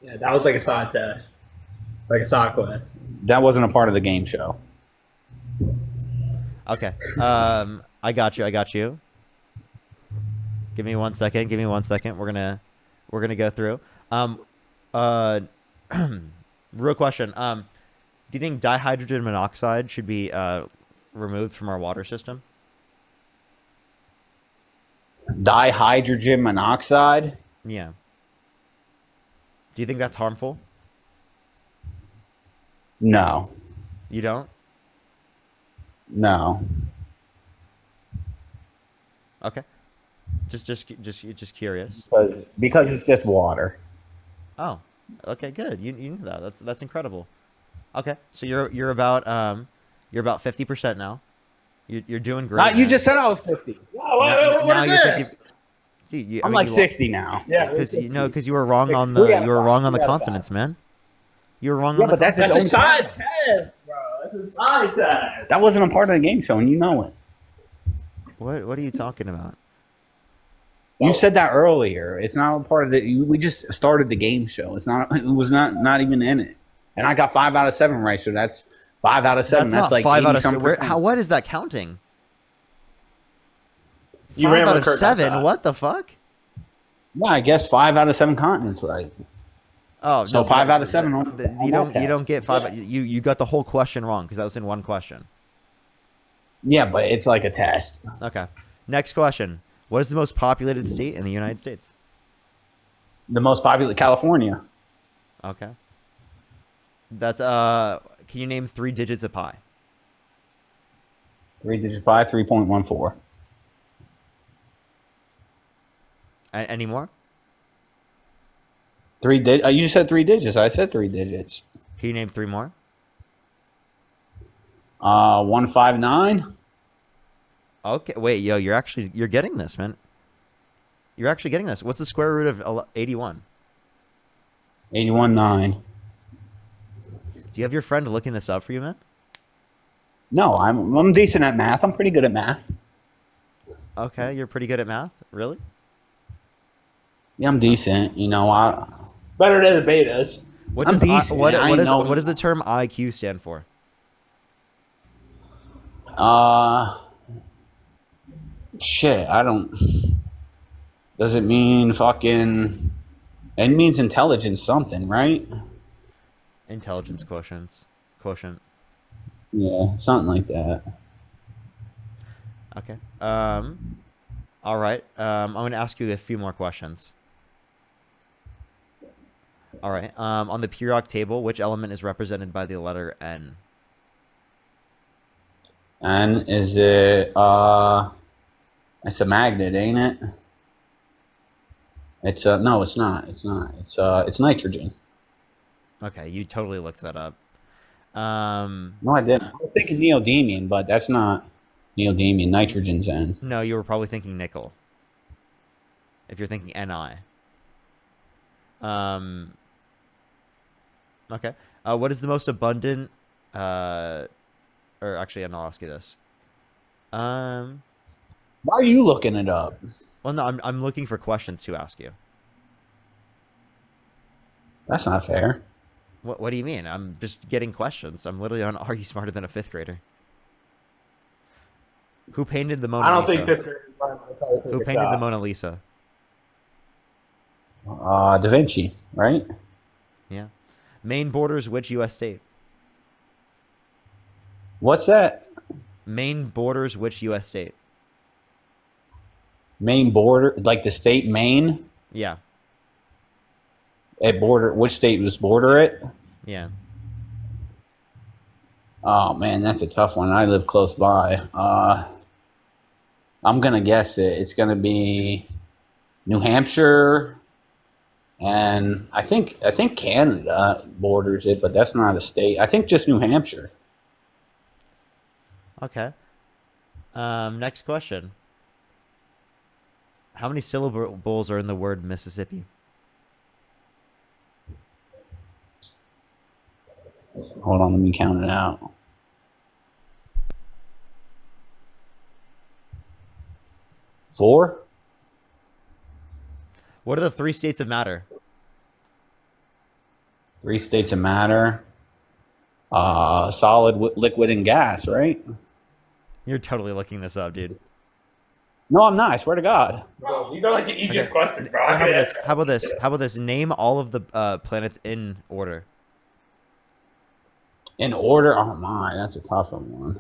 Yeah, that was like a side test, like a side quest. That wasn't a part of the game show. Okay. I got you. Give me 1 second. We're gonna go through. Real question. Do you think dihydrogen monoxide should be removed from our water system? Dihydrogen monoxide? Yeah. Do you think that's harmful? No. You don't? No. Okay. Just curious. Because it's just water. Oh. Okay, good. You knew that. That's incredible. Okay. So you're about 50% now. You're doing great. Not, you just said I was 50. What is this? 50. Dude, I'm like 60 now. Yeah, because you were wrong on Three the out of five. continents, man. You were wrong Yeah, on the but that's continents. his own side test, bro. That's a side test. That wasn't a part of the game show, and you know it. What are you talking about? You said that earlier. It's not a part of the. We just started the game show. It's not. It was not even in it. And I got 5 out of 7 right. So that's 5 out of 7. That's not like 5 out of 7. %. What is that counting? You 5 out of 7. What the fuck? Yeah, I guess 5 out of 7 continents, right? Oh, so no, 5 out of 7. You don't get 5. Yeah. You got the whole question wrong because that was in one question. Yeah, but it's like a test. Okay. Next question. What is the most populated state in the United States? The most populated, California. Okay. That's can you name 3 digits of pi? 3 digits of pi, 3.14. Any more? 3 digits. You just said 3 digits. I said 3 digits. Can you name 3 more? 159. Okay, wait, yo, you're getting this, man. You're actually getting this. What's the square root of 81? 81.9. Do you have your friend looking this up for you, man? No, I'm decent at math. I'm pretty good at math. Okay, you're pretty good at math? Really? Yeah, I'm decent. You know, better than the betas. What does the term IQ stand for? Shit, I don't. Does it mean fucking? It means intelligence something, right? Intelligence quotient. Yeah, something like that. Okay. All right. I'm going to ask you a few more questions. All right. On the periodic table, which element is represented by the letter N? N is it? It's a magnet, ain't it? It's no, it's not. It's nitrogen. Okay, you totally looked that up. No, I didn't. I was thinking neodymium, but that's not neodymium. Nitrogen's N. No, you were probably thinking nickel. If you're thinking Ni. Okay. What is the most abundant? Or actually, I'll ask you this. Why are you looking it up? Well, no, I'm looking for questions to ask you. That's not fair. What do you mean? I'm just getting questions. I'm literally on Are You Smarter Than a Fifth Grader? Who painted the Mona Lisa? I don't think fifth graders. Who painted the Mona Lisa? Da Vinci, right? Yeah. Maine borders which U.S. state? What's that? Maine borders which U.S. state? Maine border, like the state Maine? Yeah. Which state was border it? Yeah. Oh man, that's a tough one. I live close by. I'm gonna guess it. It's gonna be New Hampshire, and I think Canada borders it, but that's not a state. I think just New Hampshire. Okay. Next question. How many syllables are in the word Mississippi? Hold on, let me count it out. Four? What are the 3 states of matter? 3 states of matter. Solid, liquid, and gas, right? You're totally looking this up, dude. No, I'm not. I swear to God. Bro, these are like the easiest questions, bro. How about this? Name all of the planets in order. In order? Oh my, that's a tough one.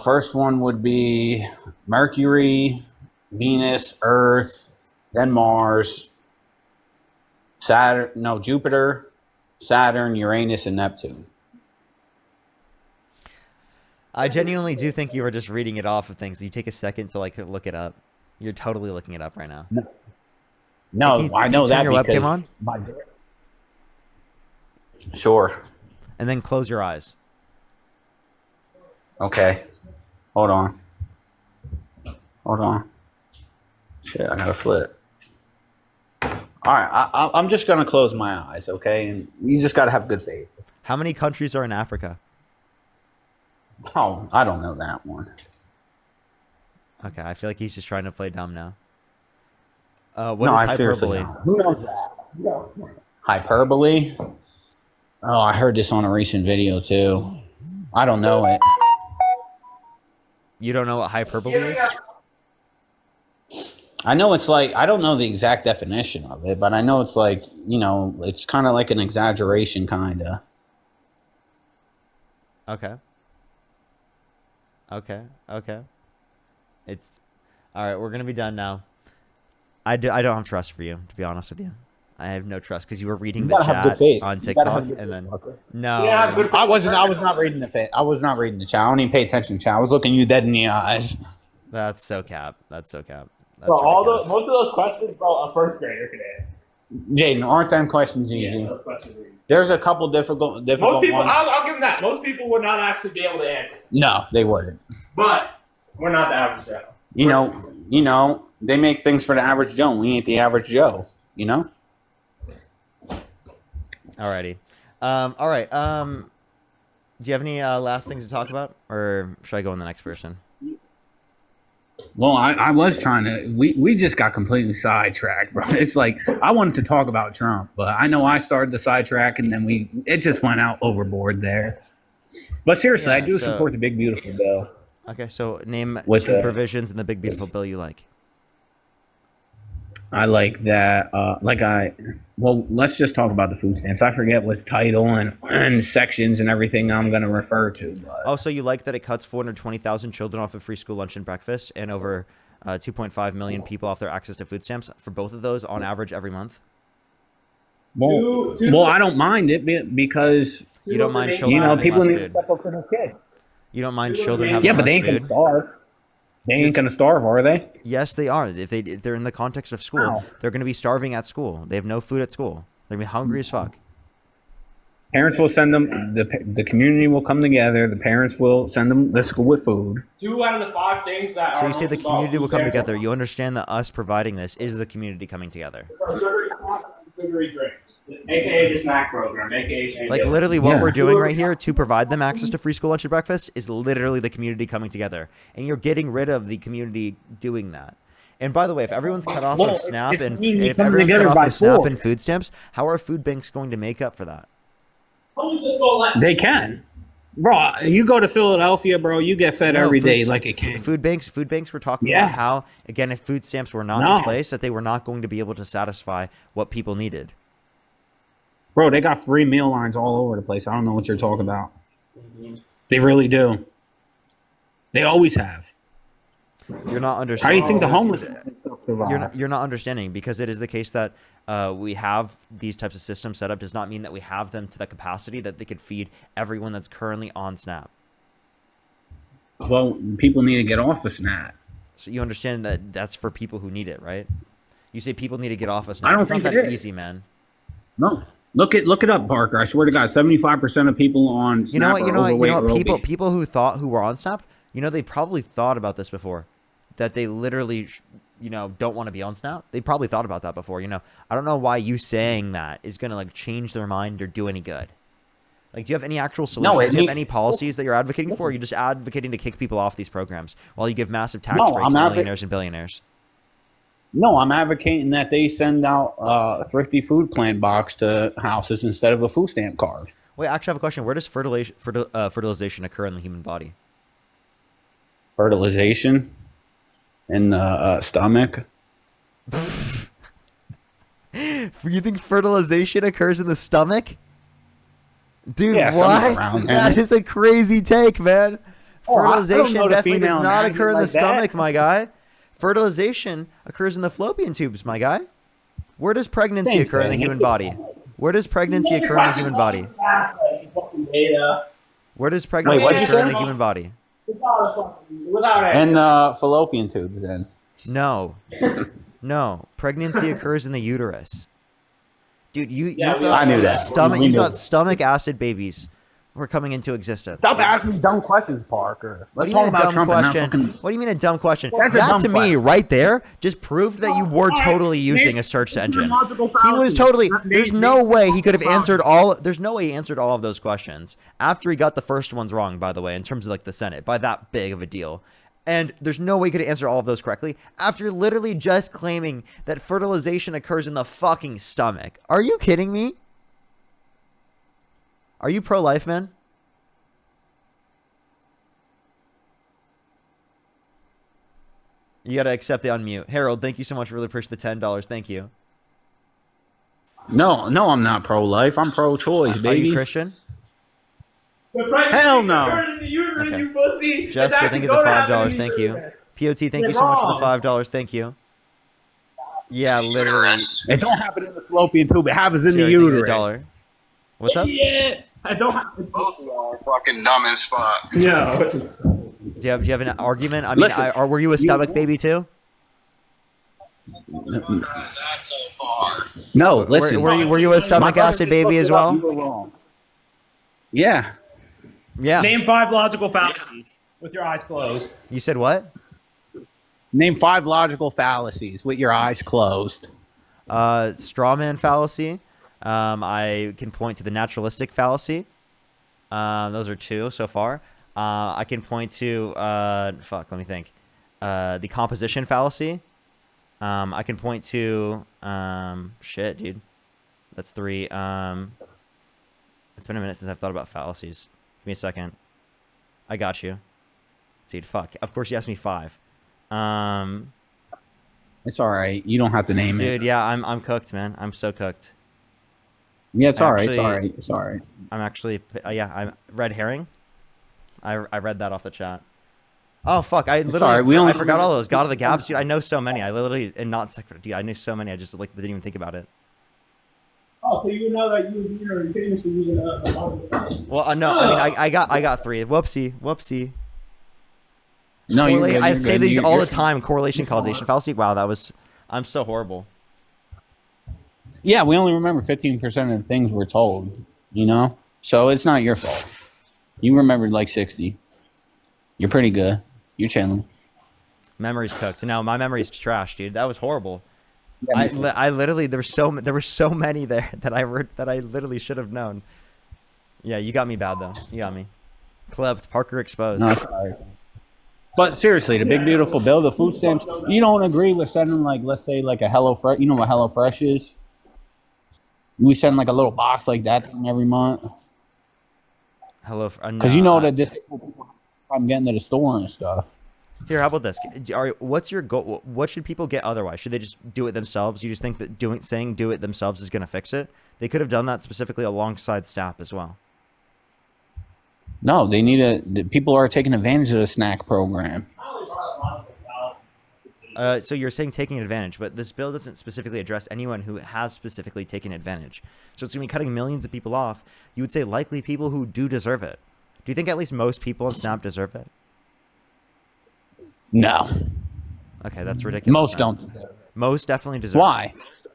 First one would be Mercury, Venus, Earth, then Mars, Jupiter, Saturn, Uranus, and Neptune. I genuinely do think you were just reading it off of things. You take a second to look it up. You're totally looking it up right now. No, I know that because your webcam on? Sure. And then close your eyes. Okay. Hold on. Hold on. Shit, I gotta flip. All right, I'm just gonna close my eyes, okay? And you just gotta have good faith. How many countries are in Africa? Oh, I don't know that one. Okay, I feel like he's just trying to play dumb now. What No, is I seriously hyperbole? don't. Who knows that? No. Hyperbole? Oh, I heard this on a recent video too. I don't know it. You don't know what hyperbole is? I know it's like, I don't know the exact definition of it, but I know it's like, you know, it's kind of like an exaggeration, kind of. Okay. Okay. Okay. It's all right. We're gonna be done now. I don't have trust for you, to be honest with you. I have no trust because you were reading the chat on TikTok and then no. I was not reading the chat. I was not reading the chat. I don't even pay attention to chat. I was looking you dead in the eyes. That's so cap. That's so cap. That's bro, most of those questions, bro, a first grader could answer. Jaden, aren't them questions easy? Yeah, those questions are easy. There's a couple difficult Most people, ones. I'll give them that. Most people would not actually be able to answer. No, they wouldn't. But we're not the average Joe. You know, they make things for the average Joe. We ain't the average Joe. You know. Alrighty. All right. Do you have any last things to talk about, or should I go on the next person? Well, I was trying to. We just got completely sidetracked, bro. It's like I wanted to talk about Trump, but I know I started the sidetrack, and then it just went out overboard there. But seriously, I do support the big beautiful bill. Okay, so name two provisions in the big beautiful bill you like. I like that. Well, let's just talk about the food stamps. I forget what's title and sections and everything I'm going to refer to. But. Oh, so you like that it cuts 420,000 children off of free school lunch and breakfast and over 2.5 million people off their access to food stamps for both of those on average every month? Well, I don't mind it because you don't mind children. People need to step up for their kids. You don't mind children having but they ain't gonna starve. They ain't gonna starve, are they? Yes, they are. If they're in the context of school, they're gonna be starving at school. They have no food at school. They're gonna be hungry as fuck. Parents will send them. The community will come together. The parents will send them to school with food. 2 out of the 5 things that. So you say the community will come together. You understand that us providing this is the community coming together. Sugary drinks. AKA the snack program, AKA like literally what we're doing right here to provide them access to free school lunch and breakfast is literally the community coming together, and you're getting rid of the community doing that. And by the way, if everyone's cut off of SNAP and if everyone's cut off of SNAP and food stamps, how are food banks going to make up for that? They can, bro. You go to Philadelphia, bro. You get fed every day like a king. Food banks were talking about how, again, if food stamps were not in place, that they were not going to be able to satisfy what people needed. Bro, they got free meal lines all over the place. I don't know what you're talking about. They really do. They always have. You're not understanding. How do you think the homeless You're not understanding, because it is the case that we have these types of systems set up does not mean that we have them to the capacity that they could feed everyone that's currently on SNAP. Well, people need to get off of SNAP. So you understand that that's for people who need it, right? You say people need to get off of SNAP. I don't think think it's not it that is. easy, man. No. Look it up, Parker. I swear to God, 75% of people on SNAP you know what? People who were on SNAP, they probably thought about this before, that they literally, don't want to be on SNAP. They probably thought about that before. I don't know why you saying that is gonna change their mind or do any good. Do you have any actual solutions? Do you have any policies that you're advocating for? Or are you just advocating to kick people off these programs while you give massive tax breaks to millionaires and billionaires? No, I'm advocating that they send out a thrifty food plan box to houses instead of a food stamp card. Wait, actually, I have a question. Where does fertilization occur in the human body? Fertilization in the stomach. You think fertilization occurs in the stomach? Dude, yeah, what? That is a crazy take, man. Fertilization definitely does not occur in the stomach, my guy. Fertilization occurs in the fallopian tubes, my guy. Where does pregnancy occur in the human body? Where does pregnancy occur in the human body? Where does pregnancy occur in the human body? And fallopian tubes, then. No. No. Pregnancy occurs in the uterus. Dude, you thought I knew that. You thought stomach acid babies were coming into existence. Stop asking me dumb questions, Parker. Let's talk about Trump and not fucking. What do you mean a dumb question? That's a that dumb to me question. right there just proved that you were totally using a search engine. He was totally. There's no way he could have answered all. There's no way he answered all of those questions after he got the first ones wrong. By the way, in terms of like the Senate, by that big of a deal. And there's no way he could answer all of those correctly after literally just claiming that fertilization occurs in the fucking stomach. Are you kidding me? Are you pro-life, man? You gotta accept the unmute. Harold, thank you so much. Really appreciate the $10. Thank you. No, I'm not pro-life. I'm pro-choice, baby. Are you Christian? Hell no. Okay. Jessica, thank you for the $5. Thank you. POT, thank you so much for the $5. Thank you. Yeah, literally. It don't happen in the fallopian tube. It happens in the uterus. What's up? Yeah, I don't have. Fucking dumb as fuck. Yeah. Do you have an argument? I mean, or were you a stomach baby too? No, listen. Were you a stomach acid baby as well? You were wrong. Yeah. Yeah. Name 5 logical fallacies with your eyes closed. You said what? Name 5 logical fallacies with your eyes closed. Straw man fallacy. I can point to the naturalistic fallacy. Those are 2 so far. I can point to let me think. The composition fallacy. I can point to shit, dude. That's 3. It's been a minute since I've thought about fallacies. Give me a second. I got you. Dude, fuck. Of course you asked me 5. It's all right. You don't have to name it. Dude, yeah, I'm cooked, man. I'm so cooked. Yeah, it's all right. It's all right. It's all right. I'm actually I'm red herring. I read that off the chat. Oh fuck! I forgot all those. God of the Gaps, dude. I know so many. I literally and not secret. Dude, I knew so many. I just didn't even think about it. Oh, so you know that you're famous for using a Well, no. I mean, I got 3. Whoopsie. No, I say these all the time. Correlation, causation, fallacy. Wow, I'm so horrible. Yeah, we only remember 15% of the things we're told. You know, so it's not your fault. You remembered like 60. You're pretty good. You're chilling. Memory's cooked. No, my memory's trash, dude. That was horrible. Yeah, I literally there were so many there that I literally should have known. Yeah, you got me bad though. You got me. Clipped. Parker exposed. No, sorry. But seriously, the big beautiful bill, the food stamps. You don't agree with sending like, let's say, like a HelloFresh. You know what HelloFresh is? We send like a little box like that to them every month. Because you know that this I'm getting to the store and stuff. Here, how about this? What's your goal? What should people get otherwise? Should they just do it themselves? You just think that saying do it themselves is going to fix it? They could have done that specifically alongside SNAP as well. No, they need people are taking advantage of the snack program. So you're saying taking advantage, but this bill doesn't specifically address anyone who has specifically taken advantage. So it's going to be cutting millions of people off. You would say likely people who do deserve it. Do you think at least most people on SNAP deserve it? No. Okay, that's ridiculous. Most don't deserve it. Most definitely deserve Why? it.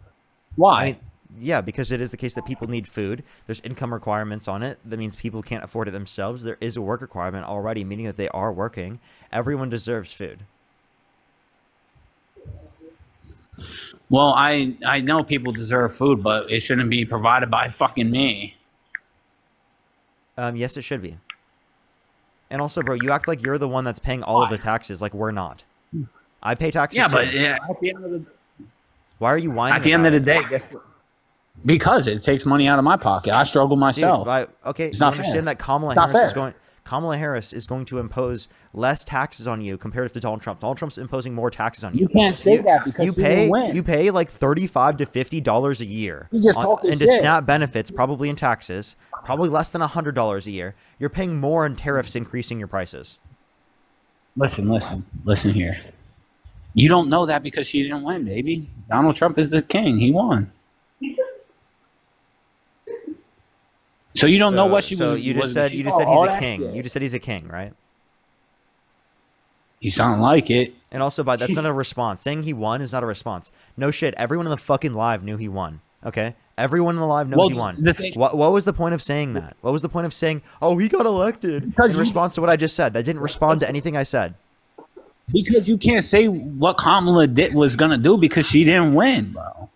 Why? I mean, yeah, because it is the case that people need food. There's income requirements on it. That means people can't afford it themselves. There is a work requirement already, meaning that they are working. Everyone deserves food. Well, I know people deserve food, but it shouldn't be provided by fucking me. Yes, it should be. And also, bro, you act like you're the one that's paying all of the taxes, like we're not. I pay taxes. Yeah, too. but at the end of the why are you whining? At the end of the day, guess what? Because it takes money out of my pocket. I struggle myself. Dude, okay, it's not you understand fair. That Kamala Harris is going to impose less taxes on you compared to Donald Trump. Donald Trump's imposing more taxes on you. You can't say that because you win. pay like $35 to $50 a year into SNAP benefits, probably in taxes, probably less than $100 a year. You're paying more in tariffs, increasing your prices. Listen here. You don't know that because she didn't win, baby. Donald Trump is the king. He won. So you don't know what she was. So you just said he's a king. You just said he's a king, right? You sound like it. And also, that's not a response. Saying he won is not a response. No shit. Everyone in the fucking live knew he won. Okay, everyone alive knows he won. What was the point of saying that? What was the point of saying, "Oh, he got elected"? In response to what I just said, that didn't respond to anything I said. Because you can't say what Kamala was gonna do because she didn't win, bro.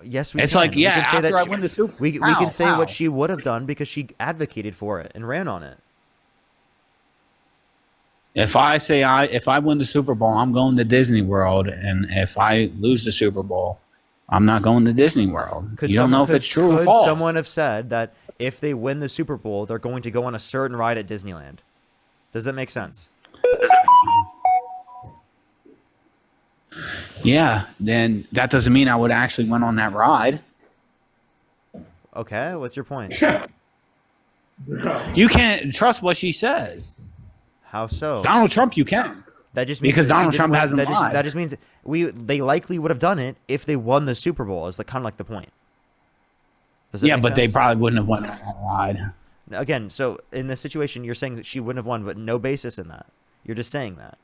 Yes, we it's can. like, yeah, we can say after that I win the Super we can say what she would have done because she advocated for it and ran on it. If I win the Super Bowl, I'm going to Disney World, and if I lose the Super Bowl, I'm not going to Disney World. You don't know if it's true or false. Could someone have said that if they win the Super Bowl, they're going to go on a certain ride at Disneyland? Does that make sense? Yeah, then that doesn't mean I would actually went on that ride. Okay, what's your point? You can't trust what she says. How so? Donald Trump, you can. That just means because Donald Trump hasn't lied. That just means they likely would have done it if they won the Super Bowl. Is kind of like the point. Yeah, but they probably wouldn't have won that ride. Again, so in this situation, you're saying that she wouldn't have won, but no basis in that. You're just saying that.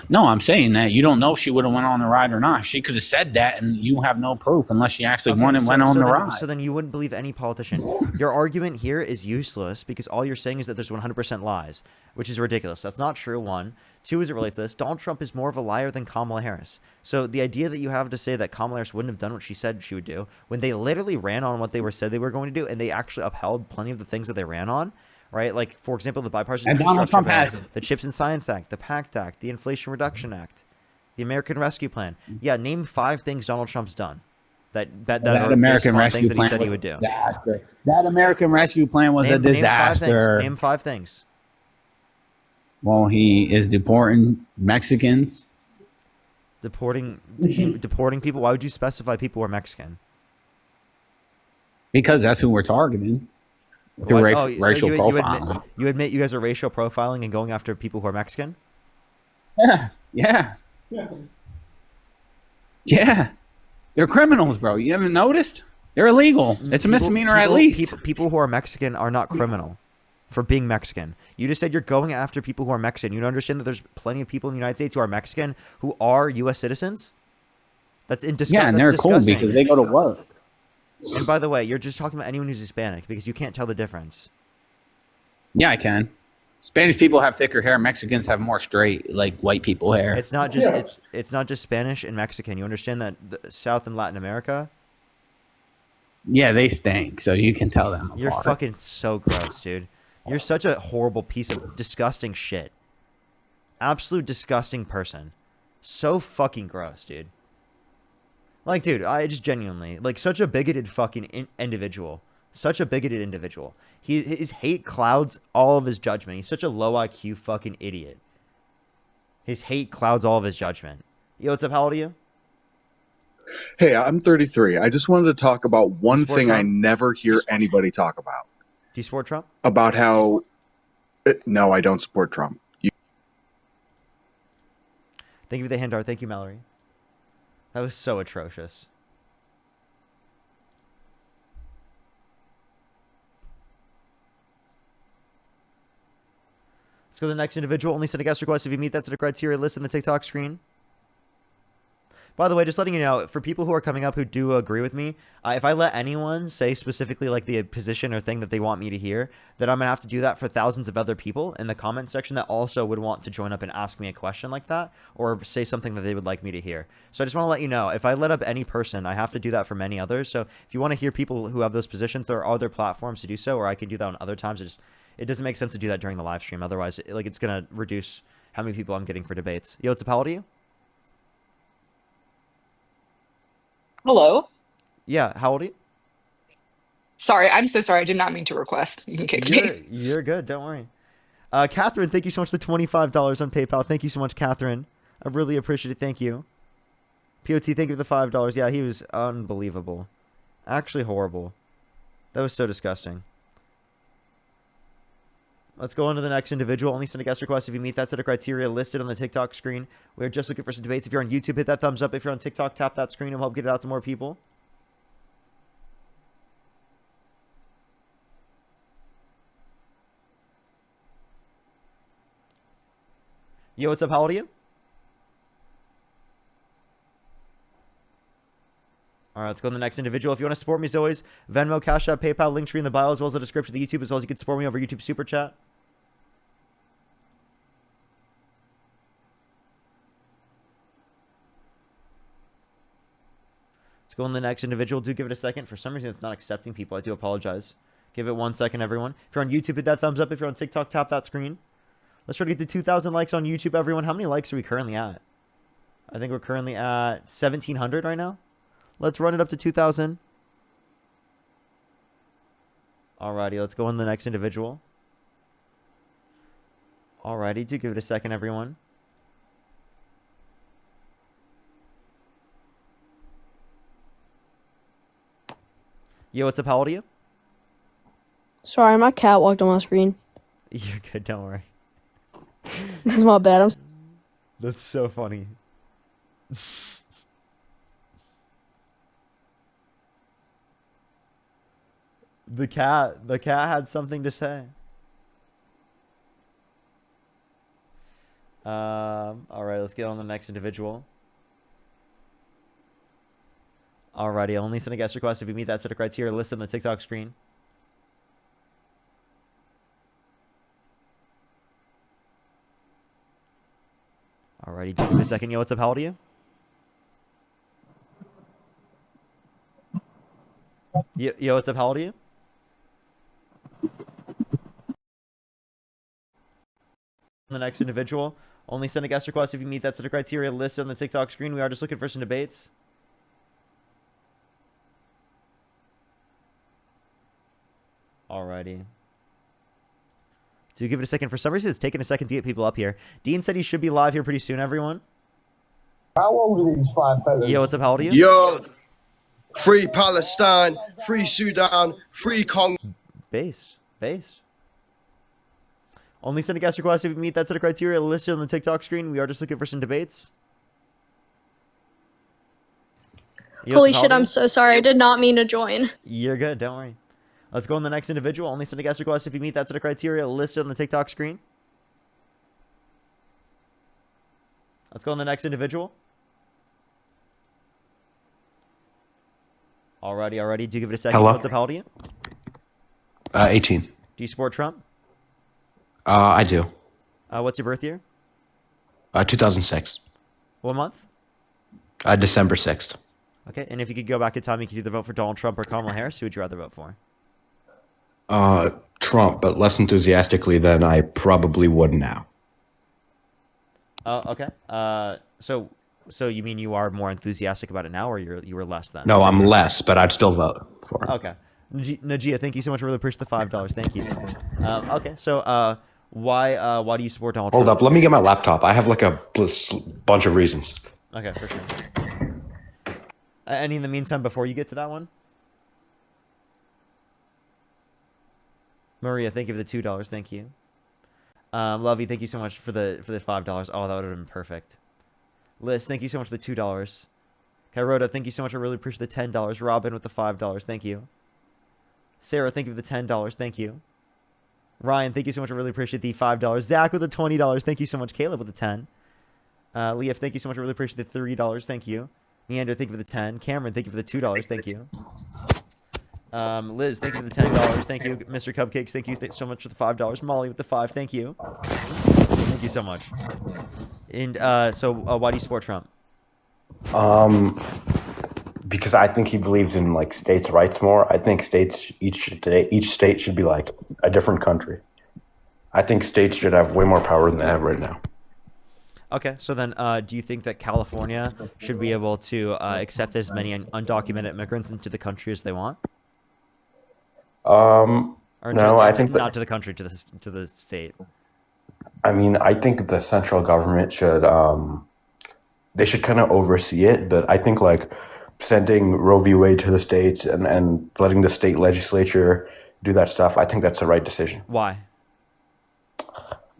No, I'm saying that you don't know if she would have went on the ride or not. She could have said that, and you have no proof unless she actually won and went on the ride. So then you wouldn't believe any politician. Your argument here is useless because all you're saying is that there's 100% lies, which is ridiculous. That's not true, one. Two, as it relates to this, Donald Trump is more of a liar than Kamala Harris. So the idea that you have to say that Kamala Harris wouldn't have done what she said she would do, when they literally ran on what they said they were going to do, and they actually upheld plenty of the things that they ran on, right? Like, for example, the bipartisan infrastructure bill, the Chips and Science Act, the PACT Act, the Inflation Reduction Act, the American Rescue Plan. Yeah, name 5 things Donald Trump's done that American Rescue things Plan that he said he would do. Disaster. That American Rescue Plan was a disaster. Name 5 things. Well, he is deporting Mexicans. Deporting people? Why would you specify people who are Mexican? Because that's who we're targeting. Through racial profiling. You admit you guys are racial profiling and going after people who are Mexican? Yeah. They're criminals, bro. You haven't noticed? They're illegal. It's a misdemeanor at least. People who are Mexican are not criminal for being Mexican. You just said you're going after people who are Mexican. You don't understand that there's plenty of people in the United States who are Mexican who are U.S. citizens? That's disgusting. Yeah, and they're cool because they go to work. And by the way, you're just talking about anyone who's Hispanic because you can't tell the difference. Yeah, I can. Spanish people have thicker hair. Mexicans have more straight, like white people hair. It's not just it's not just Spanish and Mexican. You understand that South and Latin America? Yeah, they stink, so you can tell them apart. You're fucking so gross, dude. You're such a horrible piece of disgusting shit. Absolute disgusting person. So fucking gross, dude. Like, dude, I just genuinely, like, such a bigoted fucking individual. Such a bigoted individual. His hate clouds all of his judgment. He's such a low IQ fucking idiot. His hate clouds all of his judgment. Yo, what's up? How old are you? Hey, I'm 33. I just wanted to talk about one thing Trump? I never hear anybody talk about. Do you support Trump? About how... No, I don't support Trump. Thank you for the hand art. Thank you, Mallory. That was so atrocious. Let's go to the next individual. Only send a guest request if you meet that set of criteria listed in the TikTok screen. By the way, just letting you know, for people who are coming up who do agree with me, if I let anyone say specifically like the position or thing that they want me to hear, then I'm going to have to do that for thousands of other people in the comment section that also would want to join up and ask me a question like that or say something that they would like me to hear. So I just want to let you know, if I let up any person, I have to do that for many others. So if you want to hear people who have those positions, there are other platforms to do so, or I can do that on other times. It doesn't make sense to do that during the live stream. Otherwise, it's going to reduce how many people I'm getting for debates. Yo, it's a how old are you? Hello. Yeah, how old are you? Sorry, I'm so sorry. I did not mean to request. You can kick me. You're good. Don't worry. Catherine, thank you so much for the $25 on PayPal. Thank you so much, Catherine. I really appreciate it. Thank you. POT, thank you for the $5. Yeah, he was unbelievable. Actually horrible. That was so disgusting. Let's go on to the next individual. Only send a guest request if you meet that set of criteria listed on the TikTok screen. We're just looking for some debates. If you're on YouTube, hit that thumbs up. If you're on TikTok, tap that screen. It'll help get it out to more people. Yo, what's up? How old are you? All right, let's go to the next individual. If you want to support me, as always, Venmo, Cash App, PayPal, link tree in the bio, as well as the description of the YouTube, as well as you can support me over YouTube Super Chat. Let's go on the next individual. Do give it a second. For some reason, it's not accepting people. I do apologize. Give it 1 second, everyone. If you're on YouTube, hit that thumbs up. If you're on TikTok, tap that screen. Let's try to get to 2,000 likes on YouTube, everyone. How many likes are we currently at? I think we're currently at 1,700 right now. Let's run it up to 2,000. Alrighty, let's go on the next individual. Alrighty, do give it a second, everyone. Yo, what's up? How old are you? Sorry, my cat walked on my screen. You're good, don't worry. That's my bad. That's so funny. The cat had something to say. All right, let's get on the next individual. Alrighty, I'll only send a guest request if you meet that set of criteria listed on the TikTok screen. Alrighty, give me a second. Yo, what's up? How old are you? Yo, what's up? How old are you? The next individual. Only send a guest request if you meet that set of criteria listed on the TikTok screen. We are just looking for some debates. Alrighty. So you give it a second. For some reason, it's taking a second to get people up here. Dean said he should be live here pretty soon, everyone. How old are these five fellas? Yo, what's up? How old are you? Yo, free Palestine, free Sudan, free Congo. Base. Only send a guest request if you meet that set of criteria listed on the TikTok screen. We are just looking for some debates. Yo, Holy shit, I'm so sorry. I did not mean to join. You're good. Don't worry. Let's go on the next individual. Only send a guest request if you meet that set of criteria listed on the TikTok screen. Let's go on the next individual. Alrighty. Do give it a second. Hello? What's up? How old are you? 18. Do you support Trump? I do. What's your birth year? 2006. What month? December 6th. Okay, and if you could go back in time, you could either vote for Donald Trump or Kamala Harris. Who would you rather vote for? Trump, but less enthusiastically than I probably would now. Okay. So you mean you are more enthusiastic about it now, or you were less then? No, I'm less, but I'd still vote for him. Okay. Najia, thank you so much. I really appreciate the $5. Thank you. Okay, so why do you support Donald Trump? Hold up, let me get my laptop. I have like a bunch of reasons. Okay, for sure. Any in the meantime before you get to that one? Maria, thank you for the $2. Thank you. Lovey, thank you so much for the $5. Oh, that would have been perfect. Liz, thank you so much for the $2. Kairoda, thank you so much. I really appreciate the $10. Robin with the $5. Thank you. Sarah, thank you for the $10. Thank you. Ryan, thank you so much. I really appreciate the $5. Zach with the $20. Thank you so much. Caleb with the 10. Leah, thank you so much. I really appreciate the $3. Thank you. Leander, thank you for the 10. Cameron, thank you for the $2. Thank you. Liz, thank you for the $10. Thank you. Mr. Cupcakes, thank you so much for the $5. Molly with the 5. Thank you. Thank you so much. And so why do you support Trump? Because I think he believes in like states' rights more. I think each state should be like a different country. I think states should have way more power than they have right now. Okay, so then do you think that California should be able to accept as many undocumented immigrants into the country as they want? Or no, I think not to the country, to the state. I mean, I think the central government should they should kind of oversee it, but I think like sending Roe v. Wade to the states and letting the state legislature do that stuff, I think that's the right decision. Why?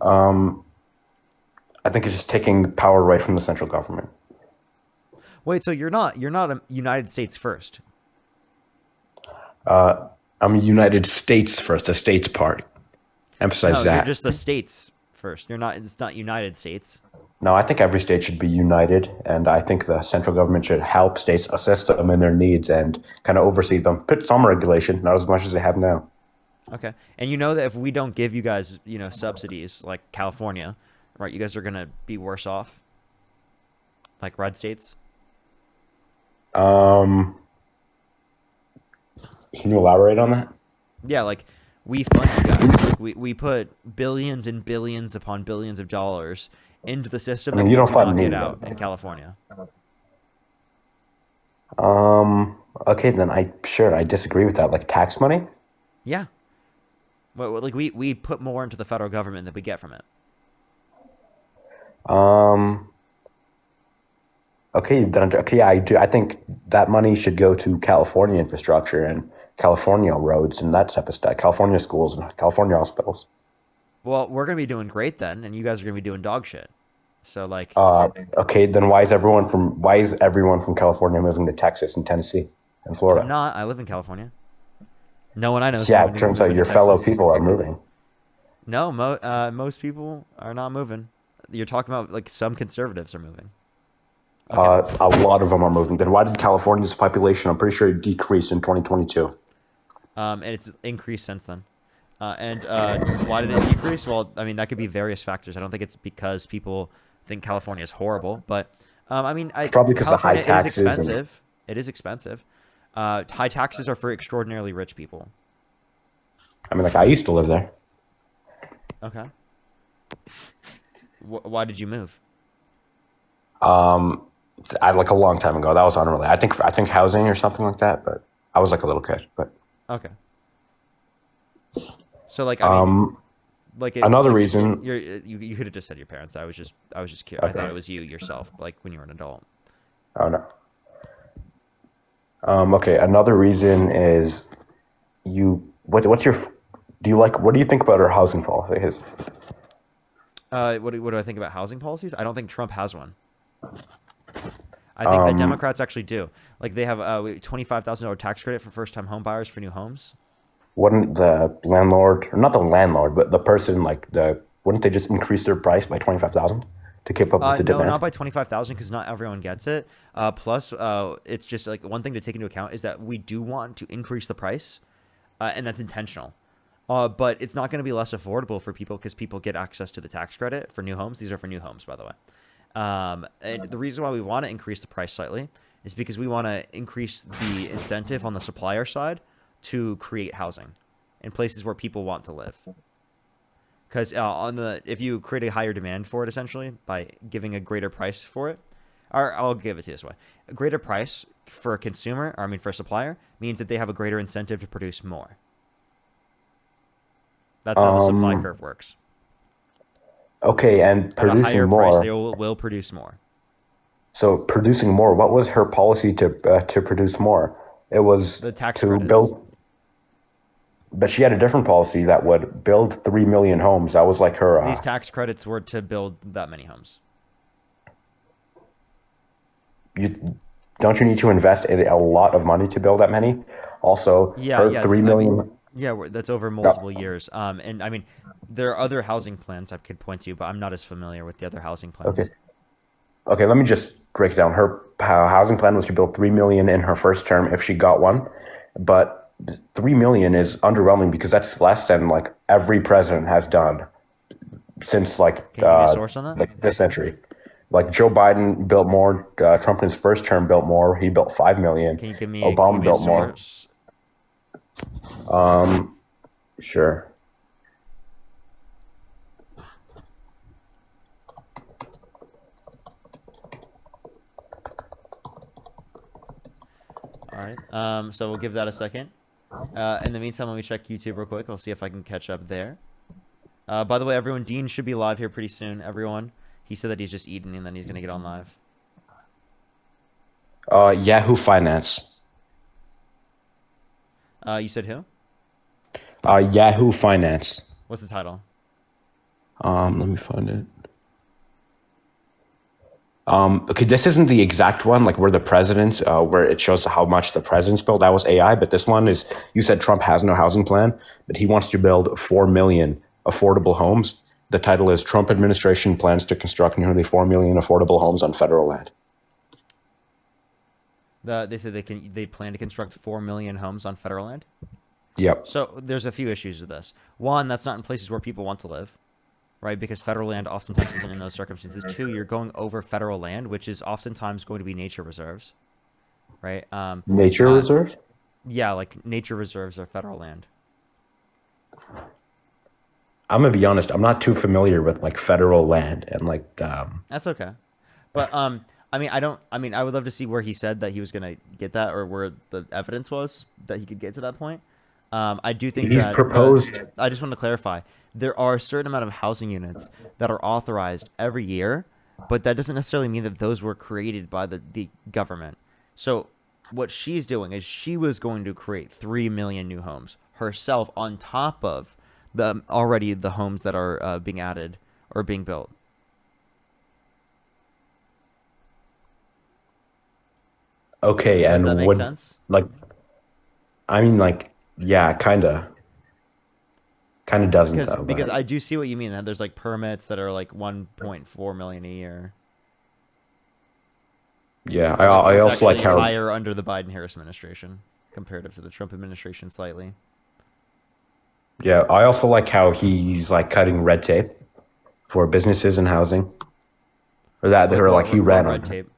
I think it's just taking power right from the central government. Wait, so you're not a United States first? I'm United States first, the states party. Emphasize no, that. You're just the states first. It's not United States. No, I think every state should be united, and I think the central government should help states assist them in their needs and kind of oversee them. Put some regulation, not as much as they have now. Okay. And you know that if we don't give you guys, subsidies like California, right, you guys are going to be worse off? Like red states? Can you elaborate on that? Yeah, like we fund you guys. Like we put billions and billions upon billions of dollars into the system that you you don't do fund not me. get out in California. Okay, then I disagree with that. Like tax money? Yeah. But like we put more into the federal government than we get from it. Okay, then I do. I think that money should go to California infrastructure and California roads and that type of stuff. California schools and California hospitals. Well, we're gonna be doing great then, and you guys are gonna be doing dog shit. So like, okay, then why is everyone from California moving to Texas and Tennessee and Florida? I'm not. I live in California. No one I know is Yeah, moving it turns out moving your to fellow Texas. people are moving. No, most people are not moving. You're talking about like some conservatives are moving. A lot of them are moving. Then why did California's population, I'm pretty sure it decreased in 2022? And it's increased since then. And why did it decrease? Well, I mean, that could be various factors. I don't think it's because people think California is horrible, but I mean, probably because of high California taxes. is expensive. It is expensive. High taxes are for extraordinarily rich people. I mean, like I used to live there. Okay. Why did you move? Like a long time ago. That was unrelated. I think housing or something like that. But I was like a little kid. But okay. So like I mean, another reason you could have just said your parents. I was just curious. Okay. I thought it was you yourself, like when you were an adult. Oh no. Okay. Another reason is what do you think about our housing policy? What do I think about housing policies? I don't think Trump has one. I think the Democrats actually do. Like they have $25,000 tax credit for first-time home buyers for new homes. Wouldn't the landlord, or not the landlord, but the person wouldn't they just increase their price by 25,000 to keep up with the demand? No, not by 25,000 because not everyone gets it. Plus, it's just like one thing to take into account is that we do want to increase the price, and that's intentional. But it's not going to be less affordable for people because people get access to the tax credit for new homes. These are for new homes, by the way. And the reason why we want to increase the price slightly is because we want to increase the incentive on the supplier side to create housing in places where people want to live. Because if you create a higher demand for it, essentially by giving a greater price for it, or I'll give it to you this way: a greater price for a consumer, or I mean for a supplier, means that they have a greater incentive to produce more. That's how the supply curve works. Okay, and producing at a higher more. price, they will produce more. So producing more. What was her policy to produce more? It was the tax to credits. build. But she had a different policy that would build 3 million homes. That was like her. These tax credits were to build that many homes. Don't you need to invest a lot of money to build that many? Also, her 3 million. That's over multiple years. And I mean, there are other housing plans I could point to, but I'm not as familiar with the other housing plans. Okay, let me just break it down. Her housing plan was to build 3 million in her first term if she got one, but 3 million is underwhelming because that's less than like every president has done since like Can you give me a source on that? Like this century. Like Joe Biden built more. Trump in his first term built more. He built 5 million. Can you give me Obama built a source? More. Sure. All right. So we'll give that a second. In the meantime, let me check YouTube real quick. I'll see if I can catch up there. By the way, everyone, Dean should be live here pretty soon. Everyone, he said that he's just eating and then he's gonna get on live. Yahoo Finance. You said who? Yahoo Finance. What's the title? Let me find it. Okay, this isn't the exact one, like where the president, where it shows how much the president's built. That was AI, but this one is, you said Trump has no housing plan, but he wants to build 4 million affordable homes. The title is Trump Administration Plans to Construct Nearly 4 Million Affordable Homes on Federal Land. They said they plan to construct 4 million homes on federal land. Yep. So there's a few issues with this. One, that's not in places where people want to live, right? Because federal land oftentimes isn't in those circumstances. Two, you're going over federal land, which is oftentimes going to be nature reserves, right? Nature reserves? Yeah, like nature reserves are federal land. I'm gonna be honest. I'm not too familiar with like federal land and like. That's okay, but I mean, I would love to see where he said that he was gonna get that, or where the evidence was that he could get to that point. I do think He's that proposed. I just want to clarify: there are a certain amount of housing units that are authorized every year, but that doesn't necessarily mean that those were created by the government. So what she's doing is she was going to create 3 million new homes herself on top of the homes that are being added or being built. Okay, Does and that make sense? Like, I mean, like, yeah, kind of doesn't though. Because I do see what you mean. That there's like permits that are like 1.4 million a year. Yeah, But, like, I it was also like actually how higher under the Biden-Harris administration comparative to the Trump administration slightly. yeah, I also like how he's like cutting red tape for businesses and housing, or that What- or what- like he what ran red on. tape?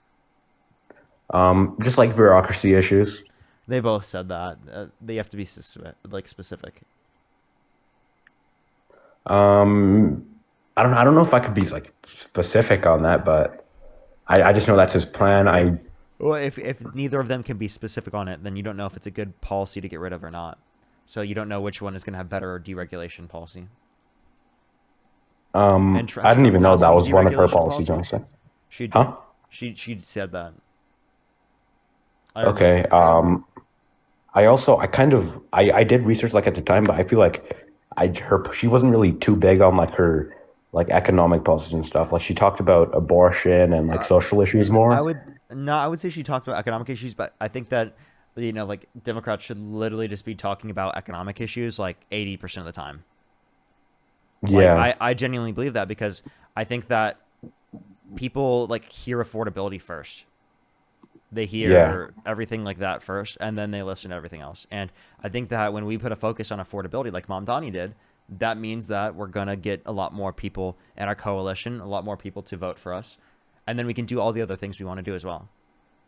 Just like bureaucracy issues. They both said that they have to be specific. I don't know if I could be like specific on that, but I just know that's his plan. Well, if neither of them can be specific on it, then you don't know if it's a good policy to get rid of or not. So you don't know which one is going to have better deregulation policy. I didn't even know that was one of her policies. Honestly, She said that. Okay. I did research like at the time, but I feel like she wasn't really too big on like her like economic policies and stuff. Like she talked about abortion and like social issues more. I would say she talked about economic issues, but I think that like Democrats should literally just be talking about economic issues like 80% of the time. Yeah. Like, I genuinely believe that because I think that people like hear affordability first. They hear everything like that first, and then they listen to everything else. And I think that when we put a focus on affordability, like Mom Donnie did, that means that we're going to get a lot more people in our coalition, a lot more people to vote for us. And then we can do all the other things we want to do as well.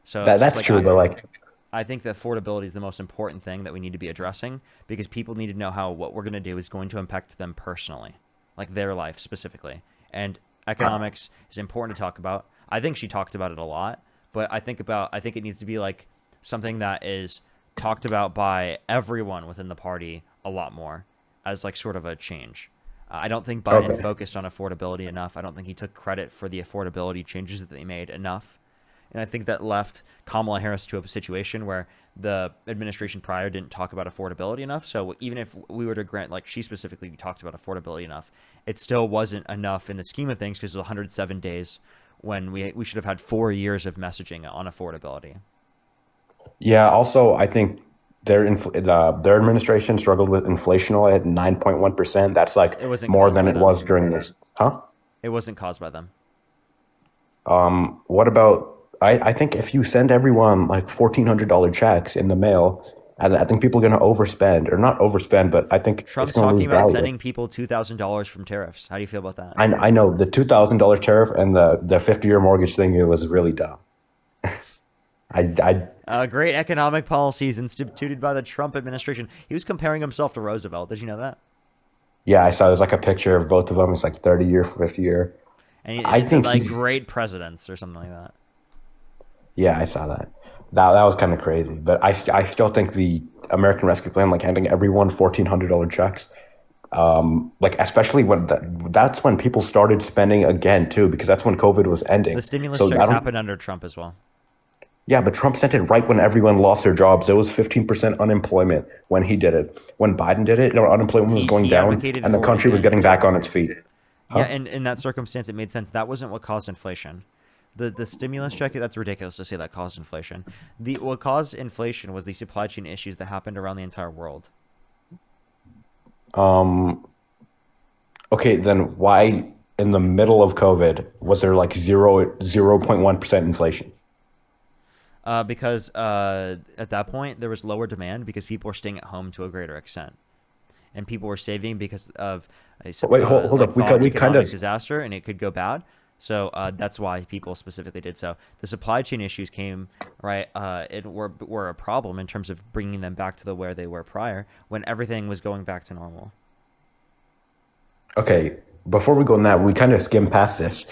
So that's true, but like, I think that affordability is the most important thing that we need to be addressing because people need to know how what we're going to do is going to impact them personally, like their life specifically. And economics is important to talk about. I think she talked about it a lot. But I think it needs to be like something that is talked about by everyone within the party a lot more as like sort of a change. I don't think Biden focused on affordability enough. I don't think he took credit for the affordability changes that they made enough. And I think that left Kamala Harris to a situation where the administration prior didn't talk about affordability enough. So even if we were to grant, like she specifically talked about affordability enough, it still wasn't enough in the scheme of things because it was 107 days when we should have had 4 years of messaging on affordability. Yeah. Also, I think their administration struggled with inflation at 9.1%. That's like more than it was during this. Huh? It wasn't caused by them. What about? I think if you send everyone like $1,400 checks in the mail, I think people are going to overspend, or not overspend, but I think Trump's it's going to lose talking about value. sending people $2,000 from tariffs. How do you feel about that? I know the $2,000 tariff and the 50-year mortgage thing. It was really dumb. Great economic policies instituted by the Trump administration. He was comparing himself to Roosevelt. Did you know that? Yeah, I saw. There's like a picture of both of them. It's like 30-year, 50-year. And I think like he's great presidents or something like that. Yeah, I saw that. That was kind of crazy. But I still think the American Rescue Plan, like handing everyone $1,400 checks, like especially when that's when people started spending again too, because that's when COVID was ending. The stimulus checks happened under Trump as well. Yeah, but Trump sent it right when everyone lost their jobs. There was 15% unemployment when he did it. When Biden did it, unemployment was going down, and the country was getting back on its feet. Yeah, and in that circumstance, it made sense. That wasn't what caused inflation. The stimulus check, that's ridiculous to say that caused inflation. What caused inflation was the supply chain issues that happened around the entire world. Okay, then why in the middle of COVID was there like 0.1% inflation? Because at that point there was lower demand because people were staying at home to a greater extent, and people were saving because of Wait, hold like up. We kind economic of disaster, and it could go bad. So that's why people specifically did so. The supply chain issues came right. It were a problem in terms of bringing them back to where they were prior when everything was going back to normal. okay. Before we go on that, we kind of skimmed past this.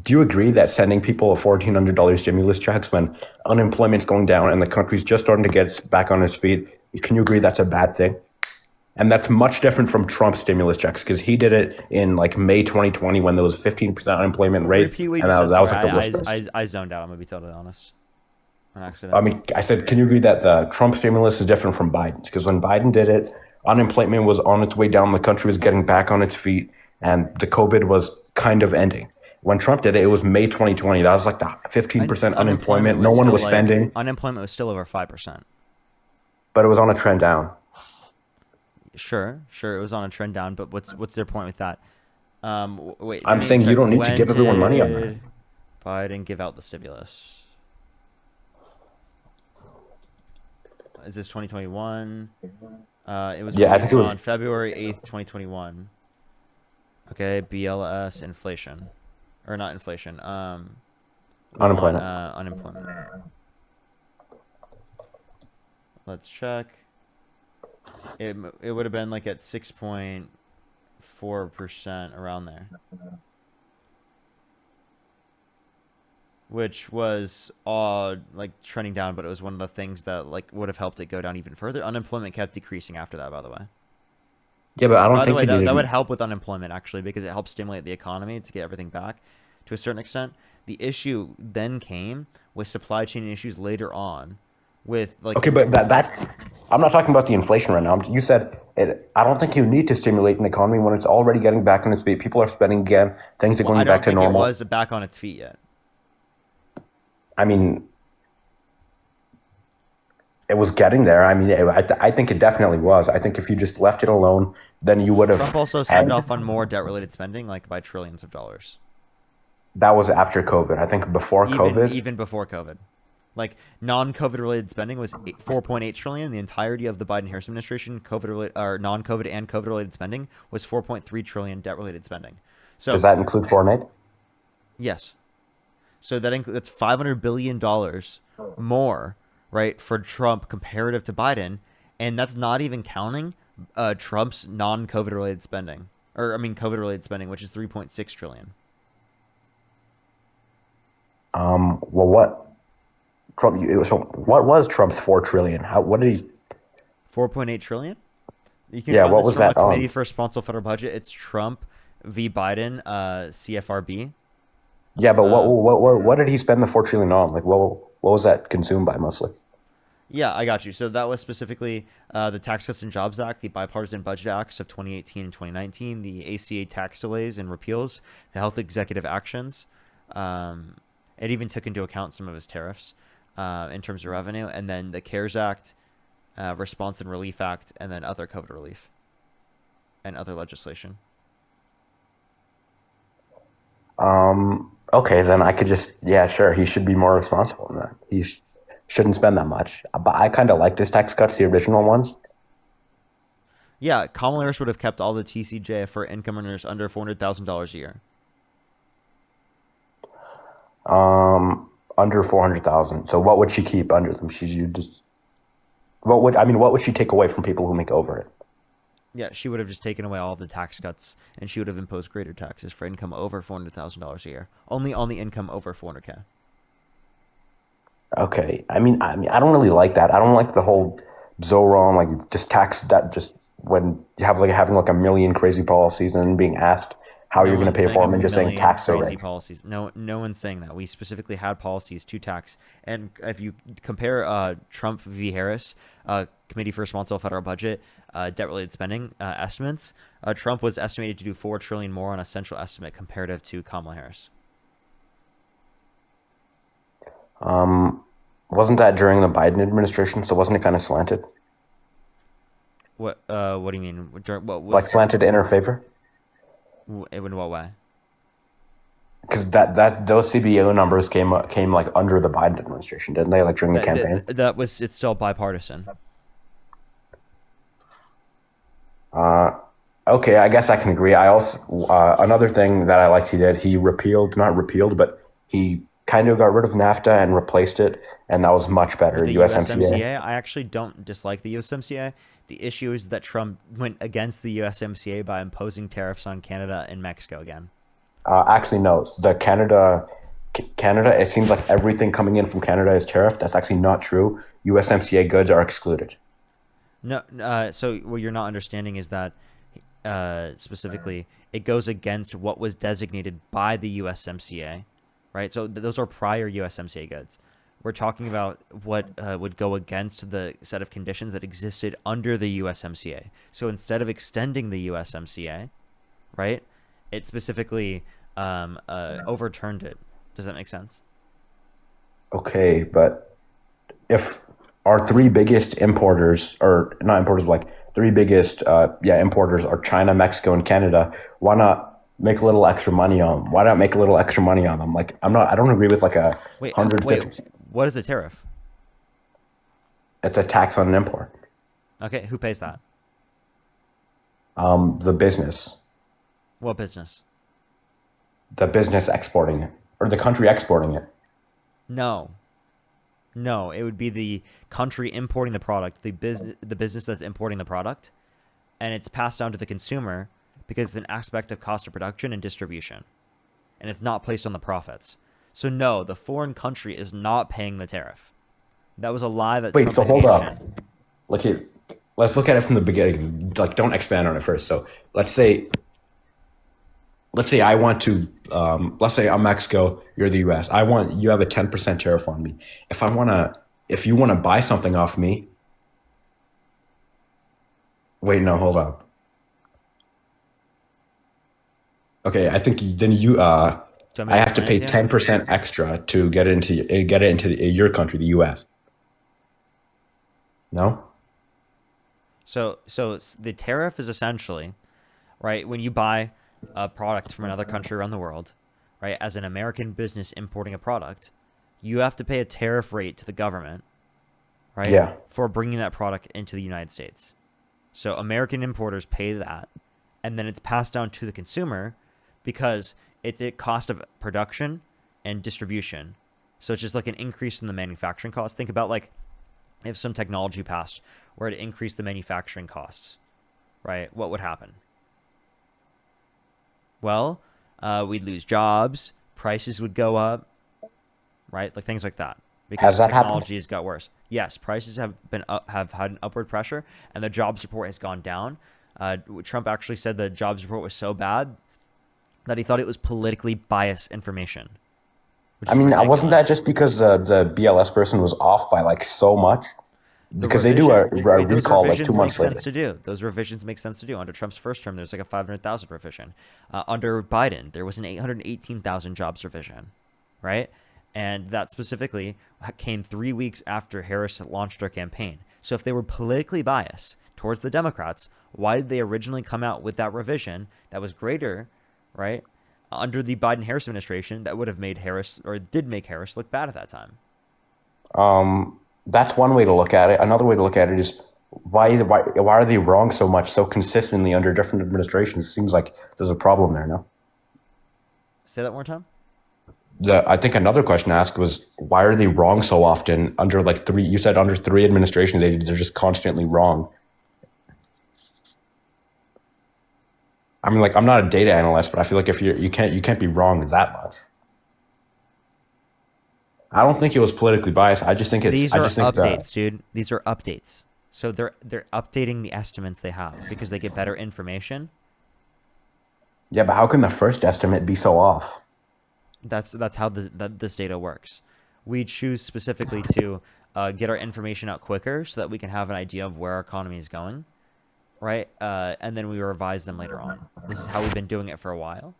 Do you agree that sending people a $1,400 stimulus checks when unemployment's going down and the country's just starting to get back on its feet? Can you agree that's a bad thing? And that's much different from Trump's stimulus checks because he did it in like May 2020 when there was a 15% unemployment rate, Repeat what and you said. that was Sorry, like the worst list. I zoned out. I'm gonna be totally honest. An accident. I mean, I said, can you agree that the Trump stimulus is different from Biden's? Because when Biden did it, unemployment was on its way down, the country was getting back on its feet, and the COVID was kind of ending. When Trump did it, it was May 2020. That was like the 15% unemployment. No one was spending. Unemployment was still over 5%. But it was on a trend down. Sure, it was on a trend down. But what's their point with that? Wait, I'm saying you don't need to give everyone money on that. Biden give out the stimulus. Is this 2021? It was I think it was on February 8th, 2021. Okay, BLS inflation, or not inflation. Unemployment. Unemployment. Let's check. It would have been like at 6.4% around there, which was like trending down, but it was one of the things that like would have helped it go down even further. Unemployment kept decreasing after that, by the way. Yeah, but I don't think. By the way, that would help with unemployment actually because it helps stimulate the economy to get everything back to a certain extent. The issue then came with supply chain issues later on. With like okay, but that's I'm not talking about the inflation right now. You said it. I don't think you need to stimulate an economy when it's already getting back on its feet. People are spending again. Things are going back to normal. It was back on its feet yet. I mean, it was getting there. I mean, I think it definitely was. I think if you just left it alone, then you would have. Trump also signed off on more debt-related spending, like by trillions of dollars. That was after COVID. I think before COVID. Even before COVID. Like non-COVID related spending was 4.8 trillion. The entirety of the Biden-Harris administration, COVID related or non-COVID and COVID related spending was 4.3 trillion debt-related spending. So does that include foreign aid? Yes. So that's $500 billion more, right, for Trump comparative to Biden, and that's not even counting Trump's non-COVID related spending, COVID related spending, which is 3.6 trillion. Well, what? What was Trump's 4 trillion? What did he? 4.8 trillion. You can find what this was from that? A Committee for Responsible Federal Budget. It's Trump v. Biden, CFRB. Yeah, but what did he spend the 4 trillion on? Like, what was that consumed by mostly? Yeah, I got you. So that was specifically the Tax Cuts and Jobs Act, the Bipartisan Budget Acts of 2018 and 2019, the ACA tax delays and repeals, the Health Executive Actions. It even took into account some of his tariffs in terms of revenue, and then the CARES Act, Response and Relief Act, and then other COVID relief and other legislation. Okay, then I could sure, he should be more responsible than that. He shouldn't spend that much. But I kind of liked his tax cuts, the original ones. Yeah, Kamala Harris would have kept all the TCJ for income earners under $400,000 a year. Under 400,000. So what would she keep under them? What would she take away from people who make over it? Yeah, she would have just taken away all of the tax cuts, and she would have imposed greater taxes for income over $400,000 a year. Only on the income over $400K. Okay, I mean, I don't really like that. I don't like the whole Zoran, like just tax that just when you have having a million crazy policies and then being asked how you're going to pay for them and just saying tax crazy policies. No one's saying that. We specifically had policies to tax. And if you compare Trump v. Harris, Committee for Responsible Federal Budget, debt-related spending estimates, Trump was estimated to do $4 trillion more on a central estimate comparative to Kamala Harris. Wasn't that during the Biden administration? So wasn't it kind of slanted? What do you mean? Like slanted in her favor? In what way? Because those CBO numbers came like under the Biden administration, didn't they? Like during the campaign. It's still bipartisan. Okay, I guess I can agree. I also another thing that I liked he did, he not repealed, but he kind of got rid of NAFTA and replaced it, and that was much better. The USMCA, I actually don't dislike the USMCA. The issue is that Trump went against the USMCA by imposing tariffs on Canada and Mexico again. Actually, no. The Canada, it seems like everything coming in from Canada is tariffed. That's actually not true. USMCA goods are excluded. No, so what you're not understanding is that specifically it goes against what was designated by the USMCA, right? So those are prior USMCA goods. We're talking about what would go against the set of conditions that existed under the USMCA. So instead of extending the USMCA, right, it specifically overturned it. Does that make sense? Okay, but if our three biggest importers, or not importers, but like three biggest importers are China, Mexico, and Canada, why not make a little extra money on them? Why not make a little extra money on them? Like I don't agree with like a 150. What is a tariff? It's a tax on an import. Okay, who pays that? The business. What business? The business exporting it, or the country exporting it. No, it would be the country importing the product, the business that's importing the product, and it's passed down to the consumer because it's an aspect of cost of production and distribution, and it's not placed on the profits. So no, the foreign country is not paying the tariff. That was a lie that Wait, Trump so hold engaged up. Let's look at it from the beginning. Like, don't expand on it first. So let's say I want to, let's say I'm Mexico, you're the US. You have a 10% tariff on me. If you want to buy something off me, wait, no, hold up. Okay, I think then I have to pay 10% extra to get it into your country, the US. No? So the tariff is essentially, right, when you buy a product from another country around the world, right, as an American business importing a product, you have to pay a tariff rate to the government, right, yeah, for bringing that product into the United States. So American importers pay that, and then it's passed down to the consumer because it's a cost of production and distribution. So it's just like an increase in the manufacturing cost. Think about like if some technology passed where it increased the manufacturing costs, right? What would happen? Well, we'd lose jobs, prices would go up, right? Like things like that. Because technology has got worse. Yes, prices have had an upward pressure, and the jobs report has gone down. Trump actually said the jobs report was so bad that he thought it was politically biased information. I mean, wasn't that just because the BLS person was off by like so much? Because they do a recall like 2 months later. Those revisions make sense to do. Under Trump's first term, there's like a 500,000 revision. Under Biden, there was an 818,000 jobs revision, right? And that specifically came 3 weeks after Harris had launched her campaign. So if they were politically biased towards the Democrats, why did they originally come out with that revision that was greater, right, under the Biden-Harris administration that would have made Harris, or did make Harris, look bad at that time? That's one way to look at it. Another way to look at it is why are they wrong so much, so consistently under different administrations? It seems like there's a problem there, no? Say that one more time. I think another question to ask was, why are they wrong so often under like three? You said under three administrations, they're just constantly wrong. I mean, like, I'm not a data analyst, but I feel like if you can't be wrong that much. I don't think it was politically biased. I just think it's. These are updates, dude. These are updates. So they're updating the estimates they have because they get better information. Yeah, but how can the first estimate be so off? That's how this data works. We choose specifically to get our information out quicker so that we can have an idea of where our economy is going, right? And then we revise them later on. This is how we've been doing it for a while.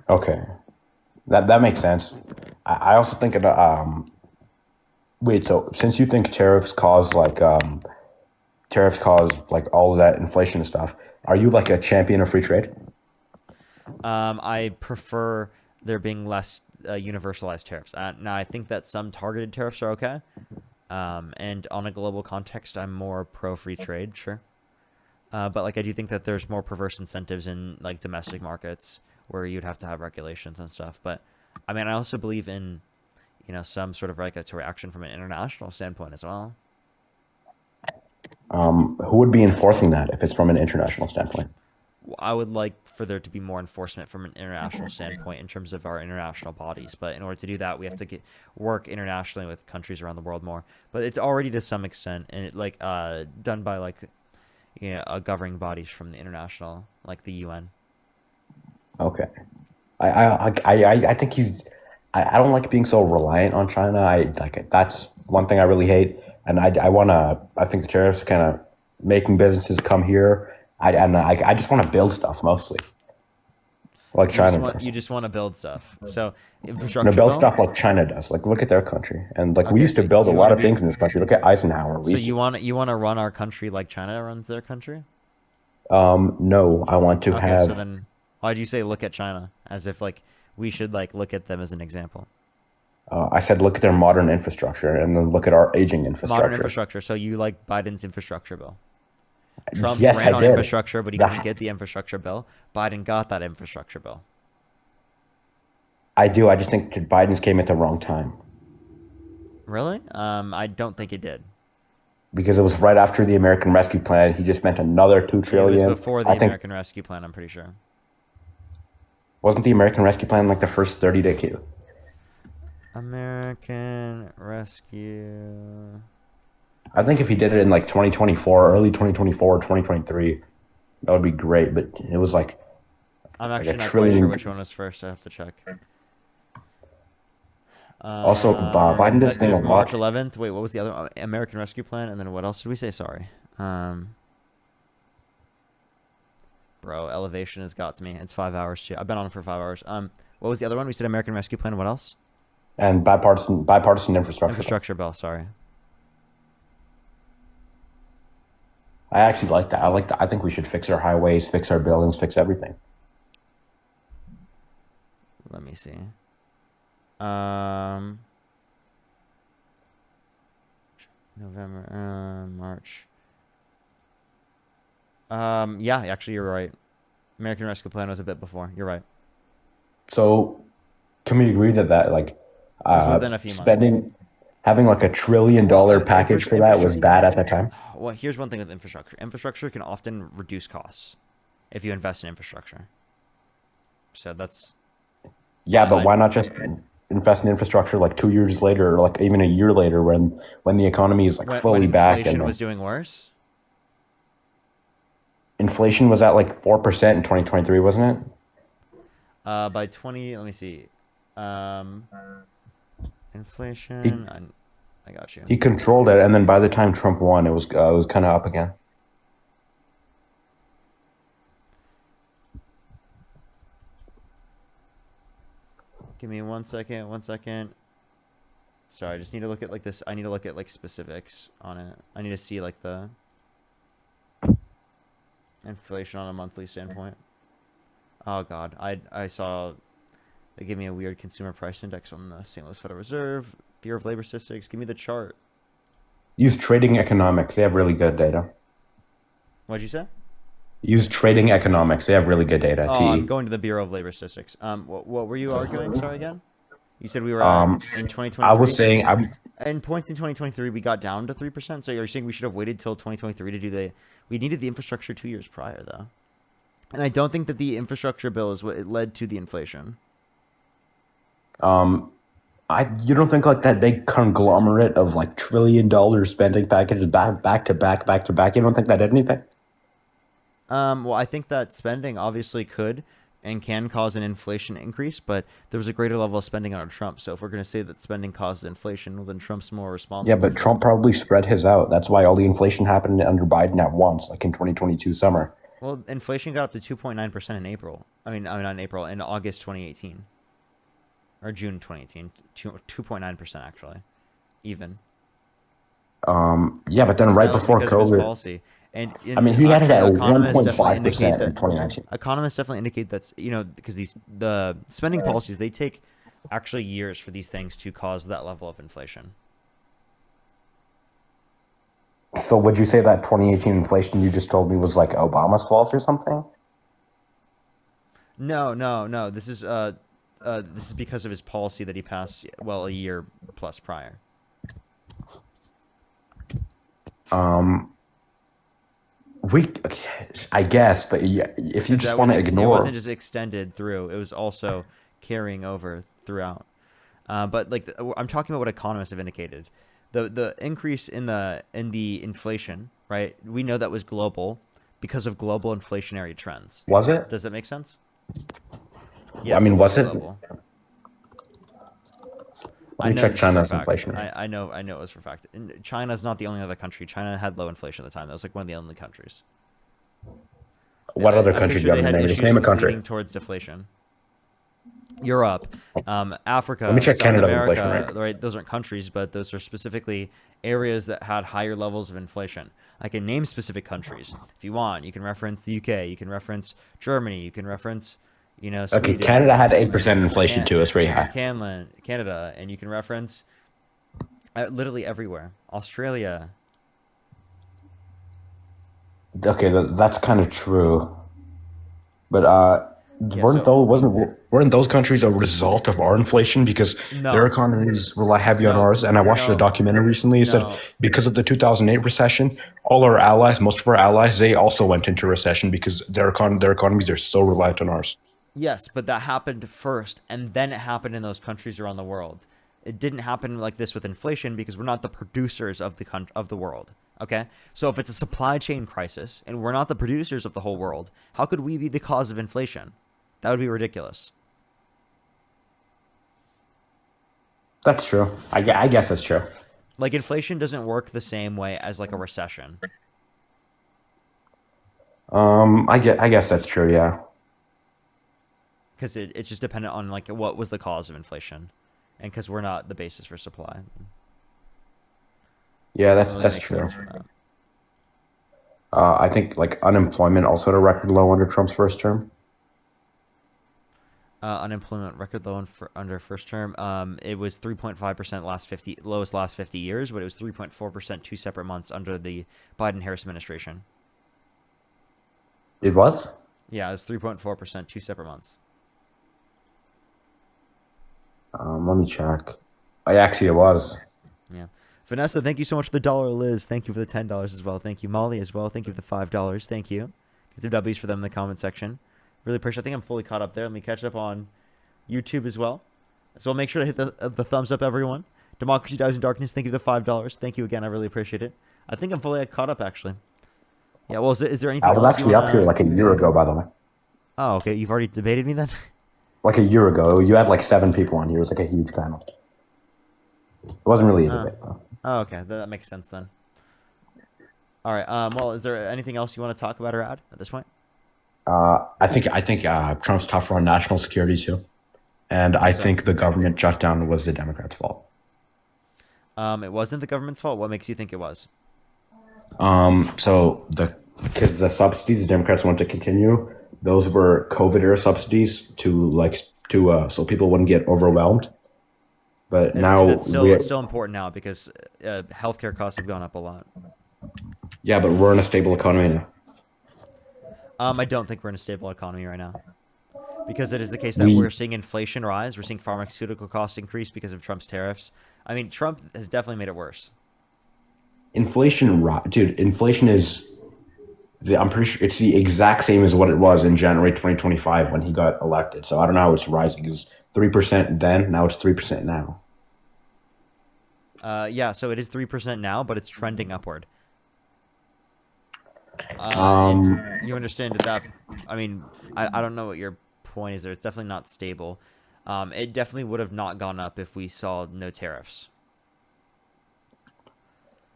Okay, that makes sense. I also think wait. So since you think tariffs cause all of that inflation and stuff, Are you like a champion of free trade? I prefer there being less universalized tariffs. Now, I think that some targeted tariffs are okay. And on a global context, I'm more pro free trade, sure. But like I do think that there's more perverse incentives in like domestic markets where you'd have to have regulations and stuff. But I mean, I also believe in, some sort of regulatory action from an international standpoint as well. Who would be enforcing that if it's from an international standpoint? I would like for there to be more enforcement from an international standpoint in terms of our international bodies. But in order to do that, we have to work internationally with countries around the world more. But it's already to some extent, and done by governing bodies from the international, like the UN. Okay, I think I don't like being so reliant on China. That's one thing I really hate, and I think the tariffs kind of making businesses come here. I just want to build stuff mostly, like China does. You just want to build stuff. So infrastructure. Build stuff like China does. Like look at their country, and we used to build a lot of things in this country. Look at Eisenhower. So you want to run our country like China runs their country? No, I want to have. So then, why did you say look at China as if we should look at them as an example? I said look at their modern infrastructure, and then look at our aging infrastructure. Modern infrastructure. So you like Biden's infrastructure bill? Trump yes, ran I on did. infrastructure, but he couldn't get the infrastructure bill. Biden got that infrastructure bill. I do. I just think Biden's came at the wrong time. Really? I don't think it did. Because it was right after the American Rescue Plan. He just spent another $2 trillion. It was before the American Rescue Plan, I'm pretty sure. Wasn't the American Rescue Plan like the first 30-day? American Rescue. I think if he did it in 2024, early 2024, 2023, that would be great. But it was I'm actually not quite sure which one was first. I have to check. Also, Biden does thing a lot. March 11th. Wait, what was the other American Rescue Plan? And then what else did we say? Sorry. Bro, elevation has got to me. It's 5 hours too. I've been on it for 5 hours. What was the other one? We said American Rescue Plan. What else? And bipartisan infrastructure. Infrastructure bill. Sorry. I actually like that. I think we should fix our highways, fix our buildings, fix everything. Let me see. November, March. Yeah, actually, you're right. American Rescue Plan was a bit before. You're right. So, can we agree that within a few months. Having a $1 trillion package for that was bad at that time? Well, here's one thing with infrastructure. Infrastructure can often reduce costs if you invest in infrastructure. So that's... Yeah, but why not just invest in infrastructure 2 years later, or even a year later when the economy is fully back? When inflation was doing worse? Inflation was at 4% in 2023, wasn't it? Let me see. Inflation. I got you. He controlled it, and then by the time Trump won, it was kind of up again. Give me 1 second. 1 second. Sorry, I just need to look at this. I need to look at specifics on it. I need to see the inflation on a monthly standpoint. Oh God, I saw they gave me a weird consumer price index on the St. Louis Federal Reserve, Bureau of Labor Statistics. Give me the chart. Use Trading Economics. They have really good data. What'd you say? Use Trading Economics. They have really good data. Oh, I'm going to the Bureau of Labor Statistics. What were you arguing? Sorry again. You said we were in 2023. I was saying in points in 2023 we got down to 3%. So you're saying we should have waited till 2023 to do we needed the infrastructure 2 years prior though. And I don't think that the infrastructure bill is what it led to the inflation. You don't think that big conglomerate of $1 trillion spending packages back to back? You don't think that did anything? Well, I think that spending obviously could and can cause an inflation increase, but there was a greater level of spending under Trump. So if we're going to say that spending causes inflation, well, then Trump's more responsible. Yeah, but Trump probably spread his out. That's why all the inflation happened under Biden at once, in 2022 summer. Well, inflation got up to 2.9% in April. In August 2018. Or June 2018. 2.9% actually. Even. Yeah, but then right before COVID. Policy. And I mean, he had it at economists definitely 1.5% indicate in 2019. economists definitely indicate that's because the spending policies, they take actually years for these things to cause that level of inflation. So would you say that 2018 inflation you just told me was like Obama's fault or something? No. This is because of his policy that he passed a year plus prior. I guess, but if you just want to ignore, it wasn't just extended through; it was also carrying over throughout. But like I'm talking about what economists have indicated, the increase in the inflation, right? We know that was global because of global inflationary trends. Was it? Does that make sense? Yes, I mean, was it? Global. Let me check China's inflation rate. I know it was for a fact. And China's not the only other country. China had low inflation at the time. That was like one of the only countries. What other country? Sure they had issues name a country. Leading towards deflation. Europe, Africa, Let me check South Canada's America, inflation rate. Right? Those aren't countries, but those are specifically areas that had higher levels of inflation. I can name specific countries if you want. You can reference the UK. You can reference Germany. You can reference, Sweden. Okay, Canada had 8% inflation too. It's very high. Canada, and you can reference literally everywhere. Australia. Okay, that's kind of true, but weren't those countries a result of our inflation because their economies rely heavy on ours? And I watched a documentary recently. It said because of the 2008 recession, all our allies, most of our allies, they also went into recession because their economies are so reliant on ours. Yes, but that happened first, and then it happened in those countries around the world. It didn't happen like this with inflation because we're not the producers of the world. Okay, so if it's a supply chain crisis and we're not the producers of the whole world, how could we be the cause of inflation? That would be ridiculous. That's true. I guess that's true. Like inflation doesn't work the same way as like a recession. I guess that's true. Yeah. Because it's just dependent on like what was the cause of inflation, and because we're not the basis for supply. Yeah, that's true. I think like unemployment also at a record low under Trump's first term. Unemployment record low under first term. It was 3.5% lowest last 50 years, but it was 3.4% 2 separate months under the Biden-Harris administration. It was? Yeah, it was 3.4% 2 separate months. Let me check. It was. Yeah. Vanessa, thank you so much for the $1. Liz, thank you for the $10 as well. Thank you. Molly as well. Thank you for the $5. Thank you. Get some W's for them in the comment section. Really appreciate it. I think I'm fully caught up there. Let me catch up on YouTube as well. So I'll make sure to hit the thumbs up, everyone. Democracy Dies in Darkness, thank you for the $5. Thank you again. I really appreciate it. I think I'm fully caught up, actually. Yeah, well, is there anything else? I was actually up here like a year ago, by the way. Oh, okay. You've already debated me then? Like a year ago. You had like 7 people on here. It was like a huge panel. It wasn't really a debate, though. Oh, okay. That makes sense then. All right. Well, is there anything else you want to talk about or add at this point? I think Trump's tougher on national security too, and I think the government shutdown was the Democrats' fault. It wasn't the government's fault. What makes you think it was? So because the subsidies the Democrats want to continue, those were COVID era subsidies so people wouldn't get overwhelmed. But now it's still important now because healthcare costs have gone up a lot. Yeah, but we're in a stable economy now. I don't think we're in a stable economy right now, because it is the case that we're seeing inflation rise. We're seeing pharmaceutical costs increase because of Trump's tariffs. I mean, Trump has definitely made it worse. Inflation is, I'm pretty sure it's the exact same as what it was in January 2025 when he got elected. So I don't know how it's rising. It's 3% then, now it's 3% now. Yeah, so it is 3% now, but it's trending upward. You understand that? I mean, I don't know what your point is there. It's definitely not stable. It definitely would have not gone up if we saw no tariffs.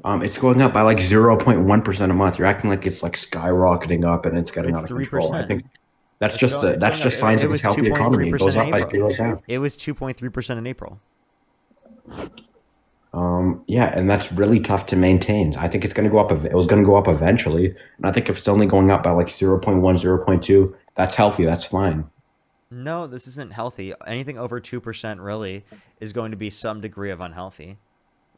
It's going up by like 0.1% a month. You're acting like it's like skyrocketing up and it's getting out of control. I think that's just signs of a healthy economy. It goes up by 0.0. It was 2.3% in April. Yeah, and that's really tough to maintain. I think it's going to go up. It was going to go up eventually, and I think if it's only going up by like 0.1, 0.2, that's healthy. That's fine. No, this isn't healthy. Anything over 2% really is going to be some degree of unhealthy,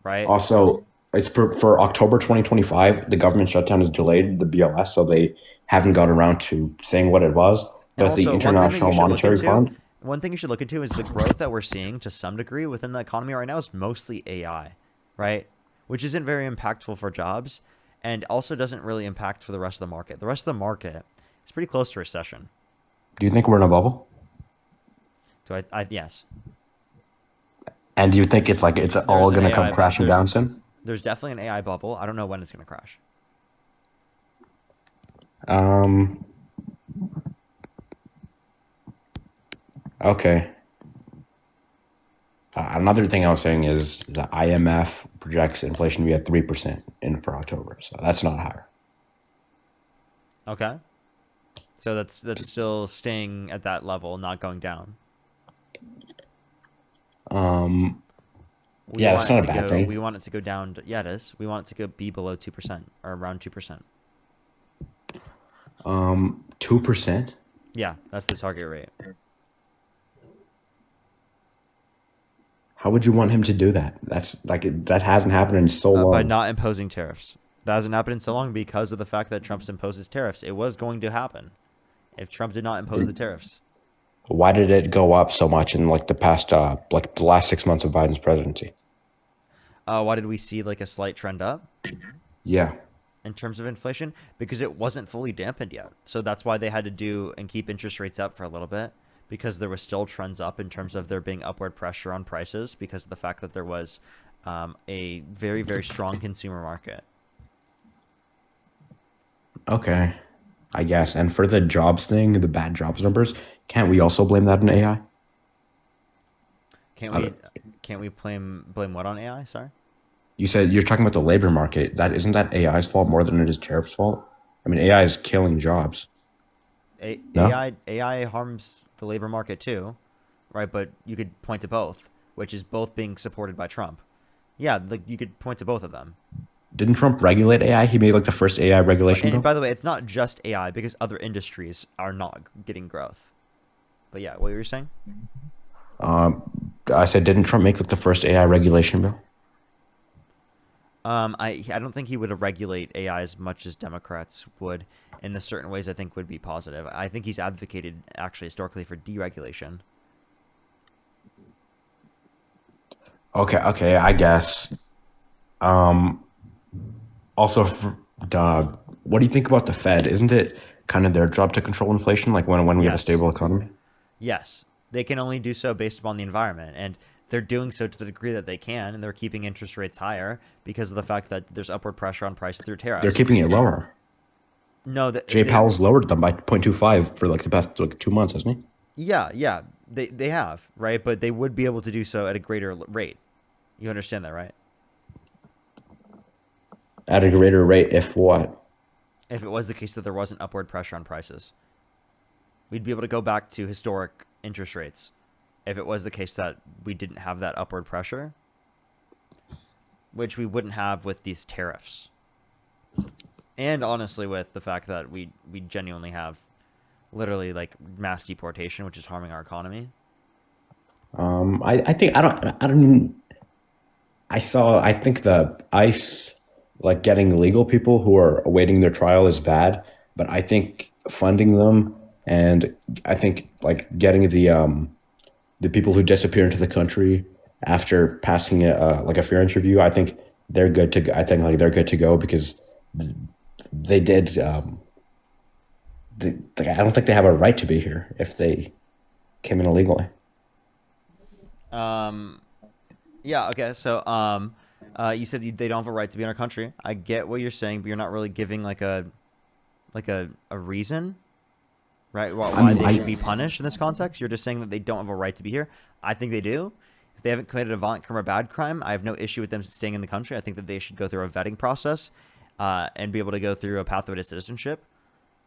right? Also, it's for October 2025. The government shutdown is delayed, the BLS, so they haven't got around to saying what it was. And But the also, one thing that you International should look Monetary into, Fund, one thing you should look into is the growth that we're seeing to some degree within the economy right now is mostly AI, right? Which isn't very impactful for jobs and also doesn't really impact for the rest of the market. The rest of the market is pretty close to recession. do you think we're in a bubble? So yes. And do you think it's like it's all going to come crashing down soon? There's definitely an AI bubble. I don't know when it's going to crash. Okay. Another thing I was saying is the IMF projects inflation to be at 3% in for October, so that's not higher. Okay. So that's still staying at that level, not going down. Yeah, that's not a bad thing. We want it to go down. Yeah, it is. We want it to be below 2% or around 2%. 2%? Yeah, that's the target rate. How would you want him to do that? That's like that hasn't happened in so long. By not imposing tariffs. That hasn't happened in so long because of the fact that Trump's imposes tariffs. It was going to happen if Trump did not impose the tariffs. Why did it go up so much in like the past, like the last 6 months of Biden's presidency? Why did we see like a slight trend up? Yeah. In terms of inflation? Because it wasn't fully dampened yet. So that's why they had to do and keep interest rates up for a little bit, because there was still trends up in terms of there being upward pressure on prices because of the fact that there was a very, very strong consumer market. Okay, I guess. And for the jobs thing, the bad jobs numbers, can't we also blame that on AI? Can't we blame what on AI? Sorry. You said you're talking about the labor market. That isn't that AI's fault more than it is tariffs' fault? I mean, AI is killing jobs. No? AI harms the labor market too, right? But you could point to both, which is both being supported by Trump. Yeah, like you could point to both of them. Didn't Trump regulate AI? He made like the first AI regulation bill. And by the way, it's not just AI because other industries are not getting growth. But yeah, what were you saying? I said, didn't Trump make like the first AI regulation bill? I don't think he would regulate AI as much as Democrats would. In the certain ways, I think would be positive. I think he's advocated actually historically for deregulation. Okay, I guess. Also, what do you think about the Fed? Isn't it kind of their job to control inflation, like when we have a stable economy? Yes, they can only do so based upon the environment, and they're doing so to the degree that they can, and they're keeping interest rates higher because of the fact that there's upward pressure on price through tariffs. They're keeping it lower. No, Jay Powell's lowered them by 0.25 for like the past 2 months, hasn't he? Yeah, they have, right? But they would be able to do so at a greater rate. You understand that, right? At a greater rate, if what? If it was the case that there wasn't upward pressure on prices, we'd be able to go back to historic interest rates. If it was the case that we didn't have that upward pressure, which we wouldn't have with these tariffs. And honestly, with the fact that we genuinely have literally like mass deportation, which is harming our economy. I think the ICE, like getting legal people who are awaiting their trial is bad, but I think funding them and I think like getting the people who disappear into the country after passing like a fear interview, I think they're good to go. I think like they're good to go because they did. I don't think they have a right to be here if they came in illegally. Yeah. Okay. So, you said they don't have a right to be in our country. I get what you're saying, but you're not really giving like a reason, right? Why they should be punished in this context. You're just saying that they don't have a right to be here. I think they do. If they haven't committed a violent crime or bad crime, I have no issue with them staying in the country. I think that they should go through a vetting process, and be able to go through a pathway to citizenship.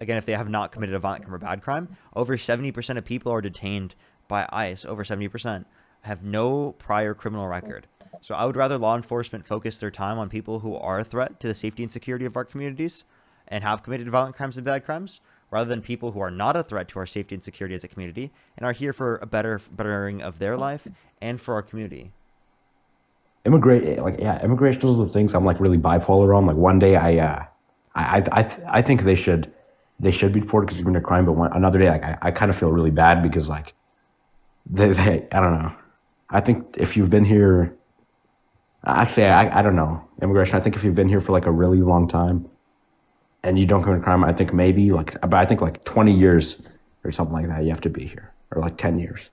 Again, if they have not committed a violent crime or bad crime, over 70% of people are detained by ICE. Over 70% have no prior criminal record. So I would rather law enforcement focus their time on people who are a threat to the safety and security of our communities and have committed violent crimes and bad crimes, rather than people who are not a threat to our safety and security as a community and are here for a bettering of their life and for our community. Immigration is one of the things I'm like really bipolar on. Like one day I think they should be deported because they're doing a crime, but another day I kind of feel really bad because like they I don't know. I think if you've been here, actually I don't know immigration. I think if you've been here for like a really long time and you don't commit a crime, I think maybe but I think like 20 years or something like that you have to be here, or like 10 years.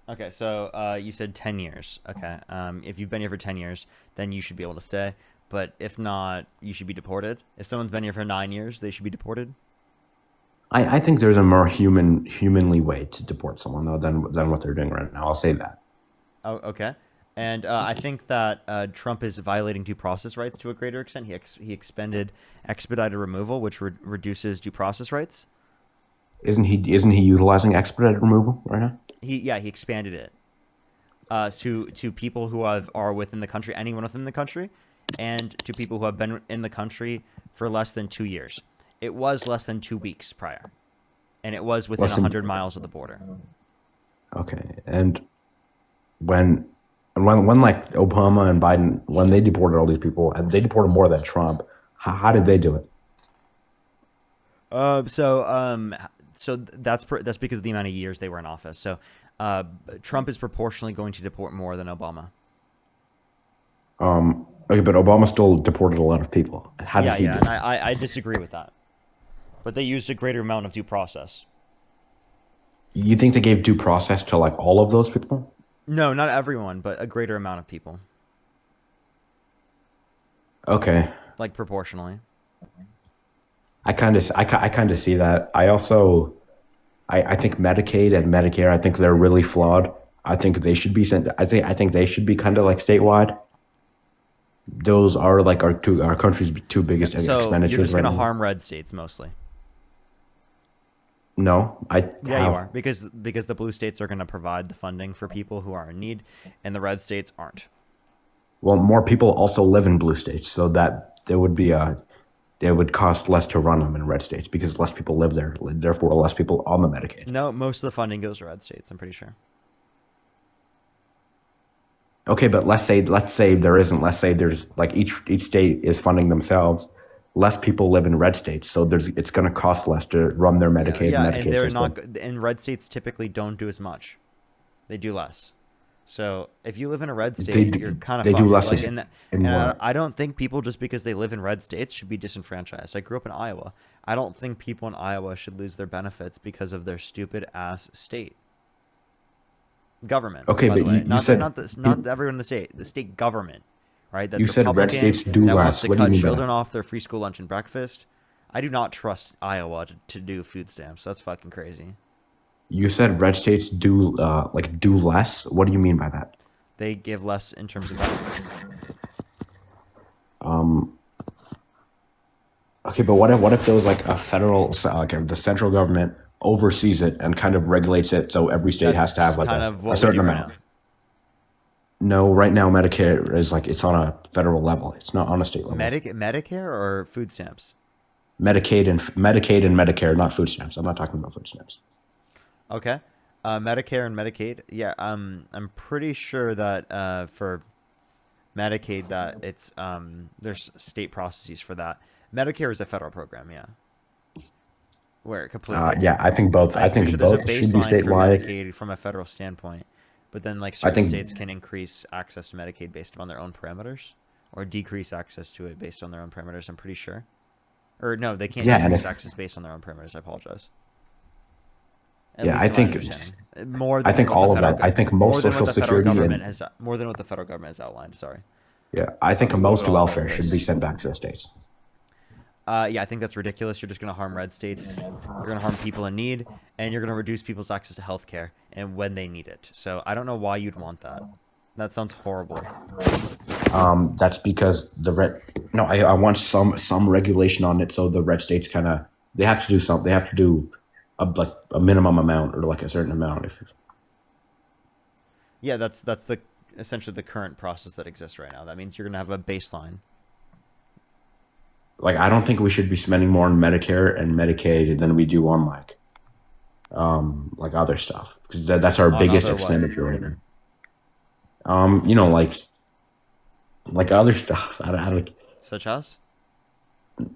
Okay, so you said 10 years. Okay, if you've been here for 10 years, then you should be able to stay. But if not, you should be deported. If someone's been here for 9 years, they should be deported. I think there's a more humanly way to deport someone though than what they're doing right now. I'll say that. Oh, okay. And I think that Trump is violating due process rights to a greater extent. He expended expedited removal, which reduces due process rights. Isn't he utilizing expedited removal right now? He expanded it to people who are within the country, anyone within the country, and to people who have been in the country for less than 2 years. It was less than 2 weeks prior, and it was within 100 miles of the border. Okay, and when like Obama and Biden, when they deported all these people, and they deported more than Trump, how did they do it? So that's because of the amount of years they were in office. So Trump is proportionally going to deport more than Obama. Okay, but Obama still deported a lot of people. How did he do it? And I disagree with that. But they used a greater amount of due process. You think they gave due process to like all of those people? No, not everyone, but a greater amount of people. Okay. Like proportionally. I kind of see that. I also, I think Medicaid and Medicare, I think they're really flawed. I think they should be sent. I think they should be kind of like statewide. Those are like our country's two biggest expenditures. So you're just going to harm red states mostly. No, you are, because the blue states are going to provide the funding for people who are in need, and the red states aren't. Well, more people also live in blue states, so that there would be it would cost less to run them in red states because less people live there, therefore less people on the Medicaid. No, most of the funding goes to red states, I'm pretty sure. Okay, but let's say there isn't. Let's say there's like each state is funding themselves. Less people live in red states, so it's going to cost less to run their Medicaid. Yeah, Medicaid and they're system. not. And red states typically don't do as much; they do less. So if you live in a red state, you're kind of they fucked. do less. Like I don't think people just because they live in red states should be disenfranchised. I grew up in Iowa. I don't think people in Iowa should lose their benefits because of their stupid ass state government. Okay, by but the way. you said not everyone in the state government, right? That's you said red states do that less. wants to What do you cut mean by children that? off their free school lunch and breakfast. I do not trust Iowa to do food stamps. That's fucking crazy. You said red states do do less. What do you mean by that? They give less in terms of benefits. Okay, but what if there was like a federal, like the central government oversees it and kind of regulates it, so every state has to have like a certain amount. No, right now Medicare is like it's on a federal level. It's not on a state level. Medicare or food stamps? Medicaid and Medicare, not food stamps. I'm not talking about food stamps. Okay. Medicare and Medicaid. Yeah, I'm pretty sure that for Medicaid that it's there's state processes for that. Medicare is a federal program, yeah. Where it completely. Yeah, I think both. I think both should be statewide. Medicaid from a federal standpoint, but then like certain states can increase access to Medicaid based on their own parameters, or decrease access to it based on their own parameters. I'm pretty sure. Or no, they can't decrease access based on their own parameters. I apologize. I think more. I think all of that. I think most Social Security more than what the federal government has outlined. Sorry. Yeah, I think most welfare should be sent back to the states. Yeah, I think that's ridiculous. You're just going to harm red states. You're going to harm people in need, and you're going to reduce people's access to health care and when they need it. So I don't know why you'd want that. That sounds horrible. That's because I want some regulation on it, so the red states they have to do something. They have to do a minimum amount or like a certain amount. Yeah, that's the essentially the current process that exists right now. That means you're going to have a baseline. Like, I don't think we should be spending more on Medicare and Medicaid than we do on like other stuff, because that's our biggest expenditure right now. You know, like other stuff. I don't. Such as?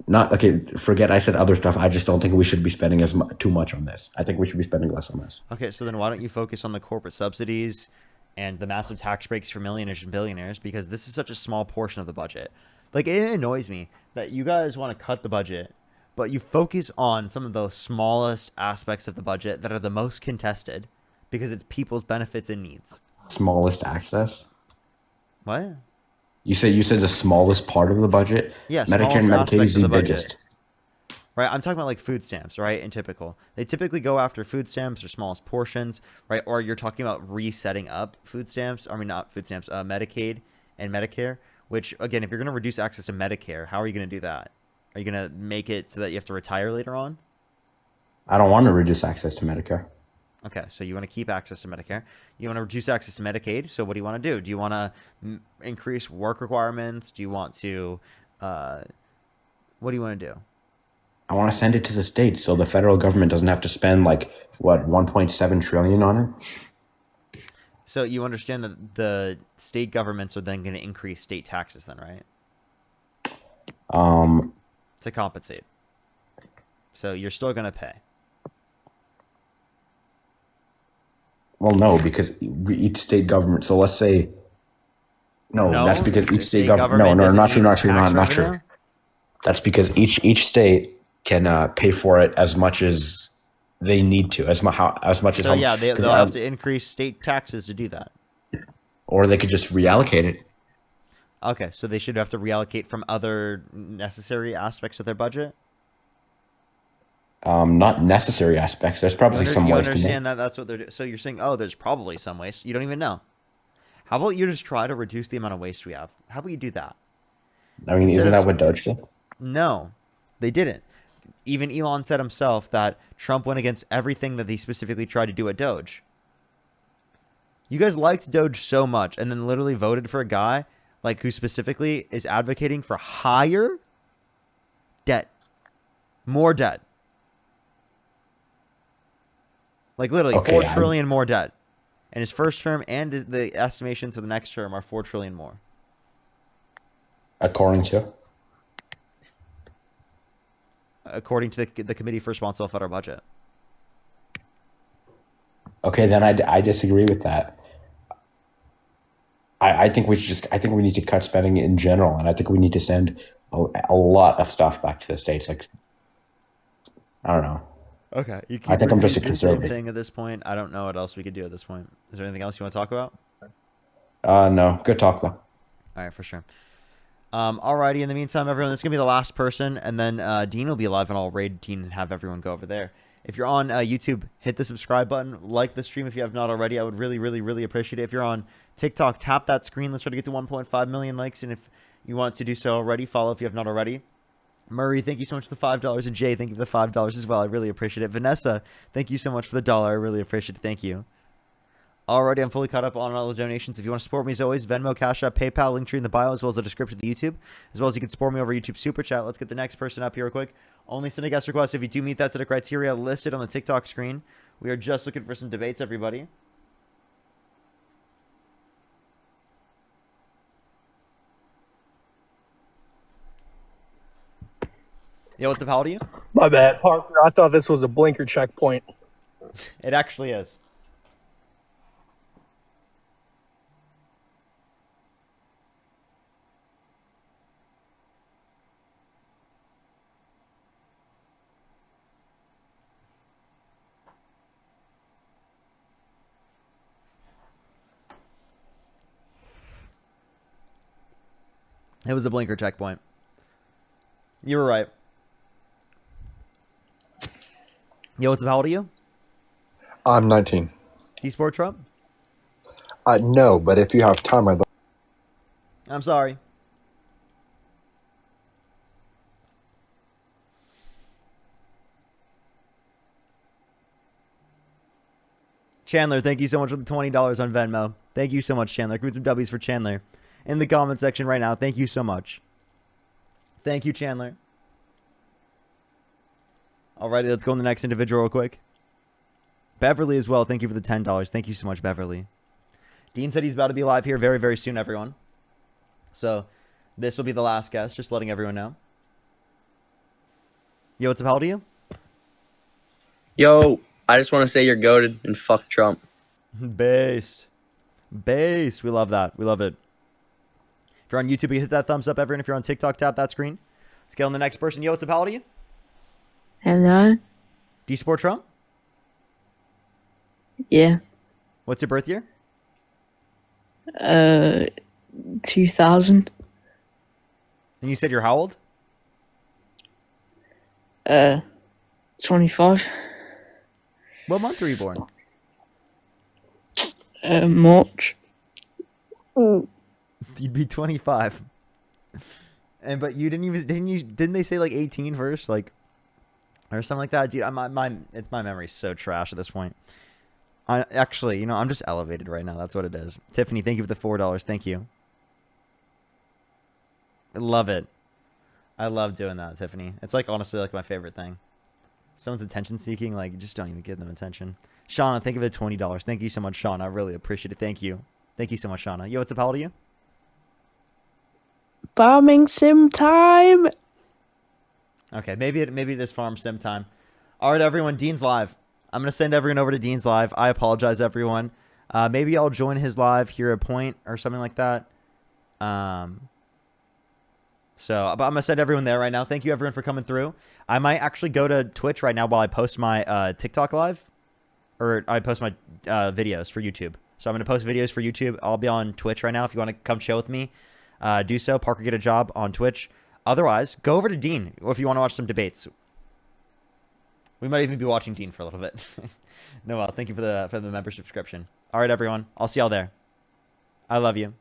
Not okay. Forget I said other stuff. I just don't think we should be spending too much on this. I think we should be spending less on this. Okay, so then why don't you focus on the corporate subsidies and the massive tax breaks for millionaires and billionaires, because this is such a small portion of the budget. Like, it annoys me that you guys want to cut the budget, but you focus on some of the smallest aspects of the budget that are the most contested because it's people's benefits and needs. Smallest access? What? You said the smallest part of the budget? Yeah, Medicare and Medicaid is the biggest. Right, I'm talking about like food stamps, right? And they typically go after food stamps or smallest portions, right? Or you're talking about resetting up food stamps. I mean, not food stamps, Medicaid and Medicare. Which, again, if you're going to reduce access to Medicare, how are you going to do that? Are you going to make it so that you have to retire later on? I don't want to reduce access to Medicare. Okay, so you want to keep access to Medicare. You want to reduce access to Medicaid. So what do you want to do? Do you want to increase work requirements? Do you want to, what do you want to do? I want to send it to the states so the federal government doesn't have to spend like, what, 1.7 trillion on it? So you understand that the state governments are then going to increase state taxes then, right? To compensate. So you're still going to pay. Well, no, because each state government. So let's say, no, that's because each state government. No, not true. That's because each state can pay for it as much as they need to, as much as. So yeah, they'll have to increase state taxes to do that. Or they could just reallocate it. Okay, so they should have to reallocate from other necessary aspects of their budget. Not necessary aspects. There's probably some ways to understand that that's what they're doing. So you're saying, oh, there's probably some waste. You don't even know. How about you just try to reduce the amount of waste we have? How about you do that? I mean, isn't that what Doge did? No, they didn't. Even Elon said himself that Trump went against everything that he specifically tried to do at Doge. You guys liked Doge so much and then literally voted for a guy like who specifically is advocating for higher debt. More debt. Like literally $4 trillion more debt. And his first term and the estimations for the next term are $4 trillion more. According to the Committee for Responsible Federal Budget. Okay, then I disagree with that. I think we need to cut spending in general, and I think we need to send a lot of stuff back to the states. Like, I don't know. Okay, I think I'm just a conservative. Thing at this point. I don't know what else we could do at this point. Is there anything else you want to talk about? No. Good talk though. All right, for sure. Alrighty. In the meantime, everyone, this is gonna be the last person, and then Dean will be live, and I'll raid Dean and have everyone go over there. If you're on YouTube, hit the subscribe button, like the stream if you have not already. I would really, really, really appreciate it. If you're on TikTok, tap that screen. Let's try to get to 1.5 million likes, and if you want to do so already, follow if you have not already. Murray, thank you so much for the $5, and Jay, thank you for the $5 as well. I really appreciate it. Vanessa, thank you so much for the $1. I really appreciate it. Thank you. Alrighty, I'm fully caught up on all the donations. If you want to support me, as always, Venmo, Cash App, PayPal, link tree in the bio, as well as the description of the YouTube, as well as you can support me over YouTube Super Chat. Let's get the next person up here real quick. Only send a guest request if you do meet that set of criteria listed on the TikTok screen. We are just looking for some debates, everybody. Yo, what's up? How old are you? My bad, Parker. I thought this was a blinker checkpoint. It actually is. It was a blinker checkpoint. You were right. Yo, what's up? How old are you? I'm 19. Do you support Trump? No, but if you have time, I'd like. I'm sorry. Chandler, thank you so much for the $20 on Venmo. Thank you so much, Chandler. Give some W's for Chandler in the comment section right now. Thank you so much. Thank you, Chandler. Alrighty, let's go on the next individual real quick. Beverly as well. Thank you for the $10. Thank you so much, Beverly. Dean said he's about to be live here very, very soon, everyone. So this will be the last guest, just letting everyone know. Yo, what's up? How old are you? Yo, I just want to say you're goated and fuck Trump. Based. We love that. We love it. If you're on YouTube, you hit that thumbs up, everyone. If you're on TikTok, tap that screen. Let's get on the next person. Yo, what's up? How old are you? Hello? Do you support Trump? Yeah. What's your birth year? 2000. And you said you're how old? 25. What month were you born? March. You'd be 25. But you didn't they say like 18 first? Like, or something like that? Dude, my memory's so trash at this point. Actually, I'm just elevated right now. That's what it is. Tiffany, thank you for the $4. Thank you. I love it. I love doing that, Tiffany. It's like honestly like my favorite thing. Someone's attention seeking, like just don't even give them attention. Shauna, thank you for the $20. Thank you so much, Shauna. I really appreciate it. Thank you. Thank you so much, Shauna. Yo, what's up? How old are you? Farming sim time. Okay, maybe it is farm sim time. All right, everyone. Dean's live. I'm gonna send everyone over to Dean's live. I apologize, everyone. Maybe I'll join his live here at Point or something like that. So, but I'm gonna send everyone there right now. Thank you, everyone, for coming through. I might actually go to Twitch right now while I post my TikTok live, or I post my videos for YouTube. So I'm gonna post videos for YouTube. I'll be on Twitch right now. If you want to come chill with me, do so. Parker, get a job on Twitch. Otherwise, go over to Dean if you want to watch some debates. We might even be watching Dean for a little bit. Noel, thank you for the member subscription. All right, everyone. I'll see y'all there. I love you.